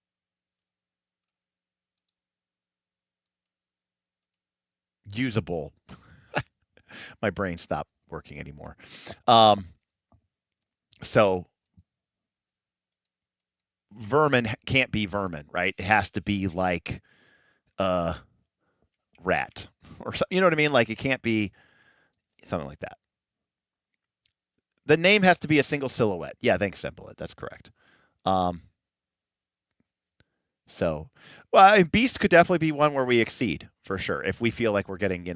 usable. My brain stopped working anymore. So vermin can't be vermin, right? It has to be like a rat or something. You know what I mean? Like it can't be something like that. The name has to be a single silhouette. Yeah, thanks, Simple. That's correct. So, well, Beast could definitely be one where we exceed for sure if we feel like we're getting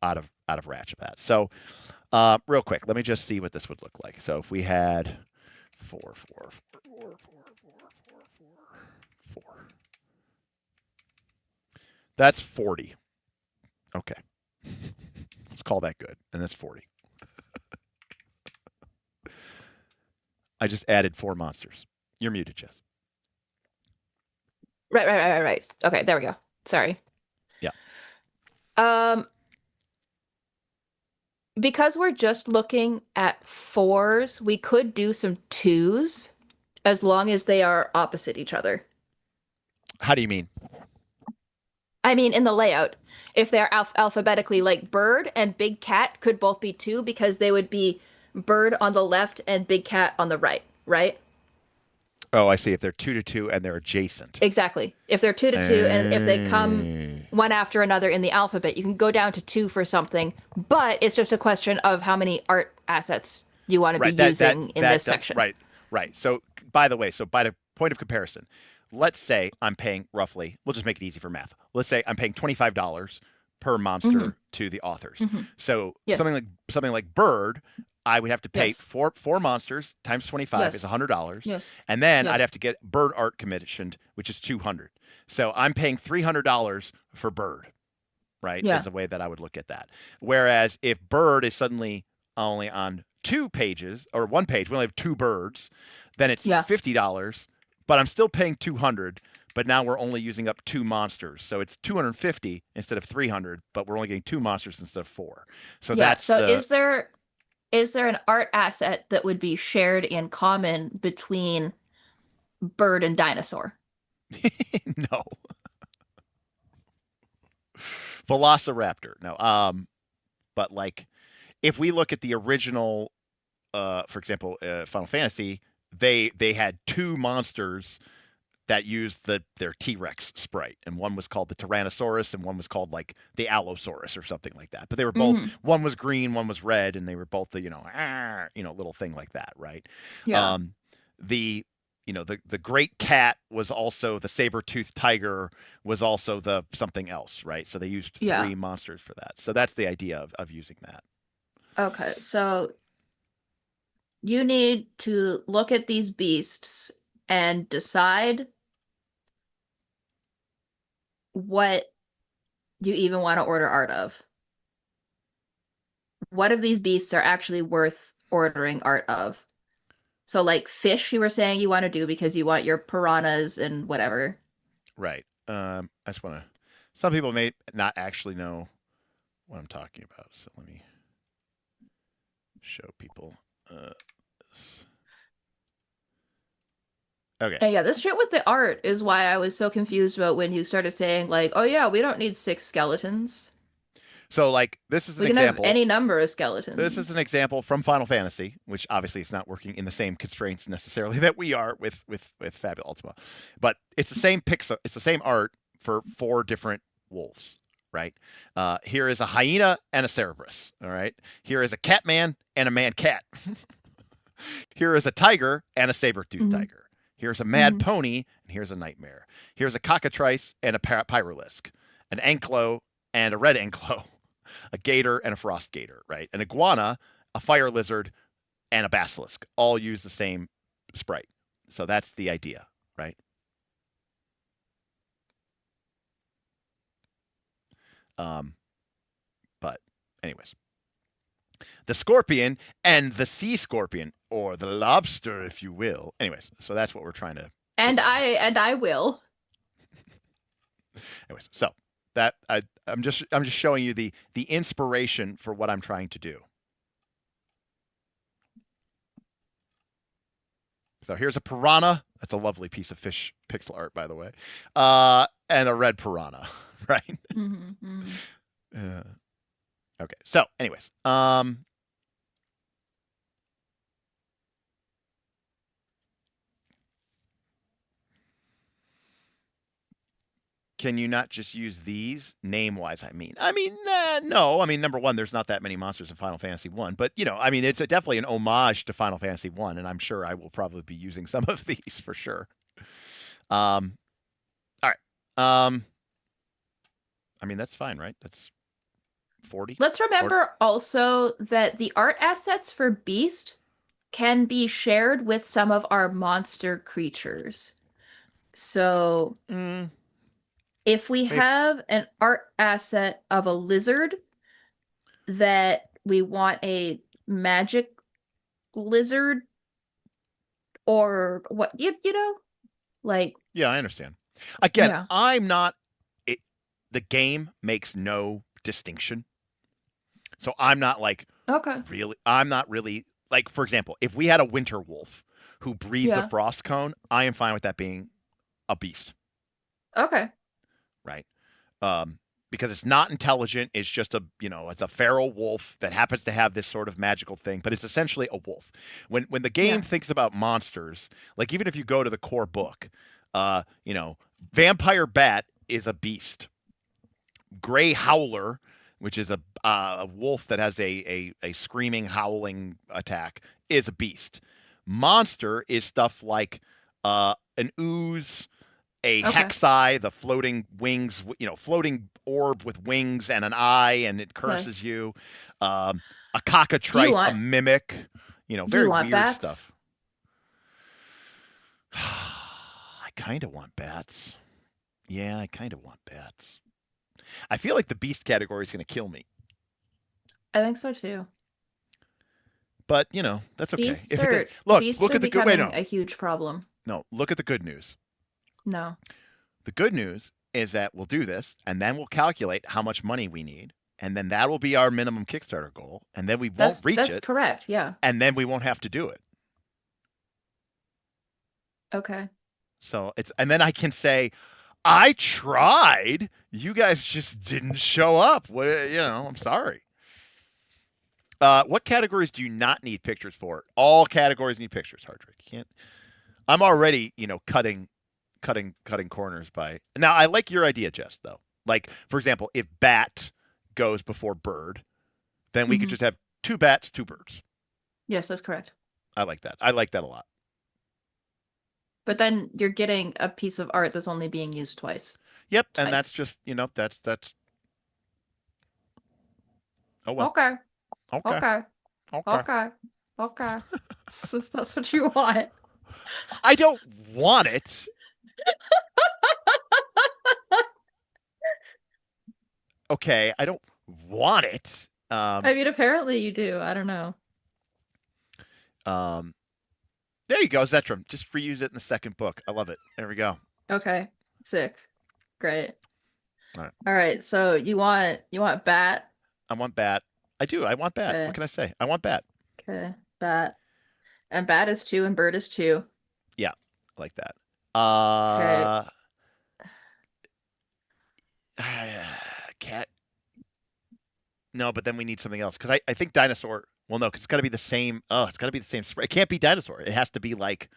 out of range of that. So, real quick, let me just see what this would look like. So if we had 4, 4, 4, 4, 4, 4, 4, 4. That's 40. Okay. Let's call that good. And that's 40. I just added 4 monsters. You're muted, Jess. Right. Okay, there we go. Sorry. Yeah. Because we're just looking at 4s, we could do some 2s as long as they are opposite each other. How do you mean? I mean, in the layout, if they're alphabetically, like bird and big cat could both be 2 because they would be bird on the left and big cat on the right, right? Oh, I see. If they're 2-2 and they're adjacent. Exactly. If they're 2-2, and if they come one after another in the alphabet, you can go down to 2 for something, but it's just a question of how many art assets you want to be using in this section. Right. So, by the way, by the point of comparison, let's say I'm paying roughly, we'll just make it easy for math. Let's say I'm paying $25 per monster to the authors. So Yes. something like Bird, I would have to pay Yes. four monsters times 25 Yes. is $100. Yes. And then Yes. I'd have to get Bird art commissioned, which is $200. So I'm paying $300 for Bird, right? Yeah. Is a way that I would look at that. Whereas if Bird is suddenly only on 2 pages or 1 page, we only have 2 birds, then it's $50, but I'm still paying $200. But now we're only using up 2 monsters, so it's $250 instead of $300. But we're only getting 2 monsters instead of 4. So that's so is there an art asset that would be shared in common between Bird and Dinosaur? No. Velociraptor. No. But like, if we look at the original, for example, Final Fantasy, they had 2 monsters that used their T-Rex sprite, and one was called the Tyrannosaurus, and one was called like the Allosaurus or something like that. But they were both one was green, one was red, and they were both the little thing like that, right? Yeah. The great cat was also the saber-toothed tiger was also the something else, right? So they used 3 monsters for that. So that's the idea of using that. Okay, so you need to look at these beasts and decide what you even want to order art of. What of these beasts are actually worth ordering art of? So like fish you were saying you want to do because you want your piranhas and whatever. Right. I just want to. Some people may not actually know what I'm talking about, so let me show people. This. Okay. And yeah, this shit with the art is why I was so confused about when you started saying like, "Oh yeah, we don't need 6 skeletons. So like this is an We can example. have any number of skeletons." This is an example from Final Fantasy, which obviously is not working in the same constraints necessarily that we are with Fabula Ultima, but it's the same pixel. It's the same art for 4 different wolves. Right. Here is a hyena and a Cerberus. All right. Here is a cat man and a man cat. Here is a tiger and a saber-toothed tiger. Here's a mad pony, and here's a nightmare. Here's a cockatrice and a pyrolisk, an anklo and a red anklo, a gator and a frost gator, right? An iguana, a fire lizard, and a basilisk all use the same sprite. So that's the idea, right? But anyways, the scorpion and the sea scorpion, or the lobster, if you will. Anyways, so that's what we're trying to. And I will. Anyways, so that I'm just showing you the inspiration for what I'm trying to do. So here's a piranha. That's a lovely piece of fish pixel art, by the way, and a red piranha, right? Okay. So, anyways, can you not just use these name-wise? No. I mean, number one, there's not that many monsters in Final Fantasy 1, but I mean, it's definitely an homage to Final Fantasy 1, and I'm sure I will probably be using some of these for sure. All right. I mean, that's fine, right? That's 40. Let's remember also that the art assets for Beast can be shared with some of our monster creatures. So if we have an art asset of a lizard that we want a magic lizard or what, like. Yeah, I understand. Again, I'm not, the game makes no distinction. So I'm not like, I'm not really, like, for example, if we had a winter wolf who breathed the frost cone, I am fine with that being a beast. Okay. Right. because it's not intelligent. It's just it's a feral wolf that happens to have this sort of magical thing, but it's essentially a wolf. When the game thinks about monsters, like even if you go to the core book, vampire bat is a beast. Gray howler, which is a wolf that has a screaming, howling attack, is a beast. Monster is stuff like an ooze, a hexai, the floating wings, floating orb with wings and an eye, and it curses you. A cockatrice, a mimic, very weird bats? Stuff. I kind of want bats. Yeah, I kind of want bats. I feel like the beast category is going to kill me. I think so too. But that's okay. Beasts look at the good. A huge problem. No, look at the good news. No. The good news is that we'll do this, and then we'll calculate how much money we need, and then that will be our minimum Kickstarter goal, and then we won't reach it. That's correct. Yeah. And then we won't have to do it. Okay. So and then I can say, I tried. You guys just didn't show up. What I'm sorry. What categories do you not need pictures for? All categories need pictures, Hardrick. You can't. I'm already, cutting corners by. Now I like your idea, Jess. Though, like for example, if bat goes before bird, then we could just have 2 bats, 2 birds. Yes, that's correct. I like that. I like that a lot. But then you're getting a piece of art that's only being used twice. Yep, and that's just that's. Oh well. Okay. Okay. So that's what you want. I don't want it. Okay, I don't want it. I mean, apparently you do. I don't know. There you go, Zetram. Just reuse it in the second book. I love it. There we go. Okay, sick, great. All right. So you want bat? I want bat. I do. I want bat. Okay. What can I say? I want bat. Okay, bat. And bat is 2 and bird is 2. Yeah, I like that. Cat. No, but then we need something else because I think dinosaur. Well, no, because it's got to be the same. Oh, it's got to be the same sprite. It can't be dinosaur. It has to be like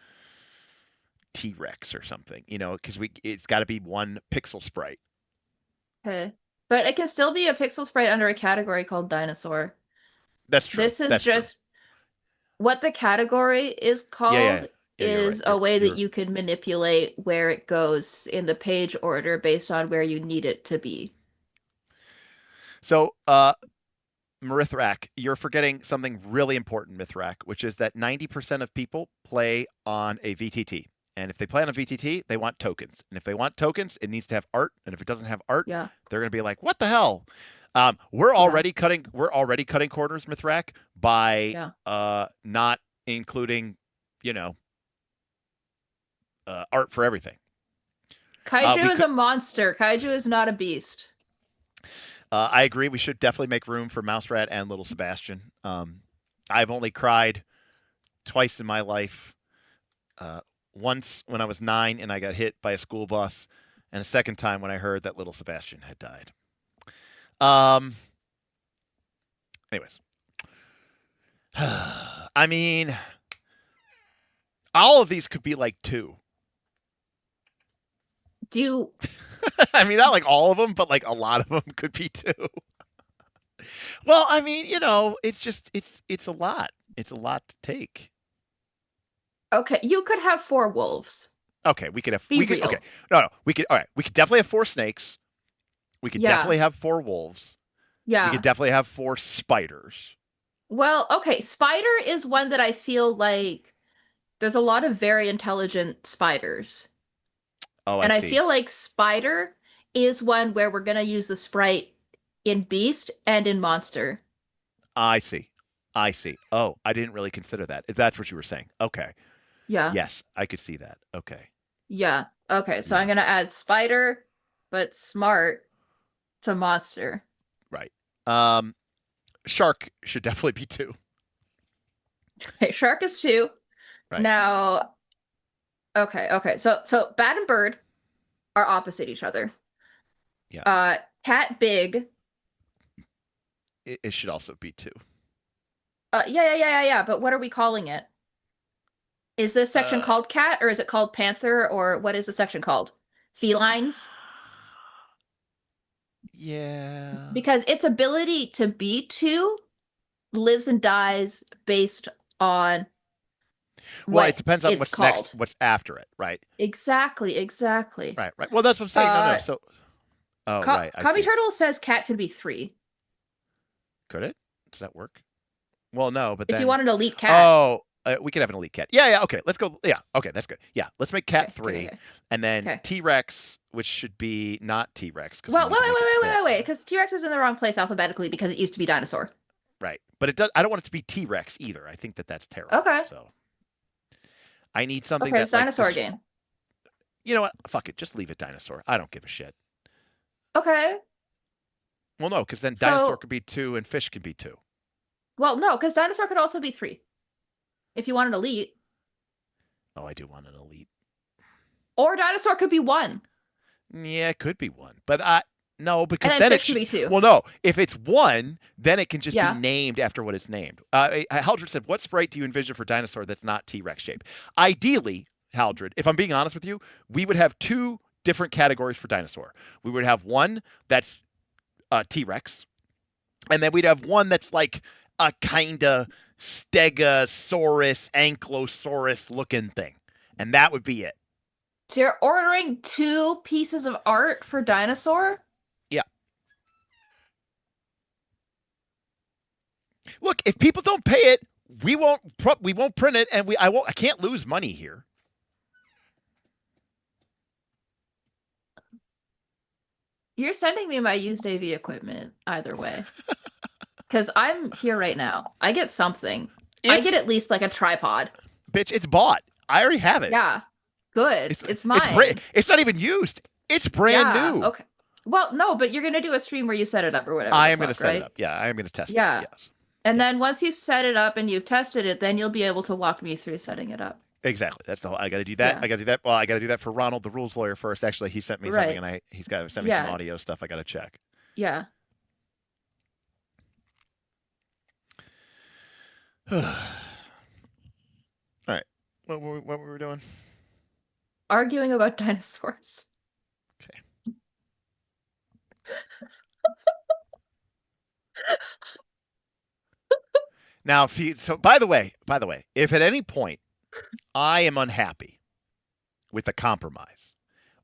T-Rex or something. Because it's got to be one pixel sprite. Okay, but it can still be a pixel sprite under a category called dinosaur. That's true. This is just what the category is called. Is a way that you can manipulate where it goes in the page order based on where you need it to be. So, Mithrak, you're forgetting something really important, Mithrak, which is that 90% of people play on a VTT. And if they play on a VTT, they want tokens. And if they want tokens, it needs to have art. And if it doesn't have art, they're going to be like, what the hell? We're already cutting corners, Mithrak, by not including, art for everything. Kaiju is a monster. Kaiju is not a beast. I agree. We should definitely make room for Mouse Rat and Little Sebastian. I've only cried twice in my life. Once when I was 9 and I got hit by a school bus, and a second time when I heard that Little Sebastian had died. Anyways. I mean, all of these could be like 2. I mean, not like all of them, but like a lot of them could be 2. Well, I mean, it's just it's a lot. It's a lot to take. Okay, you could have 4 wolves. Okay, we could have. Okay, no, we could. All right, we could definitely have 4 snakes. We could definitely have 4 wolves. Yeah, we could definitely have 4 spiders. Well, okay, spider is one that I feel like there's a lot of very intelligent spiders. Oh, and I see. I feel like spider is one where we're gonna use the sprite in beast and in monster. I see. Oh, I didn't really consider that. If that's what you were saying. Okay. Yeah. Yes, I could see that. Okay. Yeah. Okay, so I'm going to add spider, but smart to monster. Right. Shark should definitely be 2. Okay, shark is 2. Right. Now, okay. So bat and bird are opposite each other. Yeah. cat big. It should also be 2. Yeah. But what are we calling it? Is this section called cat, or is it called panther, or what is the section called? Felines? Yeah. Because its ability to be 2 lives and dies based on Well, what it depends on it's what's called. next, what's after it, right? Exactly. Right. Well, that's what I'm saying. No. So, right. I Kami see. Turtle says cat can be 3. Could it? Does that work? Well, no, but If then you want an elite cat. Oh, we could have an elite cat. Yeah. Okay. Let's go. Yeah. Okay, that's good. Yeah. Let's make cat 3, Okay. and then Okay. T-Rex, which should be not T-Rex. Well, wait, because T-Rex is in the wrong place alphabetically because it used to be dinosaur. Right, but it does. I don't want it to be T-Rex either. I think that's terrible. Okay. So I need something Okay, that's it's dinosaur again. You know what? Fuck it. Just leave it dinosaur. I don't give a shit. Okay. Well, no, because then dinosaur could be 2 and fish could be 2. Well, no, because dinosaur could also be 3. If you want an elite. Oh, I do want an elite. Or dinosaur could be 1. Yeah, it could be 1, but no, because and then fish it could be 2. Well, no, if it's 1, then it can just be named after what it's named. Haldred said, "What sprite do you envision for dinosaur that's not T-Rex shape?" Ideally, Haldred, if I'm being honest with you, we would have 2 different categories for dinosaur. We would have one that's T-Rex, and then we'd have one that's like a kind of Stegosaurus, Ankylosaurus looking thing, and that would be it. So you're ordering 2 pieces of art for dinosaur? Yeah. Look, if people don't pay it, we won't print it, and I can't lose money here. You're sending me my used AV equipment either way. Because I'm here right now. I get something. I get at least like a tripod. Bitch, it's bought. I already have it. Yeah. Good. It's mine. It's not even used. It's brand new. Okay. Well, no, but you're going to do a stream where you set it up or whatever. I am going to set it up. Yeah, I am going to test it. Yes. And then once you've set it up and you've tested it, then you'll be able to walk me through setting it up. Exactly. That's the whole. I got to do that. Yeah. I got to do that. Well, I got to do that for Ronald, the rules lawyer, first. Actually, he sent me something, and he's got to send me some audio stuff. I got to check. Yeah. All right. What were we doing? Arguing about dinosaurs. Okay. Now, by the way, if at any point I am unhappy with the compromise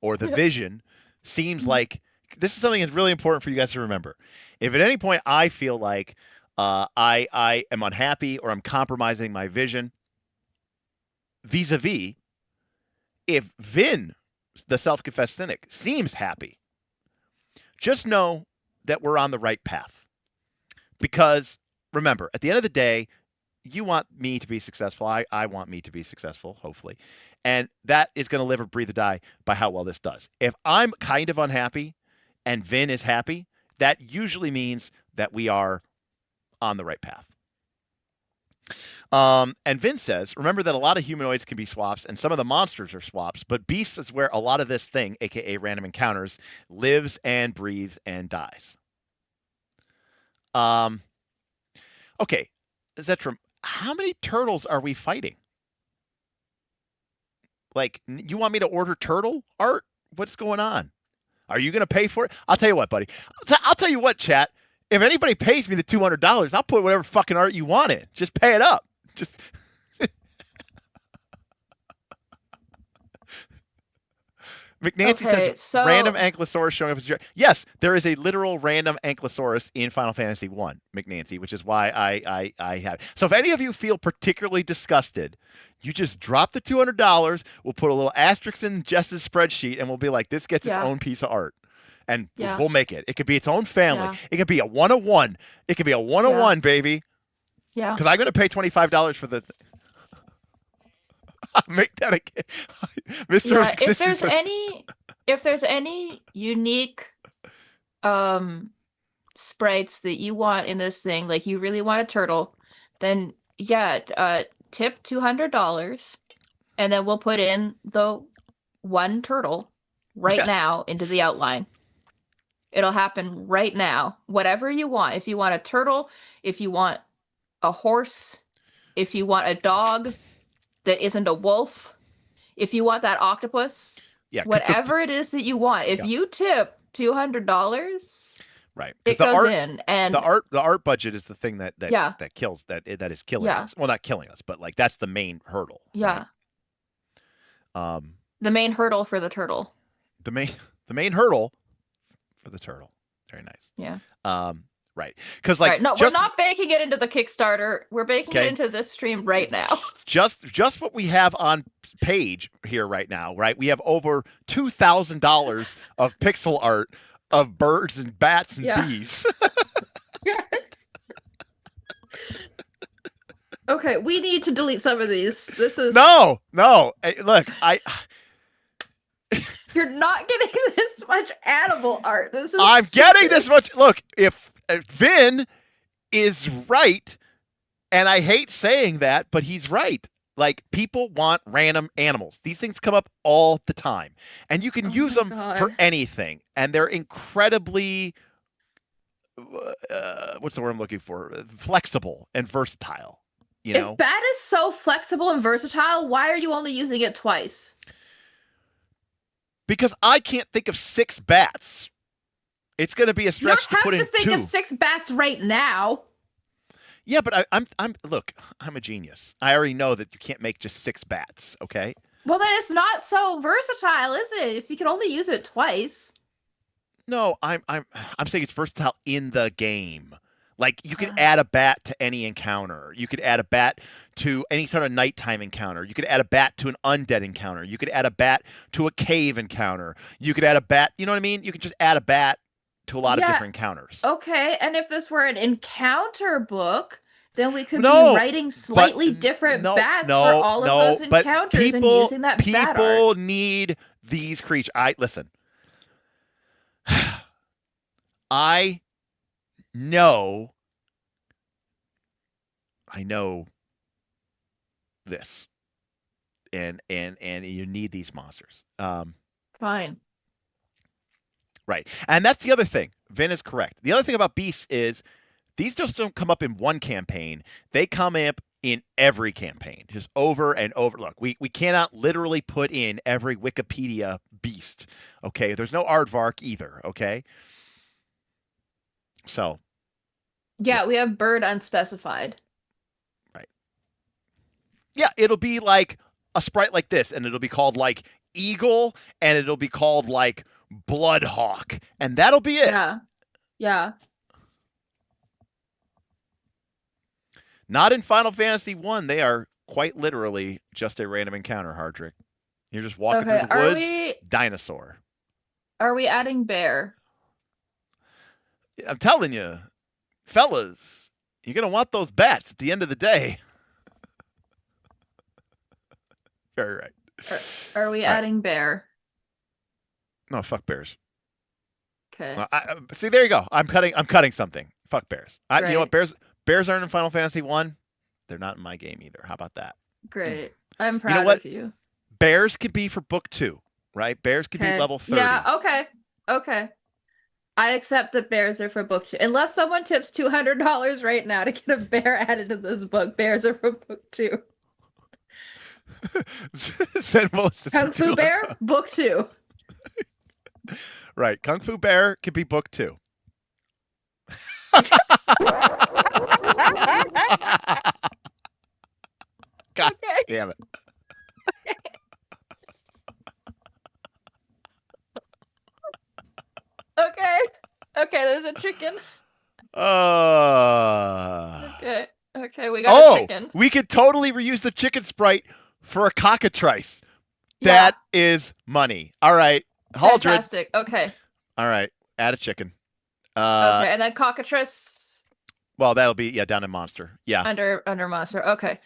or the vision seems like this is something that's really important for you guys to remember. If at any point I feel like I am unhappy or I'm compromising my vision vis-a-vis, if Vin, the self-confessed cynic, seems happy, just know that we're on the right path. Because remember, at the end of the day, you want me to be successful. I want me to be successful, hopefully. And that is going to live or breathe or die by how well this does. If I'm kind of unhappy and Vin is happy, that usually means that we are on the right path. And Vin says, remember that a lot of humanoids can be swaps and some of the monsters are swaps, but beasts is where a lot of this thing, aka random encounters, lives and breathes and dies. Okay, Zetram, how many turtles are we fighting? Like, you want me to order turtle art? What's going on? Are you going to pay for it? I'll tell you what, buddy. I'll tell you what, chat. If anybody pays me the $200, I'll put whatever fucking art you want in. Just pay it up. Just McNancy says random ankylosaurus showing up as yes, there is a literal random ankylosaurus in Final Fantasy 1, McNancy, which is why I have. So if any of you feel particularly disgusted, you just drop the $200. We'll put a little asterisk in Jess's spreadsheet, and we'll be like, this gets its own piece of art. And we'll make it. It could be its own family. Yeah. It could be a 101. It could be a 101, baby. Yeah. Because I'm going to pay $25 for the. Make that again, Mr. Yeah, if there's any unique sprites that you want in this thing, like you really want a turtle, then tip $200, and then we'll put in the one turtle now into the outline. It'll happen right now. Whatever you want. If you want a turtle, if you want a horse, if you want a dog that isn't a wolf, if you want that octopus, Yeah, 'cause whatever it is that you want. If you tip $200, right, it goes in, and the art budget is the thing that yeah, kills that is killing us. Well, not killing us, but like that's the main hurdle. yeah. Right? The main hurdle for the turtle. The main hurdle for the turtle. Very nice. Yeah. Right. Because like no, we're not baking it into the Kickstarter. We're baking it into this stream right now. Just what we have on page here right now, right? We have over $2,000 of pixel art of birds and bats and bees. Yes. Okay, we need to delete some of these. This is no. Look, you're not getting this much animal art. This is I'm stupid. getting this much. Look, if Vin is right, and I hate saying that, but he's right. Like, people want random animals. These things come up all the time, and you can use them for anything, and they're incredibly what's the word I'm looking for? Flexible and versatile. You know, if bat is so flexible and versatile, why are you only using it twice? Because I can't think of 6 bats. It's going to be a stretch to put in 2. You don't have to think of 6 bats right now. Yeah, but look, I'm a genius. I already know that you can't make just 6 bats, okay? Well, then it's not so versatile, is it? If you can only use it twice. No, I'm saying it's versatile in the game. Like, you could add a bat to any encounter. You could add a bat to any sort of nighttime encounter. You could add a bat to an undead encounter. You could add a bat to a cave encounter. You could add a bat, you know what I mean? You can just add a bat to a lot of different encounters. Okay, and if this were an encounter book, then we could be writing slightly different bats for all of those encounters and using that bat art. People need these creatures. Listen. I know this, and you need these monsters. Fine. Right, and that's the other thing. Vin is correct. The other thing about beasts is these just don't come up in one campaign. They come up in every campaign, just over and over. Look, we cannot literally put in every Wikipedia beast. Okay, there's no aardvark either. Okay, so. Yeah, we have bird unspecified. Right. Yeah, it'll be like a sprite like this, and it'll be called like Eagle, and it'll be called like Bloodhawk, and that'll be it. Yeah. Yeah. Not in Final Fantasy 1. They are quite literally just a random encounter, Hardrick. You're just walking through the woods, dinosaur. Are we adding bear? I'm telling you. Fellas, you're going to want those bats at the end of the day. Very right. Are we adding bear? No, fuck bears. Okay. See, there you go. I'm cutting something. Fuck bears. You know what? Bears aren't in Final Fantasy 1. They're not in my game either. How about that? Great. I'm proud of you. Bears could be for book 2, right? Bears could be level 30. Yeah, okay. I accept that bears are for book 2. Unless someone tips $200 right now to get a bear added to this book, bears are for book 2. Kung Fu Bear, book 2. Right. Kung Fu Bear could be book 2. God damn it. Okay, there's a chicken. Okay, we got a chicken. We could totally reuse the chicken sprite for a cockatrice. That is money. All right. Haldred. Fantastic. Okay. All right. Add a chicken. Okay, and then cockatrice. Well, that'll be down in monster. Yeah. Under monster. Okay.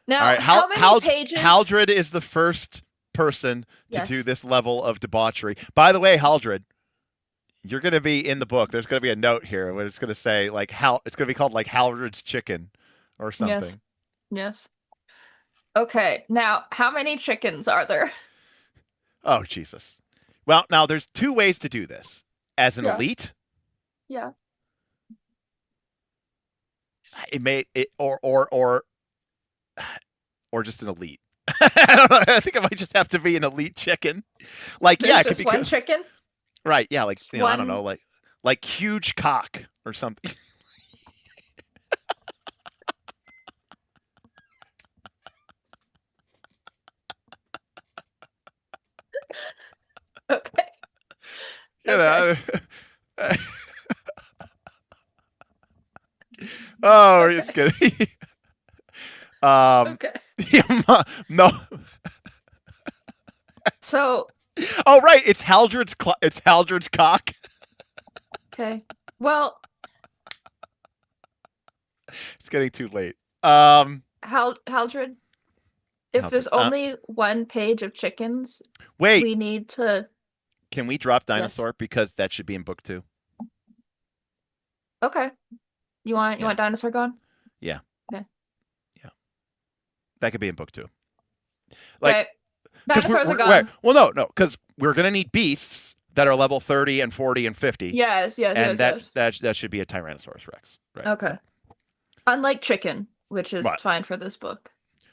Now, all right. how many pages? Haldred is the first person to do this level of debauchery. By the way, Haldred, you're going to be in the book. There's going to be a note here where it's going to say like it's going to be called like Haldred's chicken or something. Yes. Okay. Now, how many chickens are there? Oh, Jesus. Well, now there's 2 ways to do this. as an Yeah. elite. Yeah. It may it or just an elite. I don't know. I think it might just have to be an elite chicken. Like, There's yeah, it could just be one chicken. right. Yeah, like Just I don't one- know, like huge cock or something. Okay. You know. Oh, we're just kidding. Okay. No. So, Oh, right. It's Haldred's cock. okay. Well, It's getting too late. Haldred, if there's Haldred, only one page of chickens, wait. we need to. Can we drop dinosaur because that should be in book 2? Okay. You want dinosaur gone? Yeah. Okay. Yeah. That could be in book 2. Like, dinosaurs are gone. Well, no, because we're gonna need beasts that are level 30 and 40 and 50. Yes. And that should be a Tyrannosaurus Rex. Right. Okay. Unlike chicken, which is Right. fine for this book.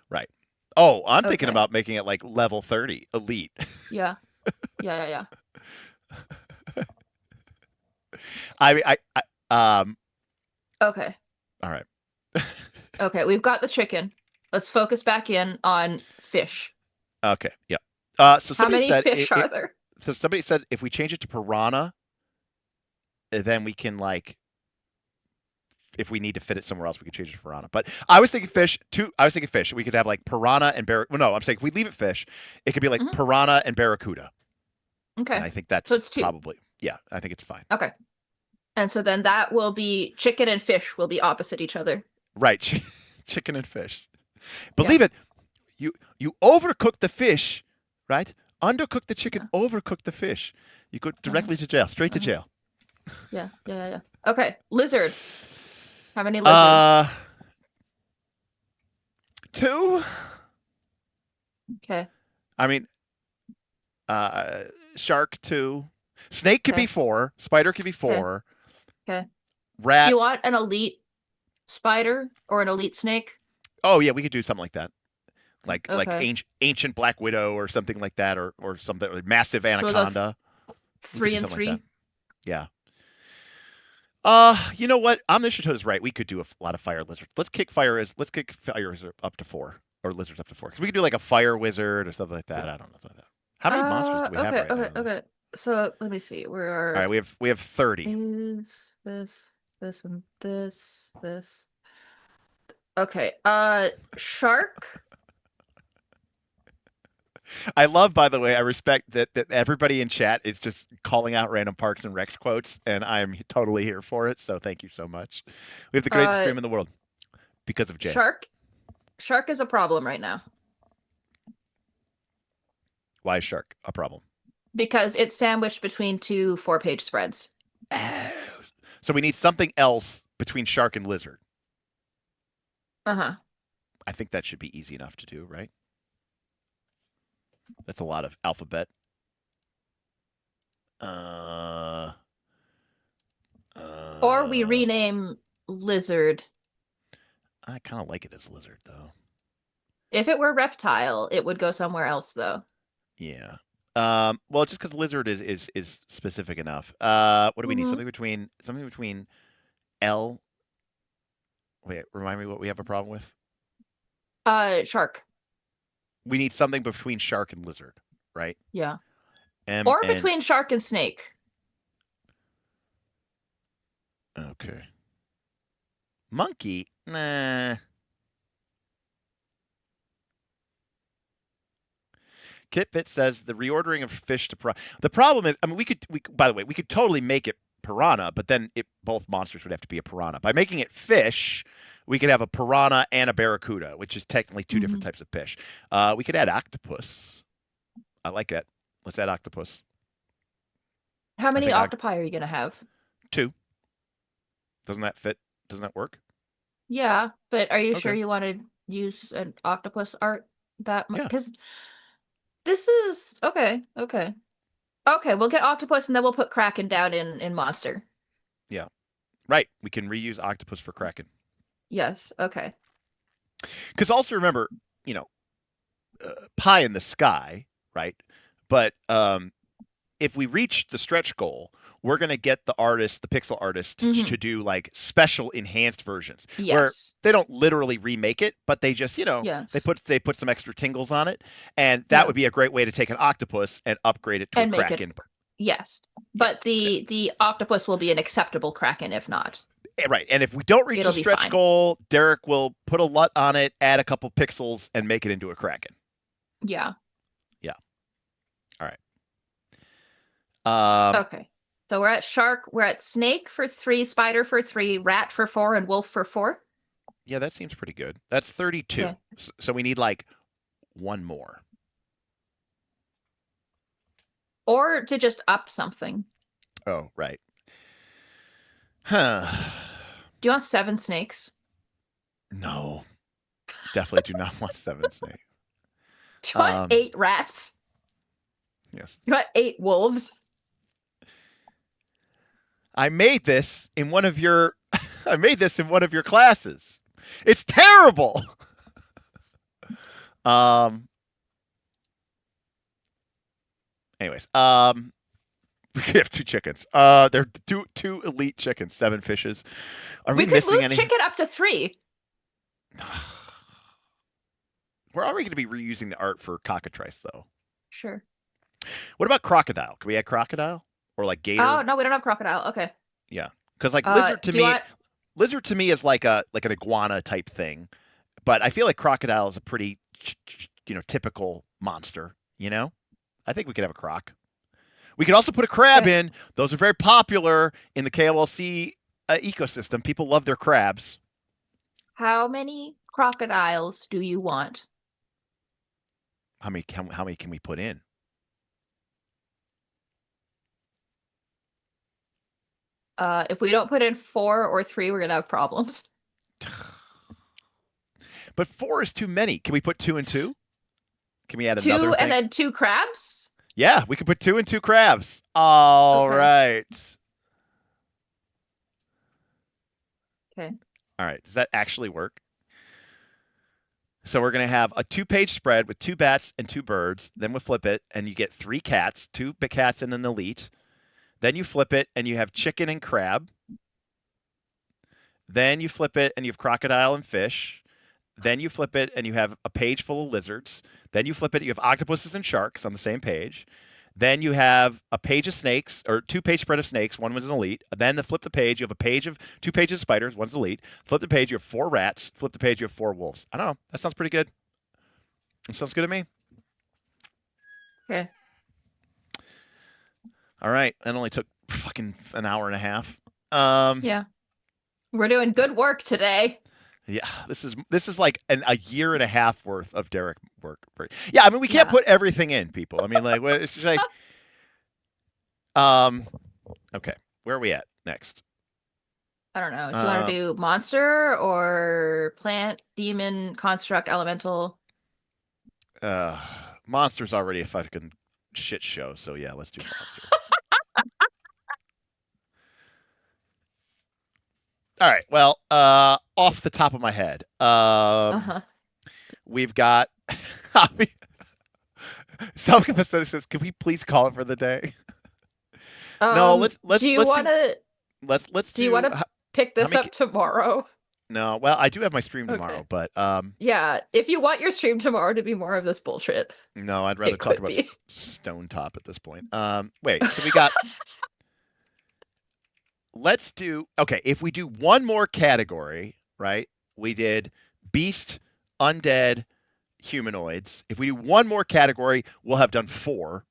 Right. Oh, I'm thinking Okay. about making it like level 30 elite. Yeah. Yeah. Okay. All right. Okay, we've got the chicken. Let's focus back in on fish. Okay. Yeah. So How somebody many said fish are there? So somebody said if we change it to piranha, then we can if we need to fit it somewhere else, we can change it to piranha. But I was thinking fish too. I was thinking fish. We could have like piranha and barracuda. Well, no, I'm saying if we leave it fish, it could be like piranha and barracuda. Okay. And I think that's it's 2. probably, yeah, I think it's fine. Okay. And so then that will be chicken and fish will be opposite each other. Right. Chicken and fish. Believe it. You overcook the fish, right? Undercook the chicken, overcook the fish. You go directly to jail, straight to jail. Yeah. Okay. Lizard. How many lizards? 2. Okay. I mean, shark 2. Snake could be 4. Spider could be 4. Okay. Rat. Do you want an elite spider or an elite snake? Oh yeah, we could do something like that. Like Okay. ancient black widow or something like that, or something like massive anaconda. 3 and something like 3. Yeah. You know what? Omniscient is right. We could do a lot of fire lizards. Let's kick fire wizard up to 4, or lizards up to 4. Because we could do like a fire wizard or something like that. I don't know, something like that. How many monsters do we have right now? Okay. So let me see. Where are? All right, we have 30. This, and this. Okay. Shark. I love, by the way, I respect that everybody in chat is just calling out random Parks and Recs quotes, and I'm totally here for it. So thank you so much. We have the greatest stream in the world because of Jay. Shark is a problem right now. Why is shark a problem? Because it's sandwiched between 2 4-page spreads. So we need something else between shark and lizard. Uh-huh. I think that should be easy enough to do, right? That's a lot of alphabet. Or we rename lizard. I kind of like it as lizard, though. If it were reptile, it would go somewhere else, though. Yeah. Well, just because lizard is specific enough. What do we need? Something between L. Wait, remind me what we have a problem with. Shark. We need something between shark and lizard, right? Yeah. Or between shark and snake. Okay. Monkey? Nah. Kitbit says the reordering of fish to piranha. The problem is, I mean, by the way, we could totally make it piranha, but then both monsters would have to be a piranha. By making it fish, we could have a piranha and a barracuda, which is technically 2 different types of fish. We could add octopus. I like that. Let's add octopus. How many octopi are you going to have? 2. Doesn't that fit? Doesn't that work? Yeah, but are you sure you want to use an octopus art that much? Because this is... Okay. Okay, we'll get octopus and then we'll put kraken down in monster. Right. We can reuse octopus for kraken. Yes. Okay. Because also remember, pie in the sky, right? But if we reach the stretch goal, we're going to get the pixel artist, to do like special enhanced versions where Yes. they don't literally remake it, but they just, Yeah. they put some extra tingles on it, and that would be a great way to take an octopus and upgrade it to And a make kraken. it. Yes, but the octopus will be an acceptable kraken if not. Right, and if we don't reach It'll the be stretch fine. goal, Derek will put a LUT on it, add a couple pixels, and make it into a kraken. Yeah. All right. Okay. So we're at shark. We're at snake for 3, spider for 3, rat for 4, and wolf for 4. Yeah, that seems pretty good. That's 32. Yeah. So we need like one more. Or to just up something. Oh, right. Huh. Do you want 7 snakes? No. Definitely do not want 7 snakes. Do you want 8 rats? Yes. Do you want 8 wolves? I made this in one of your classes. It's terrible. Anyways, we have 2 chickens. They're two elite chickens, 7 fishes. Are we We could missing move any? chicken up to 3. We're already going to be reusing the art for cockatrice, though. Sure. What about crocodile? Can we add crocodile or like gator? Oh no, we don't have crocodile. Okay. Yeah, because like do you want- lizard to me is like an iguana type thing, but I feel like crocodile is a pretty typical monster. I think we could have a croc. We could also put a crab in. Those are very popular in the KOLC ecosystem. People love their crabs. How many crocodiles do you want? How many can we put in? If we don't put in 4 or 3, we're gonna have problems. But 4 is too many. Can we put 2 and 2? Can we add 2 another thing? and then 2 crabs? Yeah, we could put 2 and 2 crabs. All right. Okay. All right. Does that actually work? So we're going to have a 2-page spread with 2 bats and 2 birds. Then we'll flip it, and you get 3 cats, 2 cats and an elite. Then you flip it, and you have chicken and crab. Then you flip it, and you have crocodile and fish. Then you flip it, and you have a page full of lizards. Then you flip it, you have octopuses and sharks on the same page. Then you have a page of snakes, or 2-page spread of snakes. One was an elite. Then flip the page, you have a page of 2 pages of spiders. One's elite. Flip the page, you have 4 rats. Flip the page, you have 4 wolves. I don't know. That sounds pretty good. It sounds good to me. Okay. All right. That only took fucking an hour and a half. Yeah. We're doing good work today. Yeah, this is like a year and a half worth of Derek work. Yeah, I mean we can't put everything in, people. I mean, like it's just like, okay, where are we at next? I don't know. Do you want to do monster or plant, demon, construct, elemental? Monster's already a fucking shit show, so yeah, let's do monster. All right. Well, off the top of my head, we've got self-confessed says, "Can we please call it for the day?" No, let's. Do you want to? Let's. Do you want to pick this up tomorrow? No. Well, I do have my stream tomorrow, but yeah, if you want your stream tomorrow to be more of this bullshit. No, I'd rather talk about Stone Top at this point. Wait. So we got. Let's do, okay, if we do one more category, right? We did beast, undead, humanoids. If we do one more category, we'll have done 4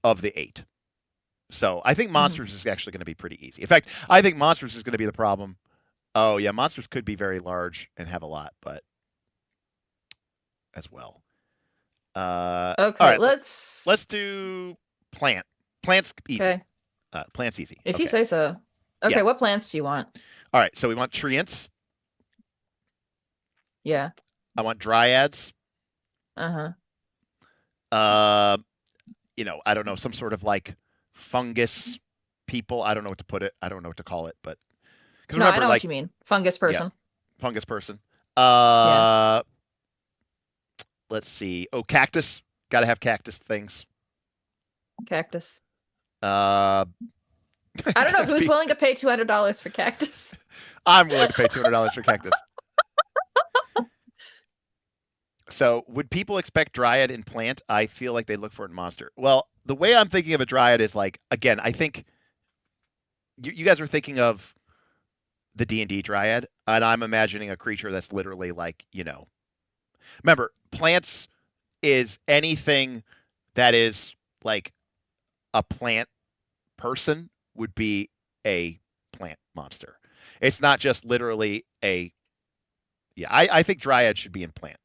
of the 8. So I think monsters is actually going to be pretty easy. In fact, I think monsters is going to be the problem. Oh, yeah, monsters could be very large and have a lot, but as well. Okay, all right, let's do plant. Plant's easy. Okay. Plant's easy. If you say so. Okay, Yeah. what plants do you want? All right, so we want treants. Yeah. I want dryads. Yeah, I don't know, some sort of like fungus people. I don't know what to put it. I don't know what to call it, but because No, I remember, know like, what you mean. Fungus person. fungus person. Yeah. Let's see. Oh, cactus. Got to have cactus things. Cactus. Uh, I don't know who's willing to pay $200 for cactus. I'm willing to pay $200 for cactus. So, would people expect dryad in plant? I feel like they look for it in monster. Well, the way I'm thinking of a dryad is like, again, I think you guys are thinking of the D&D dryad, and I'm imagining a creature that's literally like, remember, plants is anything that is like a plant person would be a plant monster. It's not just literally I think dryad should be in plant.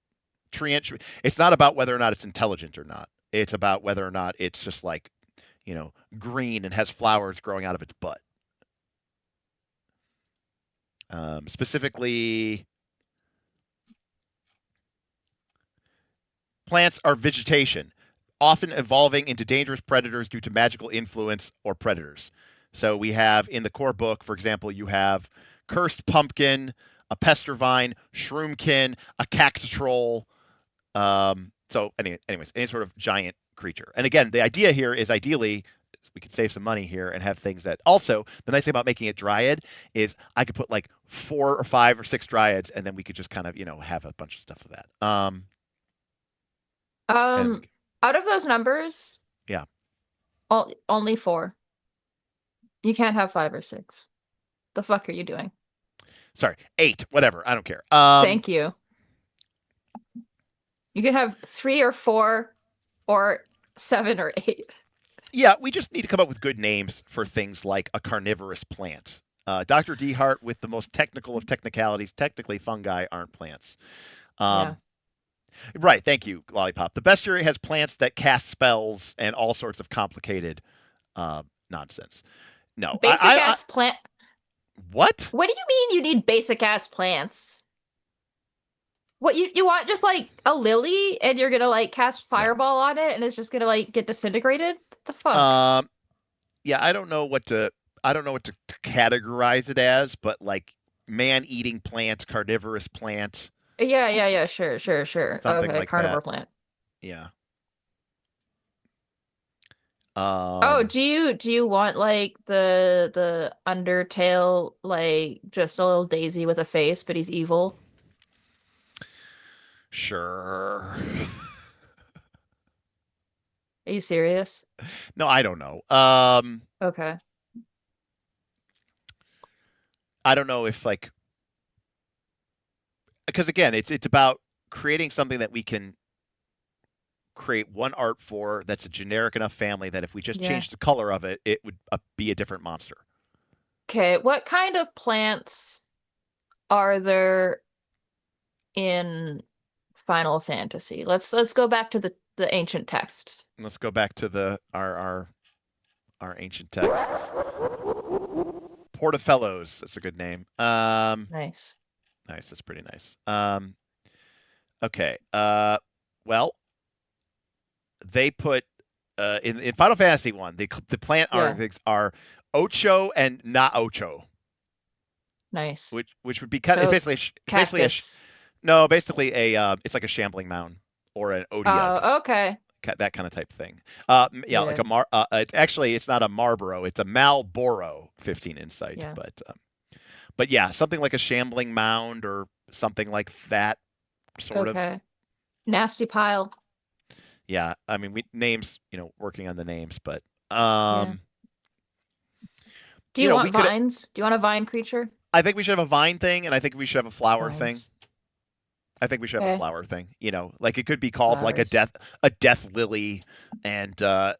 Treant should, it's not about whether or not it's intelligent or not. It's about whether or not it's just like, green and has flowers growing out of its butt. Specifically, plants are vegetation, often evolving into dangerous predators due to magical influence or predators. So we have in the core book, for example, you have cursed pumpkin, a pester vine, shroomkin, a cactotroll. Anyways, any sort of giant creature. And again, the idea here is ideally we could save some money here and have things that also the nice thing about making it dryad is I could put like 4 or 5 or 6 dryads and then we could just kind of, have a bunch of stuff of that. Out of those numbers, yeah, only 4. You can't have 5 or 6. The fuck are you doing? Sorry, 8, whatever. I don't care. Thank you. You can have 3 or 4 or 7 or 8. Yeah, we just need to come up with good names for things like a carnivorous plant. Dr. Dehart with the most technical of technicalities. Technically, fungi aren't plants. Right, thank you, Lollipop. The bestiary has plants that cast spells and all sorts of complicated nonsense. No, basic ass plant. What? What do you mean you need basic ass plants? What you want just like a lily and you're gonna like cast fireball on it and it's just gonna like get disintegrated? What the fuck? Yeah, I don't know what to categorize it as, but like man-eating plant, carnivorous plant. Yeah, sure. Something Okay, like carnivore that. plant. Yeah. Do you want like the Undertale, like just a little daisy with a face, but he's evil? Sure. Are you serious? No, I don't know. Okay. I don't know if like, because again, it's about creating something that we can create one art for that's a generic enough family that if we just change the color of it, it would be a different monster. Okay, what kind of plants are there in Final Fantasy? Let's go back to the ancient texts. Let's go back to our ancient texts. Portafellos, that's a good name. Nice. That's pretty nice. Okay. Well, they put in Final Fantasy 1, the plant arts are Ocho and Na Ocho. Nice. Which would be kind of basically it's like a shambling mound or an odiug. Oh, okay. That kind of type thing. Like it's not a Marlboro, it's a Malboro. 15 insight, but yeah, something like a shambling mound or something like that sort of. Nasty pile. Yeah, I mean, names, working on the names, but do you want vines? Do you want a vine creature? I think we should have a vine thing, and I think we should have a flower thing. I think we should have a flower thing. Like it could be called like a death lily, and a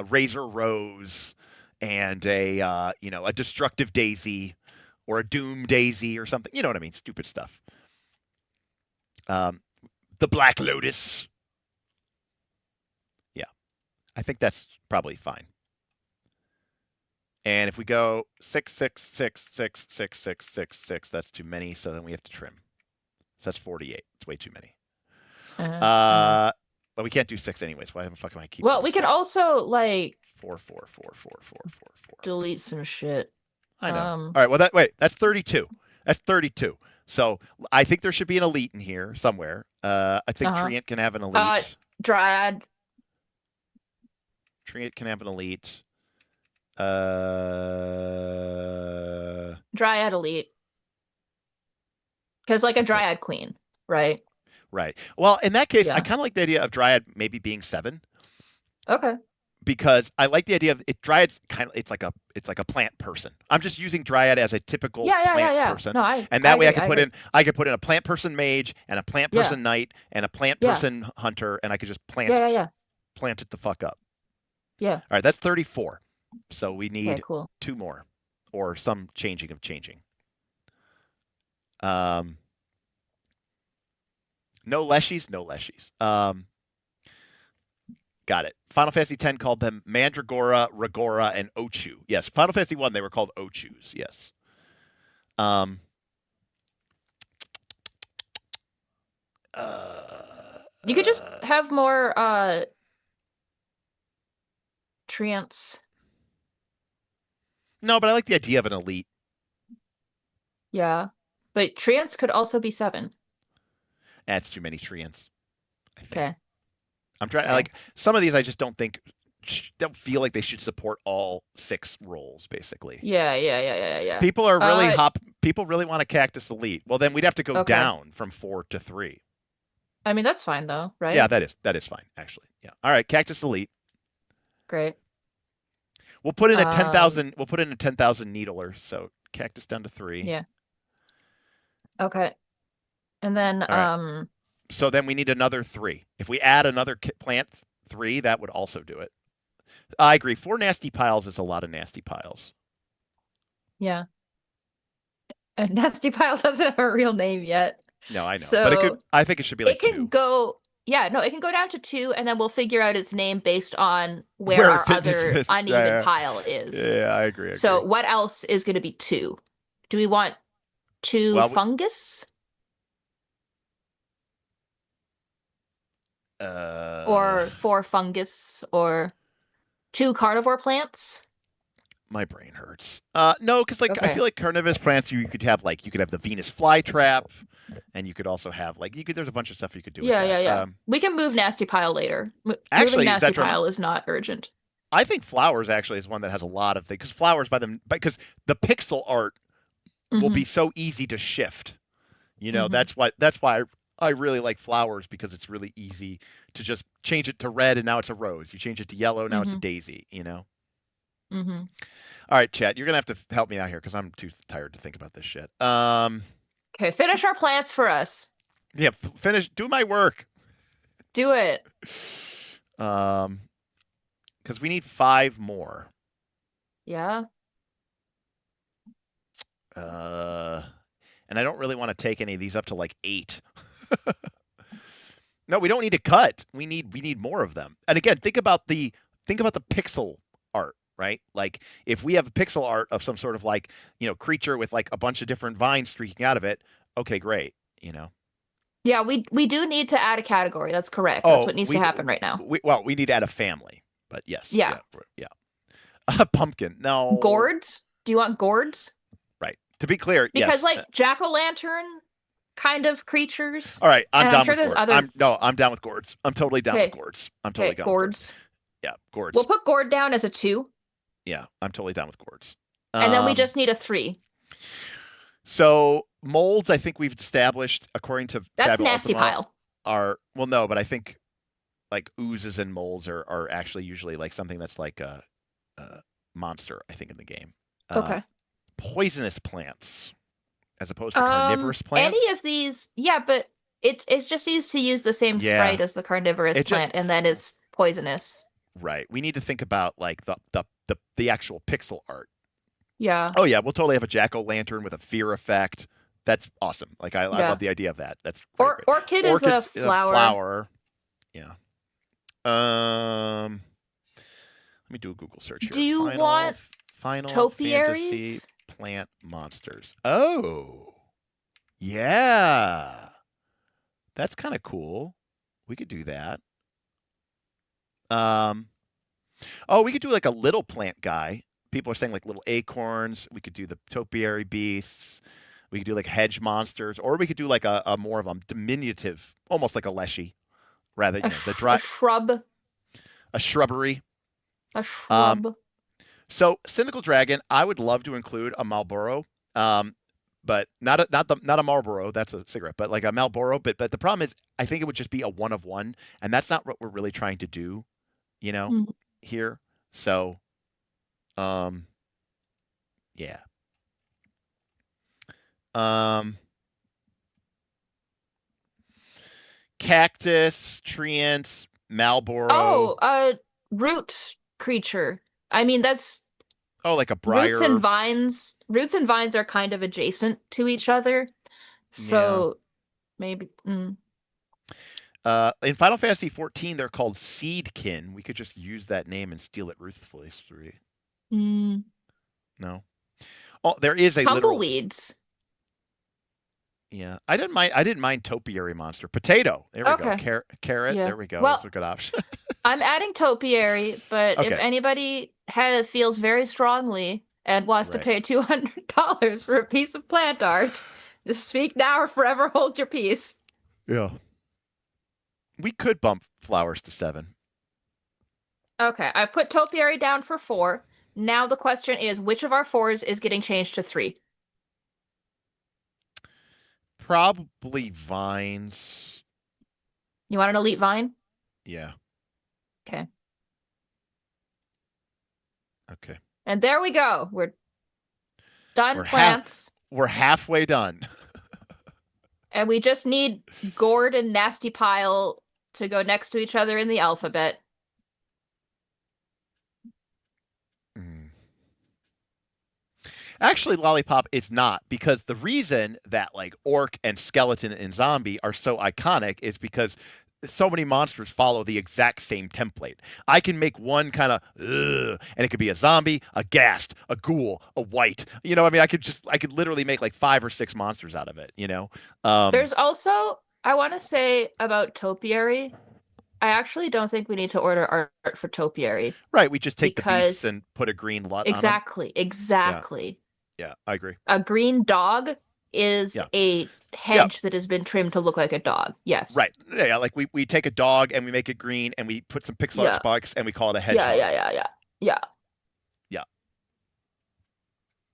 razor rose, and a destructive daisy, or a doom daisy, or something. You know what I mean? Stupid stuff. The black lotus. Yeah, I think that's probably fine. And if we go 6, 6, 6, 6, 6, 6, 6, 6, that's too many. So then we have to trim. So that's 48. It's way too many. But we can't do 6 anyways. Why the fuck am I keeping? Well, we can also like 4, 4, 4, 4, 4, 4, 4. delete some shit. I know. All right. Well, that's 32. That's 32. So I think there should be an elite in here somewhere. I think Treant can have an elite. Dryad. Treant can have an elite. Dryad elite. Because like a Dryad queen, right? Right. Well, in that case, I kind of like the idea of Dryad maybe being 7. Okay. Because I like the idea of it. Dryad's kind of it's like a plant person. I'm just using Dryad as a typical plant person. No, and that way I could put in a plant person mage and a plant person knight and a plant person hunter, and I could just plant it the fuck up. Yeah. All right, that's 34. So we need 2 more, or some changing of changing. No leshies, no leshies. Got it. Final Fantasy X called them Mandragora, Ragora, and Ochu. Yes, Final Fantasy I, they were called Ochus. Yes. You could just have more Treants. No, but I like the idea of an elite. Yeah. But Treants could also be 7. That's too many Treants. Okay. I'm trying. Like some of these, I just don't feel like they should support all 6 roles. Basically. Yeah. People are really People really want a Cactus Elite. Well, then we'd have to go down from 4 to 3. I mean, that's fine though, right? Yeah, that is fine actually. Yeah. All right, Cactus Elite. Great. We'll put in a 10,000. We'll put in a 10,000 needler. So Cactus down to 3. Yeah. Okay. And then So then we need another 3. If we add another plant 3, that would also do it. I agree. 4 nasty piles is a lot of nasty piles. Yeah. And nasty pile doesn't have a real name yet. No, I know. So but I think it should be like 2. It can go down to 2, and then we'll figure out its name based on where our other uneven pile is. Yeah, I agree. So what else is going to be 2? Do we want 2 fungus? Or 4 fungus, or 2 carnivore plants? My brain hurts. No, because I feel like carnivorous plants, you could have the Venus flytrap, and you could also have there's a bunch of stuff you could do. Yeah. We can move nasty pile later. Actually, moving nasty pile is not urgent. I think flowers actually is one that has a lot of things, because flowers because the pixel art will be so easy to shift. That's why I really like flowers, because it's really easy to just change it to red and now it's a rose. You change it to yellow, now it's a daisy, All right, chat, you're going to have to help me out here because I'm too tired to think about this shit. Okay, finish our plants for us. Yeah, do my work. Do it. Because we need 5 more. Yeah. And I don't really want to take any of these up to 8. No, we don't need to cut. We need more of them. And again, think about the pixel art, right? Like if we have a pixel art of some sort of creature with a bunch of different vines streaking out of it, okay, great, Yeah, we do need to add a category. That's correct. That's what needs to happen right now. We need to add a family, but yes. Yeah. Pumpkin. No. Gourds? Do you want gourds? Right. To be clear, because yes. jack-o'-lantern kind of creatures. All right, I'm down sure with gourds. I'm down with gourds. I'm totally down with gourds. I'm totally down with gourds. Yeah, gourds. We'll put gourd down as a 2. Yeah, I'm totally down with gourds. And then we just need a 3. So molds, I think we've established, according to that's Fabula nasty Ultima, pile. No, but I think oozes and molds are actually usually something that's a monster, I think, in the game. Okay. Poisonous plants as opposed to carnivorous plants. Any of these, but it's just used to use the same sprite as the carnivorous plant, and then it's poisonous. Right. We need to think about the actual pixel art. Yeah. Oh yeah, we'll totally have a jack-o'-lantern with a fear effect. That's awesome. I love the idea of that. That's orchid is a flower. Yeah. Let me do a Google search here. Do you want Final topiaries? Fantasy plant monsters. Oh. Yeah. That's kind of cool. We could do that. Oh, we could do like a little plant guy. People are saying like little acorns. We could do the topiary beasts. We could do like hedge monsters, or we could do like a more of a diminutive, almost like a leshy, rather the dry A shrub. a shrubbery. A shrub. So cynical dragon, I would love to include a Marlboro, but not a Marlboro. That's a cigarette, but like a Marlboro. But the problem is, I think it would just be a one of one, and that's not what we're really trying to do, Mhm. here. So, yeah. Cactus, treants, Marlboro. Oh, a root creature. I mean, that's Oh, like a briar. roots and vines. Roots and vines are kind of adjacent to each other. So maybe. In Final Fantasy 14, they're called Seedkin. We could just use that name and steal it ruthlessly. No. Oh, there is a literal. Tumbleweeds. Yeah, I didn't mind topiary monster. Potato. There we go. Okay. Carrot. Yeah. There we go. Well- That's a good option. I'm adding topiary, but if Okay. anybody feels very strongly and wants to Right. pay $200 for a piece of plant art, just speak now or forever hold your peace. Yeah. We could bump flowers to 7. Okay, I've put topiary down for 4. Now the question is, which of our 4s is getting changed to 3? Probably vines. You want an elite vine? Yeah. Okay. Okay. And there we go. We're done We're plants. We're halfway done. And we just need Gourd and Nasty Pile to go next to each other in the alphabet. Actually, Lollipop, it's not, because the reason that like orc and skeleton and zombie are so iconic is because so many monsters follow the exact same template. I can make one kind of, and it could be a zombie, a ghast, a ghoul, a white. You know, I mean, I could literally make like 5 or 6 monsters out of it. There's also, I want to say about topiary, I actually don't think we need to order art for topiary. Right. We just take the beasts because- and put a green LUT on Exactly. them. Yeah, I agree. A green dog is Yeah. a hedge that has been trimmed to look like a dog. Yes. Right. Yeah, like we take a dog and we make it green and we put some pixel art Yeah. sparks and we call it a hedgehog. Yeah.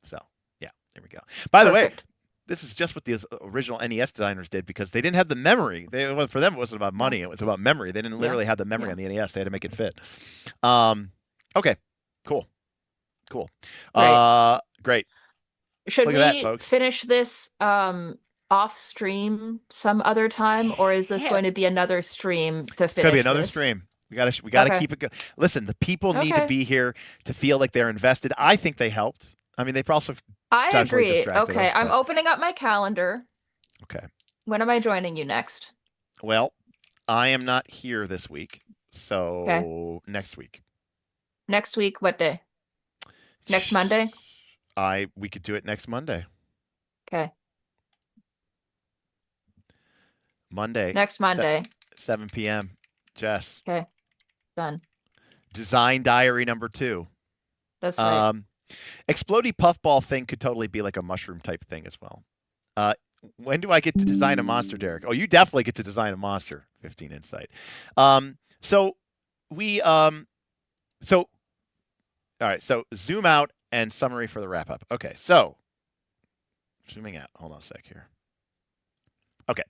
So, yeah, there we go. By the way, Perfect. this is just what the original NES designers did because they didn't have the memory. For them, it wasn't about money. It was about memory. They didn't literally have the memory Yeah. on the NES. They had to make it fit. Okay. Cool. Right. Great. Should Look we at that, folks. finish this off stream some other time, or is this going to be another stream to finish? It's gonna be another this? stream. We gotta Okay. keep it going. Listen, the people need to Okay. be here to feel like they're invested. I think they helped. I mean, they also I potentially agree. distracted Okay, us, I'm but- opening up my calendar. Okay. When am I joining you next? Well, I am not here this week, so next week. Next week, what day? Next Monday? We could do it next Monday. Okay. Monday. Next Monday. 7 p.m. Jess. Okay. Done. Design diary number 2. That's right. Explodey puffball thing could totally be like a mushroom type thing as well. When do I get to design a monster, Derek? Oh, you definitely get to design a monster. 15 insight. So all right. So zoom out and summary for the wrap up. Okay. So zooming out. Hold on a sec here. Okay.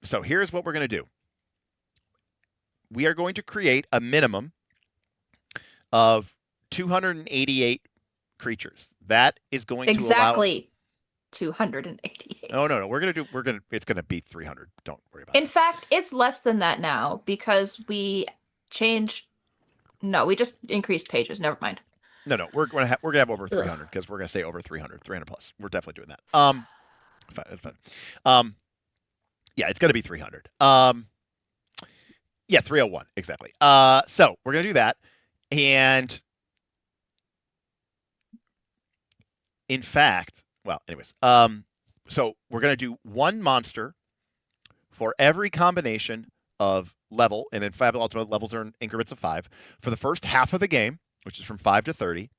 So here's what we're going to do. We are going to create a minimum of 288 creatures. That is going to allow... Exactly 288. No. It's going to be 300. Don't worry about it. In fact, it's less than that now because we changed. No, we just increased pages. Never mind. No. We're going to have over 300 because we're going to say over 300 plus. We're definitely doing that. It's fine. Yeah, it's going to be 300. Yeah, 301 exactly. So we're going to do that, and in fact, well, anyways, so we're going to do one monster for every combination of level, and in Fabula Ultima, levels are in increments of 5. For the first half of the game, which is from 5 to 30,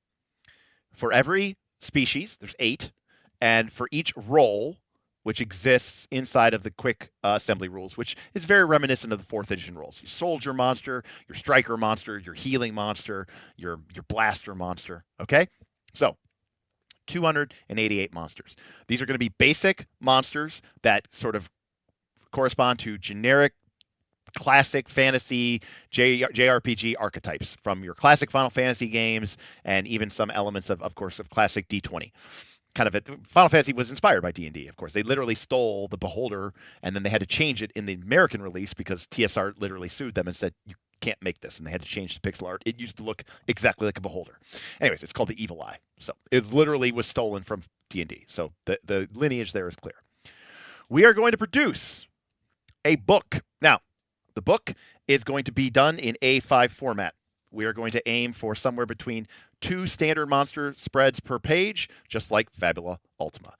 for every species, there's 8, and for each role, which exists inside of the quick assembly rules, which is very reminiscent of the 4th edition rules. Your soldier monster, your striker monster, your healing monster, your blaster monster. Okay? So 288 monsters. These are going to be basic monsters that sort of correspond to generic classic fantasy JRPG archetypes from your classic Final Fantasy games, and even some elements of course, of classic D20. Kind of Final Fantasy was inspired by D&D, of course. They literally stole the Beholder, and then they had to change it in the American release because TSR literally sued them and said, you can't make this, and they had to change the pixel art. It used to look exactly like a Beholder. Anyways, it's called the Evil Eye. So it literally was stolen from D&D. So the lineage there is clear. We are going to produce a book. Now, the book is going to be done in A5 format. We are going to aim for somewhere between 2 standard monster spreads per page, just like Fabula Ultima.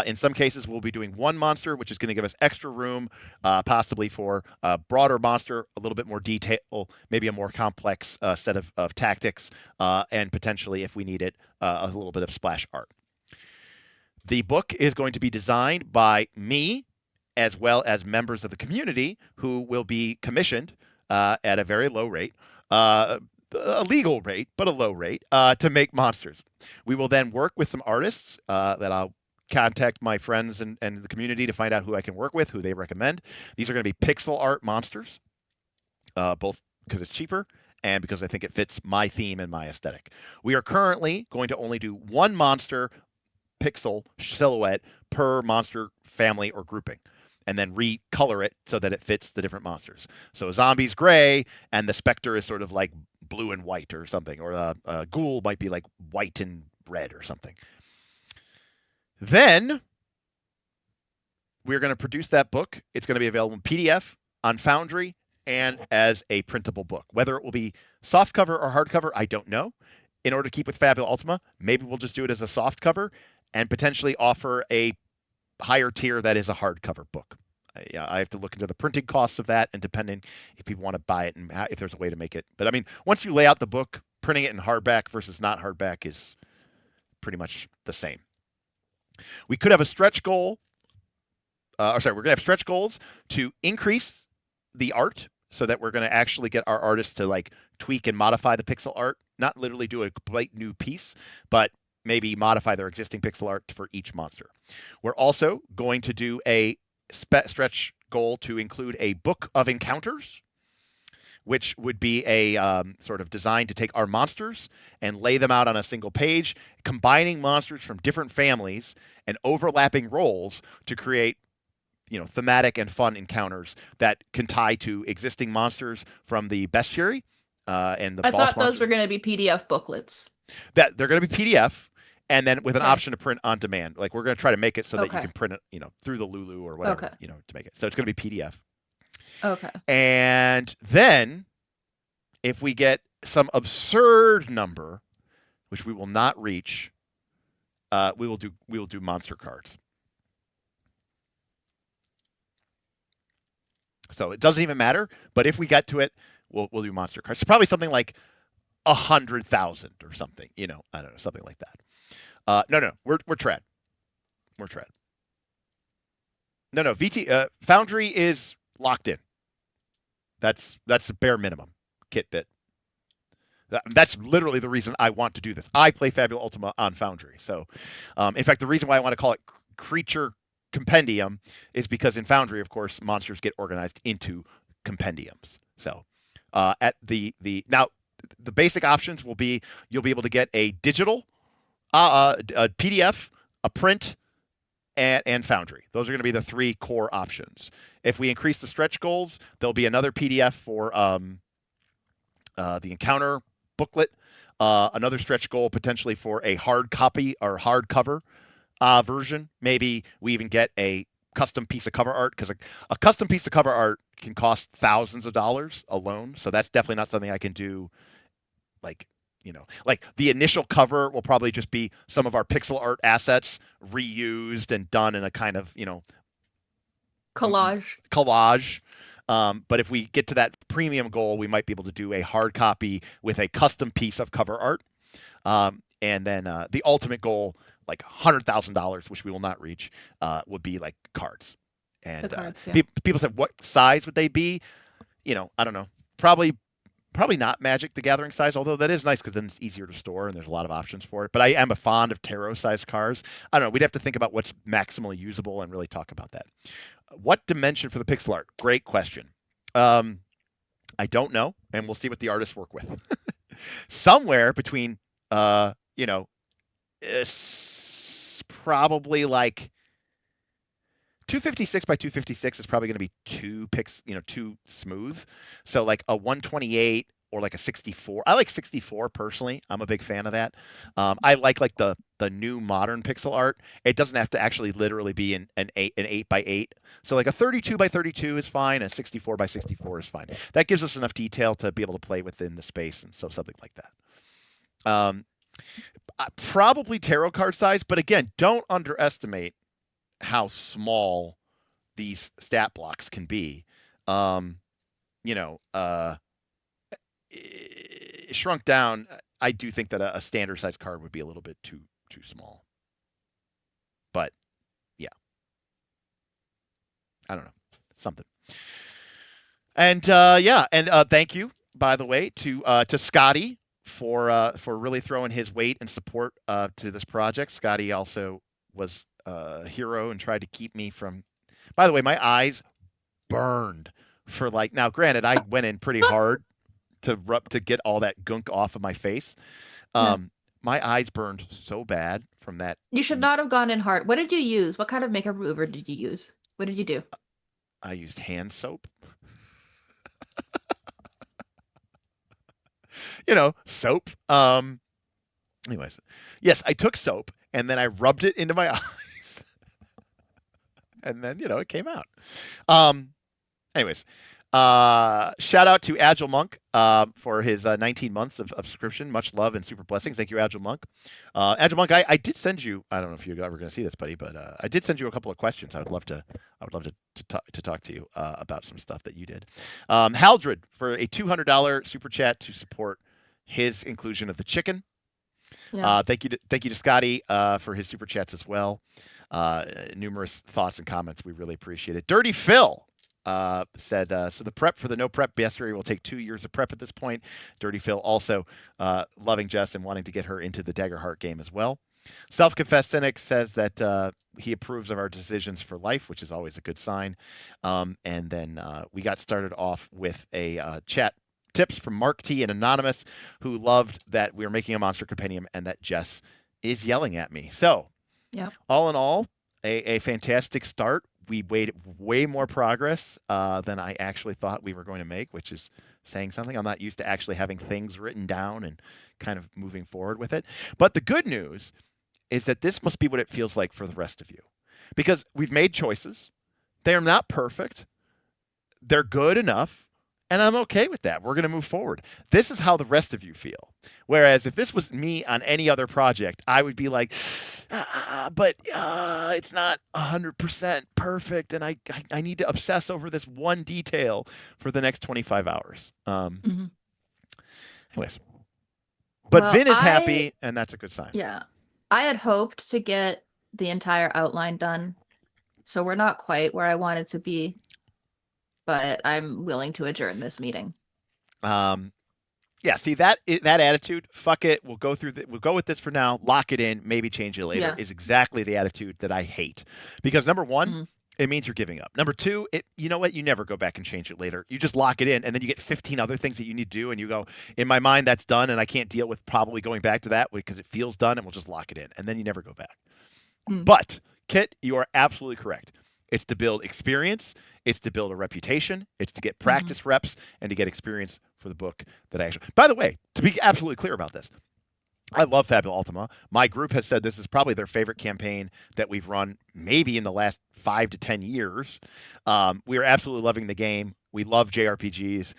In some cases, we'll be doing 1 monster, which is going to give us extra room, possibly for a broader monster, a little bit more detail, maybe a more complex set of tactics, and potentially, if we need it, a little bit of splash art. The book is going to be designed by me, as well as members of the community who will be commissioned at a very low rate. A legal rate, but a low rate, to make monsters. We will then work with some artists that I'll contact my friends and the community to find out who I can work with, who they recommend. These are going to be pixel art monsters, both because it's cheaper and because I think it fits my theme and my aesthetic. We are currently going to only do 1 monster pixel silhouette per monster family or grouping, and then recolor it so that it fits the different monsters. So a zombie's gray, and the specter is sort of like blue and white or something, or a ghoul might be like white and red or something. Then we're going to produce that book. It's going to be available in PDF, on Foundry, and as a printable book. Whether it will be softcover or hardcover, I don't know. In order to keep with Fabula Ultima, maybe we'll just do it as a softcover and potentially offer a higher tier that is a hardcover book. I have to look into the printing costs of that, and depending if people want to buy it and if there's a way to make it. But I mean, once you lay out the book, printing it in hardback versus not hardback is pretty much the same. We could have a stretch goal. We're going to have stretch goals to increase the art so that we're going to actually get our artists to like tweak and modify the pixel art, not literally do a complete new piece, but maybe modify their existing pixel art for each monster. We're also going to do a stretch goal to include a book of encounters, which would be a sort of designed to take our monsters and lay them out on a single page, combining monsters from different families and overlapping roles to create, thematic and fun encounters that can tie to existing monsters from the bestiary and the boss monsters. I thought those were going to be PDF booklets. That they're going to be PDF. And then with an option to print on demand. Like, we're going to try to make it so that you can print it, through the Lulu or whatever, to make it. So it's going to be PDF. Okay. And then if we get some absurd number, which we will not reach, we will do monster cards. So it doesn't even matter, but if we get to it, we'll do monster cards. It's probably something like 100,000 or something, I don't know, something like that. No, we're trad. We're trad. No, Foundry is locked in. That's the bare minimum kit bit. That's literally the reason I want to do this. I play Fabula Ultima on Foundry. So, in fact, the reason why I want to call it Creature Compendium is because in Foundry, of course, monsters get organized into compendiums. So, at the basic options will be you'll be able to get a digital, a PDF, a print, and Foundry. Those are going to be the 3 core options. If we increase the stretch goals, there'll be another PDF for the encounter booklet, another stretch goal potentially for a hard copy or hardcover version. Maybe we even get a custom piece of cover art, because a custom piece of cover art can cost thousands of dollars alone. So that's definitely not something I can do. Like the initial cover will probably just be some of our pixel art assets reused and done in a kind of, collage. But if we get to that premium goal, we might be able to do a hard copy with a custom piece of cover art. And then the ultimate goal, like $100,000, which we will not reach, would be like cards. And cards, people said, what size would they be? I don't know. Probably not Magic the Gathering size, although that is nice because then it's easier to store and there's a lot of options for it. But I am a fond of tarot-sized cards. I don't know. We'd have to think about what's maximally usable and really talk about that. What dimension for the pixel art? Great question. I don't know, and we'll see what the artists work with. Somewhere between, probably like 256 by 256 is probably going to be too smooth. So like a 128 or like a 64. I like 64 personally. I'm a big fan of that. I like the new modern pixel art. It doesn't have to actually literally be an 8 by 8. So like a 32 by 32 is fine. A 64 by 64 is fine. That gives us enough detail to be able to play within the space, and so something like that. Probably tarot card size, but again, don't underestimate how small these stat blocks can be. Shrunk down, I do think that a standard size card would be a little bit too small. But yeah, I don't know, something. And thank you, by the way, to Scotty for really throwing his weight and support to this project. Scotty also was a hero and tried to keep me from. By the way, my eyes burned for now. Granted, I went in pretty hard to get all that gunk off of my face. My eyes burned so bad from that. You should not have gone in hard. What did you use? What kind of makeup remover did you use? What did you do? I used hand soap. Soap. Anyways, yes, I took soap and then I rubbed it into my eyes. And then, it came out. Anyways, shout out to Agile Monk for his 19 months of subscription. Much love and super blessings. Thank you, Agile Monk. Agile Monk, I did send you. I don't know if you're ever going to see this, buddy, but I did send you a couple of questions. I would love to talk to you about some stuff that you did. Haldred for a $200 super chat to support his inclusion of the chicken. Yeah. Thank you to Scotty for his super chats as well. Numerous thoughts and comments. We really appreciate it. Dirty Phil said, so the prep for the no prep bestiary will take 2 years of prep at this point. Dirty Phil also loving Jess and wanting to get her into the Daggerheart game as well. Self-confessed cynic says that he approves of our decisions for life, which is always a good sign. And then we got started off with a chat tips from Mark T and Anonymous, who loved that we were making a monster compendium and that Jess is yelling at me. So all in all, a fantastic start. We made way more progress than I actually thought we were going to make, which is saying something. I'm not used to actually having things written down and kind of moving forward with it. But the good news is that this must be what it feels like for the rest of you, because we've made choices. They are not perfect. They're good enough. And I'm okay with that. We're going to move forward. This is how the rest of you feel. Whereas if this was me on any other project, I would be like, but it's not 100% perfect. And I need to obsess over this one detail for the next 25 hours. Anyways. But Vin is happy, and that's a good sign. Yeah. I had hoped to get the entire outline done. So we're not quite where I wanted to be. But I'm willing to adjourn this meeting. Yeah. See that attitude. Fuck it. We'll go with this for now. Lock it in. Maybe change it later. Is exactly the attitude that I hate. Because number one, it means you're giving up. Number two, you know what? You never go back and change it later. You just lock it in, and then you get 15 other things that you need to do, and you go, in my mind, that's done, and I can't deal with probably going back to that because it feels done, and we'll just lock it in, and then you never go back. But Kit, you are absolutely correct. It's to build experience. It's to build a reputation. It's to get practice reps and to get experience for the book that I actually. By the way, to be absolutely clear about this, I love Fabula Ultima. My group has said this is probably their favorite campaign that we've run maybe in the last 5 to 10 years. We are absolutely loving the game. We love JRPGs.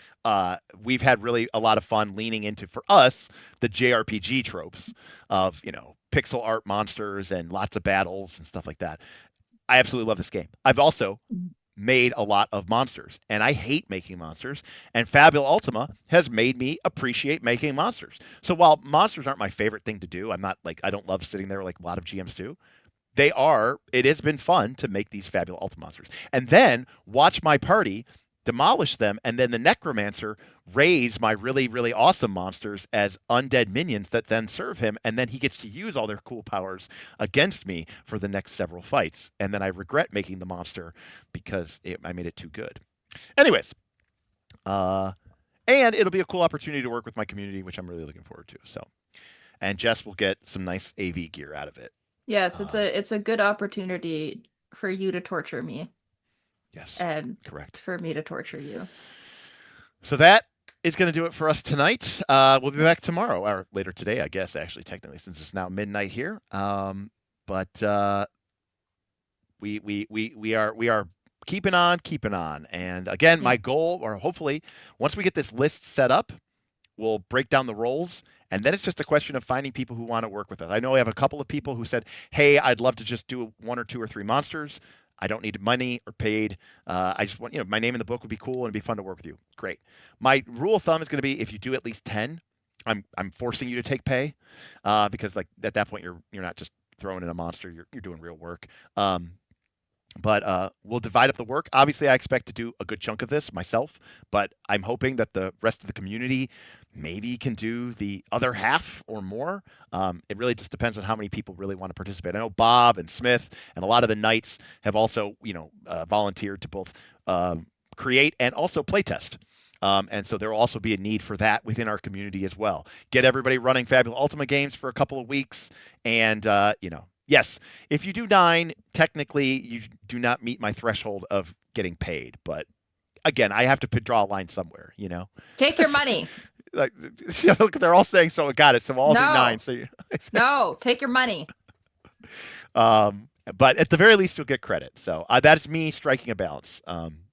We've had really a lot of fun leaning into, for us, the JRPG tropes of, pixel art monsters and lots of battles and stuff like that. I absolutely love this game. I've also made a lot of monsters, and I hate making monsters, and Fabula Ultima has made me appreciate making monsters. So while monsters aren't my favorite thing to do, I'm not like, I don't love sitting there like a lot of GMs do. It has been fun to make these Fabula Ultima monsters. And then watch my party demolish them, and then the necromancer raise my really, really awesome monsters as undead minions that then serve him, and then he gets to use all their cool powers against me for the next several fights. And then I regret making the monster because I made it too good. Anyways, and it'll be a cool opportunity to work with my community, which I'm really looking forward to. So, and Jess will get some nice AV gear out of it. Yes, it's a good opportunity for you to torture me. Yes, and correct. For me to torture you. So that is going to do it for us tonight. We'll be back tomorrow, or later today, I guess, actually, technically, since it's now midnight here. But we are keeping on. And again, my goal, or hopefully, once we get this list set up, we'll break down the roles, and then it's just a question of finding people who want to work with us. I know we have a couple of people who said, hey, I'd love to just do 1 or 2 or 3 monsters. I don't need money or paid. I just want, my name in the book would be cool and it'd be fun to work with you. Great. My rule of thumb is going to be if you do at least 10, I'm forcing you to take pay, because like at that point you're not just throwing in a monster. You're doing real work. But we'll divide up the work. Obviously, I expect to do a good chunk of this myself, but I'm hoping that the rest of the community maybe can do the other half or more. It really just depends on how many people really want to participate. I know Bob and Smith and a lot of the knights have also, volunteered to both create and also playtest. And so there will also be a need for that within our community as well. Get everybody running Fabula Ultima games for a couple of weeks, and yes, if you do 9, technically you do not meet my threshold of getting paid. But again, I have to draw a line somewhere, Take your money. Like, look, they're all saying so. Got it. So we'll all do 9. So no, take your money. But at the very least, you'll get credit. So that's me striking a balance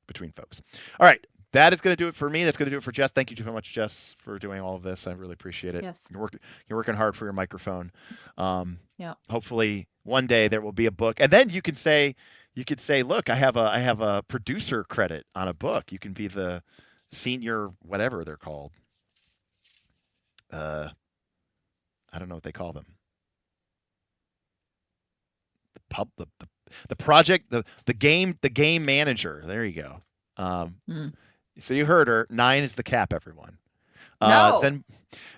between folks. All right. That is going to do it for me. That's going to do it for Jess. Thank you so much, Jess, for doing all of this. I really appreciate it. Yes. You're working hard for your microphone. Yeah. Hopefully one day there will be a book, and then you could say, look, I have a producer credit on a book. You can be the senior, whatever they're called. I don't know what they call them. The project, the game manager. There you go. So you heard her. 9 is the cap, everyone. No.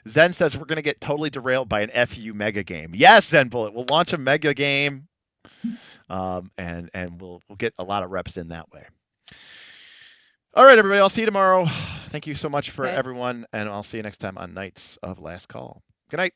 Zen says we're going to get totally derailed by an FU mega game. Yes, Zen Bullet. We'll launch a mega game, and we'll get a lot of reps in that way. All right, everybody. I'll see you tomorrow. Thank you so much for everyone, and I'll see you next time on Knights of Last Call. Good night.